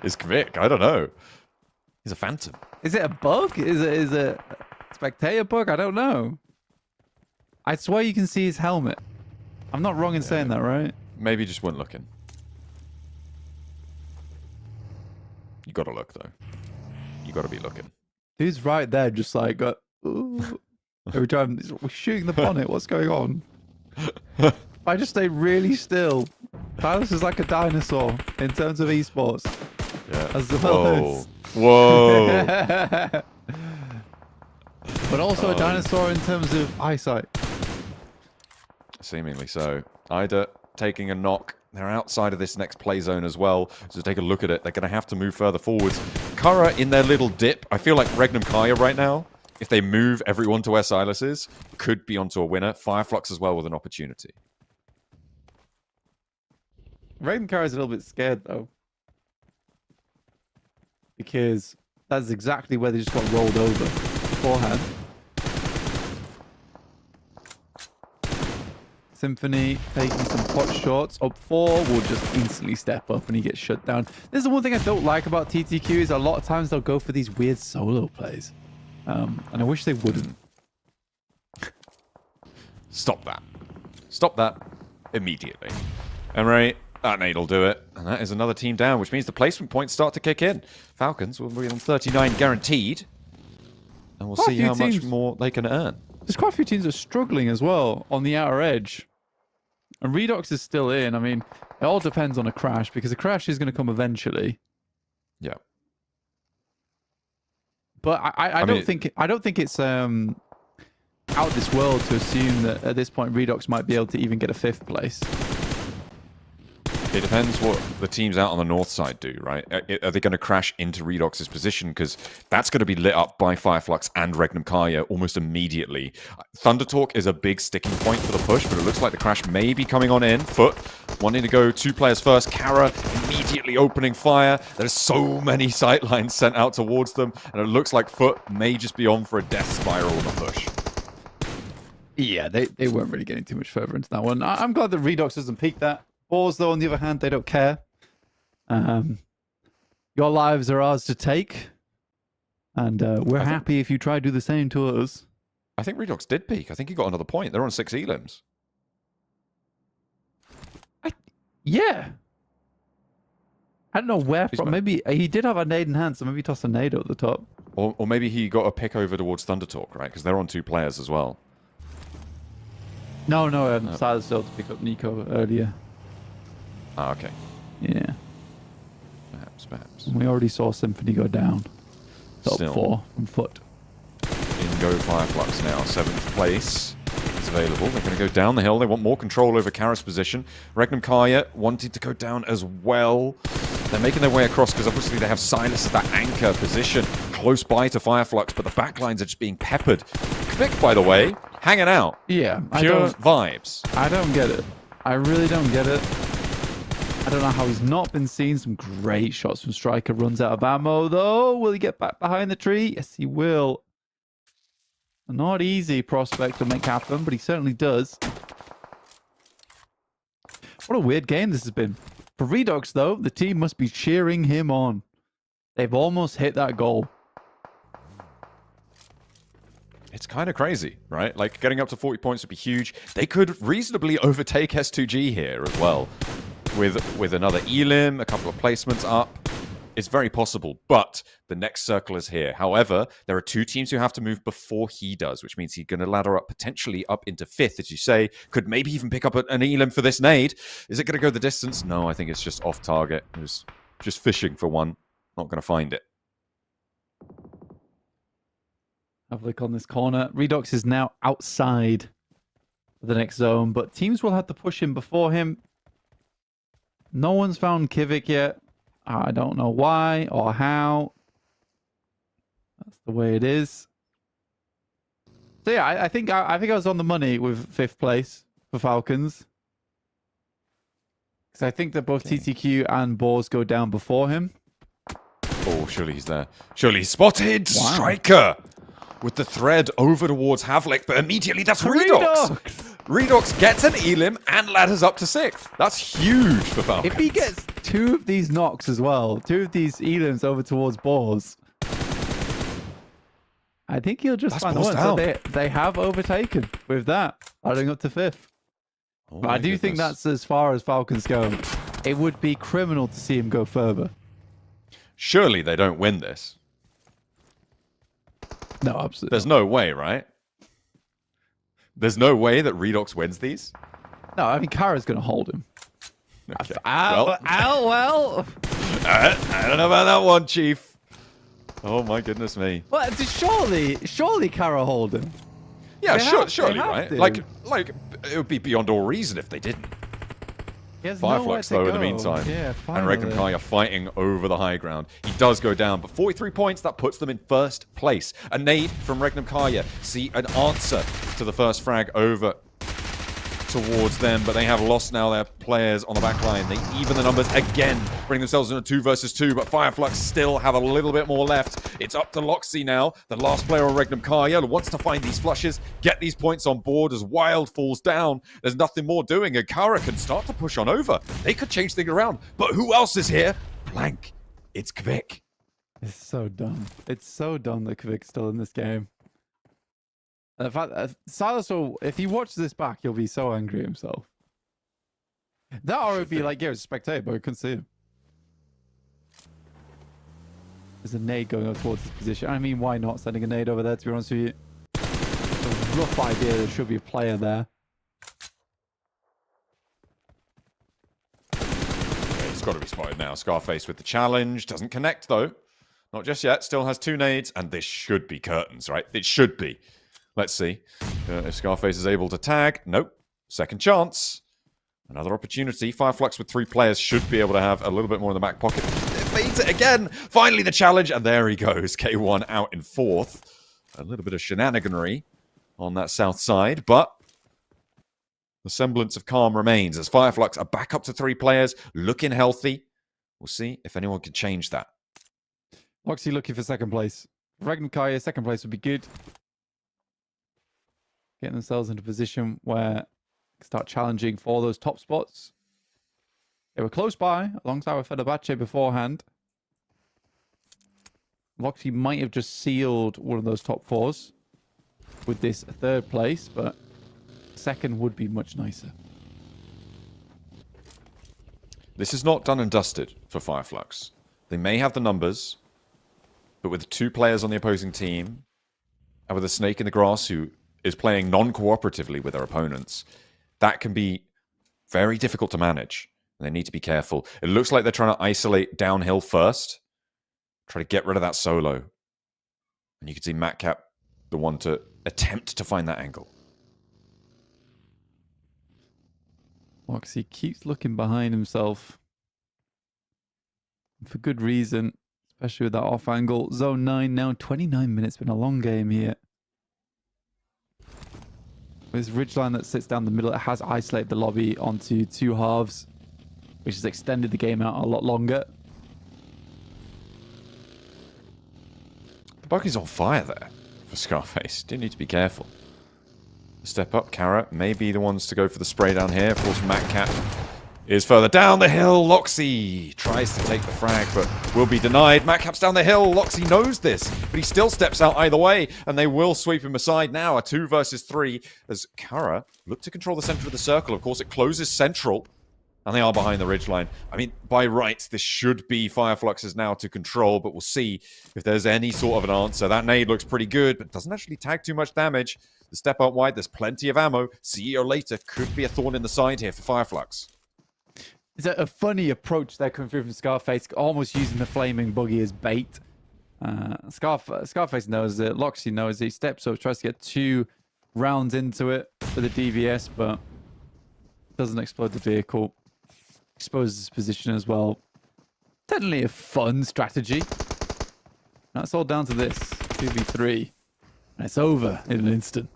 Is Kvik? I don't know. He's a phantom. Is it a bug? Is it a spectator bug? I don't know. I swear you can see his helmet. I'm not wrong in saying that, right? Maybe just weren't looking. You got to look, though. You got to be looking. Dude's right there, just like, ooh. Every time we're shooting the bonnet, what's going on? If I just stay really still, Silas is like a dinosaur in terms of esports. Yeah. As well Whoa. but also a dinosaur in terms of eyesight. Seemingly so. Ida taking a knock. They're outside of this next play zone as well. So take a look at it. They're going to have to move further forwards. Carya in their little dip. I feel like Regnum Carya right now, if they move everyone to where Silas is, could be onto a winner. Flux as well with an opportunity. Regnum Carya is a little bit scared, though. Because that's exactly where they just got rolled over beforehand. Symphony taking some pot shots. Up 4 will just instantly step up and he gets shut down. This is the one thing I don't like about TTQ is a lot of times they'll go for these weird solo plays. And I wish they wouldn't. Stop that. Stop that immediately. And right, that nade will do it. And that is another team down, which means the placement points start to kick in. Falcons will be on 39 guaranteed. And we'll see how much more they can earn. There's quite a few teams that are struggling as well on the outer edge. And Redox is still in. I mean, it all depends on a crash because a crash is going to come eventually. Yeah. But I don't think it's out of this world to assume that at this point Redox might be able to even get a 5th place. It depends what the teams out on the north side do, right? Are they going to crash into Redox's position? Because that's going to be lit up by Flux and Regnum Carya almost immediately. TalQ is a big sticking point for the push, but it looks like the crash may be coming on in. FUT wanting to go 2 players first. Carya immediately opening fire. There's so many sightlines sent out towards them, and it looks like FUT may just be on for a death spiral on the push. Yeah, they weren't really getting too much further into that one. I'm glad that Redox doesn't peak that. Boars, though, on the other hand, they don't care. Your lives are ours to take. And we're happy if you try to do the same to us. I think Redox did peak. I think he got another point. They're on 6 elims. Yeah. I don't know where from. Maybe he did have a nade in hand, so maybe he tossed a nade at the top. Or maybe he got a pick over towards TalQ, right? Because they're on 2 players as well. No, Silas still to pick up Nico earlier. Ah, okay. Yeah. Perhaps. And we already saw Symphony go down. Top 4 from FUT. In go Flux now. 7th place is available. They're going to go down the hill. They want more control over Carya's position. Regnum Carya wanted to go down as well. They're making their way across because obviously they have Silas as that anchor position close by to Flux, but the backlines are just being peppered. Kvik, by the way, hanging out. Yeah. Pure vibes. I don't get it. I really don't get it. I don't know how he's not been seen. Some great shots from Striker. Runs out of ammo, though. Will he get back behind the tree? Yes, he will. A not easy prospect to make happen, but he certainly does. What a weird game this has been. For Redox, though, the team must be cheering him on. They've almost hit that goal. It's kind of crazy, right? Like, getting up to 40 points would be huge. They could reasonably overtake S2G here as well. With another elim, a couple of placements up. It's very possible, but the next circle is here. However, there are 2 teams who have to move before he does, which means he's going to ladder up potentially up into 5th, as you say. Could maybe even pick up an elim for this nade. Is it going to go the distance? No, I think it's just off target. It was just fishing for one. Not going to find it. Have a look on this corner. Redox is now outside the next zone, but teams will have to push him before him. No one's found Kvik yet. I don't know why or how. That's the way it is. So yeah, I think I was on the money with 5th place for Falcons. Because I think that both TTQ and Boars go down before him. Oh, surely he's there. Surely he's spotted. Wow. Striker with the thread over towards Havlik, but immediately that's Redox. Redox gets an elim and ladders up to 6th. That's huge for Falcons. If he gets 2 of these knocks as well, 2 of these elims over towards Boars, I think he'll just That's find the Boars one. So down. they have overtaken with that, adding up to 5th. Oh But I my do think goodness. that's as far as Falcons go. It would be criminal to see him go further. Surely they don't win this. No, absolutely. There's no way, right? There's no way that Redox wins these? No, I mean, Carya's going to hold him. Okay. Well, I don't know about that one, Chief. Oh my goodness me. well, surely Carya hold him. Yeah, They have- surely, they have right? to. Like it would be beyond all reason if they didn't. He has nowhere Fireflux, to though, in the go. meantime. Yeah, And finally. Regnum Carya fighting over the high ground. He does go down, but 43 points, that puts them in first place. A nade from Regnum Carya. See an answer to the first frag over towards them, but they have lost now their players on the back line. They even the numbers again, bring themselves in a 2 versus 2, but Fireflux still have a little bit more left. It's up to Loxy now, the last player on Regnum Carya, wants to find these flushes, get these points on board as Wild falls down. There's nothing more doing, and Carya can start to push on over. They could change things around, but who else is here? Blank. It's Kvik. It's so dumb. It's so dumb that Kvik's still in this game. And the fact that Silas will, if he watches this back, he'll be so angry at himself. That or it would be like, yeah, it's a spectator, but I couldn't see him. There's a nade going up towards his position. I mean, why not sending a nade over there, to be honest with you? It's a rough idea there should be a player there. He's got to be spotted now. Scarface with the challenge. Doesn't connect, though. Not just yet. Still has 2 nades, and this should be curtains, right? It should be. Let's see if Scarface is able to tag. Nope. Second chance. Another opportunity. Fireflux with 3 players should be able to have a little bit more in the back pocket. It fades it again. Finally the challenge, and there he goes. K1 out in 4th. A little bit of shenaniganery on that south side, but the semblance of calm remains as Fireflux are back up to 3 players, looking healthy. We'll see if anyone can change that. Loxy looking for second place. Regnum Carya, second place would be good. Getting themselves into a position where they can start challenging for those top spots. They were close by, alongside with Fenerbahçe beforehand. Loxy might have just sealed one of those top 4s with this 3rd place, but second would be much nicer. This is not done and dusted for Fireflux. They may have the numbers, but with 2 players on the opposing team, and with a snake in the grass who is playing non-cooperatively with their opponents, that can be very difficult to manage, and they need to be careful. It looks like they're trying to isolate downhill first, try to get rid of that solo. And you can see Matcap, the one to attempt to find that angle. Loxy keeps looking behind himself. For good reason, especially with that off angle. Zone 9 now, 29 minutes, been a long game here. This ridgeline that sits down the middle, it has isolated the lobby onto 2 halves, which has extended the game out a lot longer. The buggy's on fire there for Scarface. Do need to be careful. Step up, Carrot may be the ones to go for the spray down here. Of course, Matcat is further down the hill. Loxy tries to take the frag, but will be denied. Matcap's down the hill. Loxy knows this, but he still steps out either way, and they will sweep him aside now. A 2 versus 3 as Carra look to control the center of the circle. Of course, it closes central, and they are behind the ridgeline. I mean, by rights, this should be Fireflux's now to control, but we'll see if there's any sort of an answer. That nade looks pretty good, but doesn't actually tag too much damage. The step out wide, there's plenty of ammo. CEO later could be a thorn in the side here for Fireflux. It's a funny approach there coming through from Scarface, almost using the flaming buggy as bait. Scarface knows it. Loxy knows it. He steps up, tries to get 2 rounds into it for the DVS, but doesn't explode the vehicle. Exposes his position as well. Definitely a fun strategy. That's all down to this. 2v3. And it's over in an instant.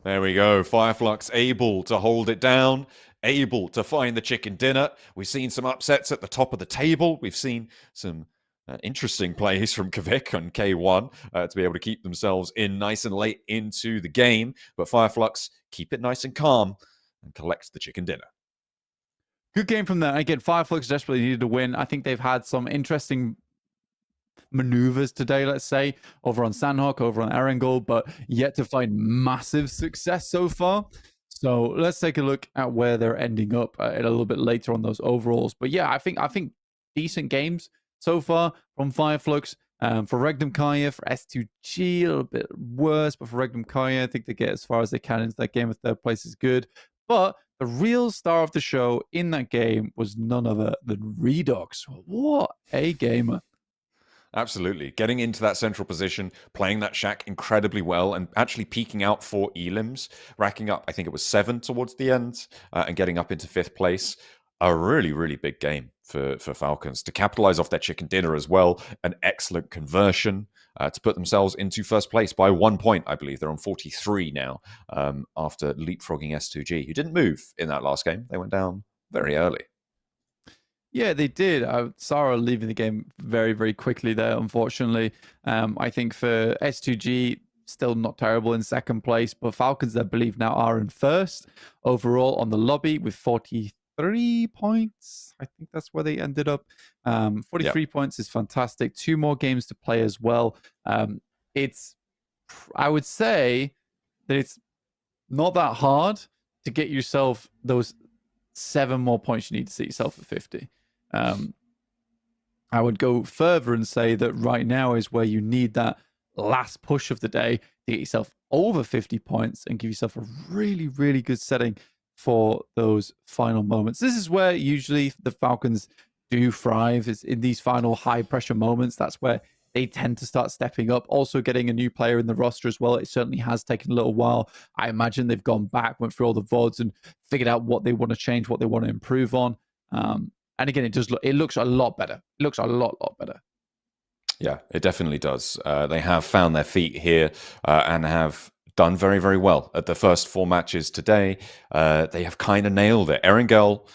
There we go. Fireflux able to hold it down, able to find the chicken dinner. We've seen some upsets at the top of the table. We've seen some interesting plays from Kvik on K1 to be able to keep themselves in nice and late into the game. But Fireflux keep it nice and calm and collect the chicken dinner. Good game from there. Again, Fireflux desperately needed to win. I think they've had some interesting maneuvers today, let's say, over on Sanhok, over on Erangel, but yet to find massive success so far. So let's take a look at where they're ending up a little bit later on those overalls. But yeah, I think decent games so far from Flux. For Regnum Carya, for S2G, a little bit worse, but for Regnum Carya, I think they get as far as they can into that game. A third place is good. But the real star of the show in that game was none other than Redox. What a gamer. Absolutely. Getting into that central position, playing that shack incredibly well, and actually peaking out 4 elims, racking up, I think it was 7 towards the end, and getting up into 5th place. A really, really big game for Falcons to capitalize off their chicken dinner as well. An excellent conversion to put themselves into 1st place by 1 point, I believe. They're on 43 now after leapfrogging S2G, who didn't move in that last game. They went down very early. Yeah, they did. Sarah leaving the game very, very quickly there, unfortunately. I think for S2G, still not terrible in 2nd place, but Falcons, I believe, now are in 1st overall on the lobby with 43 points. I think that's where they ended up. 43 points is fantastic. 2 more games to play as well. I would say that it's not that hard to get yourself those 7 more points you need to see yourself at 50. I would go further and say that right now is where you need that last push of the day to get yourself over 50 points and give yourself a really, really good setting for those final moments. This is where usually the Falcons do thrive, is in these final high pressure moments. That's where they tend to start stepping up. Also getting a new player in the roster as well. It certainly has taken a little while. I imagine they've gone back, went through all the VODs and figured out what they want to change, what they want to improve on. And again, it looks a lot better. It looks a lot better. Yeah, it definitely does. They have found their feet here and have done very, very well at the first 4 matches today. They have kind of nailed it. Erangel,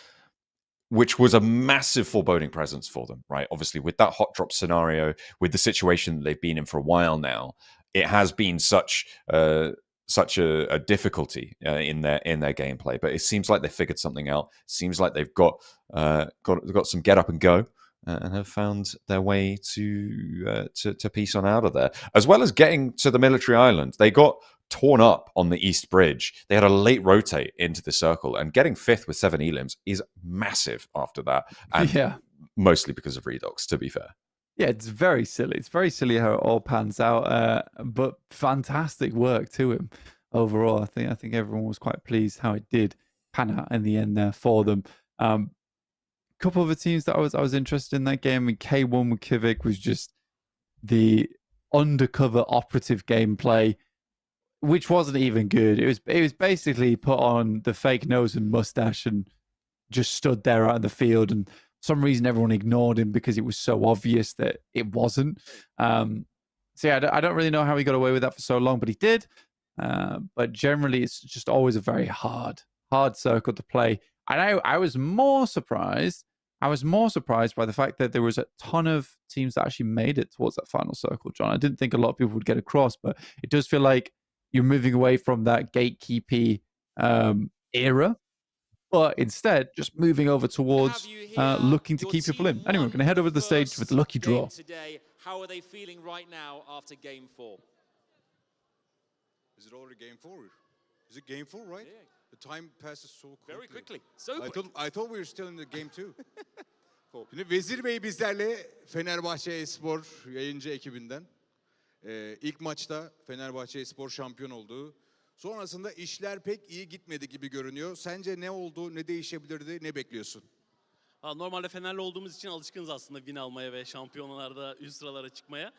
which was a massive foreboding presence for them, right? Obviously, with that hot drop scenario, with the situation that they've been in for a while now, it has been such a difficulty in their gameplay. But it seems like they figured something out. It seems like they've got some get up and go. And have found their way to piece on out of there, as well as getting to the military island. They got torn up on the East Bridge. They had a late rotate into the circle, and getting 5th with 7 elims is massive after that. And mostly because of Redox, to be fair. Yeah, it's very silly. It's very silly how it all pans out, but fantastic work to him overall. I think everyone was quite pleased how it did pan out in the end there for them. Couple of the teams that I was interested in that game, and K1 with Kivik was just the undercover operative gameplay, which wasn't even good. It was basically put on the fake nose and mustache and just stood there out in the field, and for some reason everyone ignored him because it was so obvious that it wasn't. So yeah, I don't really know how he got away with that for so long, but he did. But generally, it's just always a very hard circle to play. And I was more surprised. I was more surprised by the fact that there was a ton of teams that actually made it towards that final circle, John. I didn't think a lot of people would get across, but it does feel like you're moving away from that gatekeepy era, but instead just moving over towards looking to keep people in. Anyway, we're going to head over to the stage with the lucky draw. Today, how are they feeling right now after game 4? Is it already game 4? Is it game 4, right? Yeah. The time passes so quickly. Very quickly. So quick. I thought we were still in the game 2. Şimdi Vezir Bey bizlerle Fenerbahçe Esports yayıncı ekibinden. İlk maçta Fenerbahçe Esports şampiyon oldu. Sonrasında işler pek iyi gitmedi gibi görünüyor. Sence ne oldu, ne değişebilirdi, ne bekliyorsun? Normalde Fenerli olduğumuz için alışkınız aslında win almaya ve şampiyonlarda üst sıralara çıkmaya.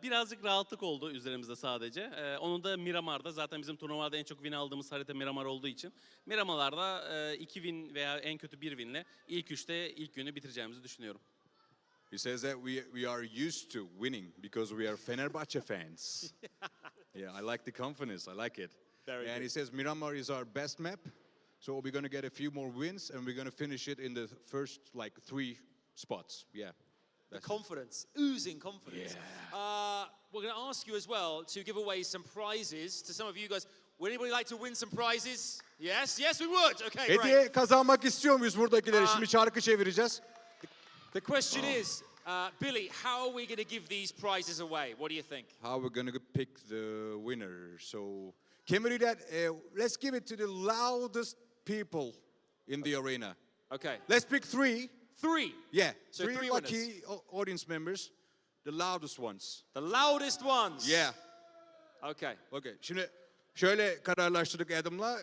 Birazcık rahatlık oldu üzerimizde sadece. Onun da Miramar'da, zaten bizim turnuvalarda en çok win aldığımız harita Miramar olduğu için. Miramar'larda 2 win veya en kötü 1 winle ilk 3'te ilk günü bitireceğimizi düşünüyorum. He says that we are used to winning because we are Fenerbahçe fans. Yeah, I like the confidence. I like it. Very and good. He says Miramar is our best map. So we're going to get a few more wins, and we're going to finish it in the first, 3 spots. Yeah. The confidence, oozing confidence. Yeah. We're going to ask you as well to give away some prizes to some of you guys. Would anybody like to win some prizes? Yes, we would. Okay, Hediye great. kazanmak istiyor muyuz buradakileri? Şimdi çarkı çevireceğiz. The question is, Billy, how are we going to give these prizes away? What do you think? How we're gonna pick the winner? So can we do that? Let's give it to the loudest people in the arena. Okay. Let's pick 3. 3. Yeah, So three three lucky audience members, the loudest ones. The loudest ones. Yeah. Okay. Okay. Şimdi şöyle kararlaştırdık Adam'la.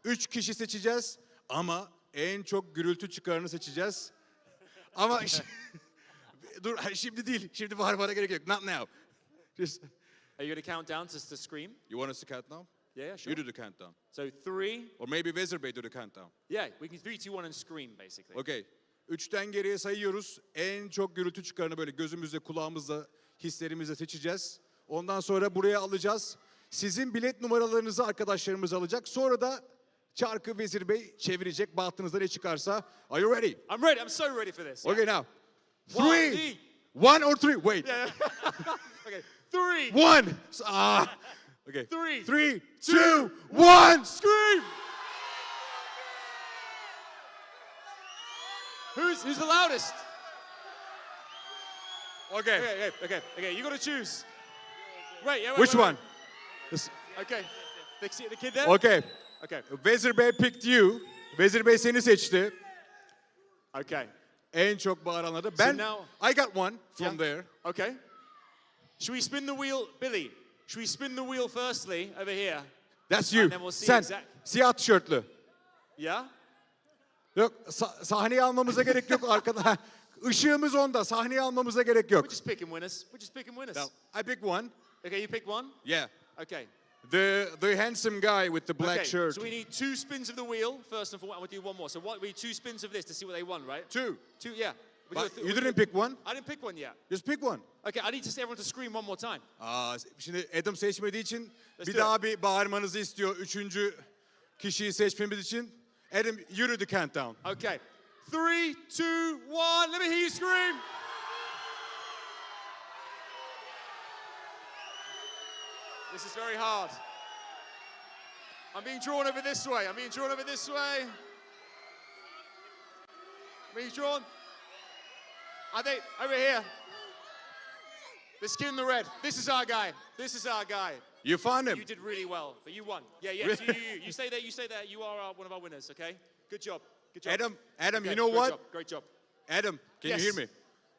3 kişi seçeceğiz ama en çok gürültü çıkaranı seçeceğiz. Ama dur şimdi değil. Şimdi bağırmana gerek yok. Not now. Just Are you going to count down to scream? you want us to count now? Yeah, sure. You do the countdown. So 3. Or maybe Vezir Bey do the countdown. Yeah, we can 3, 2, 1 and scream basically. Okay. 3'ten geriye sayıyoruz. En çok gürültü çıkaranı böyle gözümüzle, kulağımızla, hislerimizle seçeceğiz. Ondan sonra buraya alacağız. Sizin bilet numaralarınızı arkadaşlarımız alacak. Sonra da çarkı Vezir Bey çevirecek. Bahtınızda ne çıkarsa. Are you ready? I'm ready. I'm so ready for this. Okay now. 1, 3. 1 or 3? Wait. Yeah. Okay. 3. 1. Okay. 3. 3, 2, 1. Scream! Who's the loudest? Okay. Okay. You got to choose. Wait. Which wait. one? This- Okay. The kid there. Okay. Okay. Vezir Bey picked you. Vezir Bey seni seçti. Okay. En çok bağıranları. Ben, now- I got one from Yeah. there. Okay. Should we spin the wheel, Billy? Should we spin the wheel firstly over here? That's you. And then we'll see Sen, exact- siyah tişörtlü. Yeah. Yok, sahneye almamıza gerek yok arkada. Işığımız onda, sahneye almamıza gerek yok. We're just picking winners. We're just picking winners. Now, I pick one. Okay, you pick one. Yeah. Okay. The handsome guy with the black Okay, shirt. so we need 2 spins of the wheel first and foremost. We'll do one more. So we need 2 spins of this to see what they won, right? 2. 2, yeah. We But do you didn't pick one. I didn't pick one yet. Just pick one. Okay, I need to everyone to scream one more time. Şimdi Adam seçmediği için Let's bir do daha bir bağırmanızı istiyor. 3. kişiyi seçmemiz için. Adam, you do the countdown. Okay. 3, 2, 1. Let me hear you scream. This is very hard. I'm being drawn over this way. I'm being drawn over this way. Being drawn. I think over here. The skin in the red. This is our guy. This is our guy. You found him. You did really well, but you won. Yeah. So you stay there. You stay there. You are one of our winners. Okay. Good job. Good job. Adam, Okay, you know great what? Job, great job. Adam, can Yes. you hear me?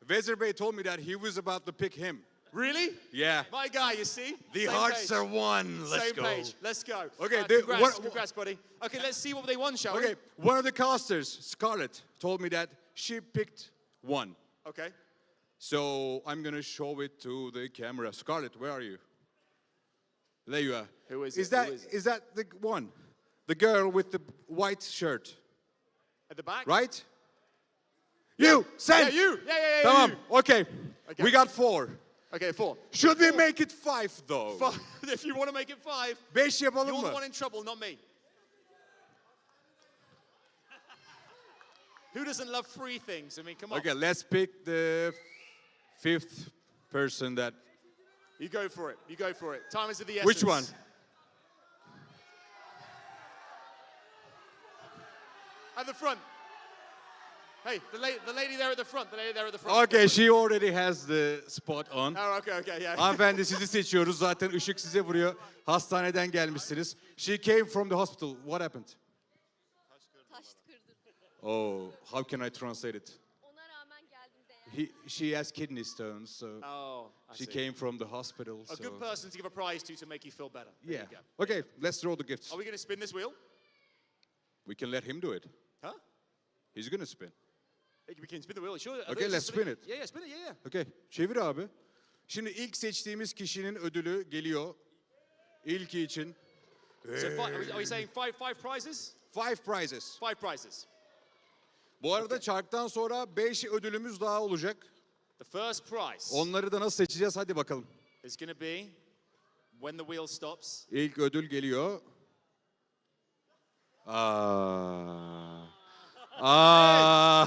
Vezir Bey told me that he was about to pick him. Really? Yeah. My guy, you see? The Same hearts page. are one. Let's Same go. page. Let's go. Okay, Congrats, buddy. Okay, let's see what they won, shall Okay, one of the casters, Scarlett, told me that she picked one. we? Okay. So I'm gonna show it to the camera. Scarlett, where are you? There you are. Who is Is it? that Who is it? is that the one? The girl with the white shirt, At the back? right? You, send. Yeah, you. Yeah, Tamam. you. Okay. Okay. We got 4. Okay, 4. Should we make it 5 though? 5. If you want to make it 5, 5 yapalım you're the mı? one in trouble, not me. Who doesn't love free things? I mean, come on. Okay, let's pick the 5th person that. You go for it. You go for it. Time is of the essence. Which one? At the front. Hey, the lady there at the front. The lady there at the front. Okay, she already has the spot on. Oh, okay, yeah. Hanımefendi sizi seçiyoruz. Zaten ışık size vuruyor. Hastaneden gelmişsiniz. She came from the hospital. What happened? Taş kırdı. Oh, how can I translate it? Ona rağmen geldim de. She has kidney stones, so Oh, I she see. came from the hospital. A So. good person to give a prize to make you feel better. There Yeah. you go. Okay, let's throw the gifts. Are we going to spin this wheel? We can let him do it. Huh? He's gonna spin. We can spin the wheel, sure. Okay, let's spin it. Yeah, spin it, yeah. Okay, çevir abi. Şimdi ilk seçtiğimiz kişinin ödülü geliyor. İlki için. So are we saying five prizes? 5 prizes. 5 prizes. Bu arada çarktan sonra 5 ödülümüz daha olacak. The first prize Onları da nasıl seçeceğiz? Hadi bakalım. is going to be when the wheel stops. İlk ödül geliyor. Aa.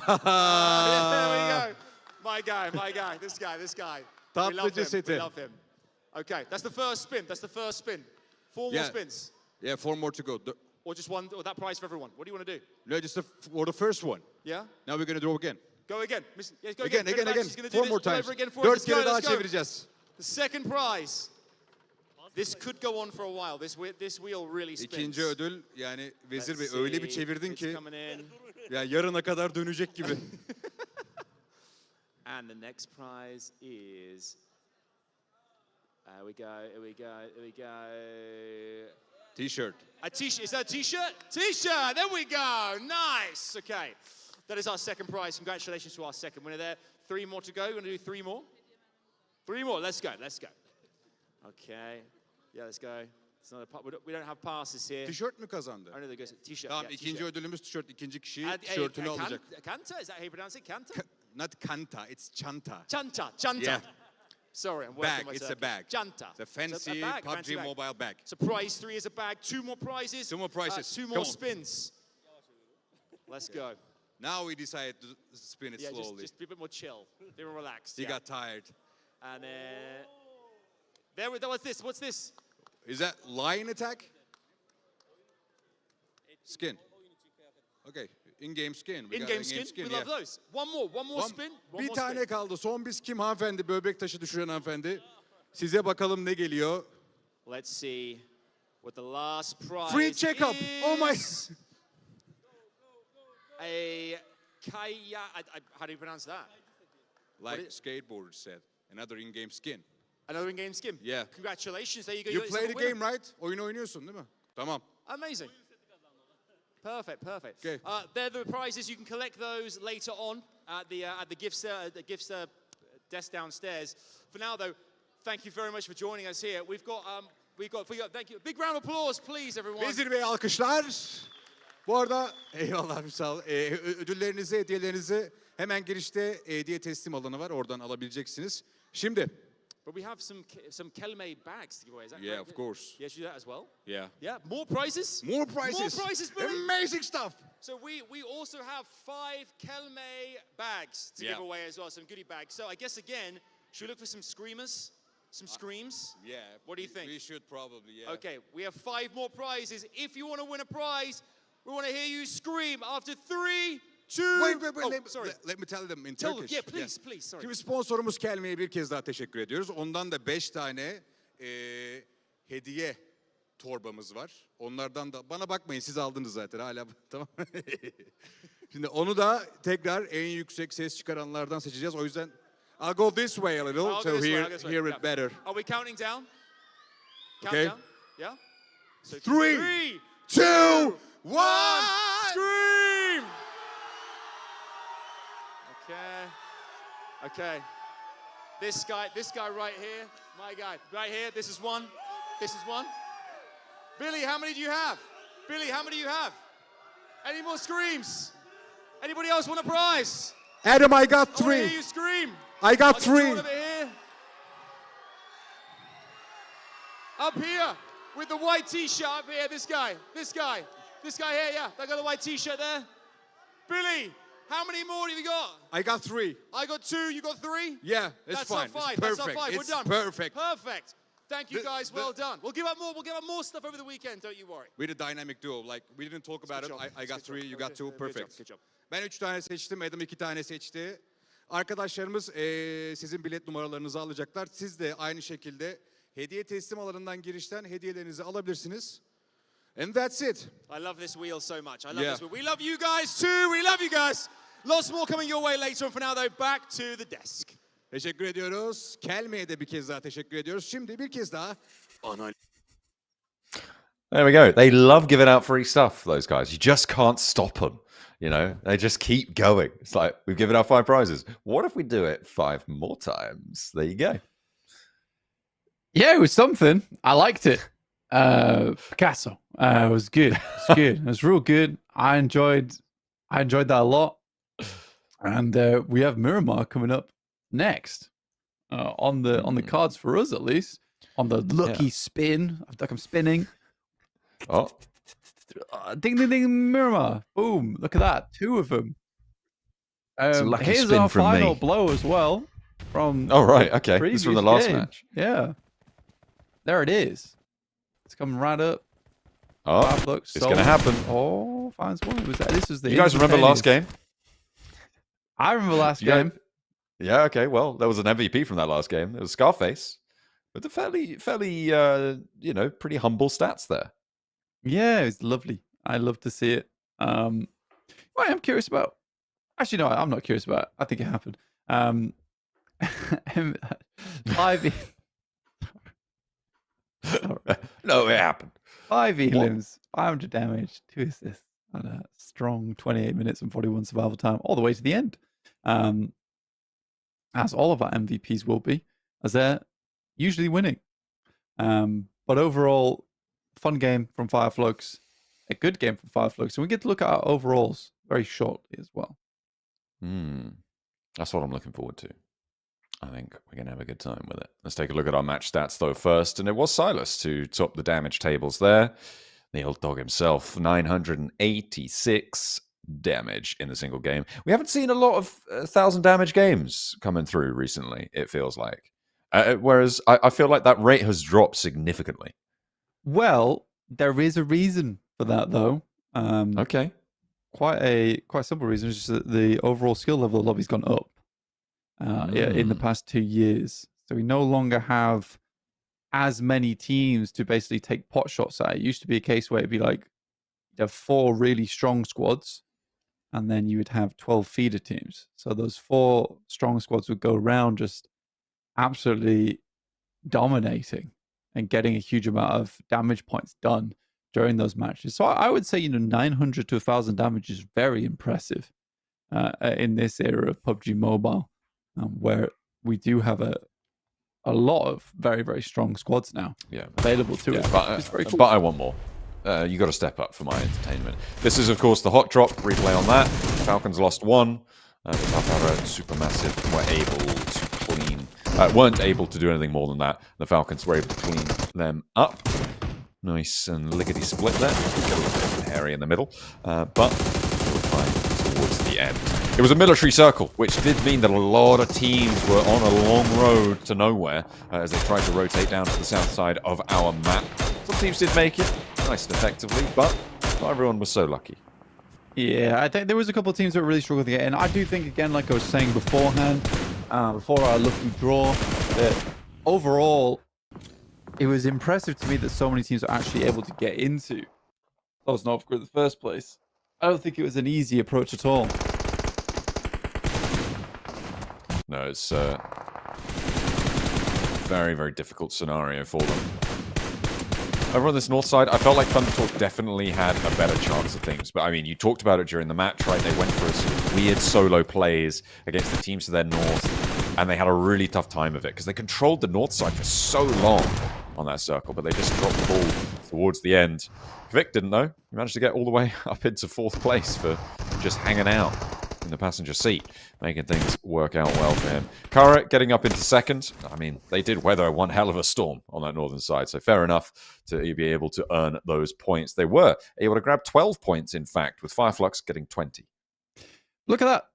There we go. My guy. This guy. Tatlı We love him. ceseti. We love him. Okay, that's the first spin. 4 more Yeah. spins. Yeah, 4 more to go. Or just one, or that prize for everyone. What do you want to do? No, just for the first one. Yeah? Now we're gonna draw again. Go again. Yes, go Again. Fenerbahçe's gonna do Four this more all times. over again for us. 4 Let's go, kere daha let's go. çevireceğiz. The second prize. This could go on for a while. This wheel really spins. İkinci ödül yani Vezir Bey Let's öyle bir see. çevirdin It's ki coming in. ya yarına kadar dönecek gibi. And the next prize is. Here we go. T-shirt. A t-shirt. Is that a t-shirt? T-shirt. There we go. Nice. Okay. That is our second prize. Congratulations to our second winner there. 3 more to go. We're going to do 3 more. 3 more. Let's go. Okay. Yeah, let's go. It's not a, we don't have passes here. Tişört mü kazandı? Only there goes t-shirt. Tamam, yeah, ikinci t-shirt. ödülümüz tişört. İkinci kişi tişörtünü alacak. Kanta? Is that how you pronounce it? Kanta? Not kanta, it's çanta. Chanta. Yeah. Sorry, I'm working Bag, it's myself. a bag. Chanta. It's a fancy bag, PUBG fancy bag. mobile bag. So prize 3 is a bag. 2 more prizes. 2 more prizes. 2 Come more on. spins. Let's go. Now we decided to spin it Yeah, slowly. just be a bit more chill, a bit more relaxed. He yeah. got tired. And then what's this? What's this? Is that lion attack? Skin. Okay, in-game skin. We got In-game skin. We love yeah. those. One more spin. One Bir more tane spin. kaldı. Son biz kim hanımefendi? Böbrek taşı düşüren hanımefendi. Size bakalım ne geliyor. Let's see what the last prize Free checkup. Oh my. A Carya. How do you pronounce that? Like skateboard said. Another in-game skin. Another in-game skin. Yeah. Congratulations. There you go. You It's play a the winner. game, right? Oyun oynuyorsun değil mi? Tamam. Amazing. Perfect. Okay. They're the prizes. You can collect those later on at the gifts desk downstairs. For now, though, thank you very much for joining us here. We've got thank you. Big round of applause, please, everyone. Vezir Bey alkışlar. Bu arada eyvallah sağ ol. Ödüllerinizi, hediyelerinizi hemen girişte hediye teslim alanı var. Oradan alabileceksiniz. Şimdi. But we have some kelme bags to give away. Is that Yeah, correct? of course. Yes, you do that as well. Yeah. Yeah, more prizes. More prizes. More prizes, Billy. Amazing stuff. So we also have 5 kelme bags to give away as well, some goodie bags. So I guess again, should we look for some screamers? Some screams? Yeah. What do you think? We should probably, yeah. Okay, we have 5 more prizes. If you want to win a prize, we want to hear you scream after 3, 2... Wait, oh, sorry. let me tell them in Tell Turkish. them, yeah, please, sorry. Şimdi sponsorumuz Kelme'ye bir kez daha teşekkür ediyoruz. Ondan da 5 tane hediye torbamız var. Onlardan da bana bakmayın siz aldınız zaten hala tamam. Şimdi onu da tekrar en yüksek ses çıkaranlardan seçeceğiz. O yüzden I'll go this way a little I'll so go this way, hear I'll go this way. it Yeah. better. Are we counting down? Okay. Countdown? Yeah? So 3, 2, 1. Scream! Okay. This guy right here, my guy, right here, this is one. Billy, how many do you have? Any more screams? Anybody else want a prize? Adam, I got I want to 3. hear you scream. I got I'll get you 3. one over here. Up here with the white t-shirt up here, this guy here, yeah, that got the white t-shirt there. Billy, how many more have you got? I got 3. I got 2, you got 3? Yeah, it's That's fine. our 5. It's perfect. That's our 5. It's We're done. perfect. Perfect. Thank you guys. Well done. We'll give up more stuff over the weekend. Don't you worry. We're a dynamic duo. Like we didn't talk about it. I got 3, you got 2. Perfect. Good job. Ben 3 tane seçtim. Adam 2 tane seçti. Arkadaşlarımız sizin bilet numaralarınızı alacaklar. Siz de aynı şekilde hediye teslim alanından girişten hediyelerinizi alabilirsiniz. And that's it. I love this wheel so much. I love this wheel. We love you guys too. We love you guys. Lots more coming your way later on. For now though, back to the desk. Teşekkür ediyoruz. Kelme'ye de bir kez daha teşekkür ediyoruz. Şimdi bir kez daha There we go. They love giving out free stuff, those guys. You just can't stop them. You know, they just keep going. It's like, we've given out 5 prizes. What if we do it 5 more times? There you go. Yeah, it was something. I liked it. Picasso. It was good. It's good. It was real good. I enjoyed that a lot. And we have Miramar coming up next on the cards for us, at least. On the lucky spin. Like I'm spinning. Oh. Ding, ding, ding, Miramar. Boom. Look at that. 2 of them. It's a lucky Here's spin our from final me. blow as well. From Oh, right. Okay. This is from the last game. match. Yeah. There it is. It's coming right up. Oh, Flux, it's going to happen. Oh, finds one. This was the You guys remember last game? I remember last Yeah. game. Yeah, okay. Well, there was an MVP from that last game. It was Scarface. But the fairly, pretty humble stats there. Yeah, it was lovely. I love to see it. What I'm curious about. Actually, no, I'm not curious about it. I think it happened. 5 No, it happened. 5 elims, 500 damage, 2 assists, and a strong 28 minutes and 41 survival time all the way to the end. As all of our MVPs will be, as they're usually winning. But overall, fun game from Fireflux, a good game from Fireflux, and we get to look at our overalls very shortly as well. That's what I'm looking forward to. I think we're going to have a good time with it. Let's take a look at our match stats, though, first. And it was Silas to top the damage tables there. The old dog himself, 986 damage in a single game. We haven't seen a lot of 1,000 damage games coming through recently, it feels like. Whereas I feel like that rate has dropped significantly. Well, there is a reason for that, though. Okay. Quite a simple reason. It's just that the overall skill level of the lobby's gone up in the past 2 years. So we no longer have as many teams to basically take pot shots at. It used to be a case where it'd be like you have 4 really strong squads, and then you would have 12 feeder teams. So those 4 strong squads would go around just absolutely dominating and getting a huge amount of damage points done during those matches. So I would say, 900 to 1,000 damage is very impressive in this era of PUBG Mobile, where we do have a lot of very, very strong squads now available to us. It's very cool. But I want more. You got to step up for my entertainment. This is, of course, the hot drop. Replay on that. Falcons lost 1. The Papara SuperMassive weren't able to do anything more than that. The Falcons were able to clean them up. Nice and lickety split there. Get a little bit hairy in the middle, but we're fine towards the end. It was a military circle, which did mean that a lot of teams were on a long road to nowhere as they tried to rotate down to the south side of our map. Some teams did make it nice and effectively, but not everyone was so lucky. Yeah, I think there was a couple of teams that really struggled to get in. I do think, again, like I was saying beforehand, before our lucky draw, that overall, it was impressive to me that so many teams are actually able to get into Sanhok in the first place. I don't think it was an easy approach at all. No, it's a very, very difficult scenario for them. Over on this north side, I felt like ThunderTalk definitely had a better chance of things. But I mean, you talked about it during the match, right? They went for a sort of weird solo plays against the teams to their north, and they had a really tough time of it because they controlled the north side for so long on that circle, but they just dropped the ball towards the end. Vic didn't though. He managed to get all the way up into 4th place for just hanging out in the passenger seat, making things work out well for him. Carya getting up into 2nd. I mean, they did weather one hell of a storm on that northern side, so fair enough to be able to earn those points. They were able to grab 12 points, in fact, with Fireflux getting 20. Look at that.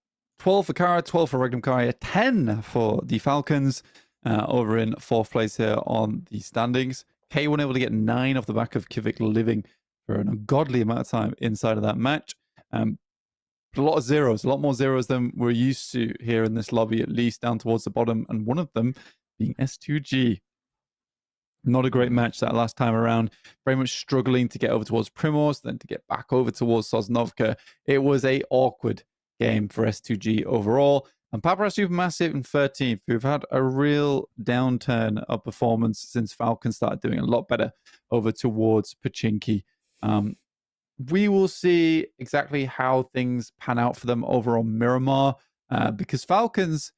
12 for Carya, 12 for Regnum Carya, 10 for the Falcons over in 4th place here on the standings. K1 able to get 9 off the back of Kivik living for an ungodly amount of time inside of that match. A lot of zeros, a lot more zeros than we're used to here in this lobby, at least down towards the bottom, and one of them being S2G. Not a great match that last time around. Very much struggling to get over towards Primos, then to get back over towards Sosnovka. It was a awkward game for S2G overall. And Papara SuperMassive in 13th, who've had a real downturn of performance since Falcons started doing a lot better over towards Pachinki. We will see exactly how things pan out for them over on Miramar, because Falcons,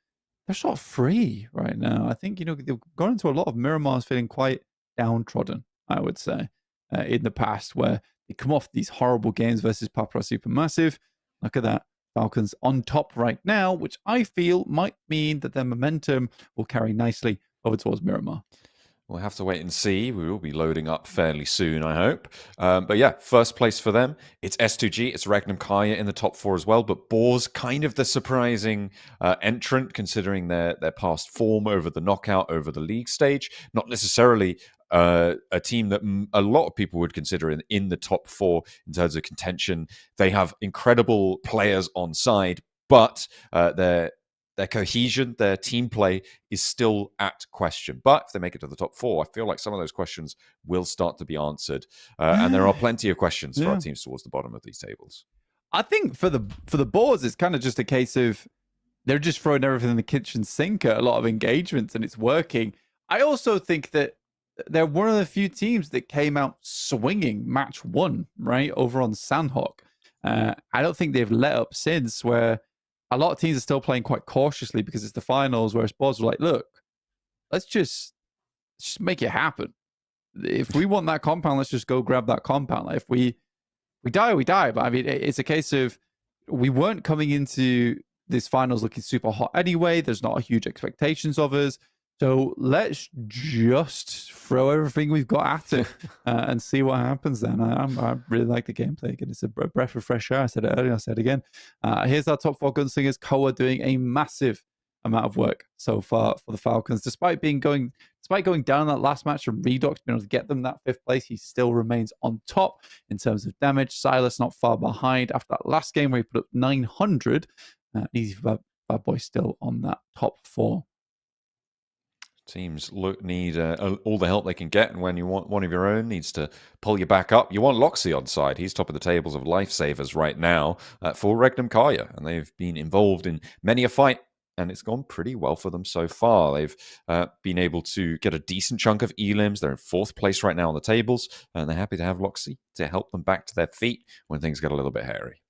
they're sort of free right now. I think, they've gone into a lot of Miramars feeling quite downtrodden, I would say, in the past, where they come off these horrible games versus Papara SuperMassive. Look at that. Falcons on top right now, which I feel might mean that their momentum will carry nicely over towards Miramar. We'll have to wait and see. We will be loading up fairly soon, I hope. But yeah, 1st place for them. It's S2G, it's Regnum Carya in the top 4 as well. But Boars, kind of the surprising entrant, considering their past form over the knockout, over the league stage. Not necessarily a team that a lot of people would consider in the top 4 in terms of contention. They have incredible players on side, but their cohesion, their team play is still at question. But if they make it to the top 4, I feel like some of those questions will start to be answered. And there are plenty of questions for our teams towards the bottom of these tables. I think for the Boars, it's kind of just a case of they're just throwing everything in the kitchen sink at a lot of engagements, and it's working. I also think that they're one of the few teams that came out swinging match 1, right, over on Sanhok. I don't think they've let up since, where a lot of teams are still playing quite cautiously because it's the finals, whereas Boars were like, look, let's just make it happen. If we want that compound, let's just go grab that compound. Like, if we die, we die. But I mean, it's a case of we weren't coming into this finals looking super hot anyway. There's not a huge expectations of us. So let's just throw everything we've got at it and see what happens then. I really like the gameplay. Again, it's a breath of fresh air. I said it earlier, I said it again. Here's our top 4 gunslingers. Koa doing a massive amount of work so far for the Falcons. Despite going down that last match from Redox, being able to get them that 5th place, he still remains on top in terms of damage. Silas not far behind after that last game where he put up 900. Easy for Bad Boy still on that top 4. Teams need all the help they can get, and when you want one of your own needs to pull you back up, you want Loxy on side. He's top of the tables of lifesavers right now for Regnum Carya, and they've been involved in many a fight, and it's gone pretty well for them so far. They've been able to get a decent chunk of elims. They're in 4th place right now on the tables, and they're happy to have Loxy to help them back to their feet when things get a little bit hairy.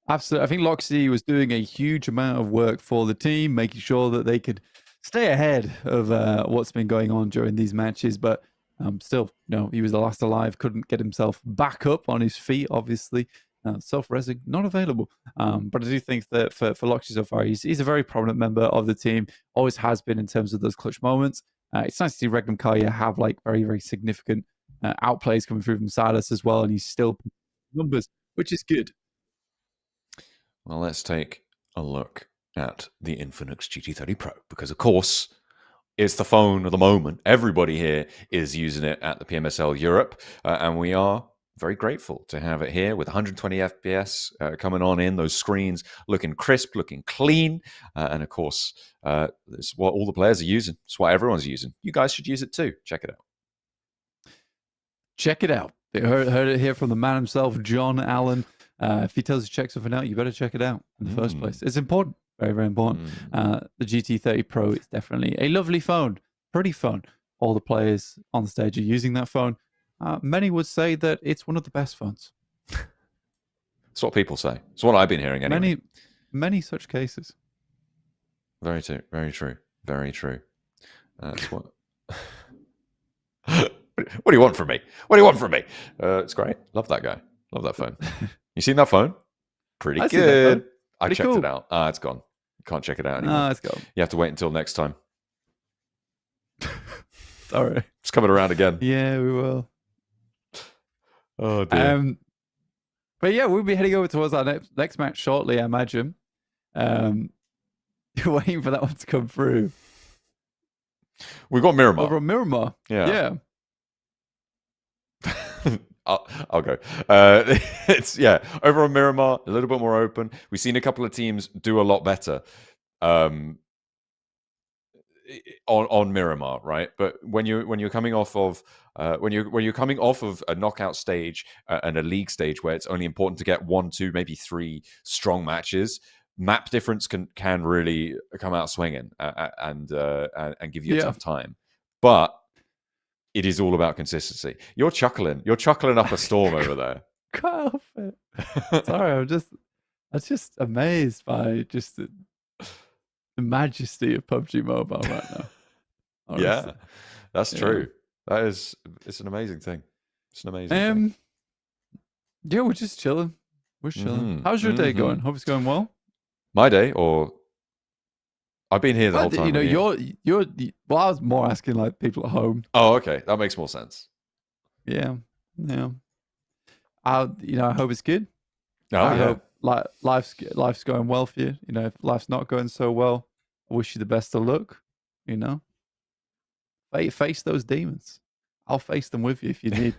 Absolutely. I think Loxy was doing a huge amount of work for the team, making sure that they could stay ahead of what's been going on during these matches, but still, he was the last alive, couldn't get himself back up on his feet, obviously. Self-resing, not available. But I do think that for Loxy so far, he's a very prominent member of the team, always has been in terms of those clutch moments. It's nice to see Regnum Carya have like very, very significant outplays coming through from Silas as well, and he's still numbers, which is good. Well, let's take a look at the INFINIX GT30 Pro, because of course it's the phone of the moment. Everybody here is using it at the PMSL Europe, and we are very grateful to have it here with 120 FPS coming on in, those screens looking crisp, looking clean, and of course it's what all the players are using. It's what everyone's using. You guys should use it too. Check it out. Check it out. Heard it here from the man himself, John Allen. If he tells you to check something out, you better check it out in the first place. It's important. Very, very important. The GT30 Pro is definitely a lovely phone. Pretty phone. All the players on the stage are using that phone. Many would say that it's one of the best phones. It's what people say. It's what I've been hearing anyway. Many such cases. Very true. Very true. Very true. That's what... What do you want from me? What do you want from me? It's great. Love that guy. Love that phone. You seen that phone? Pretty good. I checked it out. It's gone. You can't check it out anymore. It's gone. You have to wait until next time. Sorry. It's coming around again. Yeah, we will. Oh, dear. But yeah, we'll be heading over towards our next match shortly, I imagine. You're waiting for that one to come through. We've got Miramar. Over on Miramar. Yeah. I'll go. It's over on Miramar, a little bit more open. We've seen a couple of teams do a lot better on Miramar, right? But when you're coming off of when you're coming off of a knockout stage and a league stage where it's only important to get 1, 2, maybe 3 strong matches, map difference can really come out swinging and give you a tough time. But it is all about consistency. You're chuckling up a storm over there. Can't help it. Sorry, I'm just amazed by just the majesty of PUBG Mobile right now. Honestly. Yeah, that's true. It's an amazing thing. It's an amazing thing. Yeah, we're just chilling. We're chilling. How's your day going? Hope it's going well. My day, or I've been here the whole time. You know, you're. Well, I was more asking like people at home. Oh, okay, that makes more sense. Yeah. I hope it's good. I hope life's going well for you. You know, if life's not going so well, I wish you the best of luck. You know, face those demons. I'll face them with you if you need.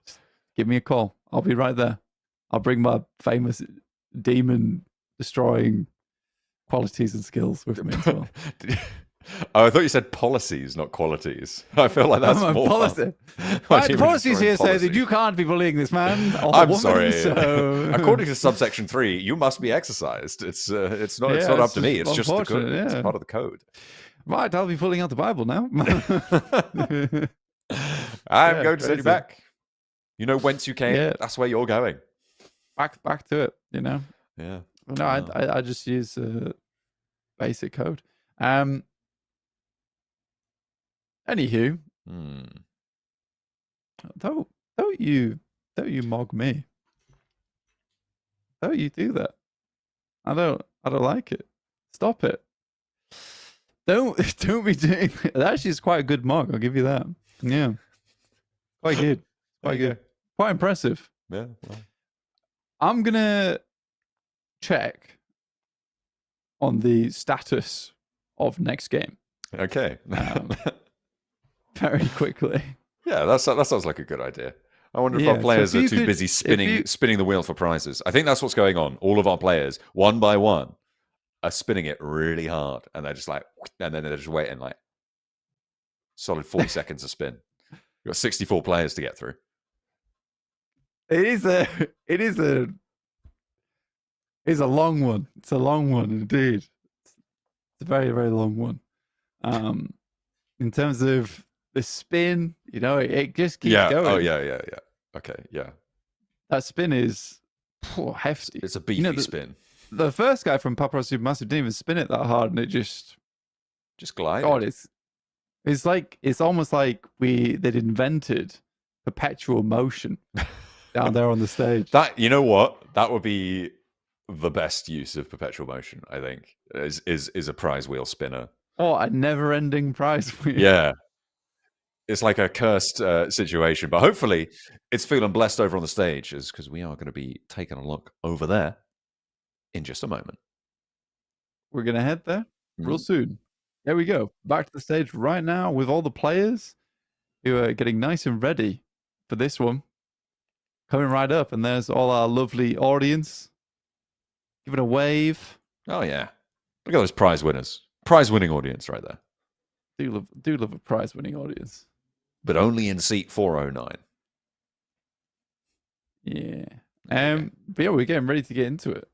Just give me a call. I'll be right there. I'll bring my famous demon destroying qualities and skills with me as well. Oh, I thought you said policies, not qualities. I feel like that's more policy. fun. Right, policies here say that you can't be bullying this man. Or I'm woman, sorry. So... According to subsection 3, you must be exercised. It's not up to me. It's just the code. Yeah. It's part of the code. Right, I'll be pulling out the Bible now. I'm going to send you back. You know whence you came. Yeah. That's where you're going. Back to it. You know. Yeah. No, I just use basic code. Anywho, don't you mog me. Don't you do that. I don't like it. Stop it. Don't be doing that. Actually, it's quite a good mog, I'll give you that. Yeah. Quite good. Quite good. Quite impressive. Yeah. Well. I'm gonna check on the status of next game. Okay. Very quickly. Yeah, that sounds like a good idea. I wonder if Yeah, our players so are if too you busy could- spinning the wheel for prizes. I think that's what's going on. All of our players, one by one, are spinning it really hard, and they're just like, and then they're just waiting like solid 40 seconds to spin. We've got 64 players to get through. It is a long one. It's a long one indeed. It's a very, very long one. In terms of the spin, you know, it just keeps going. Oh yeah. Okay, yeah. That spin is hefty. It's a beefy spin. The first guy from Papara SuperMassive didn't even spin it that hard, and it just glided. God, it's almost like they'd invented perpetual motion down there on the stage. That, you know what? That would be the best use of perpetual motion, I think, is a prize wheel spinner. Oh, a never-ending prize wheel. Yeah. It's like a cursed situation, but hopefully it's feeling blessed over on the stage, because we are going to be taking a look over there in just a moment. We're going to head there real soon. There we go. Back to the stage right now with all the players who are getting nice and ready for this one. Coming right up, and there's all our lovely audience giving a wave. Oh, yeah. Look at those prize winners. Prize-winning audience right there. Do love a prize-winning audience. But only in seat 409. Yeah. But yeah, we're getting ready to get into it.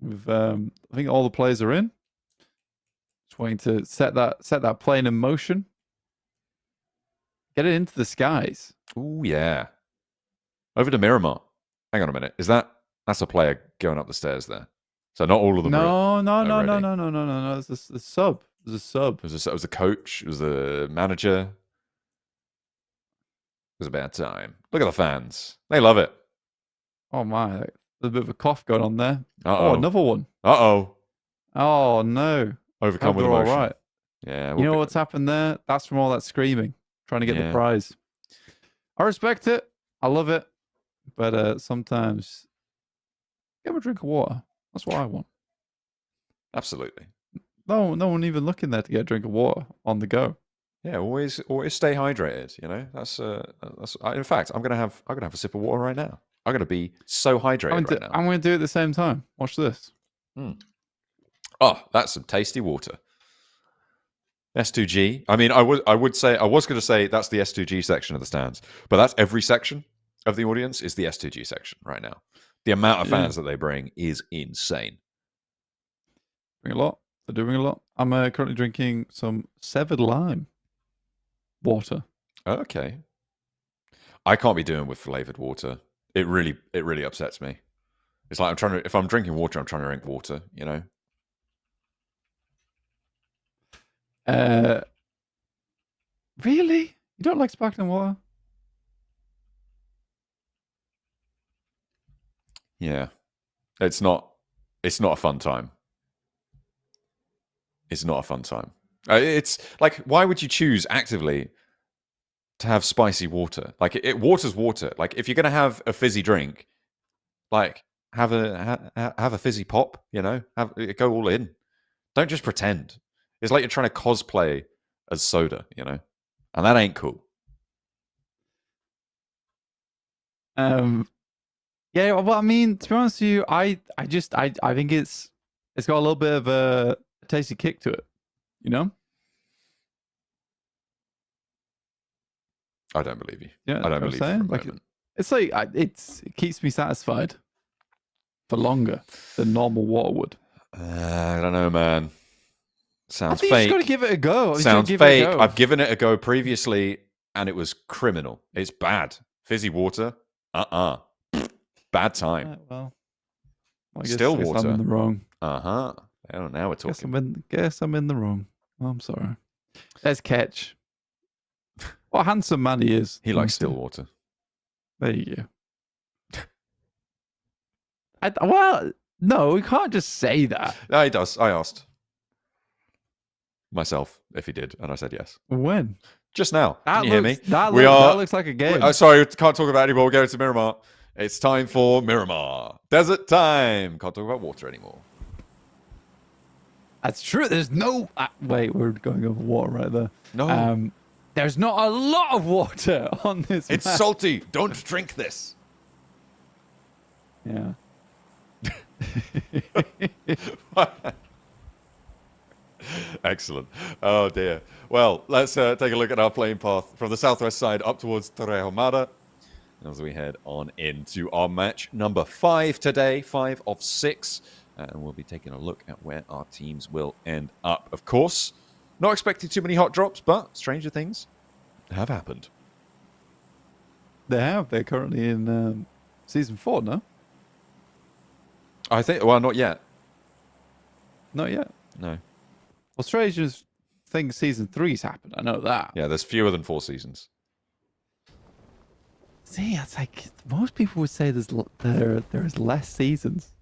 We've I think all the players are in. Just waiting to set that plane in motion. Get it into the skies. Ooh, yeah. Over to Miramar. Hang on a minute. That's a player going up the stairs there? So not all of them. No. ready. There's a sub. There's a sub. It was a coach. It was the manager. It was a bad time. Look at the fans. They love it. Oh my! There's a bit of a cough going on there. Uh-oh. Oh, another one. Uh-oh. Oh no! Overcome Hope with they're all emotion. right. Yeah. You know what's happened there? That's from all that screaming, trying to get the prize. I respect it. I love it, but sometimes give them a drink of water. That's what I want. Absolutely. No one even looking there to get a drink of water on the go. Yeah, always stay hydrated. You know, that's in fact, I'm gonna have a sip of water right now. I'm gonna be so hydrated right now. I'm gonna do it at the same time. Watch this. Oh, that's some tasty water. S2G. I mean, I was going to say that's the S2G section of the stands, but that's every section of the audience is the S2G section right now. The amount of fans that they bring is insane. Bring a lot. They're doing a lot. I'm currently drinking some severed lime water. Okay. I can't be doing with flavored water. It really upsets me. It's like if I'm drinking water, I'm trying to drink water, you know? Really? You don't like sparkling water? Yeah. It's not a fun time. It's not a fun time. It's like, why would you choose actively to have spicy water? Like, water's water. Like, if you're gonna have a fizzy drink, like have a fizzy pop. You know, go all in. Don't just pretend. It's like you're trying to cosplay as soda. You know, and that ain't cool. Yeah. Well, I mean, to be honest with you, I think it's It's got a little bit of a tasty kick to it, you know? I don't believe you. Yeah, I don't that's believe what you. I'm For a saying. moment. It's like it keeps me satisfied for longer than normal water would. I don't know, man. Sounds I think fake. you just got to give it a go. Sounds fake. I've given it a go previously, and it was criminal. It's bad. Fizzy water. Bad time. Right, well, I guess, Still I guess water. I'm in the wrong. Oh, now we're talking. Guess I'm in the wrong. I'm sorry. Let's catch. What a handsome man he is. He likes still honestly. water. There you go. Well, no, we can't just say that. No, he does. I asked myself if he did, and I said yes. When? Just now. That Can you hear me? That looks like a game. Sorry, can't talk about it anymore. We're going to Miramar. It's time for Miramar. Desert time. Can't talk about water anymore. That's true. There's no. Wait, we're going over water right there. No. There's not a lot of water on this. It's map. salty. Don't drink this. Yeah. Excellent. Oh dear. Well, let's take a look at our playing path from the southwest side up towards Torrejomada as we head on into our match number 5 today, 5 of 6. And we'll be taking a look at where our teams will end up. Of course, not expecting too many hot drops, but stranger things have happened. They have. They're currently in season 4, no? I think, well, not yet. Not yet. No. Well, stranger things season 3's happened. I know that. Yeah, there's fewer than 4 seasons. See, it's like most people would say there's less seasons.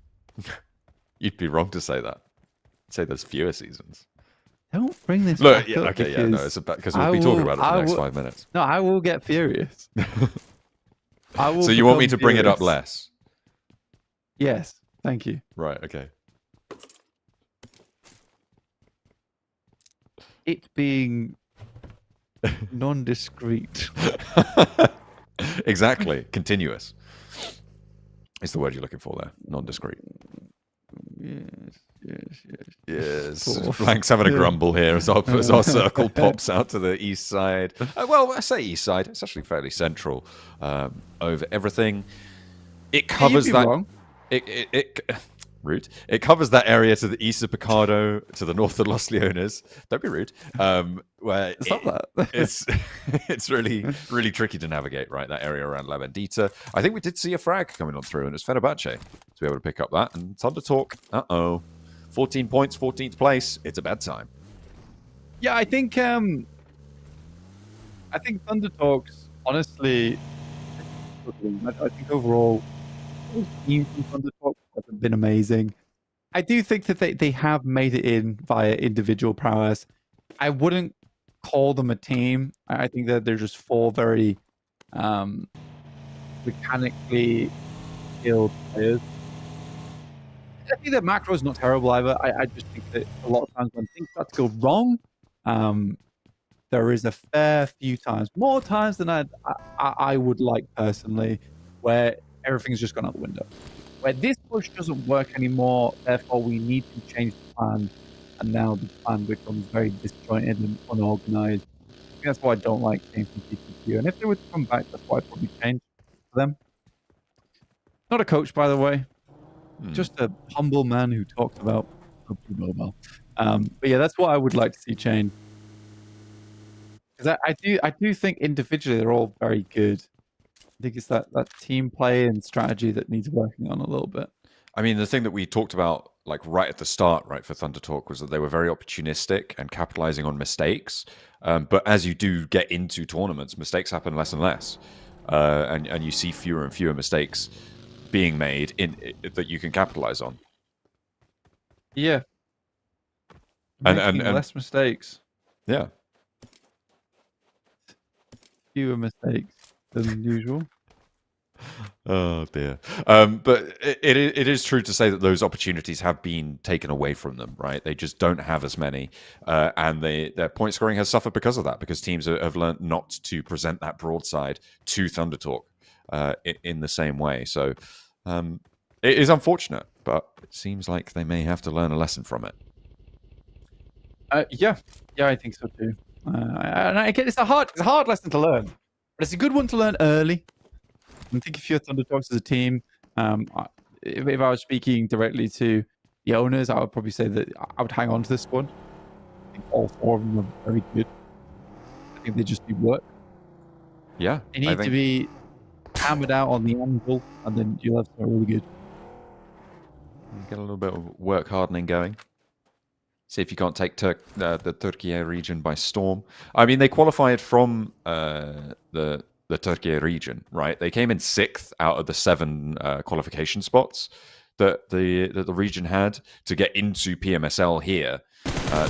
You'd be wrong to say that. I'd say there's fewer seasons. Don't bring this Look, back yeah, up okay, yeah, no, it's about because we'll I be talking will- about it for I the next will- 5 minutes. No, I will get furious. I will So you want me become to bring it up furious. less? Yes, thank you. Right, okay. It being non-discreet. Exactly. Continuous. Is the word you're looking for there. Non-discreet. Yes. Cool. Blank's having a Yeah. grumble here as our circle pops out to the east side. Well, I say east side. It's actually fairly central over everything. It covers be that. wrong. Rude. It covers that area to the east of Picado, to the north of Los Leones. Don't be rude. Where It's not that. it's really tricky to navigate, right? That area around La Bendita. I think we did see a frag coming on through, and it's Fenerbahçe to be able to pick up that. And Thunder Talk, 14 points, 14th place. It's a bad time. Yeah, I think Thunder Talks, honestly, I think overall, teams in Thunder Talks have been amazing. I do think that they have made it in via individual prowess. I wouldn't call them a team. I think that they're just 4 very mechanically skilled players. I think that macro is not terrible either. I just think that a lot of times when things start to go wrong, there is a fair few times, more times than I would like personally, where everything's just gone out the window. Where this push doesn't work anymore, therefore we need to change the plan, and now the plan becomes very disjointed and unorganized. I think that's why I don't like games from TTQ, and if they were to come back, that's why I'd probably change for them. Not a coach, by the way. Just a humble man who talks about PUBG Mobile. But yeah, that's what I would like to see change. Because I do think individually they're all very good. I think it's that team play and strategy that needs working on a little bit. I mean, the thing that we talked about, like right at the start, right, for Thunder Talk, was that they were very opportunistic and capitalizing on mistakes. But as you do get into tournaments, mistakes happen less and less, and you see fewer and fewer mistakes being made that you can capitalize on. Yeah. And Making less mistakes, yeah. fewer mistakes than usual. Oh dear. But it is true to say that those opportunities have been taken away from them, right? They just don't have as many, and their point scoring has suffered because of that. Because teams have learned not to present that broadside to Thunder Talk in the same way. So it is unfortunate. but it seems like they may have to learn a lesson from it. Yeah, I think so too. And I get it's a hard lesson to learn, but it's a good one to learn early. I think if you're Thunderdogs as a team, if I was speaking directly to the owners, I would probably say that I would hang on to this one. I think all 4 of them are very good. I think they just need work. Yeah, they need to be hammered out on the anvil, and then you'll have something really good. Get a little bit of work hardening going. See if you can't take the Turkey region by storm. I mean, they qualified from the Turkey region, right? They came in 6th out of the 7 qualification spots that the region had to get into PMSL here.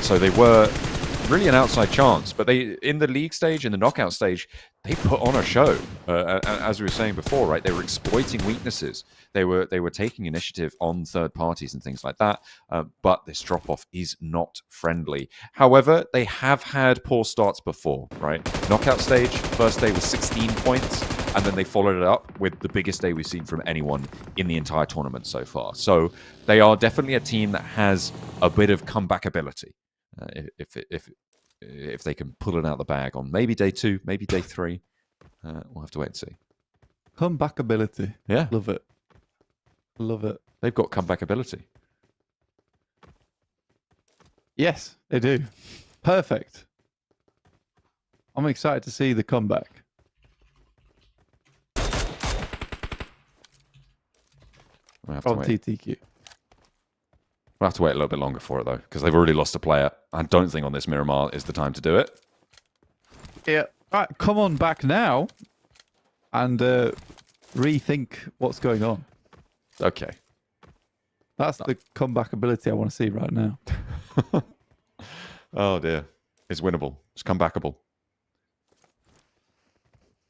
So they were really an outside chance, but they in the league stage, in the knockout stage, they put on a show. As we were saying before, right? They were exploiting weaknesses. They were taking initiative on third parties and things like that. But this drop off is not friendly. However, they have had poor starts before, right? Knockout stage, first day was 16 points, and then they followed it up with the biggest day we've seen from anyone in the entire tournament so far. So they are definitely a team that has a bit of comeback ability. If they can pull it out of the bag on maybe day 2, maybe day 3, we'll have to wait and see. Comeback ability. Yeah. Love it. Love it. They've got comeback ability. Yes, they do. Perfect. I'm excited to see the comeback. From TTQ. We'll have to wait a little bit longer for it, though, because they've already lost a player. I don't think on this Miramar is the time to do it. Yeah. All right, come on back now and rethink what's going on. Okay. That's the comeback ability I want to see right now. Oh, dear. It's winnable. It's comebackable.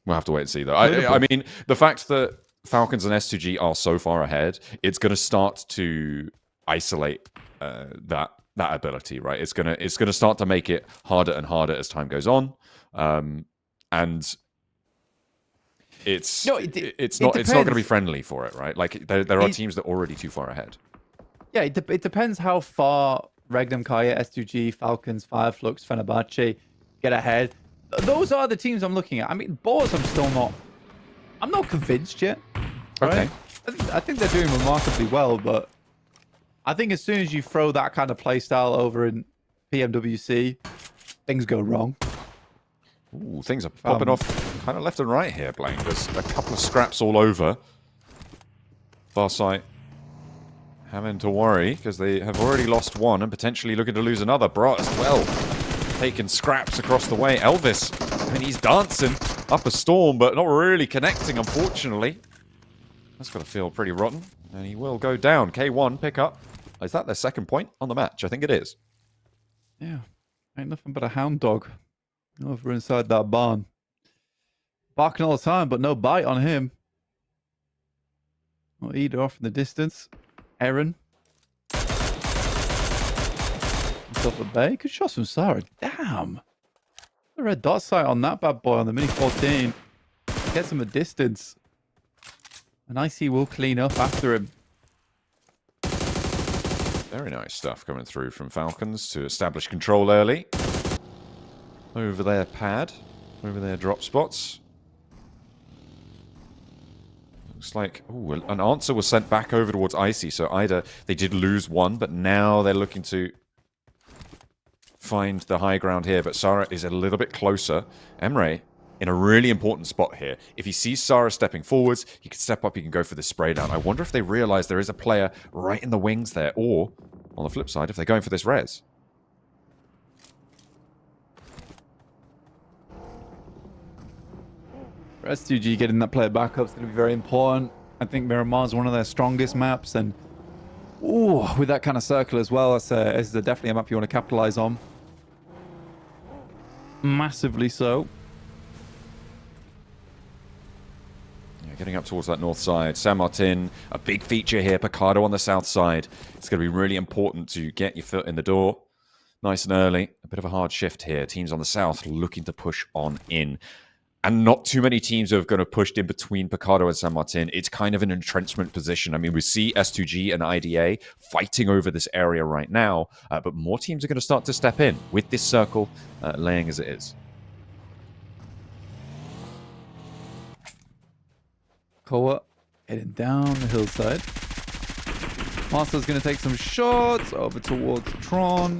We'll have to wait and see, though. I mean, the fact that Falcons and S2G are so far ahead, it's going to start to isolate that ability, right? It's gonna start to make it harder and harder as time goes on, and it's not going to be friendly for it, right? Like there are teams that are already too far ahead. Yeah, it depends how far Regnum, Carya, S2G, Falcons, Flux, Fenerbahçe get ahead. Those are the teams I'm looking at. I mean, Boars, I'm not convinced yet. Right? Okay. I think they're doing remarkably well, but I think as soon as you throw that kind of playstyle over in PMWC, things go wrong. Ooh, things are popping off kind of left and right here, Blaine. There's a couple of scraps all over. Barsay having to worry because they have already lost one and potentially looking to lose another. Bra as well, taking scraps across the way. Elvis, I mean, he's dancing up a storm, but not really connecting, unfortunately. That's got to feel pretty rotten. And he will go down. K1 pick up. Is that their second point on the match? I think it is. Yeah. Ain't nothing but a hound dog over inside that barn. Barking all the time, but no bite on him. We'll eat her off in the distance. Aaron. Himself a bay. Good shots from Sarah. Damn. The red dot sight on that bad boy on the Mini 14. Gets him a distance. And IC will clean up after him. Very nice stuff coming through from Falcons to establish control early. Over their pad. Over their drop spots. Looks like an answer was sent back over towards Icy. So either they did lose one, but now they're looking to find the high ground here. But Sarah is a little bit closer. Emre in a really important spot here. If he sees Sarah stepping forwards, he can step up, he can go for the spray down. I wonder if they realize there is a player right in the wings there, or, on the flip side, if they're going for this res. For S2G, getting that player back up is going to be very important. I think Miramar is one of their strongest maps, and with that kind of circle as well, it's definitely a map you want to capitalize on. Massively so. Getting up towards that north side. San Martin, a big feature here. Picardo on the south side. It's going to be really important to get your foot in the door nice and early. A bit of a hard shift here. Teams on the south looking to push on in. and not too many teams are going to push in between Picado and San Martin. It's kind of an entrenchment position. I mean, we see S2G and IDA fighting over this area right now, but more teams are going to start to step in with this circle laying as it is. Koa heading down the hillside. Master's going to take some shots over towards Tron.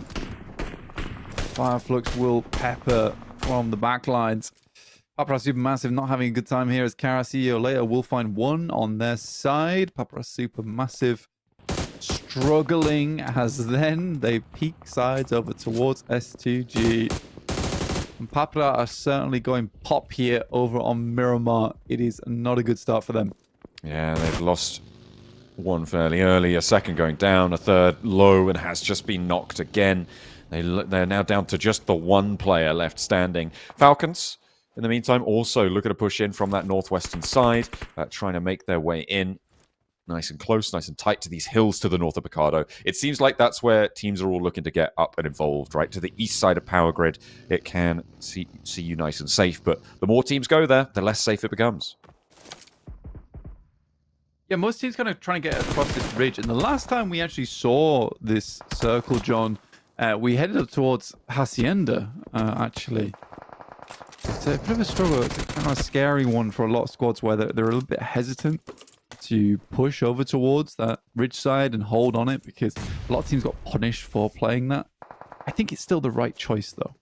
Flux will pepper from the backlines. Papara SuperMassive not having a good time here as Carya CEO later will find one on their side. Papara SuperMassive struggling as then they peek sides over towards S2G. And Papara are certainly going pop here over on Miramar. It is not a good start for them. Yeah, they've lost one fairly early, a second going down, a third low, and has just been knocked again. They're now down to just the one player left standing. Falcons, in the meantime, also looking to push in from that northwestern side, trying to make their way in. Nice and close, nice and tight to these hills to the north of Picado. It seems like that's where teams are all looking to get up and involved, right? To the east side of Power Grid, it can see you nice and safe, but the more teams go there, the less safe it becomes. Yeah, most teams kind of trying to get across this ridge, and the last time we actually saw this circle, John, we headed up towards Hacienda, actually. It's a bit of a struggle. It's a kind of a scary one for a lot of squads where they're a little bit hesitant to push over towards that ridge side and hold on it because a lot of teams got punished for playing that. I think it's still the right choice, though.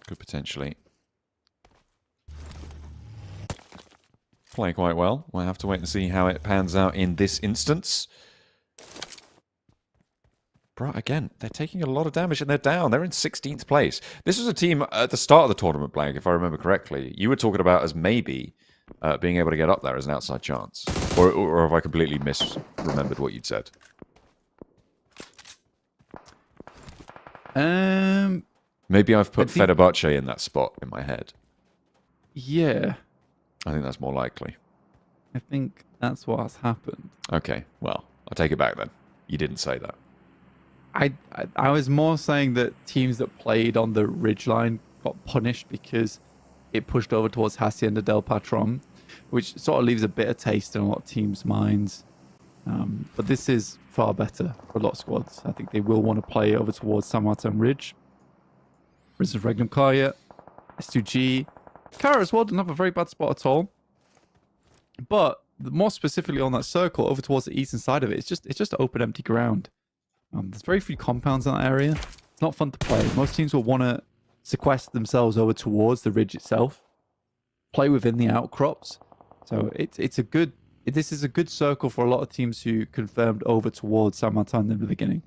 Could potentially play quite well. We'll have to wait and see how it pans out in this instance. But again, they're taking a lot of damage and they're down. They're in 16th place. This was a team at the start of the tournament, Blank, if I remember correctly. You were talking about as maybe being able to get up there as an outside chance. Or have I completely misremembered what you'd said? Maybe I've put Fenerbahçe in that spot in my head. Yeah. I think that's more likely. I think that's what has happened. Okay, well, I'll take it back then. You didn't say that. I was more saying that teams that played on the ridgeline got punished because it pushed over towards Hacienda del Patron, which sort of leaves a bitter taste in a lot of teams' minds. But this is far better for a lot of squads. I think they will want to play over towards San Martin Ridge. Versus Regnum Carya, S2G. Carya as well didn't have a very bad spot at all. But more specifically on that circle over towards the eastern side of it, it's just open, empty ground. There's very few compounds in that area. It's not fun to play. Most teams will want to sequester themselves over towards the ridge itself, play within the outcrops. So this is a good circle for a lot of teams who confirmed over towards San Martin in the beginning.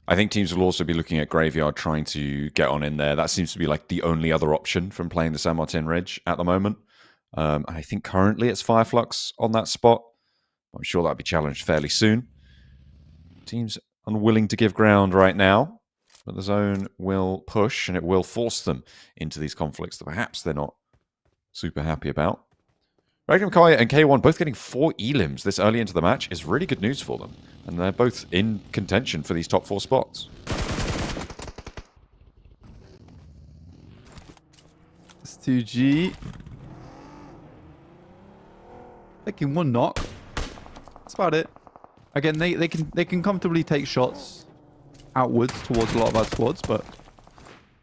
I think teams will also be looking at Graveyard, trying to get on in there. That seems to be like the only other option from playing the San Martin Ridge at the moment. I think currently it's Fireflux on that spot. I'm sure that'll be challenged fairly soon. Teams unwilling to give ground right now, but the zone will push and it will force them into these conflicts that perhaps they're not super happy about. Regnum, Carya and K1 both getting 4 elims this early into the match is really good news for them, and they're both in contention for these top 4 spots. S2G taking 1 knock. That's about it. Again, they can comfortably take shots outwards towards a lot of our squads, but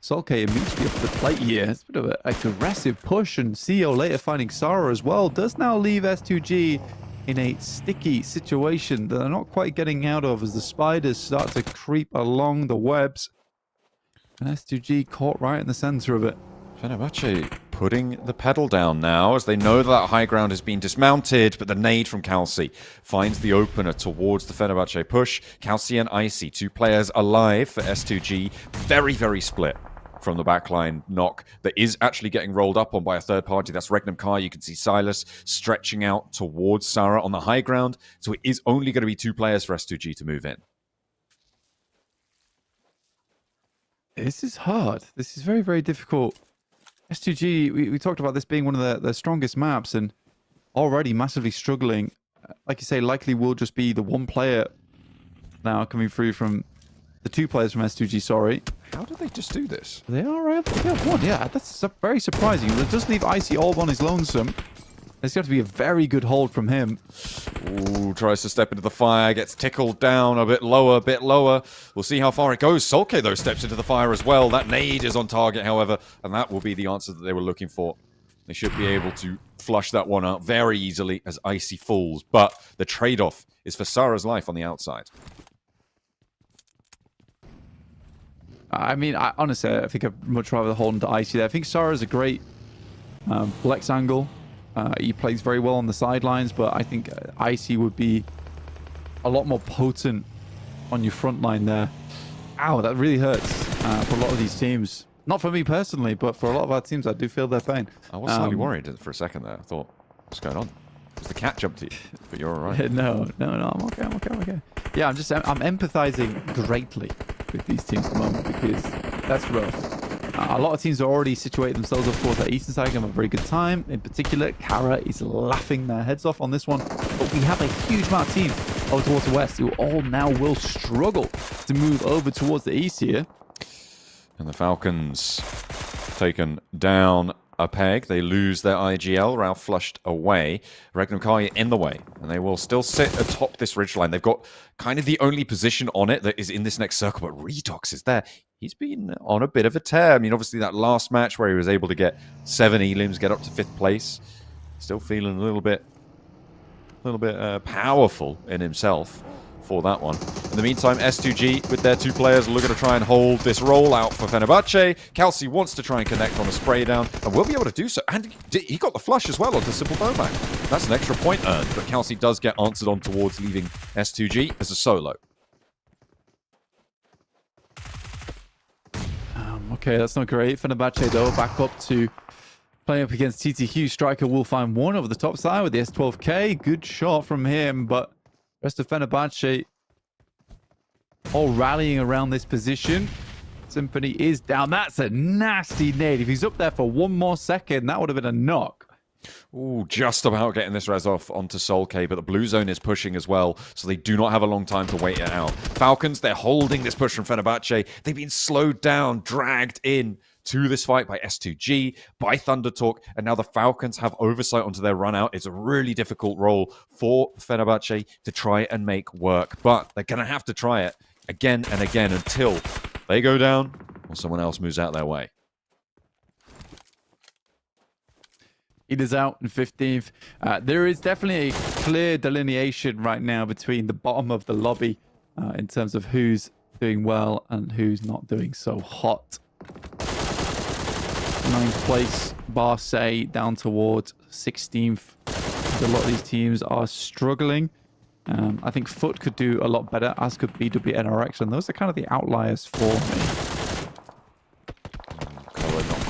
TalQ immediately up to the plate here. It's a bit of an aggressive push, and CEO later finding Sarah as well does now leave S2G in a sticky situation that they're not quite getting out of as the spiders start to creep along the webs. And S2G caught right in the center of it. Fenerbahçe putting the pedal down now as they know that high ground has been dismounted, but the nade from Kalsi finds the opener towards the Fenerbahçe push. Kalsi and Icy, 2 players alive for S2G. Very, very split from the backline knock that is actually getting rolled up on by a third party. That's Regnum Carya. You can see Silas stretching out towards Sarah on the high ground. So it is only going to be 2 players for S2G to move in. This is hard. This is very, very difficult. S2G, we talked about this being one of the strongest maps and already massively struggling. Like you say, likely will just be the 1 player now coming through from the 2 players from S2G, sorry, How did they just do this? They are able to get one. Yeah, that's very surprising. It does leave Icy all on his lonesome. There's got to be a very good hold from him. Ooh, tries to step into the fire, gets tickled down a bit lower, We'll see how far it goes. TalQ, though, steps into the fire as well. That nade is on target, however, and that will be the answer that they were looking for. They should be able to flush that one out very easily as Icy falls, but the trade-off is for Sarah's life on the outside. I mean, honestly, I think I'd much rather hold on to Icy there. I think Sarah's a great flex angle. He plays very well on the sidelines, but I think Icy would be a lot more potent on your front line there. Ow, that really hurts for a lot of these teams. Not for me personally, but for a lot of our teams, I do feel their pain. I was slightly worried for a second there. I thought, what's going on? Was the cat jumped to you? But you're all right. No, I'm okay. Yeah, I'm empathizing greatly with these teams at the moment because that's rough. A lot of teams are already situated themselves, of course, at Eastern side, having a very good time. In particular, Carya is laughing their heads off on this one. But we have a huge amount of teams over towards the west who all now will struggle to move over towards the east here. And the Falcons taken down a peg. They lose their IGL. Ralph flushed away. Regnum Carya in the way. And they will still sit atop this ridgeline. They've got kind of the only position on it that is in this next circle, but Redox is there. He's been on a bit of a tear. I mean, obviously that last match where he was able to get 7 elims, get up to 5th place. Still feeling a little bit powerful in himself for that one. In the meantime, S2G with their 2 players looking to try and hold this rollout for Fenerbahçe. Kelsey wants to try and connect on a spray down and will be able to do so. And he got the flush as well onto Simple Bowman. That's an extra point earned, but Kelsey does get answered on towards leaving S2G as a solo. Okay, that's not great. Fenerbahçe, though, back up to playing up against TTQ. Striker will find one over the top side with the S12K. Good shot from him, but rest of Fenerbahçe all rallying around this position. Symphony is down. That's a nasty nade. If he's up there for one more second, that would have been a knock. Ooh, just about getting this res off onto TalQ, but the blue zone is pushing as well, so they do not have a long time to wait it out. Falcons, they're holding this push from Fenerbahçe. They've been slowed down, dragged in to this fight by S2G, by TalQ, and now the Falcons have oversight onto their run out. It's a really difficult role for Fenerbahçe to try and make work, but they're going to have to try it again and again until they go down or someone else moves out their way. It is out in 15th. There is definitely a clear delineation right now between the bottom of the lobby in terms of who's doing well and who's not doing so hot. 9th place, Barsay down towards 16th. A lot of these teams are struggling. I think FUT could do a lot better, as could BWNRX, and those are kind of the outliers for me.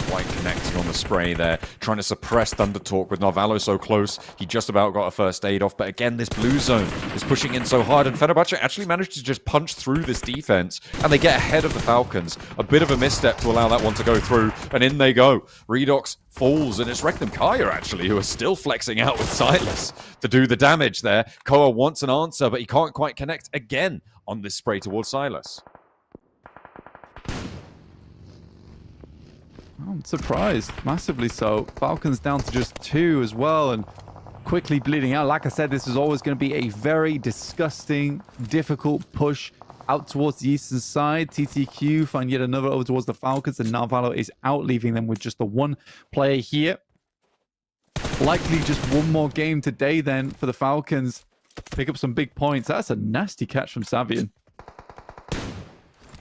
Quite connecting on the spray there, trying to suppress TalQ with Narvalo so close. He just about got a first aid off, but again, this blue zone is pushing in so hard, and Fenerbahçe actually managed to just punch through this defense, and they get ahead of the Falcons. A bit of a misstep to allow that one to go through, and in they go. Redox falls, and it's Regnum Carya, actually, who are still flexing out with Silas to do the damage there. Koa wants an answer, but he can't quite connect again on this spray towards Silas. I'm surprised, massively so. Falcons down to just 2 as well, and quickly bleeding out. Like I said, this is always going to be a very disgusting, difficult push out towards the eastern side. TTQ find yet another over towards the Falcons, and Narvalo is out, leaving them with just the 1 player here. Likely just one more game today then for the Falcons. Pick up some big points. That's a nasty catch from Savian.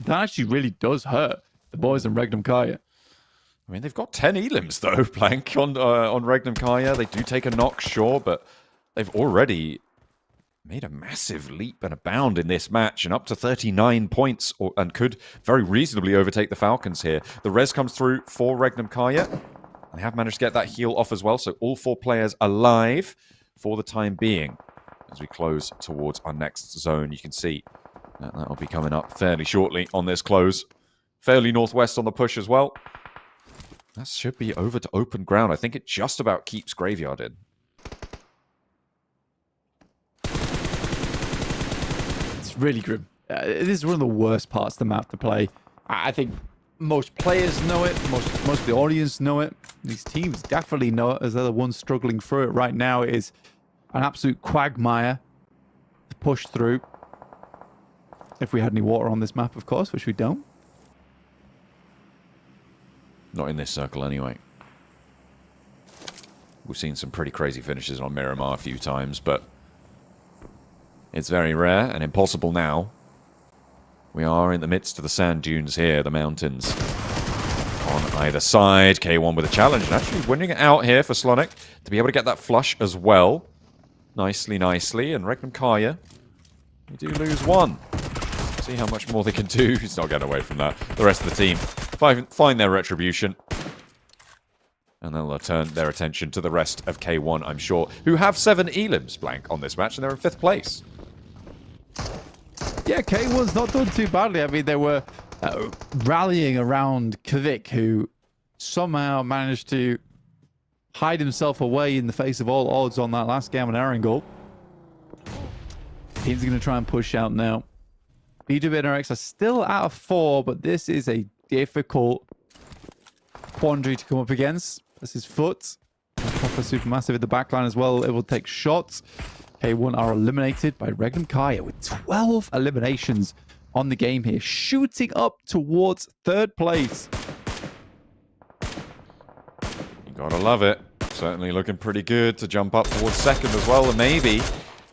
That actually really does hurt the boys in Regnum Carya. I mean, they've got 10 elims, though, Blank, on Regnum Carya. They do take a knock, sure, but they've already made a massive leap and a bound in this match, and up to 39 points, and could very reasonably overtake the Falcons here. The res comes through for Regnum Carya. They have managed to get that heal off as well, so all 4 players alive for the time being. As we close towards our next zone, you can see that'll be coming up fairly shortly on this close. Fairly northwest on the push as well. That should be over to open ground. I think it just about keeps Graveyard in. It's really grim. This is one of the worst parts of the map to play. I think most players know it. Most of the audience know it. These teams definitely know it, as they're the ones struggling through it right now. It is an absolute quagmire to push through. If we had any water on this map, of course, which we don't. Not in this circle, anyway. We've seen some pretty crazy finishes on Miramar a few times, but it's very rare and impossible now. We are in the midst of the sand dunes here, the mountains on either side. K1 with a challenge, and actually winning it out here for Slonic to be able to get that flush as well. Nicely, nicely. And Regnum Carya, we do lose one. See how much more they can do. He's not getting away from that. The rest of the team find their retribution. And they'll turn their attention to the rest of K1, I'm sure, who have 7 elims blank on this match, and they're in 5th place. Yeah, K1's not done too badly. I mean, they were rallying around Kvik, who somehow managed to hide himself away in the face of all odds on that last game on Erangel. Team's going to try and push out now. BWNRX are still out of 4, but this is a difficult quandary to come up against. This is FUT. Papara SuperMassive in the backline as well. It will take shots. K1 are eliminated by Regnum Carya with 12 eliminations on the game here, shooting up towards 3rd place. You gotta love it. Certainly looking pretty good to jump up towards 2nd as well, and maybe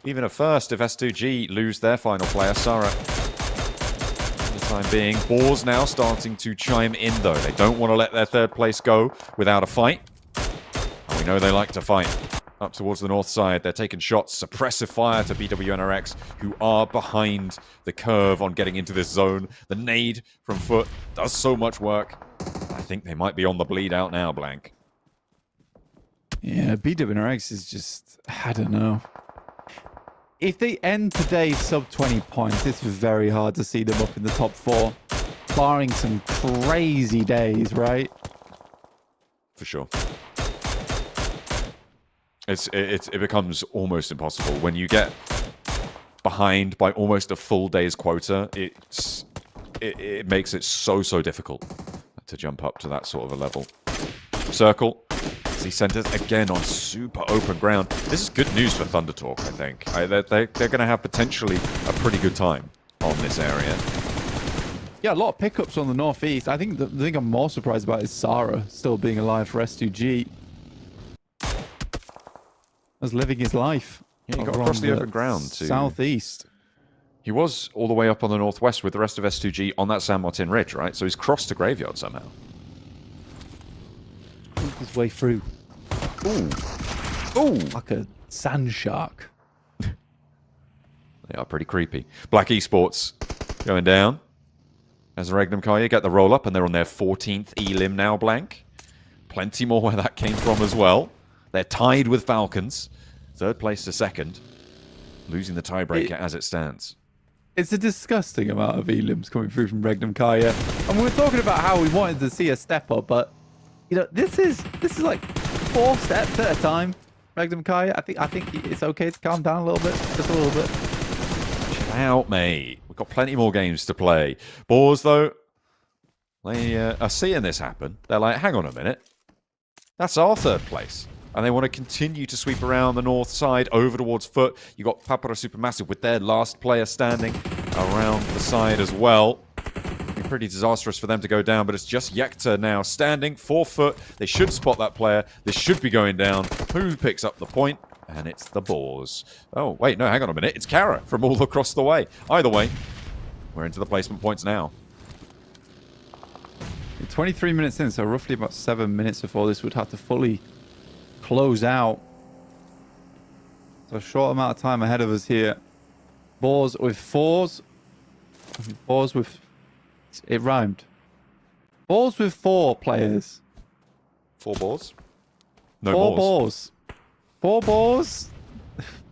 even a 1st if S2G lose their final player, Sarah. For the time being, Boars now starting to chime in though. They don't want to let their 3rd place go without a fight. And we know they like to fight. Up towards the north side, they're taking shots. Suppressive fire to BWNRX, who are behind the curve on getting into this zone. The nade from FUT does so much work. I think they might be on the bleed out now, Blank. Yeah, BWNRX is just, I don't know. If they end today sub 20 points, it's very hard to see them up in the top 4. Barring some crazy days, right? For sure. It becomes almost impossible when you get behind by almost a full day's quota. It makes it so difficult to jump up to that sort of a level. Circle. He centers again on super open ground. This is good news for ThunderTalk, I think. They're going to have potentially a pretty good time on this area. Yeah, a lot of pickups on the northeast. I think the thing I'm more surprised about is Sarah still being alive for S2G. Was living his life. Yeah, he got across the open ground to southeast. He was all the way up on the northwest with the rest of S2G on that San Martin Ridge, right? So he's crossed the graveyard somehow. His way through. Ooh. Ooh. Like a sand shark. They are pretty creepy. BRX Esports going down. As Regnum Carya get the roll up, and they're on their 14th elim now, Blank. Plenty more where that came from as well. They're tied with Falcons. 3rd place to 2nd. Losing the tiebreaker as it stands. It's a disgusting amount of elims coming through from Regnum Carya. And we were talking about how we wanted to see a step up, but you know, this is like 4 steps at a time. Regnum Carya, I think it's okay to calm down a little bit, just a little bit. Chill out, mate. We've got plenty more games to play. Boars, though, they are seeing this happen. They're like, hang on a minute. That's our 3rd place. And they want to continue to sweep around the north side over towards FUT. You got Papara SuperMassive with their last player standing around the side as well. Pretty disastrous for them to go down, but it's just Yekta now standing for FUT. They should spot that player. This should be going down. Who picks up the point? And it's the Boars. Oh, wait, no, hang on a minute. It's Carya from all across the way. Either way, we're into the placement points now. 23 minutes in, so roughly about 7 minutes before this would have to fully close out. So a short amount of time ahead of us here. Boars with 4s. Boars with... It rhymed. Boars with 4 players. 4 Boars? No 4 Boars. 4 Boars.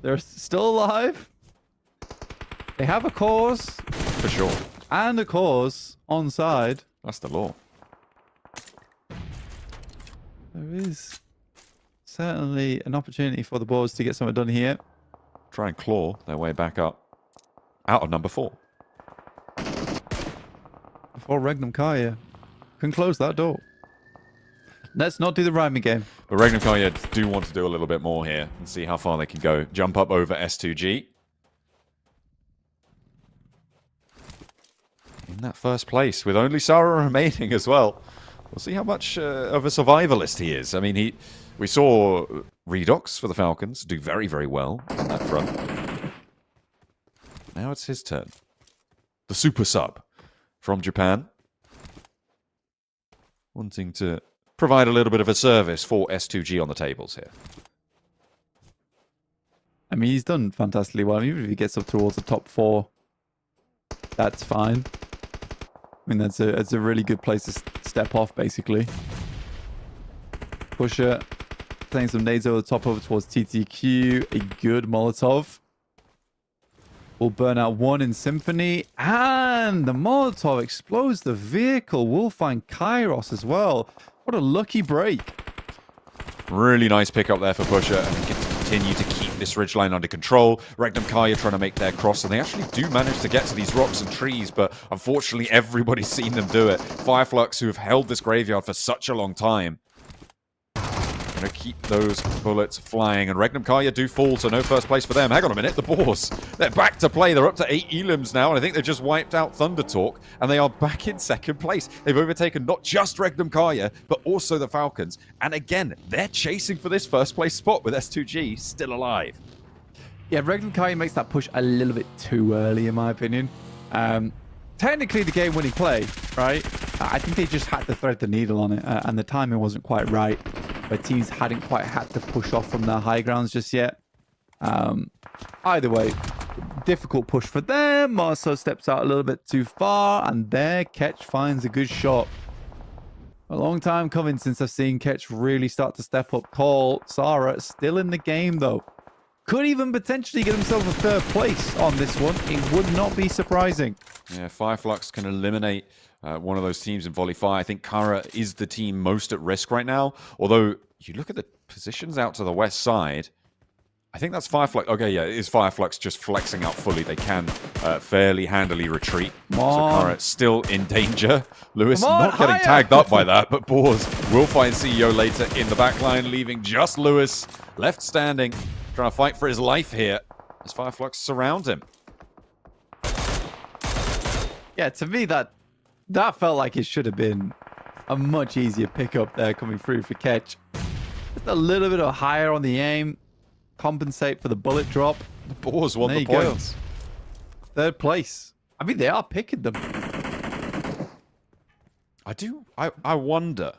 They're still alive. They have a cause. For sure. And a cause on side. That's the law. There is certainly an opportunity for the Boars to get something done here. Try and claw their way back up. Out of number 4. before Regnum Carya can close that door. Let's not do the rhyming game. But Regnum Carya do want to do a little bit more here and see how far they can go. Jump up over S2G. In that first place, with only Sarah remaining as well. We'll see how much of a survivalist he is. I mean, we saw Redox for the Falcons do very, very well on that front. Now it's his turn. The super sub from Japan. Wanting to provide a little bit of a service for S2G on the tables here. I mean, he's done fantastically well. Even if he gets up towards the top 4, that's fine. I mean, that's a really good place to step off, basically. Pusher playing some nades over the top over towards TTQ. A good Molotov. Will burn out 1 in Symphony. And the Molotov explodes the vehicle. We'll find Kairos as well. What a lucky break. Really nice pickup there for Pusher. And he can continue to keep this ridgeline under control. Regnum Carya trying to make their cross. And they actually do manage to get to these rocks and trees. But unfortunately, everybody's seen them do it. Fireflux, who have held this graveyard for such a long time, going to keep those bullets flying. And Regnum Carya do fall, so no first place for them. Hang on a minute, the Boars. They're back to play. They're up to 8 elims now, and I think they've just wiped out Thunder Talk, and they are back in second place. They've overtaken not just Regnum Carya, but also the Falcons. And again, they're chasing for this first place spot with S2G still alive. Yeah, Regnum Carya makes that push a little bit too early, in my opinion. Technically the game-winning play, right? I think they just had to thread the needle on it, and the timing wasn't quite right. But teams hadn't quite had to push off from their high grounds just yet. Either way, difficult push for them. Marceau steps out a little bit too far, and there Ketch finds a good shot. A long time coming since I've seen Ketch really start to step up. Call Sarah still in the game though. Could even potentially get himself a third place on this one. It would not be surprising. Yeah, Fireflux can eliminate one of those teams in Volley Fire. I think Carya is the team most at risk right now. Although, you look at the positions out to the west side, I think that's Fireflux. Okay, yeah, it is Fireflux just flexing out fully. They can fairly handily retreat. So Carya still in danger. Lewis not getting tagged up by that, but Boars will find CEO later in the back line, leaving just Lewis left standing, trying to fight for his life here as Fireflux surround him. Yeah, to me, that felt like it should have been a much easier pickup there coming through for Ketch. Just a little bit of higher on the aim. Compensate for the bullet drop. The Boars won the points. Third place. I mean, they are picking them. I wonder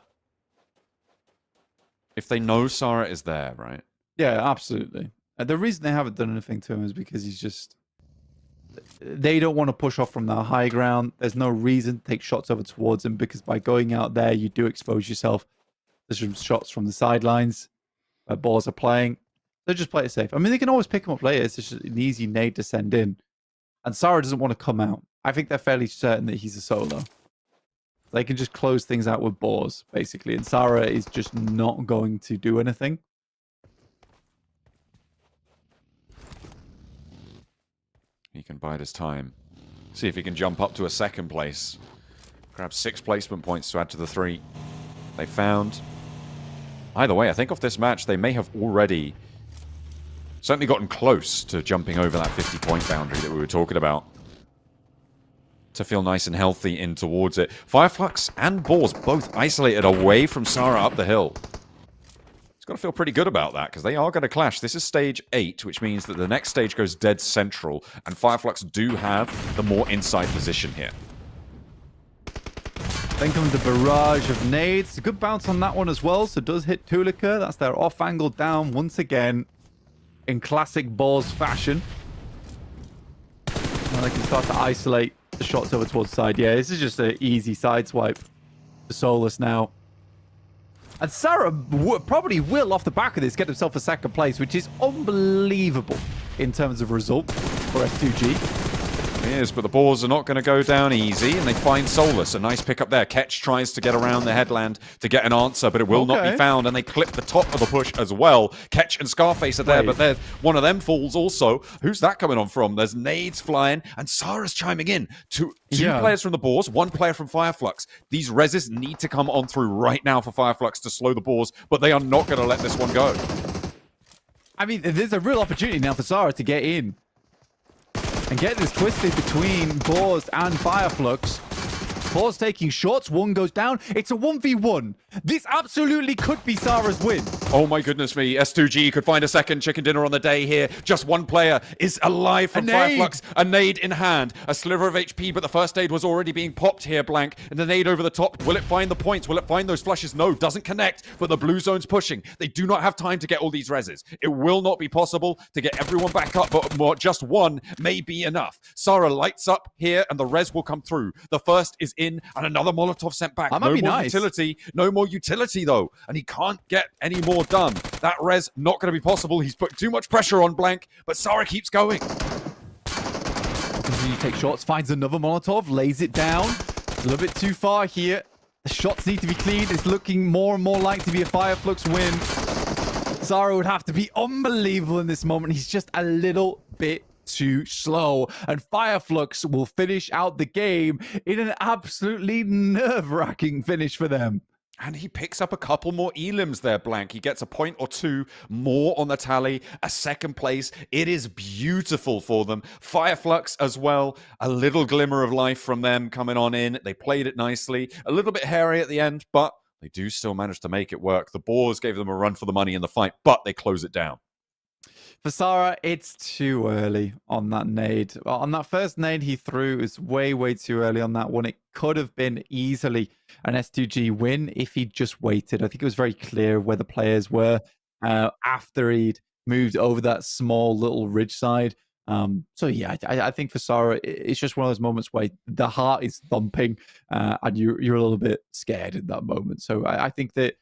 if they know Sarah is there, right? Yeah, absolutely. The reason they haven't done anything to him is because he's just... They don't want to push off from their high ground. There's no reason to take shots over towards him, because by going out there, you do expose yourself. There's some shots from the sidelines where Boars are playing. They just play it safe. I mean, they can always pick him up later. It's just an easy nade to send in. And Sarah doesn't want to come out. I think they're fairly certain that he's a solo. They can just close things out with Boars, basically. And Sarah is just not going to do anything. He can bide his time. See if he can jump up to a second place. Grab 6 placement points to add to the 3 they found. Either way, I think off this match, they may have already certainly gotten close to jumping over that 50-point boundary that we were talking about, to feel nice and healthy in towards it. Fireflux and Boars both isolated away from Sarah up the hill. It's got to feel pretty good about that, because they are going to clash. This is stage 8, which means that the next stage goes dead central, and Fireflux do have the more inside position here. Then comes the barrage of nades. A good bounce on that one as well, so does hit Tulika. That's their off-angle down once again in classic Boars fashion. Now they can start to isolate the shots over towards the side. Yeah, this is just an easy side swipe to Solus now. And Sarah probably will, off the back of this, get himself a second place, which is unbelievable in terms of result for S2G. is, but the Boars are not going to go down easy, and they find Solus. A nice pickup there. Ketch tries to get around the headland to get an answer, but it will not be found, and they clip the top of the push as well. Ketch and Scarface are there, but one of them falls also. Who's that coming on from? There's nades flying, and Sarah's chiming in. Two players from the Boars, one player from Fireflux. These reses need to come on through right now for Fireflux to slow the Boars, but they are not going to let this one go. I mean, there's a real opportunity now for Sarah to get in and get this twisted between Boars and Fireflux. Boars taking shots, one goes down. It's a 1v1. This absolutely could be Sarah's win. Oh my goodness me. S2G could find a second chicken dinner on the day here. Just one player is alive from Fireflux. A nade in hand. A sliver of HP, but the first aid was already being popped here, Blank. And the nade over the top. Will it find the points? Will it find those flushes? No, doesn't connect, but the blue zone's pushing. They do not have time to get all these reses. It will not be possible to get everyone back up, but just one may be enough. Sarah lights up here, and the res will come through. The first is in, and another Molotov sent back. That might be nice. No more utility, though. And he can't get any more done. That res, not going to be possible. He's put too much pressure on Blank, but Sarah keeps going. Continue to take shots, finds another Molotov, lays it down. A little bit too far here. The shots need to be cleaned. It's looking more and more like to be a Fireflux win. Sarah would have to be unbelievable in this moment. He's just a little bit too slow, and Fireflux will finish out the game in an absolutely nerve-wracking finish for them. And he picks up a couple more elims there, Blank. He gets a point or two more on the tally, a second place. It is beautiful for them. Fireflux as well, a little glimmer of life from them coming on in. They played it nicely, a little bit hairy at the end, but they do still manage to make it work. The Boars gave them a run for the money in the fight, but they close it down. For Sarah, it's too early on that nade. Well, on that first nade he threw, is way too early on that one. It could have been easily an S2G win if he'd just waited. I think it was very clear where the players were after he'd moved over that small little ridge side. So yeah, I think for Sarah, it's just one of those moments where the heart is thumping and you're a little bit scared in that moment. So I think that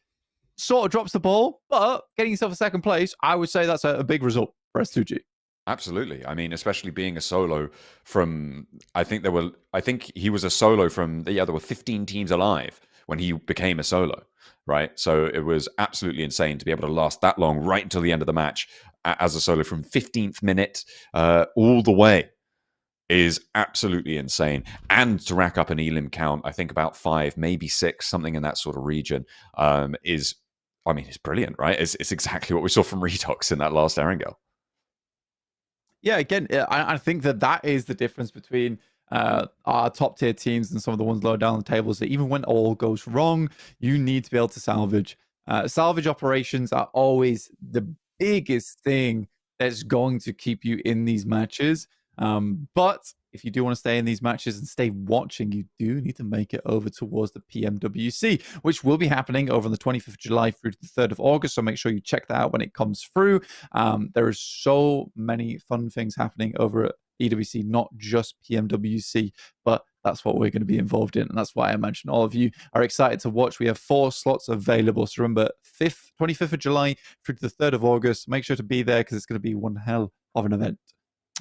sort of drops the ball, but getting yourself a second place, I would say that's a big result for S2G. Absolutely. I mean, especially being a solo from, I think he was a solo from, there were 15 teams alive when he became a solo, right? So it was absolutely insane to be able to last that long right until the end of the match as a solo from 15th minute all the way is absolutely insane. And to rack up an elim count, I think about 5, maybe 6, something in that sort of region it's brilliant, right? It's exactly what we saw from Redox in that last Erangel. Yeah, again, I think that is the difference between our top tier teams and some of the ones lower down the tables. That even when all goes wrong, you need to be able to salvage. Salvage operations are always the biggest thing that's going to keep you in these matches. But if you do want to stay in these matches and stay watching, you do need to make it over towards the PMWC, which will be happening over on the 25th of July through to the 3rd of August. So make sure you check that out when it comes through. There are so many fun things happening over at BWC, not just PMWC, but that's what we're going to be involved in. And that's why I imagine all of you are excited to watch. We have 4 slots available. So remember, 25th of July through to the 3rd of August. Make sure to be there because it's going to be one hell of an event.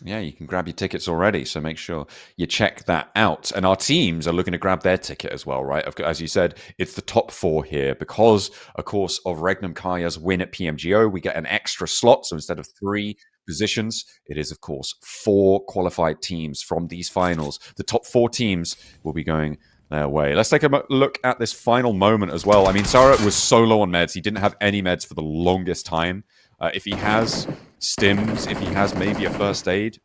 Yeah, you can grab your tickets already, so make sure you check that out. And our teams are looking to grab their ticket as well, right? As you said, it's the top 4 here because, of course, of Regnum Carya's win at PMGO. We get an extra slot, so instead of 3 positions, it is, of course, 4 qualified teams from these finals. The top 4 teams will be going their way. Let's take a look at this final moment as well. I mean, Sarah was so low on meds. He didn't have any meds for the longest time. If he has stims, if he has maybe a first aid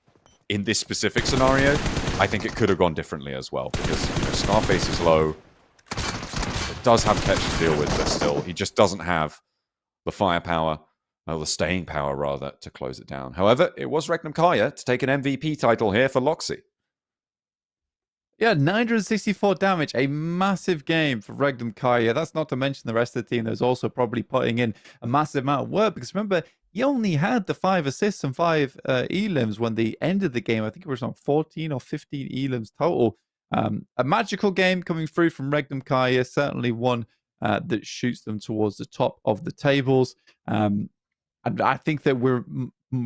in this specific scenario, I think it could have gone differently as well because Scarface is low. It does have Ketch to deal with, but still, he just doesn't have the firepower, or the staying power rather, to close it down. However, it was Regnum Carya to take an MVP title here for Loxy. Yeah, 964 damage, a massive game for Regnum Carya. That's not to mention the rest of the team that's also probably putting in a massive amount of work because remember, he only had the 5 assists and 5 elims when they ended the game. I think it was on 14 or 15 elims total. A magical game coming through from Regnum Carya, certainly one that shoots them towards the top of the tables. And I think that we're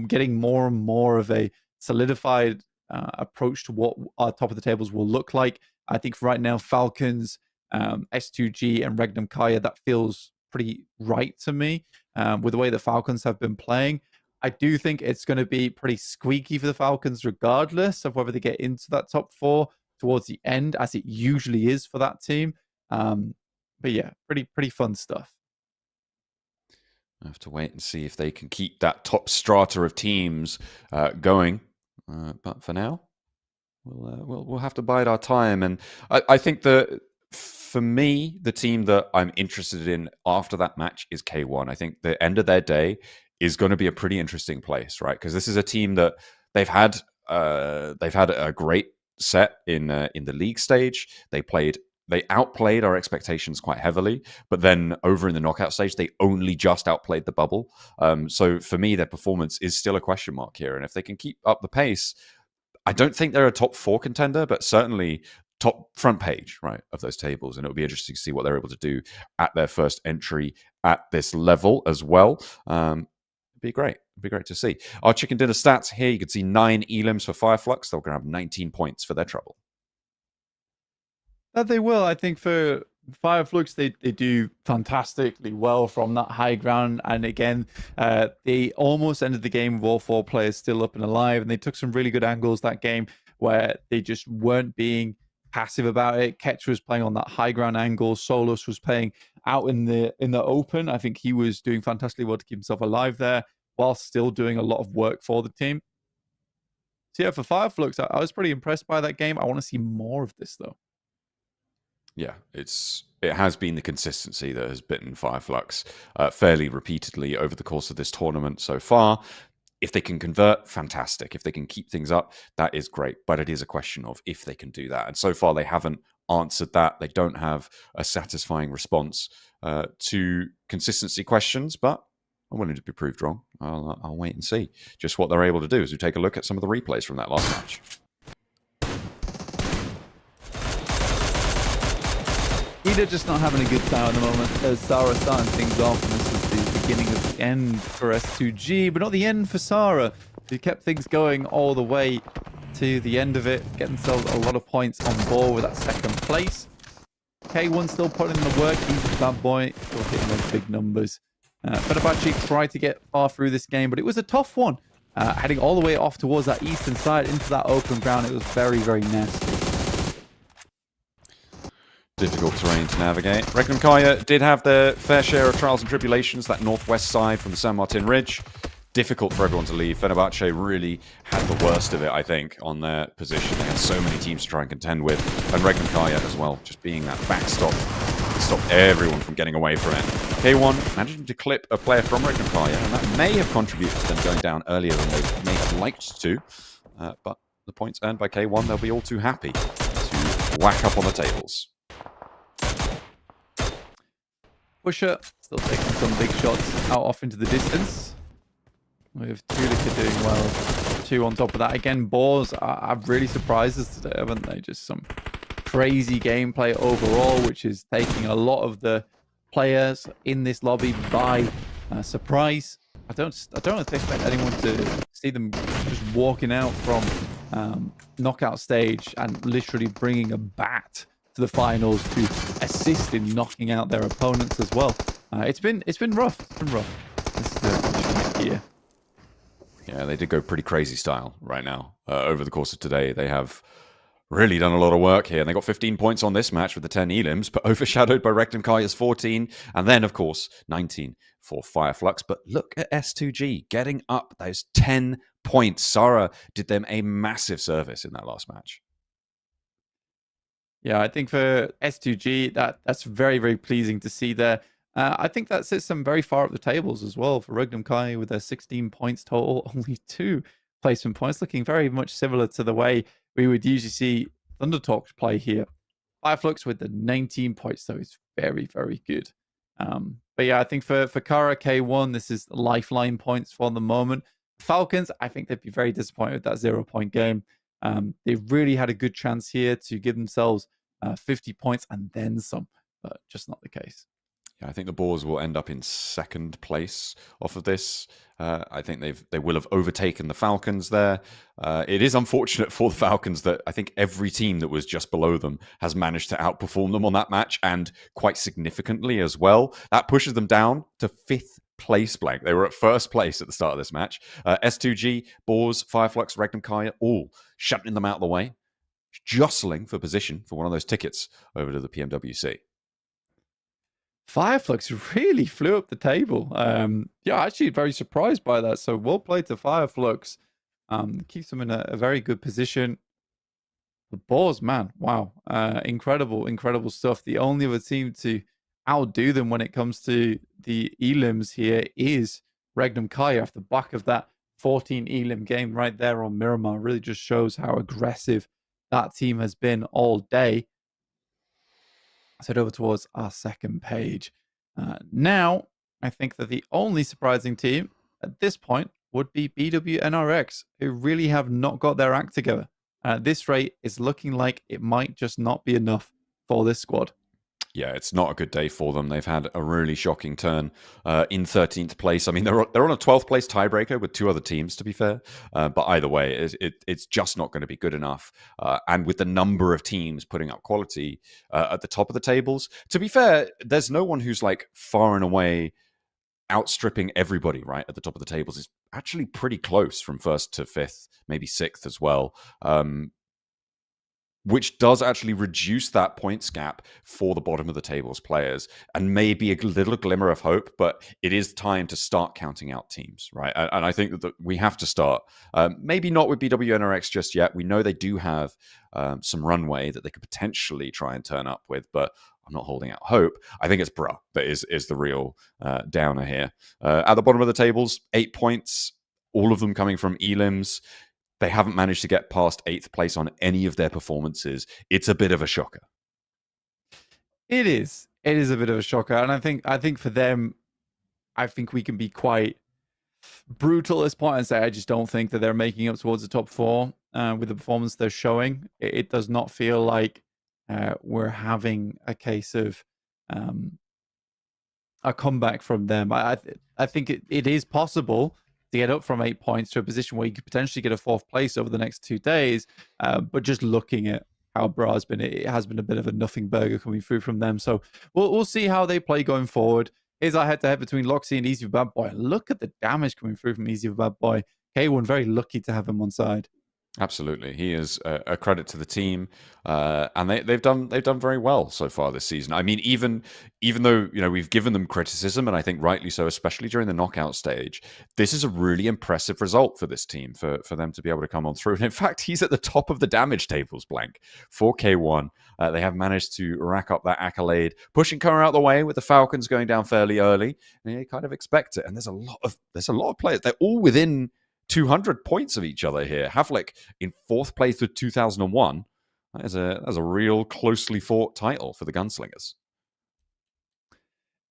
getting more and more of a solidified approach to what our top of the tables will look like. I think for right now, Falcons, S2G, and Regnum Carya, that feels pretty right to me with the way the Falcons have been playing. I do think it's going to be pretty squeaky for the Falcons, regardless of whether they get into that top 4 towards the end, as it usually is for that team. But yeah, pretty fun stuff. I have to wait and see if they can keep that top strata of teams going. But for now, we'll have to bide our time. And I think that for me, the team that I'm interested in after that match is K1. I think the end of their day is going to be a pretty interesting place, right? Because this is a team that they've had a great set in the league stage. They outplayed our expectations quite heavily, but then over in the knockout stage, they only just outplayed the bubble. So for me, their performance is still a question mark here. And if they can keep up the pace, I don't think they're a top 4 contender, but certainly top front page, right, of those tables. And it'll be interesting to see what they're able to do at their first entry at this level as well. It'd be great. It'd be great to see. Our chicken dinner stats here, you can see 9 elims for Fireflux. They're going to have 19 points for their trouble. They will. I think for Fireflux, they do fantastically well from that high ground. And again, they almost ended the game with all 4 players still up and alive. And they took some really good angles that game where they just weren't being passive about it. Ketch was playing on that high ground angle. Solus was playing out in the open. I think he was doing fantastically well to keep himself alive there while still doing a lot of work for the team. So yeah, for Fireflux, I was pretty impressed by that game. I want to see more of this though. Yeah, it has been the consistency that has bitten Fireflux fairly repeatedly over the course of this tournament so far. If they can convert, fantastic. If they can keep things up, that is great. But it is a question of if they can do that. And so far, they haven't answered that. They don't have a satisfying response to consistency questions, but I'm willing to be proved wrong. I'll wait and see just what they're able to do as we take a look at some of the replays from that last match. Either just not having a good time at the moment as Sarah starting things off, and this is the beginning of the end for S2G, but not the end for Sarah, who kept things going all the way to the end of it, getting themselves a lot of points on board with that second place. K1 still putting in the work. He's a bad boy, still hitting those big numbers. Fenerbahçe tried to get far through this game, but it was a tough one. Heading all the way off towards that eastern side into that open ground, it was very, very nasty. Difficult terrain to navigate. Regnum Carya did have their fair share of trials and tribulations, that northwest side from the San Martin Ridge. Difficult for everyone to leave. Fenerbahçe really had the worst of it, I think, on their position. They had so many teams to try and contend with. And Regnum Carya as well, just being that backstop to stop everyone from getting away from it. K1 managing to clip a player from Regnum Carya, and that may have contributed to them going down earlier than they may have liked to. But the points earned by K1, they'll be all too happy to whack up on the tables. Pusher still taking some big shots out off into the distance. With Tulika doing well. 2 on top of that. Again, Boars have really surprised us today, haven't they? Just some crazy gameplay overall, which is taking a lot of the players in this lobby by surprise. I don't expect anyone to see them just walking out from knockout stage and literally bringing a bat to the finals to assist in knocking out their opponents as well. It's been rough. It's been rough. This is the year. Yeah, they did go pretty crazy style right now over the course of today. They have really done a lot of work here. And they got 15 points on this match with the 10 elims, but overshadowed by Regnum Carya's 14. And then, of course, 19 for Fireflux. But look at S2G getting up those 10 points. Sarah did them a massive service in that last match. Yeah, I think for S2G, that's very, very pleasing to see there. I think that sits them very far up the tables as well for Regnum Carya with their 16 points total, only 2 placement points, looking very much similar to the way we would usually see Thundertalks play here. Fireflux with the 19 points, though, is very, very good. But yeah, I think for Carya K1, this is lifeline points for the moment. Falcons, I think they'd be very disappointed with that 0-point game. They really had a good chance here to give themselves 50 points and then some, but just not the case. Yeah, I think the Boars will end up in second place off of this. I think they will have overtaken the Falcons there. It is unfortunate for the Falcons that I think every team that was just below them has managed to outperform them on that match, and quite significantly as well. That pushes them down to fifth place blank. They were at first place at the start of this match. S2G, Boars, Flux, Regnum, Carya, all shutting them out of the way, jostling for position for one of those tickets over to the PMWC. Flux really flew up the table. Yeah, actually very surprised by that. So well played to Flux. Keeps them in a very good position. The Boars, man, wow. Incredible stuff. The only other team to outdo them when it comes to the elims here is Regnum Carya off the back of that 14 elim game right there on Miramar. Really just shows how aggressive that team has been all day. Let's head over towards our second page. Now, I think that the only surprising team at this point would be BWNRX, who really have not got their act together. At this rate, it's looking like it might just not be enough for this squad. Yeah, it's not a good day for them. They've had a really shocking turn in 13th place. I mean, they're on a 12th place tiebreaker with two other teams, to be fair. But either way, it's just not going to be good enough. And with the number of teams putting up quality at the top of the tables, to be fair, there's no one who's like far and away outstripping everybody right at the top of the tables. It's actually pretty close from first to fifth, maybe sixth as well. Which does actually reduce that points gap for the bottom of the tables players, and maybe a little glimmer of hope, but it is time to start counting out teams, right? And I think that we have to start, maybe not with BWNRX just yet. We know they do have some runway that they could potentially try and turn up with, but I'm not holding out hope. I think it's Bra that is the real downer here. At the bottom of the tables, 8 points, all of them coming from elims. They haven't managed to get past 8th place on any of their performances. It's a bit of a shocker. It is. It is a bit of a shocker. And I think for them, I think we can be quite brutal at this point and say, I just don't think that they're making up towards the top 4 with the performance they're showing. It does not feel like we're having a case of a comeback from them. I think it is possible to get up from 8 points to a position where you could potentially get a 4th place over the next 2 days. But just looking at how Bra has been, it has been a bit of a nothing burger coming through from them. So we'll see how they play going forward. Here's our head-to-head between Loxy and Easy for Bad Boy. Look at the damage coming through from Easy for Bad Boy. K1 very lucky to have him on side. Absolutely, he is a credit to the team, and they've done very well so far this season. I mean, even though we've given them criticism, and I think rightly so, especially during the knockout stage, this is a really impressive result for this team for them to be able to come on through. And in fact, he's at the top of the damage tables, blank for K1. They have managed to rack up that accolade, pushing Carya out the way with the Falcons going down fairly early. And you kind of expect it, and there's a lot of players. They're all within 200 points of each other here. Havlik in 4th place with 2001. That's a real closely fought title for the Gunslingers.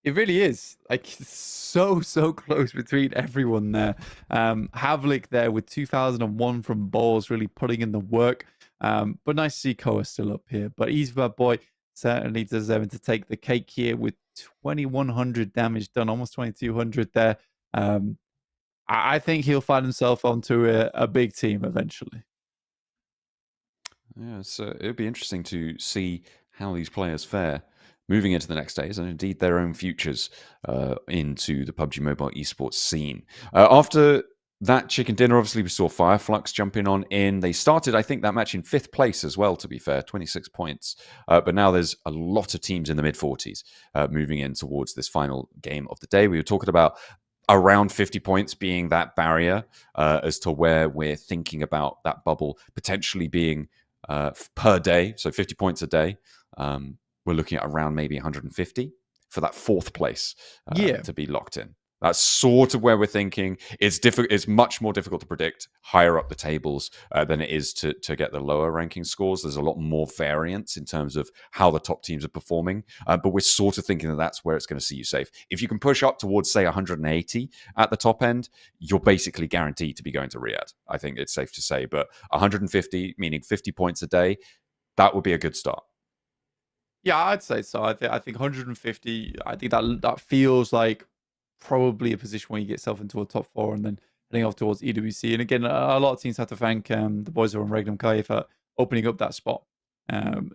It really is. Like, so close between everyone there. Havlik there with 2001 from Boars, really putting in the work. But nice to see Koa still up here. But Easy Bad Boy certainly deserving to take the cake here with 2100 damage done, almost 2200 there. I think he'll find himself onto a big team eventually. Yeah, so it'll be interesting to see how these players fare moving into the next days, and indeed their own futures into the PUBG Mobile Esports scene. After that chicken dinner, obviously we saw Flux jumping on in. They started, I think, that match in 5th place as well, to be fair, 26 points. But now there's a lot of teams in the mid-40s moving in towards this final game of the day. We were talking about around 50 points being that barrier as to where we're thinking about that bubble potentially being per day. So 50 points a day. We're looking at around maybe 150 for that 4th place to be locked in. That's sort of where we're thinking. It's much more difficult to predict higher up the tables than it is to get the lower ranking scores. There's a lot more variance in terms of how the top teams are performing. But we're sort of thinking that that's where it's going to see you safe. If you can push up towards, say, 180 at the top end, you're basically guaranteed to be going to Riyadh. I think it's safe to say. But 150, meaning 50 points a day, that would be a good start. Yeah, I'd say so. I think 150. I think that feels like probably a position where you get yourself into a top four and then heading off towards EWC. And again, a lot of teams have to thank the boys over on Regnum Carya for opening up that spot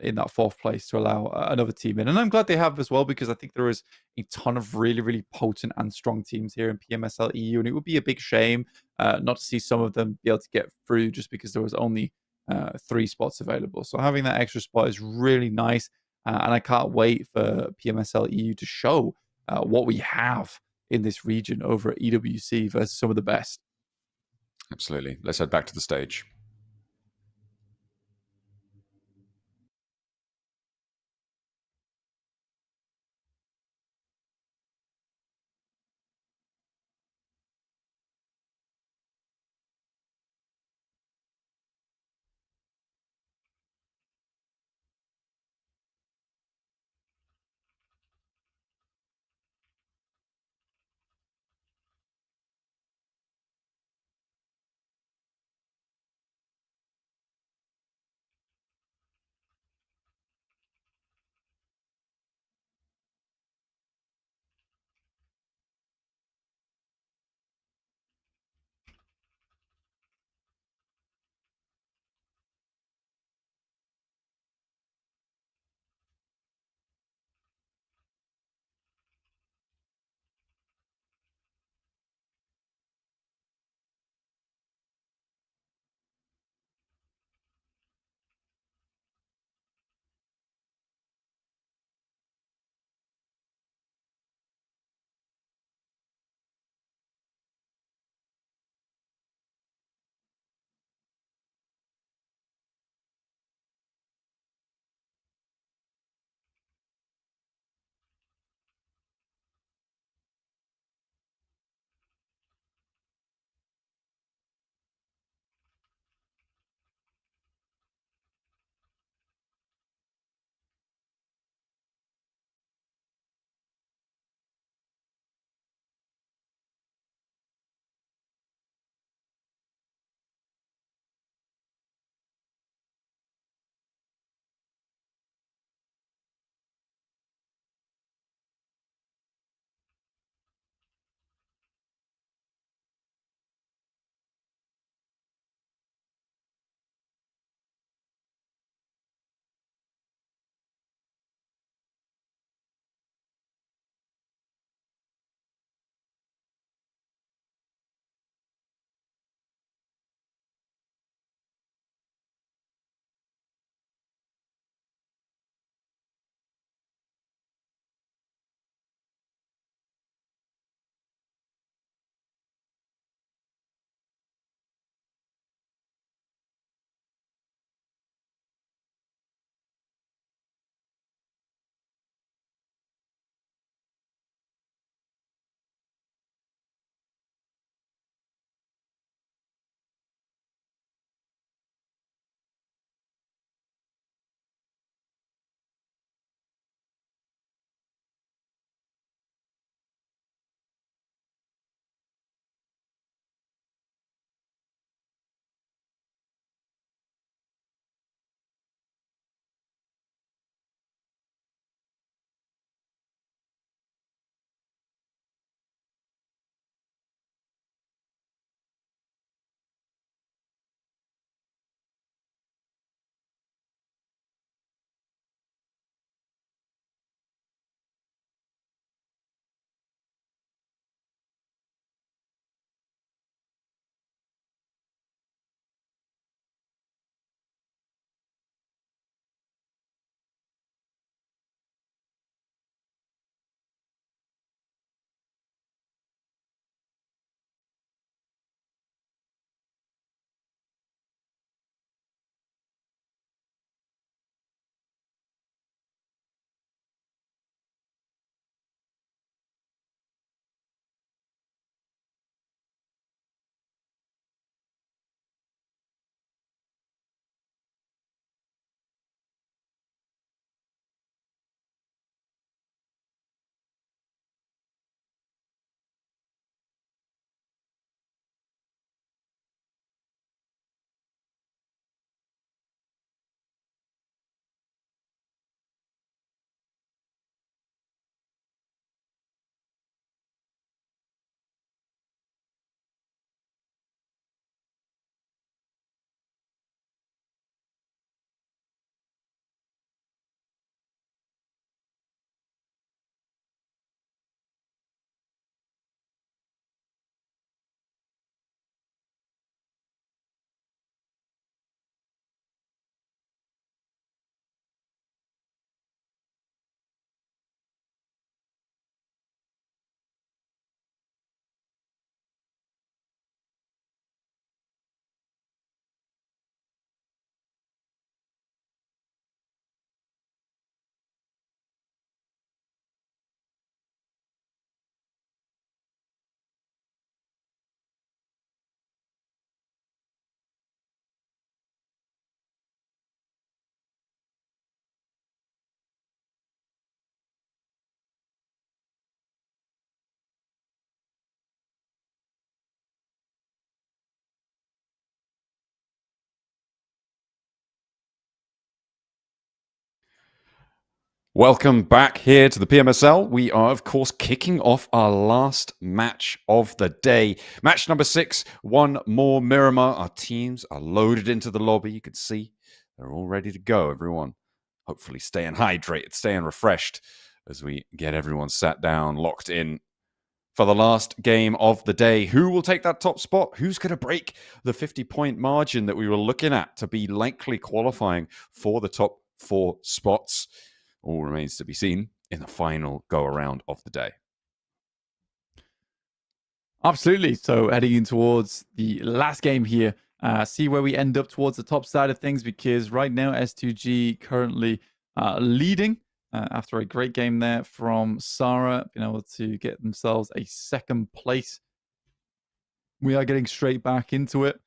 in that fourth place to allow another team in. And I'm glad they have as well because I think there is a ton of really, really potent and strong teams here in PMSL EU, and it would be a big shame not to see some of them be able to get through just because there was only 3 spots available. So having that extra spot is really nice. And I can't wait for PMSL EU to show what we have in this region over at EWC versus some of the best. Absolutely. Let's head back to the stage. Welcome back here to the PMSL. We are, of course, kicking off our last match of the day. Match number 6, one more Miramar. Our teams are loaded into the lobby. You can see they're all ready to go, everyone. Hopefully staying hydrated, staying refreshed as we get everyone sat down, locked in for the last game of the day. Who will take that top spot? Who's going to break the 50-point margin that we were looking at to be likely qualifying for the top 4 spots? All remains to be seen in the final go-around of the day. Absolutely. So heading in towards the last game here, see where we end up towards the top side of things, because right now S2G currently leading after a great game there from Sarah, being able to get themselves a 2nd place. We are getting straight back into it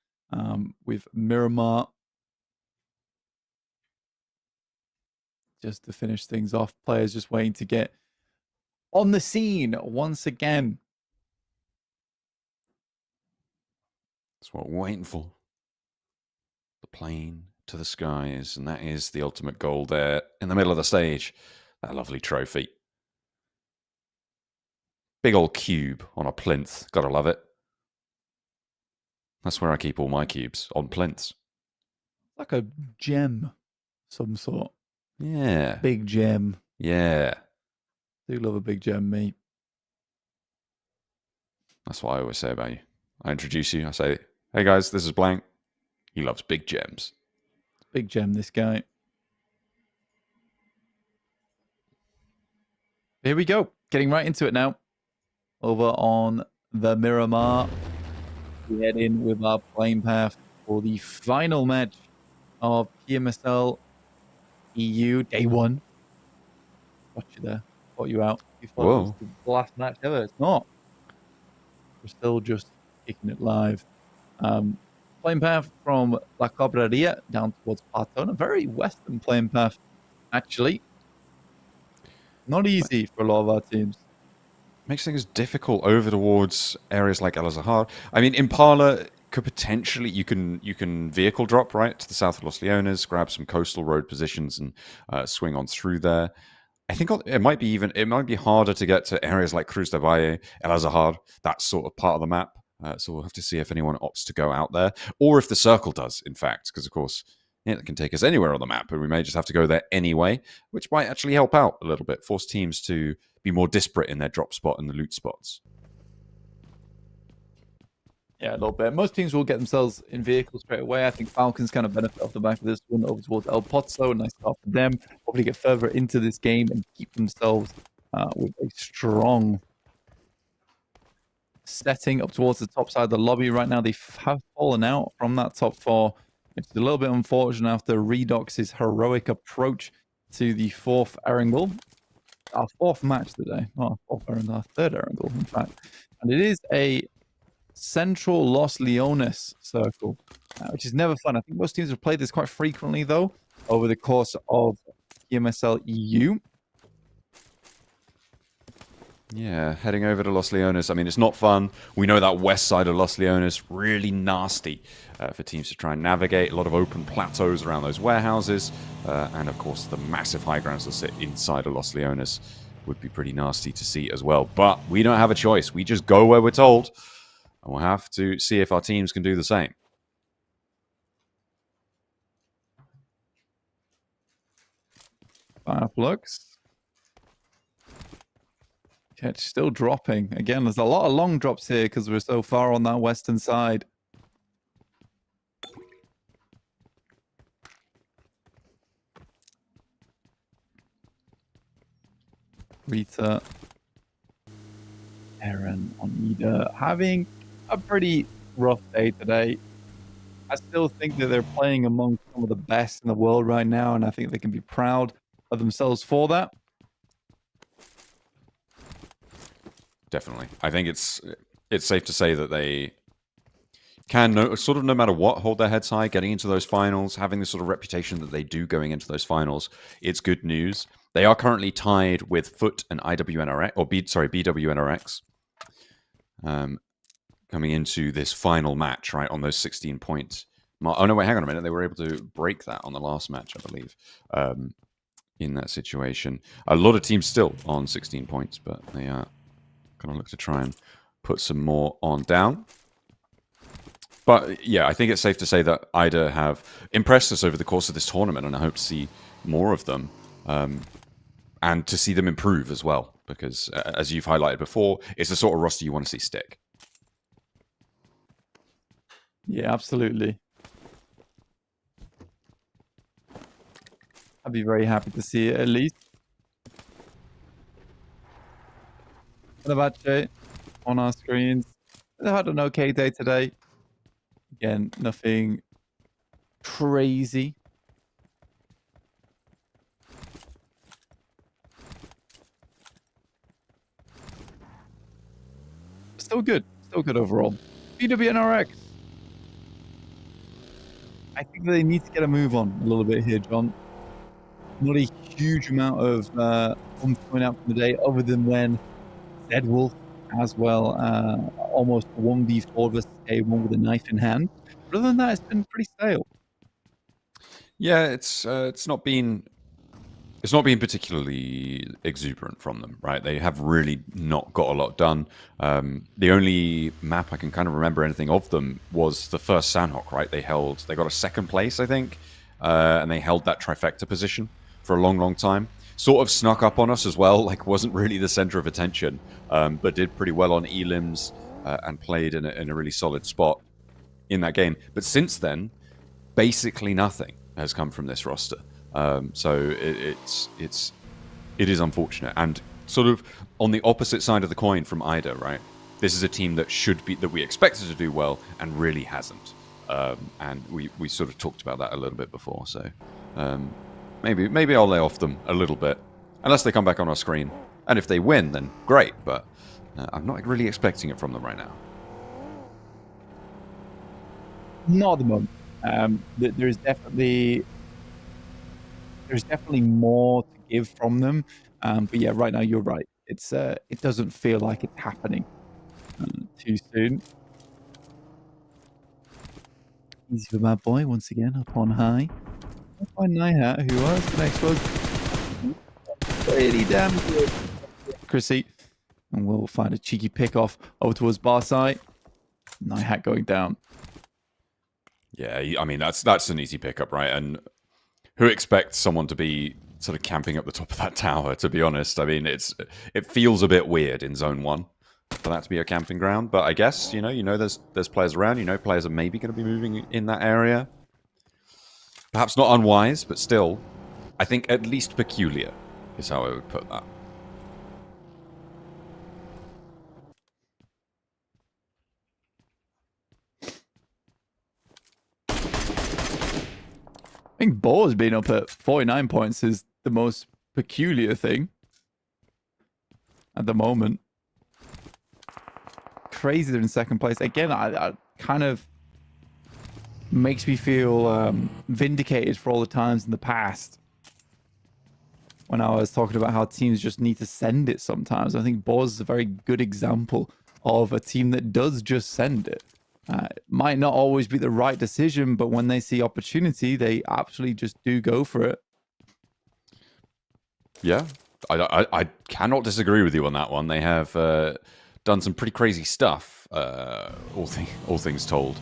with Miramar just to finish things off. Players just waiting to get on the scene once again. That's what we're waiting for. The plane to the skies, and that is the ultimate goal there in the middle of the stage. That lovely trophy. Big old cube on a plinth. Gotta love it. That's where I keep all my cubes, on plinths. Like a gem, some sort. Yeah. Big gem. Yeah. Do love a big gem, mate. That's what I always say about you. I introduce you. I say, hey guys, this is Blank. He loves big gems. Big gem, this guy. Here we go. Getting right into it now. Over on the Miramar. We head in with our playing path for the final match of PMSL EU Day 1. Watch you there. Got you out. You thought it was the last match ever. It's not. We're still just kicking it live. Playing path from La Cabrera down towards Platona. Very western playing path, actually. Not easy for a lot of our teams. Makes things difficult over towards areas like El Azahar. I mean, Impala could potentially, you can vehicle drop right to the south of Los Leones, grab some coastal road positions, and swing on through there. I think it might be harder to get to areas like Cruz de Valle, El Azahar, that sort of part of the map. So we'll have to see if anyone opts to go out there, or if the circle does, in fact, because of course, it can take us anywhere on the map, and we may just have to go there anyway, which might actually help out a little bit, force teams to be more disparate in their drop spot and the loot spots. Yeah, a little bit. Most teams will get themselves in vehicles straight away. I think Falcons kind of benefit off the back of this one over towards El Pozo. Nice start for them. Hopefully get further into this game and keep themselves with a strong setting up towards the top side of the lobby. Right now, they have fallen out from that top 4, which is a little bit unfortunate after Redox's heroic approach to the 4th Erangel. Our 4th match today. Not our 4th Erangel, our 3rd Erangel, in fact. And it is a Central Los Leones circle, which is never fun. I think most teams have played this quite frequently, though, over the course of PMSL EU. Yeah, heading over to Los Leones. I mean, it's not fun. We know that west side of Los Leones, really nasty for teams to try and navigate. A lot of open plateaus around those warehouses. And, of course, the massive high grounds that sit inside of Los Leones would be pretty nasty to see as well. But we don't have a choice. We just go where we're told. And we'll have to see if our teams can do the same. Flux. Yeah, it's still dropping. Again, there's a lot of long drops here because we're so far on that western side. Rita, Aaron, Onida having a pretty rough day today. I still think that they're playing among some of the best in the world right now, and I think they can be proud of themselves for that. Definitely. I think it's safe to say that they can, no matter what, hold their heads high, getting into those finals, having the sort of reputation that they do going into those finals. It's good news. They are currently tied with FUT and IWNRX, or BWNRX, coming into this final match, right, on those 16 points. Oh, no, wait, hang on a minute. They were able to break that on the last match, I believe. in that situation. A lot of teams still on 16 points, but they are going to look to try and put some more on down. But yeah, I think it's safe to say that IDA have impressed us over the course of this tournament, and I hope to see more of them, and to see them improve as well, because as you've highlighted before, it's the sort of roster you want to see stick. Yeah, absolutely. I'd be very happy to see it at least. Fenerbahçe on our screens. They've had an okay day today. Again, nothing crazy. Still good. Still good overall. BWNRX. I think they need to get a move on a little bit here, John. Not a huge amount of bombs coming out from the day, other than when Zed Wolf as well, almost 1v4 versus A1 with a knife in hand. But other than that, it's been pretty stale. Yeah, it's not been particularly exuberant from them, right? They have really not got a lot done. The only map I can kind of remember anything of them was the first Sanhok, right? They got a second place, I think, and they held that trifecta position for a long, long time. Sort of snuck up on us as well, like wasn't really the center of attention, but did pretty well on elims and played in a really solid spot in that game. But since then, basically nothing has come from this roster. So it is unfortunate, and sort of on the opposite side of the coin from IDA, right? This is a team that we expected to do well and really hasn't. And we sort of talked about that a little bit before. So maybe I'll lay off them a little bit, unless they come back on our screen. And if they win, then great. But I'm not really expecting it from them right now. Not at the moment. There's definitely more to give from them, but yeah, right now you're right. It doesn't feel like it's happening too soon. Easy for my boy once again up on high. I'll find Nihat, who was the next one. Pretty damn good accuracy, and we'll find a cheeky pick off over towards Barsay. Nihat going down. Yeah, I mean that's an easy pickup, right? And who expects someone to be sort of camping up the top of that tower, to be honest? I mean, it feels a bit weird in Zone 1 for that to be a camping ground, but I guess, you know there's players around, players are maybe going to be moving in that area. Perhaps not unwise, but still, I think at least peculiar is how I would put that. I think Boars being up at 49 points is the most peculiar thing at the moment. Crazy they're in second place. Again, I kind of makes me feel vindicated for all the times in the past when I was talking about how teams just need to send it sometimes. I think Boars is a very good example of a team that does just send it. It might not always be the right decision, but when they see opportunity, they absolutely just do go for it. Yeah, I cannot disagree with you on that one. They have done some pretty crazy stuff, all things told,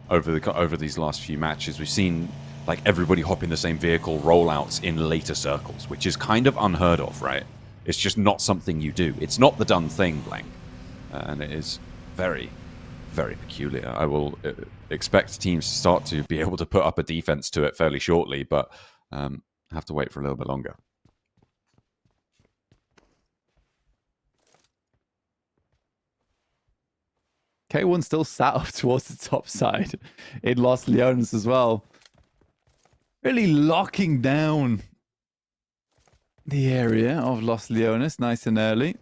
over these last few matches. We've seen like everybody hop in the same vehicle, rollouts in later circles, which is kind of unheard of, right? It's just not something you do. It's not the done thing, Blank, and it is very, very peculiar. I will expect teams to start to be able to put up a defense to it fairly shortly, but have to wait for a little bit longer. K1 still sat up towards the top side. It lost Leonis as well. Really locking down the area of Los Leones nice and early.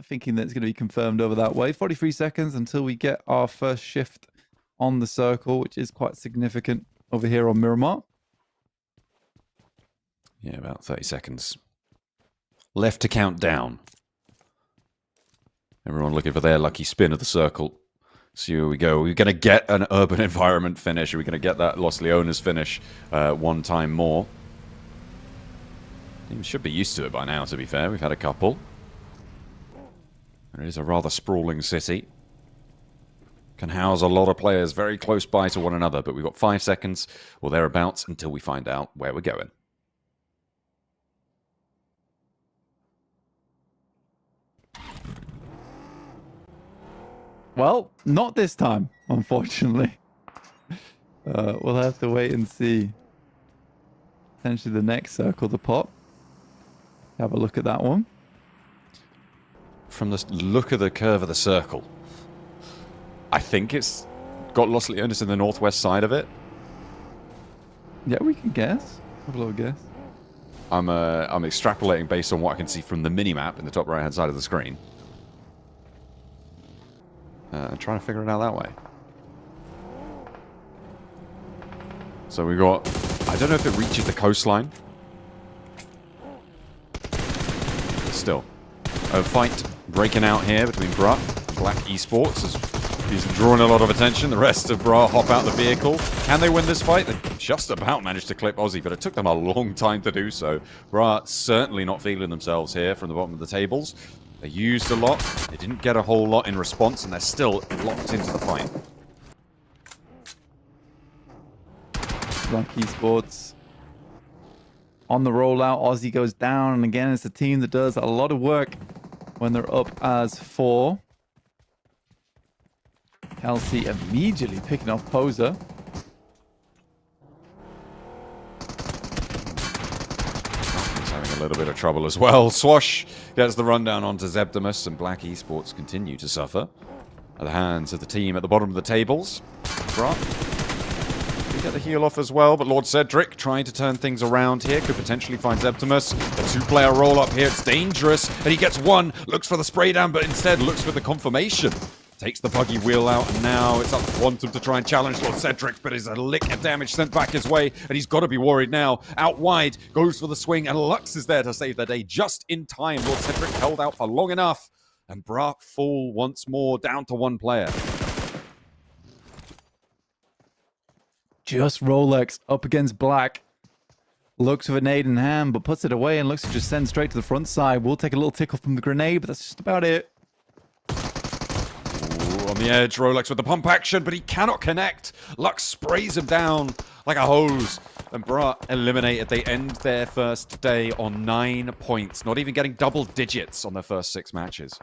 Thinking that's going to be confirmed over that way. 43 seconds until we get our first shift on the circle, which is quite significant over here on Miramar. Yeah, about 30 seconds left to count down. Everyone looking for their lucky spin of the circle. So here we go. We're going to get an urban environment finish. We're going to get that Los Leones finish one time more. Teams should be used to it by now, to be fair. We've had a couple. And it is a rather sprawling city. Can house a lot of players very close by to one another, but we've got 5 seconds or thereabouts until we find out where we're going. Well, not this time, unfortunately. We'll have to wait and see. Potentially the next circle to pop. Have a look at that one. From the look of the curve of the circle, I think it's got Los Leones in the northwest side of it. Yeah, we can guess. Have a little guess. I'm extrapolating based on what I can see from the mini-map in the top right-hand side of the screen. Trying to figure it out that way. So we got... I don't know if it reaches the coastline. Still. A fight breaking out here between Bra and Black Esports as he's drawing a lot of attention. The rest of Bra hop out the vehicle. Can they win this fight? They just about managed to clip Aussie, but it took them a long time to do so. Bra certainly not feeling themselves here from the bottom of the tables. They used a lot. They didn't get a whole lot in response, and they're still locked into the fight. Black Esports on the rollout. Aussie goes down, and again, it's a team that does a lot of work when they're up as 4. Kelsey immediately picking off Poser. He's having a little bit of trouble as well. Swash gets the rundown onto Zebdemus, and Black Esports continue to suffer at the hands of the team at the bottom of the tables. Bra get the heal off as well, but Lord Cedric trying to turn things around here. Could potentially find Zeptimus. A 2-player roll up here. It's dangerous. And he gets one. Looks for the spray down, but instead looks for the confirmation. Takes the buggy wheel out, and now it's up to Quantum to try and challenge Lord Cedric, but there's a lick of damage sent back his way, and he's got to be worried now. Out wide, goes for the swing, and Lux is there to save the day just in time. Lord Cedric held out for long enough, and Bra fall once more, down to 1 player. Just Rolex up against Black. Looks with a nade in hand, but puts it away and looks to just send straight to the front side. We'll take a little tickle from the grenade, but that's just about it. Ooh, on the edge, Rolex with the pump action, but he cannot connect. Lux sprays him down like a hose. And Bra eliminated. They end their first day on 9 points. Not even getting double digits on their first 6 matches.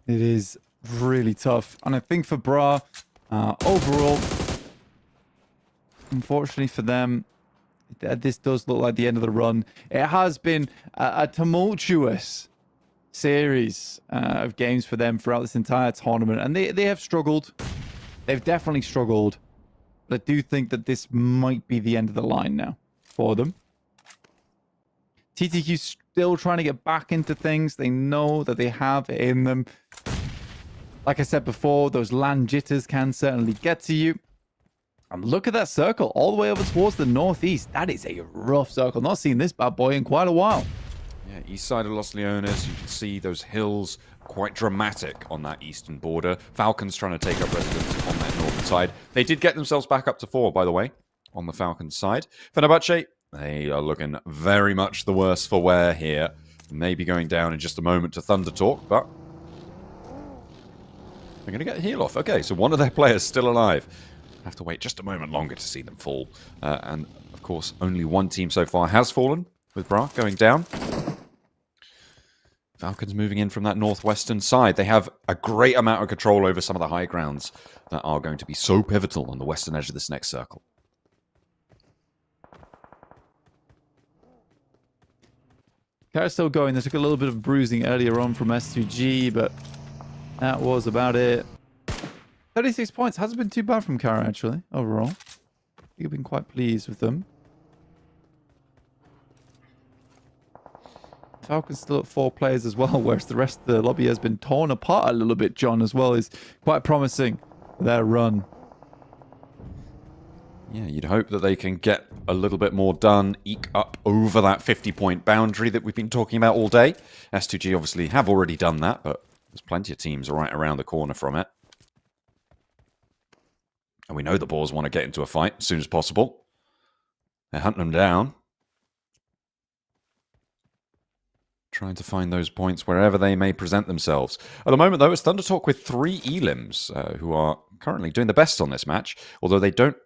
It is really tough. And I think for Bra... overall, unfortunately for them, this does look like the end of the run. It has been a tumultuous series of games for them throughout this entire tournament, and they have struggled. They've definitely struggled. But I do think that this might be the end of the line now for them. TTQ still trying to get back into things. They know that they have it in them. Like I said before, those land jitters can certainly get to you. And look at that circle all the way over towards the northeast. That is a rough circle. Not seen this bad boy in quite a while. Yeah, east side of Los Leones. You can see those hills quite dramatic on that eastern border. Falcons trying to take up residence on that northern side. They did get themselves back up to 4, by the way, on the Falcons side. Fenerbahçe, they are looking very much the worse for wear here. Maybe going down in just a moment to Thunder Talk, but... they're going to get a heal off. Okay, so one of their players still alive. Have to wait just a moment longer to see them fall. And, of course, only one team so far has fallen, with Bra going down. Falcons moving in from that northwestern side. They have a great amount of control over some of the high grounds that are going to be so pivotal on the western edge of this next circle. Carya's still going. They took a little bit of bruising earlier on from S2G, but... that was about it. 36 points. Hasn't been too bad from Carya, actually, overall. I think I've been quite pleased with them. Falcons still at 4 players as well, whereas the rest of the lobby has been torn apart a little bit. John, as well, is quite promising for their run. Yeah, you'd hope that they can get a little bit more done, eke up over that 50-point boundary that we've been talking about all day. S2G obviously have already done that, but there's plenty of teams right around the corner from it. And we know the Boars want to get into a fight as soon as possible. They're hunting them down. trying to find those points wherever they may present themselves. At the moment, though, it's ThunderTalk with 3 elims who are currently doing the best on this match, although they don't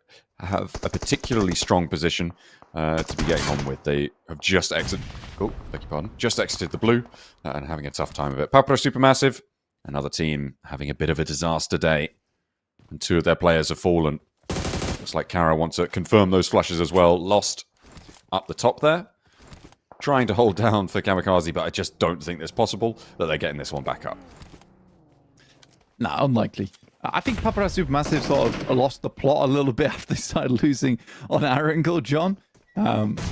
have a particularly strong position to be getting on with. They have just exited... Oh, beg your pardon. Just exited the blue and having a tough time of it. Papara SuperMassive, another team having a bit of a disaster day. And 2 of their players have fallen. Looks like Carya wants to confirm those flushes as well. Lost up the top there. Trying to hold down for Kamikaze, but I just don't think it's possible that they're getting this one back up. Nah, unlikely. I think Papara SuperMassive sort of lost the plot a little bit after they started losing on Erangel, John,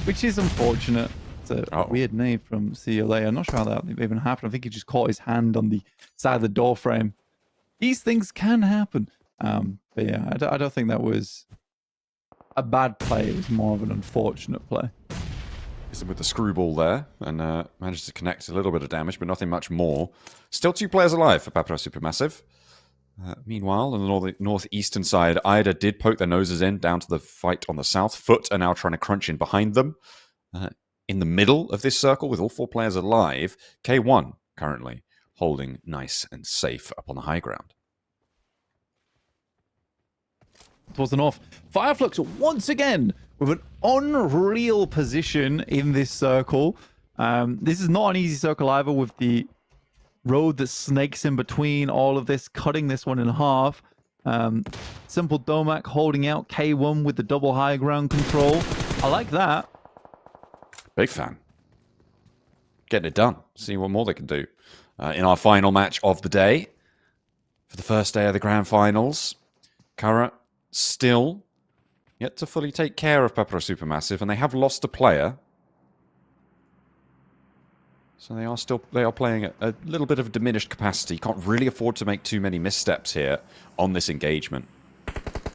which is unfortunate. It's a weird name from See You Later. I'm not sure how that even happened. I think he just caught his hand on the side of the door frame. These things can happen. But yeah, I don't think that was a bad play. It was more of an unfortunate play. With the screwball there, and managed to connect a little bit of damage, but nothing much more. Still 2 players alive for Papara SuperMassive. Meanwhile, on the northeastern side, IDA did poke their noses in down to the fight on the south. FUT are now trying to crunch in behind them. In the middle of this circle, with all 4 players alive, K1 currently holding nice and safe up on the high ground. Towards the north, Flux once again with an unreal position in this circle. This is not an easy circle either, with the road that snakes in between all of this, cutting this one in half. Simple Domac holding out K1 with the double high ground control. I like that. Big fan. Getting it done. See what more they can do. In our final match of the day, for the first day of the grand finals, Carya still yet to fully take care of Papara SuperMassive, and they have lost a player. So they are playing at a little bit of a diminished capacity. Can't really afford to make too many missteps here on this engagement.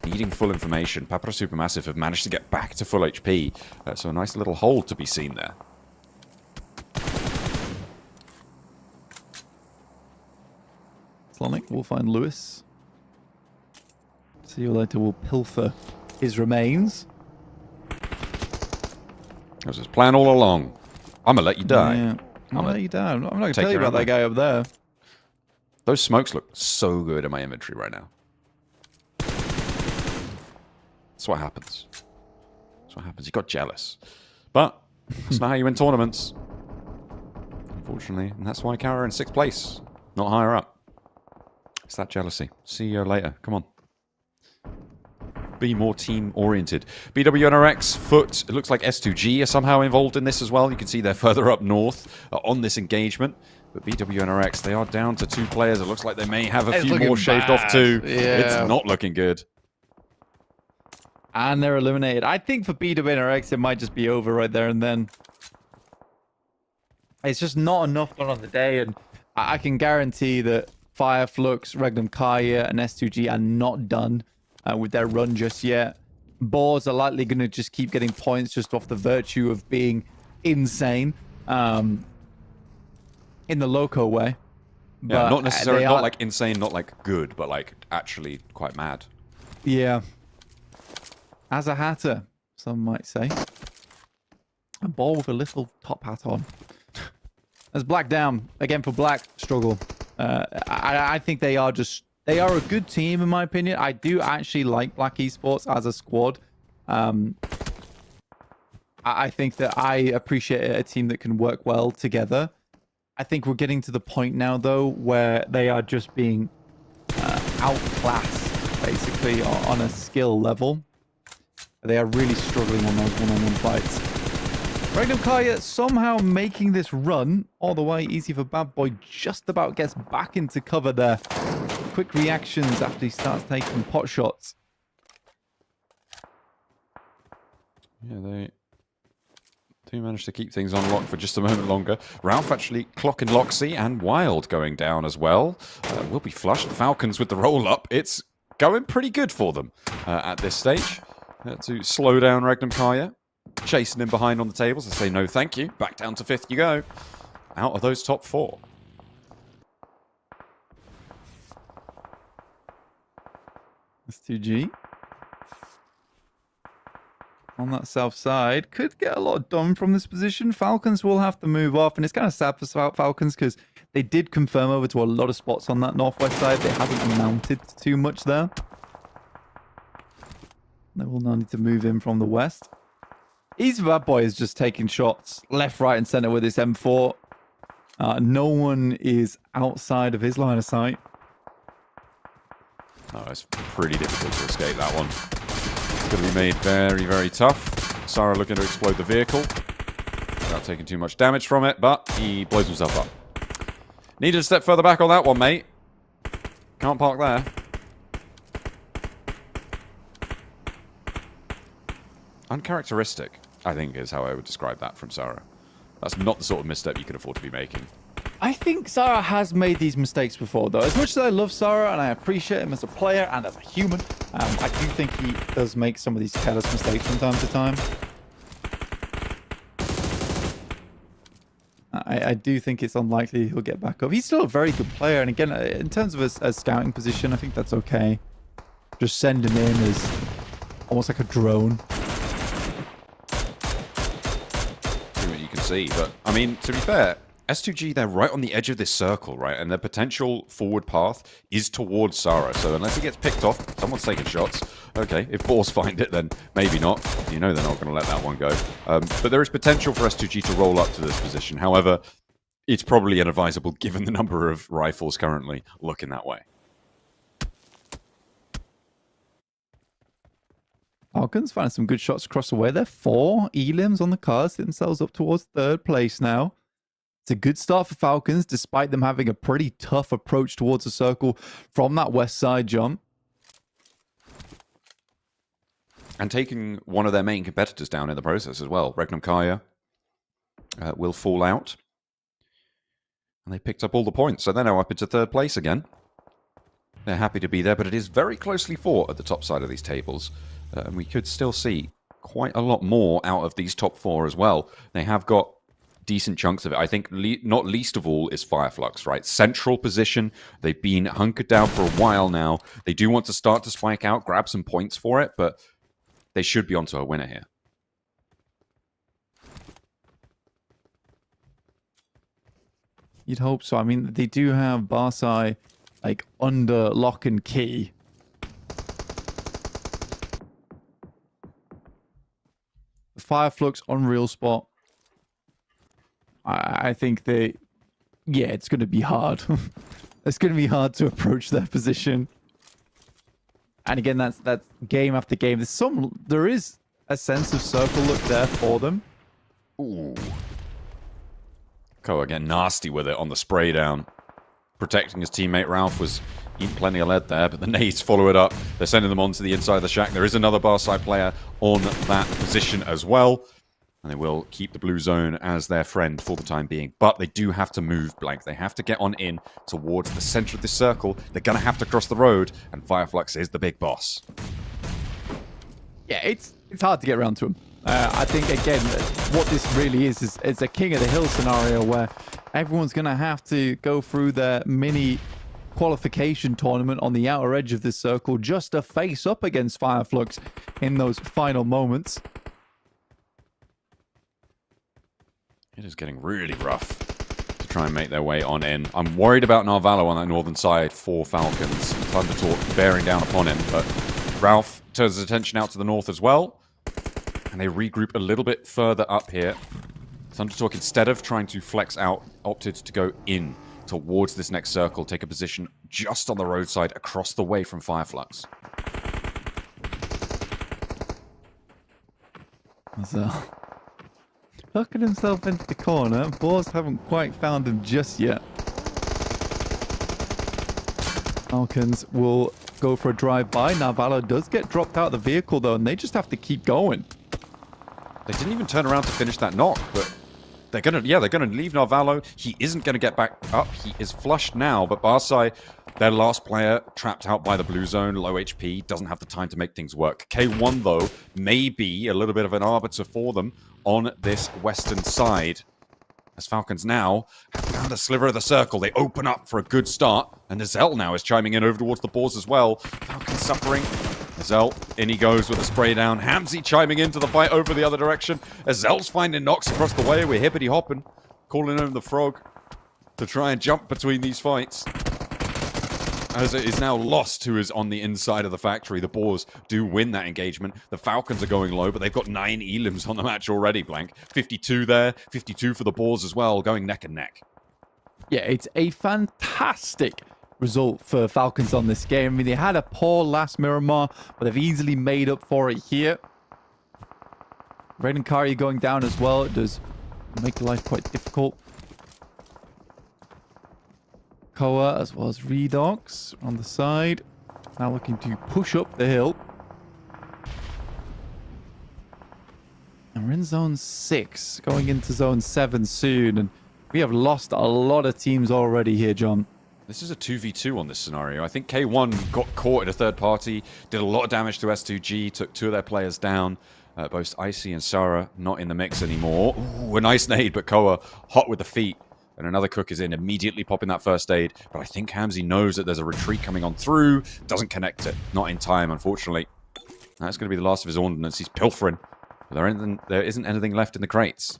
Needing full information, Papara SuperMassive have managed to get back to full HP. So a nice little hold to be seen there. Sonic will find Lewis. See You Later will pilfer his remains. That was his plan all along. I'm going to let you die. Yeah. I'm going to let you die. I'm not going to tell you about that guy up there. Those smokes look so good in my inventory right now. That's what happens. That's what happens. You got jealous. But that's not how you win tournaments. Unfortunately. And that's why Carya in 6th place. Not higher up. It's that jealousy. See you later. Come on. Be more team-oriented. BWNRX, FUT, it looks like S2G are somehow involved in this as well. You can see they're further up north on this engagement. But BWNRX, they are down to 2 players. It looks like they may have a few more shaved off too. Yeah. It's not looking good. And they're eliminated. I think for BWNRX, it might just be over right there and then. It's just not enough done on the day, and I can guarantee that Fire, Flux, Regnum, Carya, and S2G are not done with their run just yet. Boars are likely going to just keep getting points just off the virtue of being insane in the loco way. Yeah, not necessarily, not like insane, not like good, but like actually quite mad. Yeah. As a hatter, some might say. A ball with a little top hat on. As Black down. Again for Black, struggle. I think they are a good team in my opinion. I do actually like Black Esports as a squad. I think that I appreciate a team that can work well together. I think we're getting to the point now though where they are just being outclassed basically on a skill level. They are really struggling on those one-on-one fights. Regnum Carya somehow making this run all the way. Easy for Bad Boy, just about gets back into cover there. Quick reactions after he starts taking pot shots. Yeah, they do manage to keep things on lock for just a moment longer. Ralph actually clocking Loxy and Wild going down as well. Will be flushed. Falcons with the roll-up. It's going pretty good for them at this stage. To slow down Regnum Carya. Chasing him behind on the tables to say no thank you. Back down to 5th you go. Out of those top 4. S2G. on that south side. Could get a lot done from this position. Falcons will have to move off, and it's kind of sad for Falcons because they did confirm over to a lot of spots on that northwest side. They haven't amounted to too much there. They will now need to move in from the west. Easy Bad Boy is just taking shots left, right, and center with his M4. No one is outside of his line of sight. Oh, it's pretty difficult to escape that one. It's going to be made very, very tough. Sarah looking to explode the vehicle without taking too much damage from it, but he blows himself up. Needed a step further back on that one, mate. Can't park there. Uncharacteristic, I think, is how I would describe that from Sarah. That's not the sort of misstep you can afford to be making. I think Sarah has made these mistakes before, though. As much as I love Sarah and I appreciate him as a player and as a human, I do think he does make some of these careless mistakes from time to time. I do think it's unlikely he'll get back up. He's still a very good player, and again, in terms of a scouting position, I think that's okay. Just send him in as almost like a drone. See what you can see, but I mean, to be fair, S2G, they're right on the edge of this circle, right? And their potential forward path is towards Sarah. So unless he gets picked off, someone's taking shots. Okay, if Boars find it, then maybe not. You know they're not going to let that one go. But there is potential for S2G to roll up to this position. However, it's probably inadvisable given the number of rifles currently looking that way. Falcons finding some good shots across the way there. 4 elims on the cards, get themselves up towards 3rd place now. It's a good start for Falcons, despite them having a pretty tough approach towards the circle from that west side jump. And taking one of their main competitors down in the process as well. Regnum Carya will fall out. And they picked up all the points, so they're now up into 3rd place again. They're happy to be there, but it is very closely fought at the top side of these tables. And we could still see quite a lot more out of these top 4 as well. They have got decent chunks of it. I think not least of all is Flux, right? Central position. They've been hunkered down for a while now. They do want to start to spike out, grab some points for it, but they should be onto a winner here. You'd hope so. I mean, they do have Barsay like under lock and key. The Flux unreal spot. I think yeah, it's going to be hard. It's going to be hard to approach their position. And again, that's game after game. There is a sense of circle look there for them. Ooh. Ko again, nasty with it on the spray down. Protecting his teammate Ralph was eating plenty of lead there, but the nades follow it up. They're sending them onto the inside of the shack. There is another Barsay player on that position as well. And they will keep the blue zone as their friend for the time being. But they do have to move, Blank. They have to get on in towards the center of this circle. They're going to have to cross the road, and Flux is the big boss. Yeah, it's hard to get around to him. I think, again, what this really is a king of the hill scenario where everyone's going to have to go through their mini qualification tournament on the outer edge of this circle just to face up against Flux in those final moments. It is getting really rough to try and make their way on in. I'm worried about Narvalo on that northern side for Falcons. Thundertalk bearing down upon him, but Ralph turns his attention out to the north as well. And they regroup a little bit further up here. Thundertalk, instead of trying to flex out, opted to go in towards this next circle, take a position just on the roadside across the way from Flux. Hooking himself into the corner. Boars haven't quite found him just yet. Falcons will go for a drive-by. Narvalo does get dropped out of the vehicle, though, and they just have to keep going. They didn't even turn around to finish that knock, but they're gonna leave Narvalo. He isn't gonna get back up. He is flushed now, but Barsay, their last player, trapped out by the blue zone, low HP, doesn't have the time to make things work. K1, though, may be a little bit of an arbiter for them on this western side. As Falcons now have found a sliver of the circle, they open up for a good start, and Erangel now is chiming in over towards the Boars as well. Falcons suffering Azel, in he goes with a spray down. Hamzy chiming into the fight over the other direction. Azel's finding knocks across the way. We're hippity hopping, calling him the frog to try and jump between these fights. As it is now Lost, who is on the inside of the factory. The Boars do win that engagement. The Falcons are going low, but they've got 9 elims on the match already, Blank. 52 there, 52 for the Boars as well, going neck and neck. Yeah, it's a fantastic result for Falcons on this game. I mean, they had a poor last Miramar, but they've easily made up for it here. Regnum Carya going down as well. It does make life quite difficult. Koa as well as Redox on the side. Now looking to push up the hill. And we're in zone 6, going into zone 7 soon. And we have lost a lot of teams already here, John. This is a 2v2 on this scenario. I think K1 got caught in a third party, did a lot of damage to S2G, took 2 of their players down. Both Icy and Sarah not in the mix anymore. Ooh, a nice nade, but Koa hot with the feet. And another cook is in, immediately popping that first aid. But I think Hamzy knows that there's a retreat coming on through. Doesn't connect it. Not in time, unfortunately. That's going to be the last of his ordnance. He's pilfering. But there isn't anything left in the crates.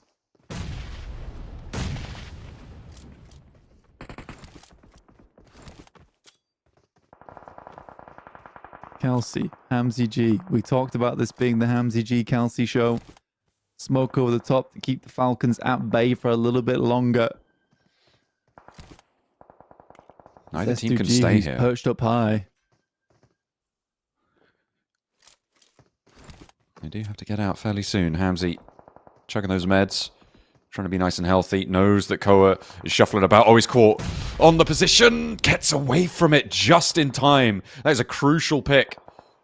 Kelsey, Hamzy G. We talked about this being the Hamzy G Kelsey show. Smoke over the top to keep the Falcons at bay for a little bit longer. Neither team can stay here. Perched up high. They do have to get out fairly soon. Hamzy chugging those meds. Trying to be nice and healthy. Knows that Koa is shuffling about. Oh, he's caught on the position. Gets away from it just in time. That is a crucial pick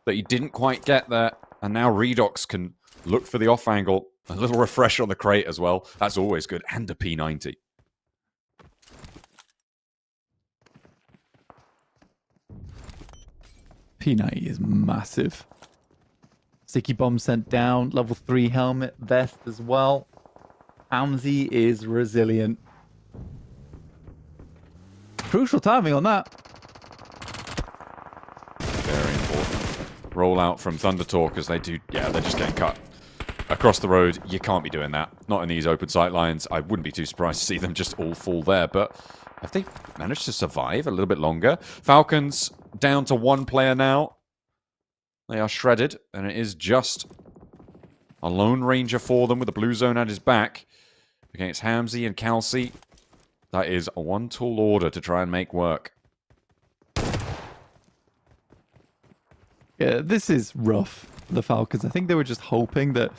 that he didn't quite get there. And now Redox can look for the off angle. A little refresh on the crate as well. That's always good. And a P90. P90 is massive. Sticky bomb sent down. Level 3 helmet vest as well. Hamzy is resilient. Crucial timing on that. Very important. Roll out from Thunder Talk as they do. Yeah, they're just getting cut. Across the road, you can't be doing that. Not in these open sight lines. I wouldn't be too surprised to see them just all fall there. But have they managed to survive a little bit longer? Falcons down to 1 player now. They are shredded, and it is just a Lone Ranger for them with a blue zone at his back against Hamzy and Kelsey. That is a 1 tall order to try and make work. Yeah, this is rough for the Falcons. I think they were just hoping that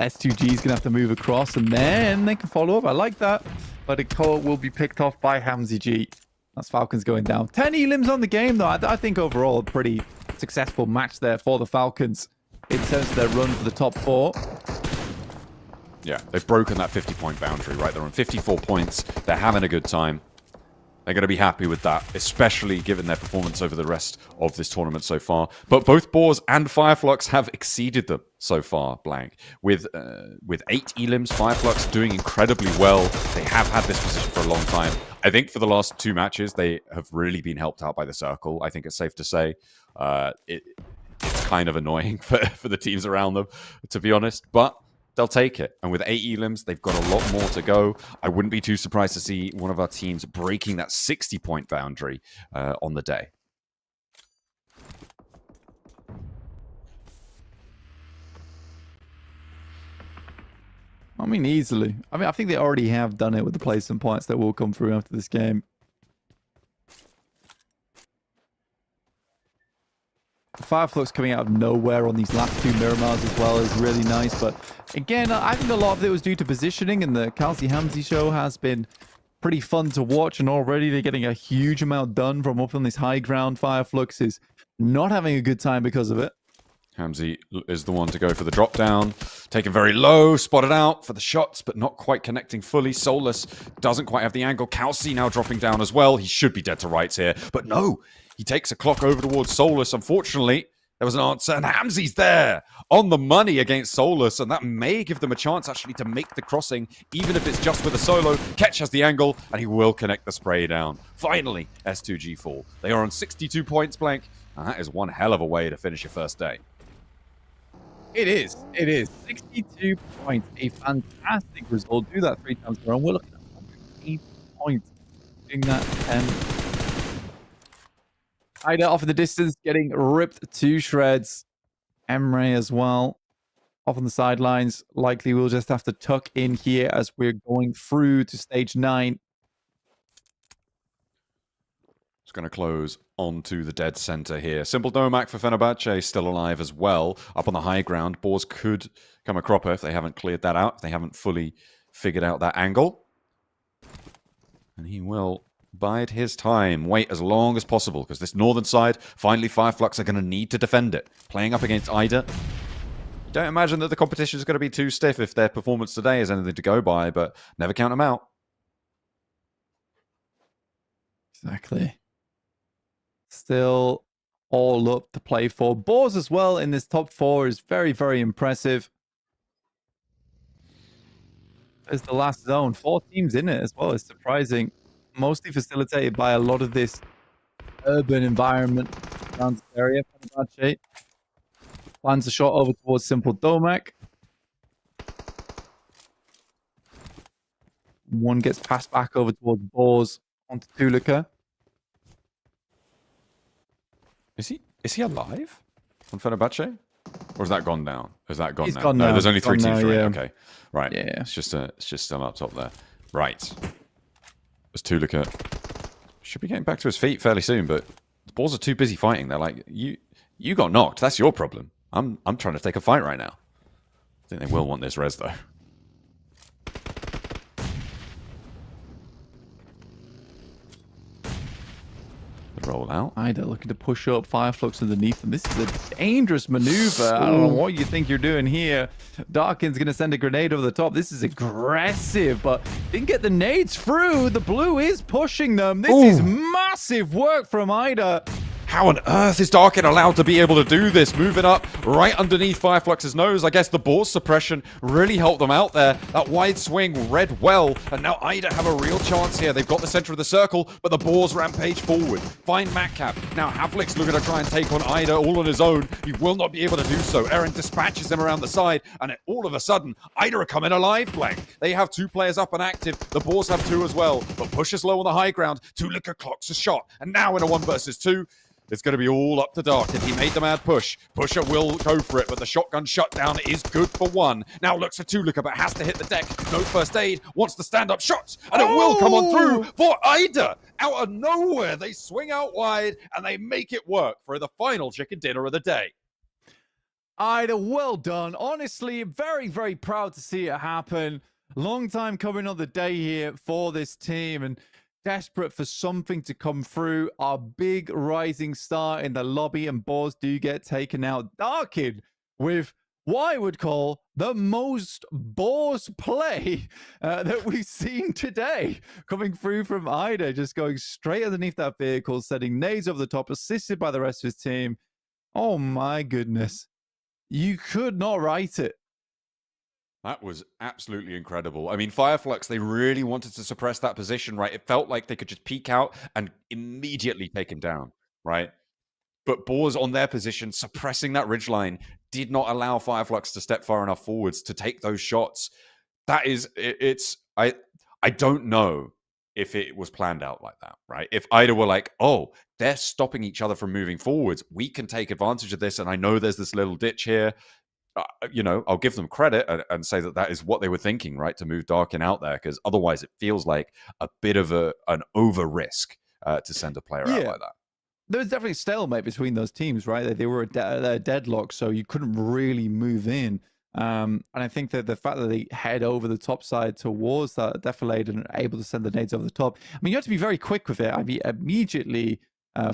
S2G is going to have to move across and then they can follow up. I like that. But a Koa will be picked off by Hamzy G. That's Falcons going down. 10 elims on the game, though. I think overall a pretty successful match there for the Falcons in terms of their run for the top 4. Yeah, they've broken that 50-point boundary, right? They're on 54 points. They're having a good time. They're going to be happy with that, especially given their performance over the rest of this tournament so far. But both Boars and Fireflux have exceeded them so far, Blank. With 8 elims, Fireflux doing incredibly well. They have had this position for a long time. I think for the last 2 matches, they have really been helped out by the circle. I think it's safe to say it's kind of annoying for the teams around them, to be honest. But they'll take it. And with 8 elims, they've got a lot more to go. I wouldn't be too surprised to see one of our teams breaking that 60-point boundary on the day. I mean, easily. I think they already have done it with the placement points that will come through after this game. Fireflux coming out of nowhere on these last 2 Miramars as well is really nice. But again, I think a lot of it was due to positioning, and the Kelsey Hamzy show has been pretty fun to watch. And already they're getting a huge amount done from up on this high ground. Fireflux is not having a good time because of it. Hamzy is the one to go for the drop down. Taken very low, spotted out for the shots, but not quite connecting fully. Soulless doesn't quite have the angle. Kelsey now dropping down as well. He should be dead to rights here, but no. He takes a clock over towards Soulless. Unfortunately, there was an answer, and Hamzy's there on the money against Soulless, and that may give them a chance actually to make the crossing, even if it's just with a solo. Ketch has the angle, and he will connect the spray down. Finally, S2G fall. They are on 62 points, Blank. And that is one hell of a way to finish your first day. It is. 62 points. A fantastic result. Do that 3 times in a row. We're looking at 108 points. Doing that 10. Ida off in the distance, getting ripped to shreds. Emre as well. Off on the sidelines. Likely we'll just have to tuck in here as we're going through to stage 9. It's going to close onto the dead center here. Simple Domac for Fenerbahçe still alive as well. Up on the high ground. Boars could come a cropper if they haven't cleared that out. If they haven't fully figured out that angle. And he will bide his time. Wait as long as possible. Because this northern side, finally Flux are going to need to defend it. Playing up against Ida. You don't imagine that the competition is going to be too stiff if their performance today is anything to go by. But never count them out. Exactly. Still all up to play for. Boars as well in this top 4 is very, very impressive. There's the last zone. 4 teams in it as well. It's surprising. Mostly facilitated by a lot of this urban environment around this area. Fenerbahçe plans a shot over towards Simple Domac. One gets passed back over towards Boars onto TalQ. Is he alive on Fenerbahçe? Or has that gone down? Has that gone He's now? gone No, now. there's only 3 teams Yeah. Okay. Right. Yeah. It's just still up top there. Right. As TalQ should be getting back to his feet fairly soon, but the Boars are too busy fighting. They're like, you got knocked. That's your problem. I'm trying to take a fight right now. I think they will want this res though. Roll out. Ida looking to push up. Flux underneath them. This is a dangerous maneuver. I don't know what you think you're doing here. Darkin's going to send a grenade over the top. This is aggressive, but didn't get the nades through. The blue is pushing them. This is massive work from Ida. How on earth is Darkin allowed to be able to do this? Moving up right underneath Flux's nose. I guess the Boars suppression really helped them out there. That wide swing read well. And now Ida have a real chance here. They've got the center of the circle, but the Boars rampage forward. Find Matcap. Now Havlic's looking to try and take on Ida all on his own. He will not be able to do so. Eren dispatches them around the side. And all of a sudden, Ida are coming alive, Blank. They have 2 players up and active. The Boars have 2 as well. But pushes low on the high ground. TalQ clocks a shot. And now in a 1 versus 2, it's going to be all up to Darkin. He made the mad push. Pusher will go for it, but the shotgun shutdown is good for 1. Now looks for TalQ, but has to hit the deck. No first aid. Wants the stand-up shots, and it will come on through for Ida. Out of nowhere, they swing out wide, and they make it work for the final chicken dinner of the day. Ida, well done. Honestly, very, very proud to see it happen. Long time coming on the day here for this team, and desperate for something to come through. Our big rising star in the lobby, and Boars do get taken out. Darkin with what I would call the most Boars play that we've seen today. Coming through from Ida, just going straight underneath that vehicle, setting nades over the top, assisted by the rest of his team. Oh my goodness. You could not write it. That was absolutely incredible. I mean, Flux, they really wanted to suppress that position, right? It felt like they could just peek out and immediately take him down, right? But Boars on their position, suppressing that ridgeline, did not allow Flux to step far enough forwards to take those shots. That is, I don't know if it was planned out like that, right? If Ida were like, oh, they're stopping each other from moving forwards, we can take advantage of this, and I know there's this little ditch here. I'll give them credit and say that is what they were thinking, right? To move Darkin out there, because otherwise it feels like a bit of an over risk to send a player out like that. There was definitely a stalemate between those teams, right? They were a deadlock, so you couldn't really move in. And I think that the fact that they head over the top side towards that defilade and are able to send the nades over the top, I mean, you have to be very quick with it. I mean, immediately,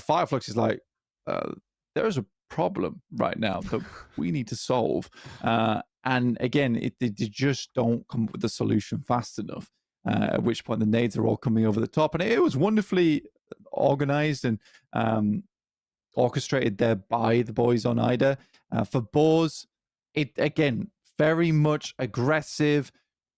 Flux is like, there is a problem right now that we need to solve. And again, they just don't come up with the solution fast enough, at which point the nades are all coming over the top. And it was wonderfully organized and orchestrated there by the boys on Ida. For Boars, it again, very much aggressive,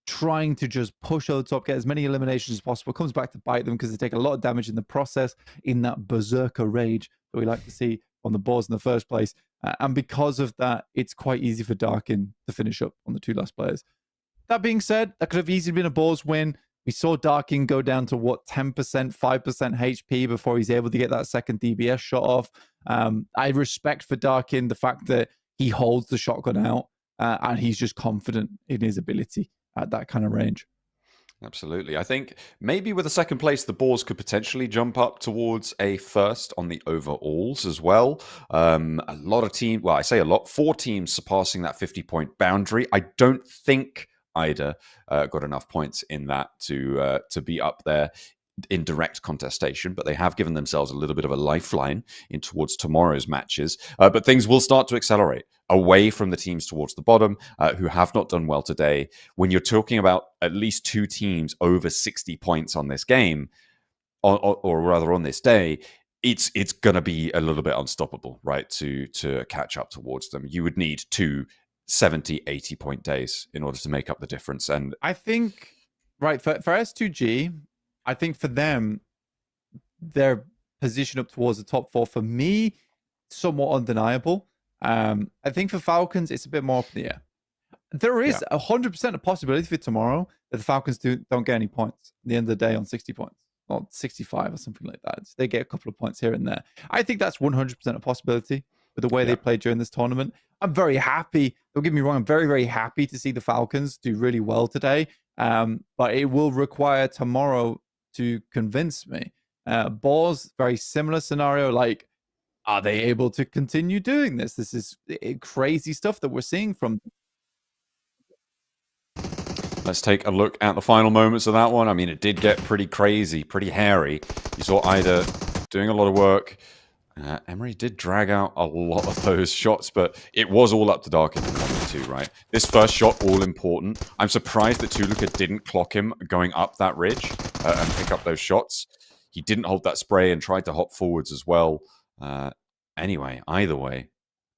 trying to just push over the top, get as many eliminations as possible. Comes back to bite them because they take a lot of damage in the process in that berserker rage that we like to see on the boards in the first place. And because of that, it's quite easy for Darkin to finish up on the 2 last players. That being said, that could have easily been a Boars win. We saw Darkin go down to, 10%, 5% HP before he's able to get that second DBS shot off. I respect for Darkin the fact that he holds the shotgun out and he's just confident in his ability at that kind of range. Absolutely. I think maybe with a second place, the Boars could potentially jump up towards a first on the overalls as well. A lot of teams, well, I say a lot, 4 teams surpassing that 50-point boundary. I don't think Ida got enough points in that to be up there in direct contestation, but they have given themselves a little bit of a lifeline in towards tomorrow's matches. But things will start to accelerate away from the teams towards the bottom who have not done well today. When you're talking about at least 2 teams over 60 points on this game, or rather on this day, it's going to be a little bit unstoppable, right? To catch up towards them. You would need 2 70, 80-point days in order to make up the difference. And I think, right, for S2G, I think for them, their position up towards the top 4, for me, somewhat undeniable. I think for Falcons, it's a bit more up in the air. There is 100% a possibility for tomorrow that the Falcons don't get any points at the end of the day on 60 points, or 65 or something like that. So they get a couple of points here and there. I think that's 100% a possibility with the way they played during this tournament. I'm very happy. Don't get me wrong. I'm very, very happy to see the Falcons do really well today. But it will require tomorrow to convince me. Boars, very similar scenario. Like, are they able to continue doing this? This is crazy stuff that we're seeing from. Let's take a look at the final moments of that one. I mean, it did get pretty crazy, pretty hairy. You saw Ida doing a lot of work. Emery did drag out a lot of those shots, but it was all up to Darkin too, right? This first shot, all important. I'm surprised that Tuluka didn't clock him going up that ridge and pick up those shots. He didn't hold that spray and tried to hop forwards as well. Anyway, either way,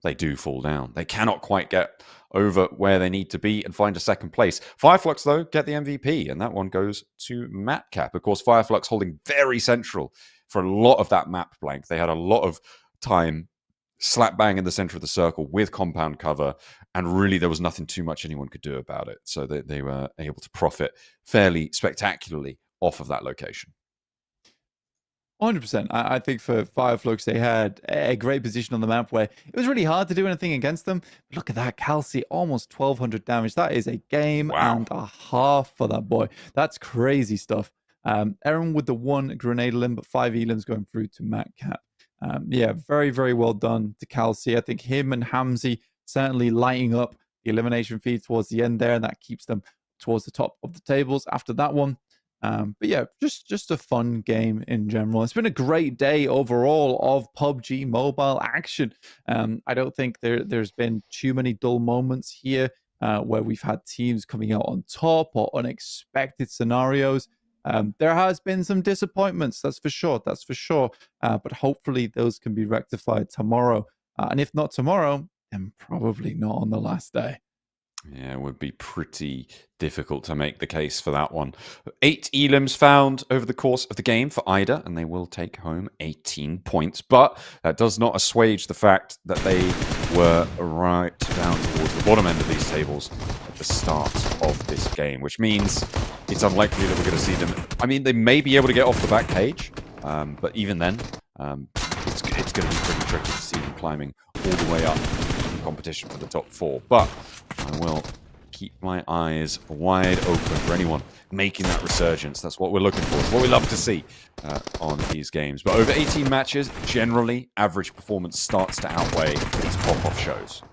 they do fall down. They cannot quite get over where they need to be and find a second place. Fireflux, though, get the MVP, and that one goes to Matcap. Of course, Fireflux holding very central for a lot of that map blank. They had a lot of time slap bang in the center of the circle with compound cover, and really there was nothing too much anyone could do about it. So they were able to profit fairly spectacularly off of that location. 100%. I think for Fireflux, they had a great position on the map where it was really hard to do anything against them. But look at that, Kelsey, almost 1,200 damage. That is a game and a half for that boy. That's crazy stuff. Aaron with the 1 grenade limb, but 5 elims going through to Matcap. Yeah, very, very well done to Kelsey. I think him and Hamzy certainly lighting up the elimination feed towards the end there, and that keeps them towards the top of the tables after that one. But yeah, just a fun game in general. It's been a great day overall of PUBG mobile action. I don't think there's been too many dull moments here where we've had teams coming out on top or unexpected scenarios. There has been some disappointments, that's for sure. But hopefully those can be rectified tomorrow. And if not tomorrow, then probably not on the last day. Yeah, it would be pretty difficult to make the case for that one. 8 elims found over the course of the game for Ida, and they will take home 18 points. But that does not assuage the fact that they were right down towards the bottom end of these tables at the start of this game, which means it's unlikely that we're going to see them. I mean, they may be able to get off the back cage, but even then, it's going to be pretty tricky to see them climbing all the way up in competition for the top 4. But I will keep my eyes wide open for anyone making that resurgence. That's what we're looking for. It's what we love to see on these games. But over 18 matches, generally, average performance starts to outweigh these pop-off shows.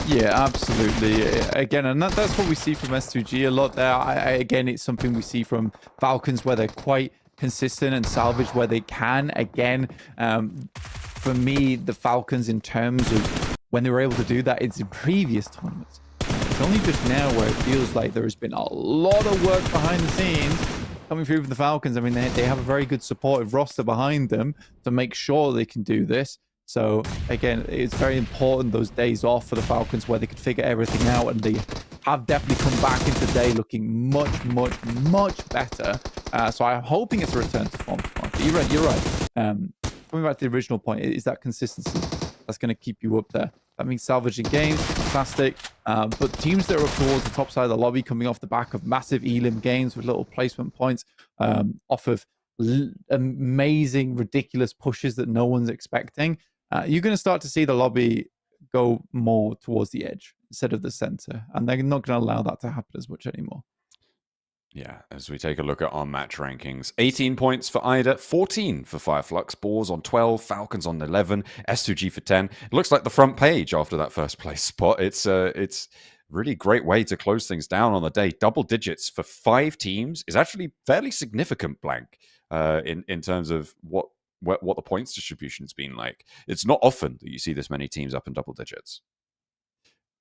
Yeah, absolutely. Again, and that's what we see from S2G a lot there. Again, it's something we see from Falcons where they're quite consistent and salvage where they can. Again, for me, the Falcons, in terms of when they were able to do that, it's in previous tournaments. It's only just now where it feels like there has been a lot of work behind the scenes coming through from the Falcons. I mean, they have a very good supportive roster behind them to make sure they can do this. So again, it's very important those days off for the Falcons where they could figure everything out, and they have definitely come back into the day looking much better. So I'm hoping it's a return to form. You're right. coming back to the original point, is that consistency that's going to keep you up there. That means salvaging games, fantastic. But teams that are up towards the top side of the lobby, coming off the back of massive elim games with little placement points, off of amazing, ridiculous pushes that no one's expecting, you're going to start to see the lobby go more towards the edge instead of the center. And they're not going to allow that to happen as much anymore. Yeah, as we take a look at our match rankings, 18 points for IDA, 14 for Fireflux, Boars on 12, Falcons on 11, S2G for 10. It looks like the front page after that first place spot. It's really great way to close things down on the day. Double digits for 5 teams is actually fairly significant, Blank, in terms of what the points distribution's been like. It's not often that you see this many teams up in double digits.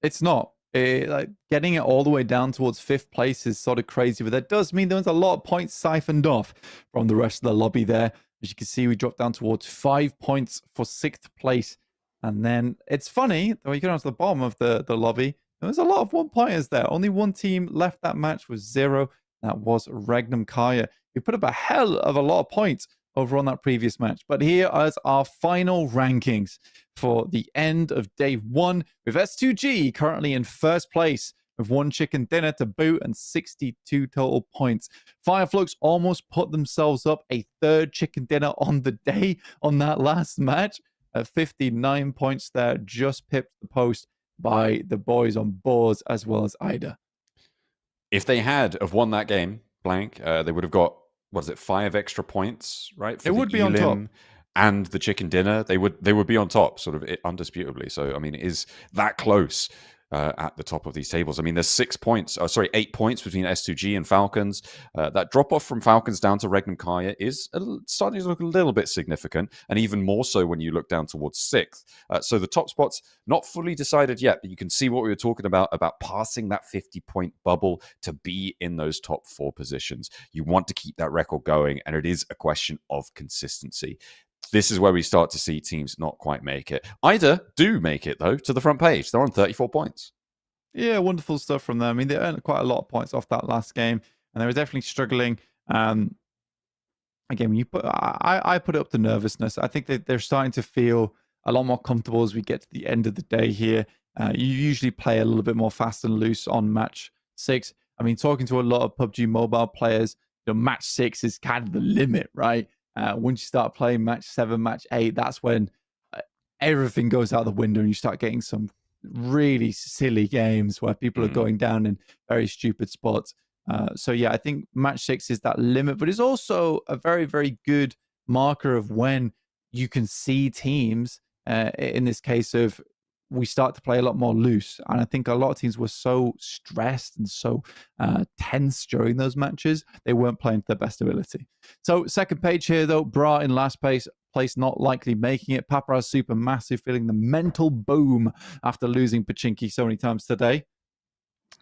It's not. Like getting it all the way down towards 5th place is sort of crazy, but that does mean there's a lot of points siphoned off from the rest of the lobby there. As you can see, we dropped down towards 5 points for 6th place. And then it's funny, when you go down to the bottom of the lobby, there's a lot of 1-pointers there. Only one team left that match with 0. That was Regnum Carya. We put up a hell of a lot of points over on that previous match. But here is our final rankings for the end of day 1, with S2G currently in 1st place with 1 chicken dinner to boot and 62 total points. Fireflux almost put themselves up a 3rd chicken dinner on the day on that last match at 59 points there, just pipped the post by the boys on Boars as well as IDA. If they had have won that game, Blank, they would have got, what is it, 5 extra points, right? It would be on top. And the chicken dinner, they would be on top, sort of undisputably. So, I mean, it is that close at the top of these tables. I mean, there's 8 points between S2G and Falcons. That drop off from Falcons down to Regnum Carya is starting to look a little bit significant, and even more so when you look down towards 6th. So the top spots not fully decided yet, but you can see what we were talking about passing that 50-point bubble to be in those top 4 positions. You want to keep that record going, and it is a question of consistency. This is where we start to see teams not quite make it. IDA do make it, though, to the front page. They're on 34 points. Yeah, wonderful stuff from them. I mean, they earned quite a lot of points off that last game, and they were definitely struggling. Again, when I put it up to nervousness. I think that they're starting to feel a lot more comfortable as we get to the end of the day here. You usually play a little bit more fast and loose on match 6. I mean, talking to a lot of PUBG Mobile players, match 6 is kind of the limit, right? Once you start playing match 7, match 8, that's when everything goes out the window and you start getting some really silly games where people are going down in very stupid spots. So yeah, I think match 6 is that limit, but it's also a very, very good marker of when you can see teams, in this case of we start to play a lot more loose. And I think a lot of teams were so stressed and so tense during those matches, they weren't playing to their best ability. So 2nd page here, though, Bra in last place, not likely making it. Papara SuperMassive feeling the mental boom after losing Pachinki so many times today.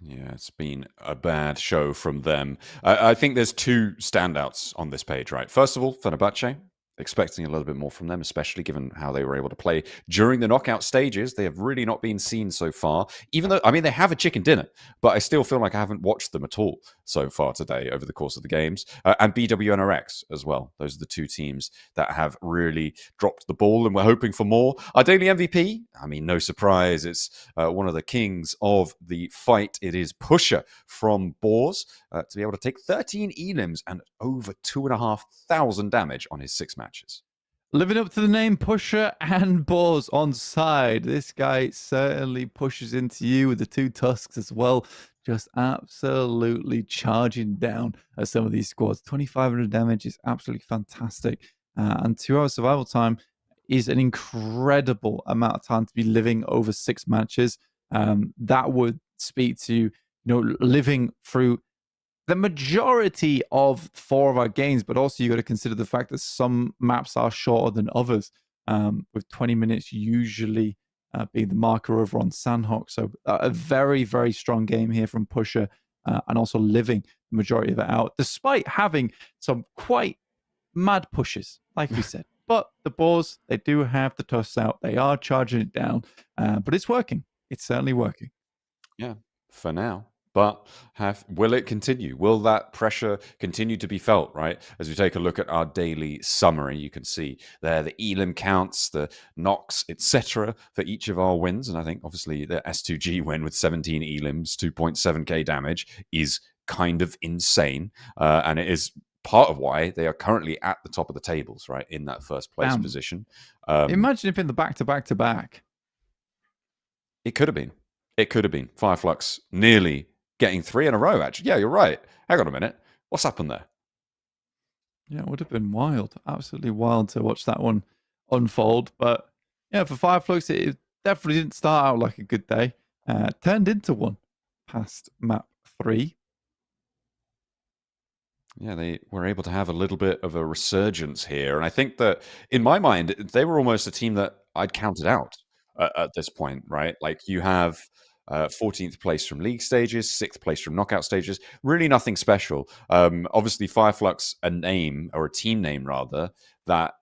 Yeah, it's been a bad show from them. I think there's 2 standouts on this page, right? First of all, Fenerbahçe. Expecting a little bit more from them, especially given how they were able to play during the knockout stages. They have really not been seen so far, even though, I mean, they have a chicken dinner, but I still feel like I haven't watched them at all so far today over the course of the games. And BWNRX as well. Those are the 2 teams that have really dropped the ball, and we're hoping for more. Our daily MVP, I mean, no surprise, it's one of the kings of the fight. It is Pusher from Boars to be able to take 13 elims and over 2,500 damage on his 6 matches. Living up to the name, Pusher and Boars on side. This guy certainly pushes into you with the 2 tusks as well. Just absolutely charging down at some of these squads. 2,500 damage is absolutely fantastic. And 2 hours survival time is an incredible amount of time to be living over 6 matches. That would speak to, living through the majority of 4 of our games, but also you got to consider the fact that some maps are shorter than others, with 20 minutes usually being the marker over on Sanhok. So a very, very strong game here from Pusher, and also living the majority of it out, despite having some quite mad pushes, like we said. But the Boars, they do have the tusks out. They are charging it down, but it's working. It's certainly working. Yeah, for now. But will it continue? Will that pressure continue to be felt, right? As we take a look at our daily summary, you can see there the elim counts, the knocks, etc. for each of our wins. And I think obviously the S2G win with 17 elims, 2.7k damage is kind of insane. And it is part of why they are currently at the top of the tables, right? In that first place position. Imagine if in the back-to-back-to-back. It could have been. It could have been. Fireflux nearly getting 3 in a row, actually. Yeah, you're right. Hang on a minute. What's happened there? Yeah, it would have been wild. Absolutely wild to watch that one unfold. But yeah, for Fireflux, it definitely didn't start out like a good day. Turned into one past map 3. Yeah, they were able to have a little bit of a resurgence here. And I think that, in my mind, they were almost a team that I'd counted out at this point, right? Like, you have 14th place from league stages, 6th place from knockout stages. Really nothing special. Obviously, Fireflux, a name, or a team name rather, that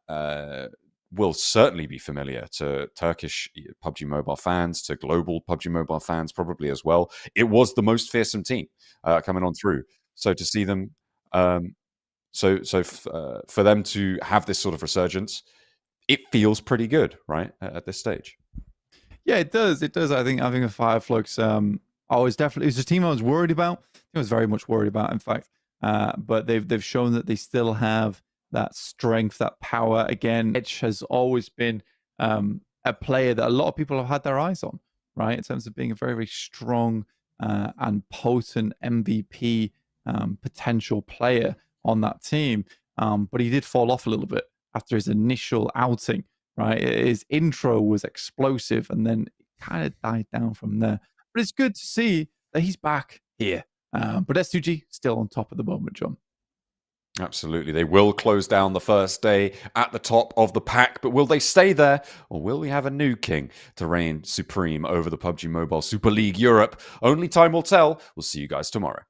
will certainly be familiar to Turkish PUBG Mobile fans, to global PUBG Mobile fans probably as well. It was the most fearsome team coming on through. So to see them, for them to have this sort of resurgence, it feels pretty good, right, at this stage. Yeah, it does. It does. I think having a Fireflux, it was a team I was worried about. I was very much worried about, in fact. But they've shown that they still have that strength, that power. Again, Edge has always been a player that a lot of people have had their eyes on, right? In terms of being a very, very strong and potent MVP potential player on that team. But he did fall off a little bit after his initial outing. Right, his intro was explosive, and then it kind of died down from there. But it's good to see that he's back here. But S2G still on top at the moment, John. Absolutely. They will close down the first day at the top of the pack, but will they stay there, or will we have a new king to reign supreme over the PUBG Mobile Super League Europe? Only time will tell. We'll see you guys tomorrow.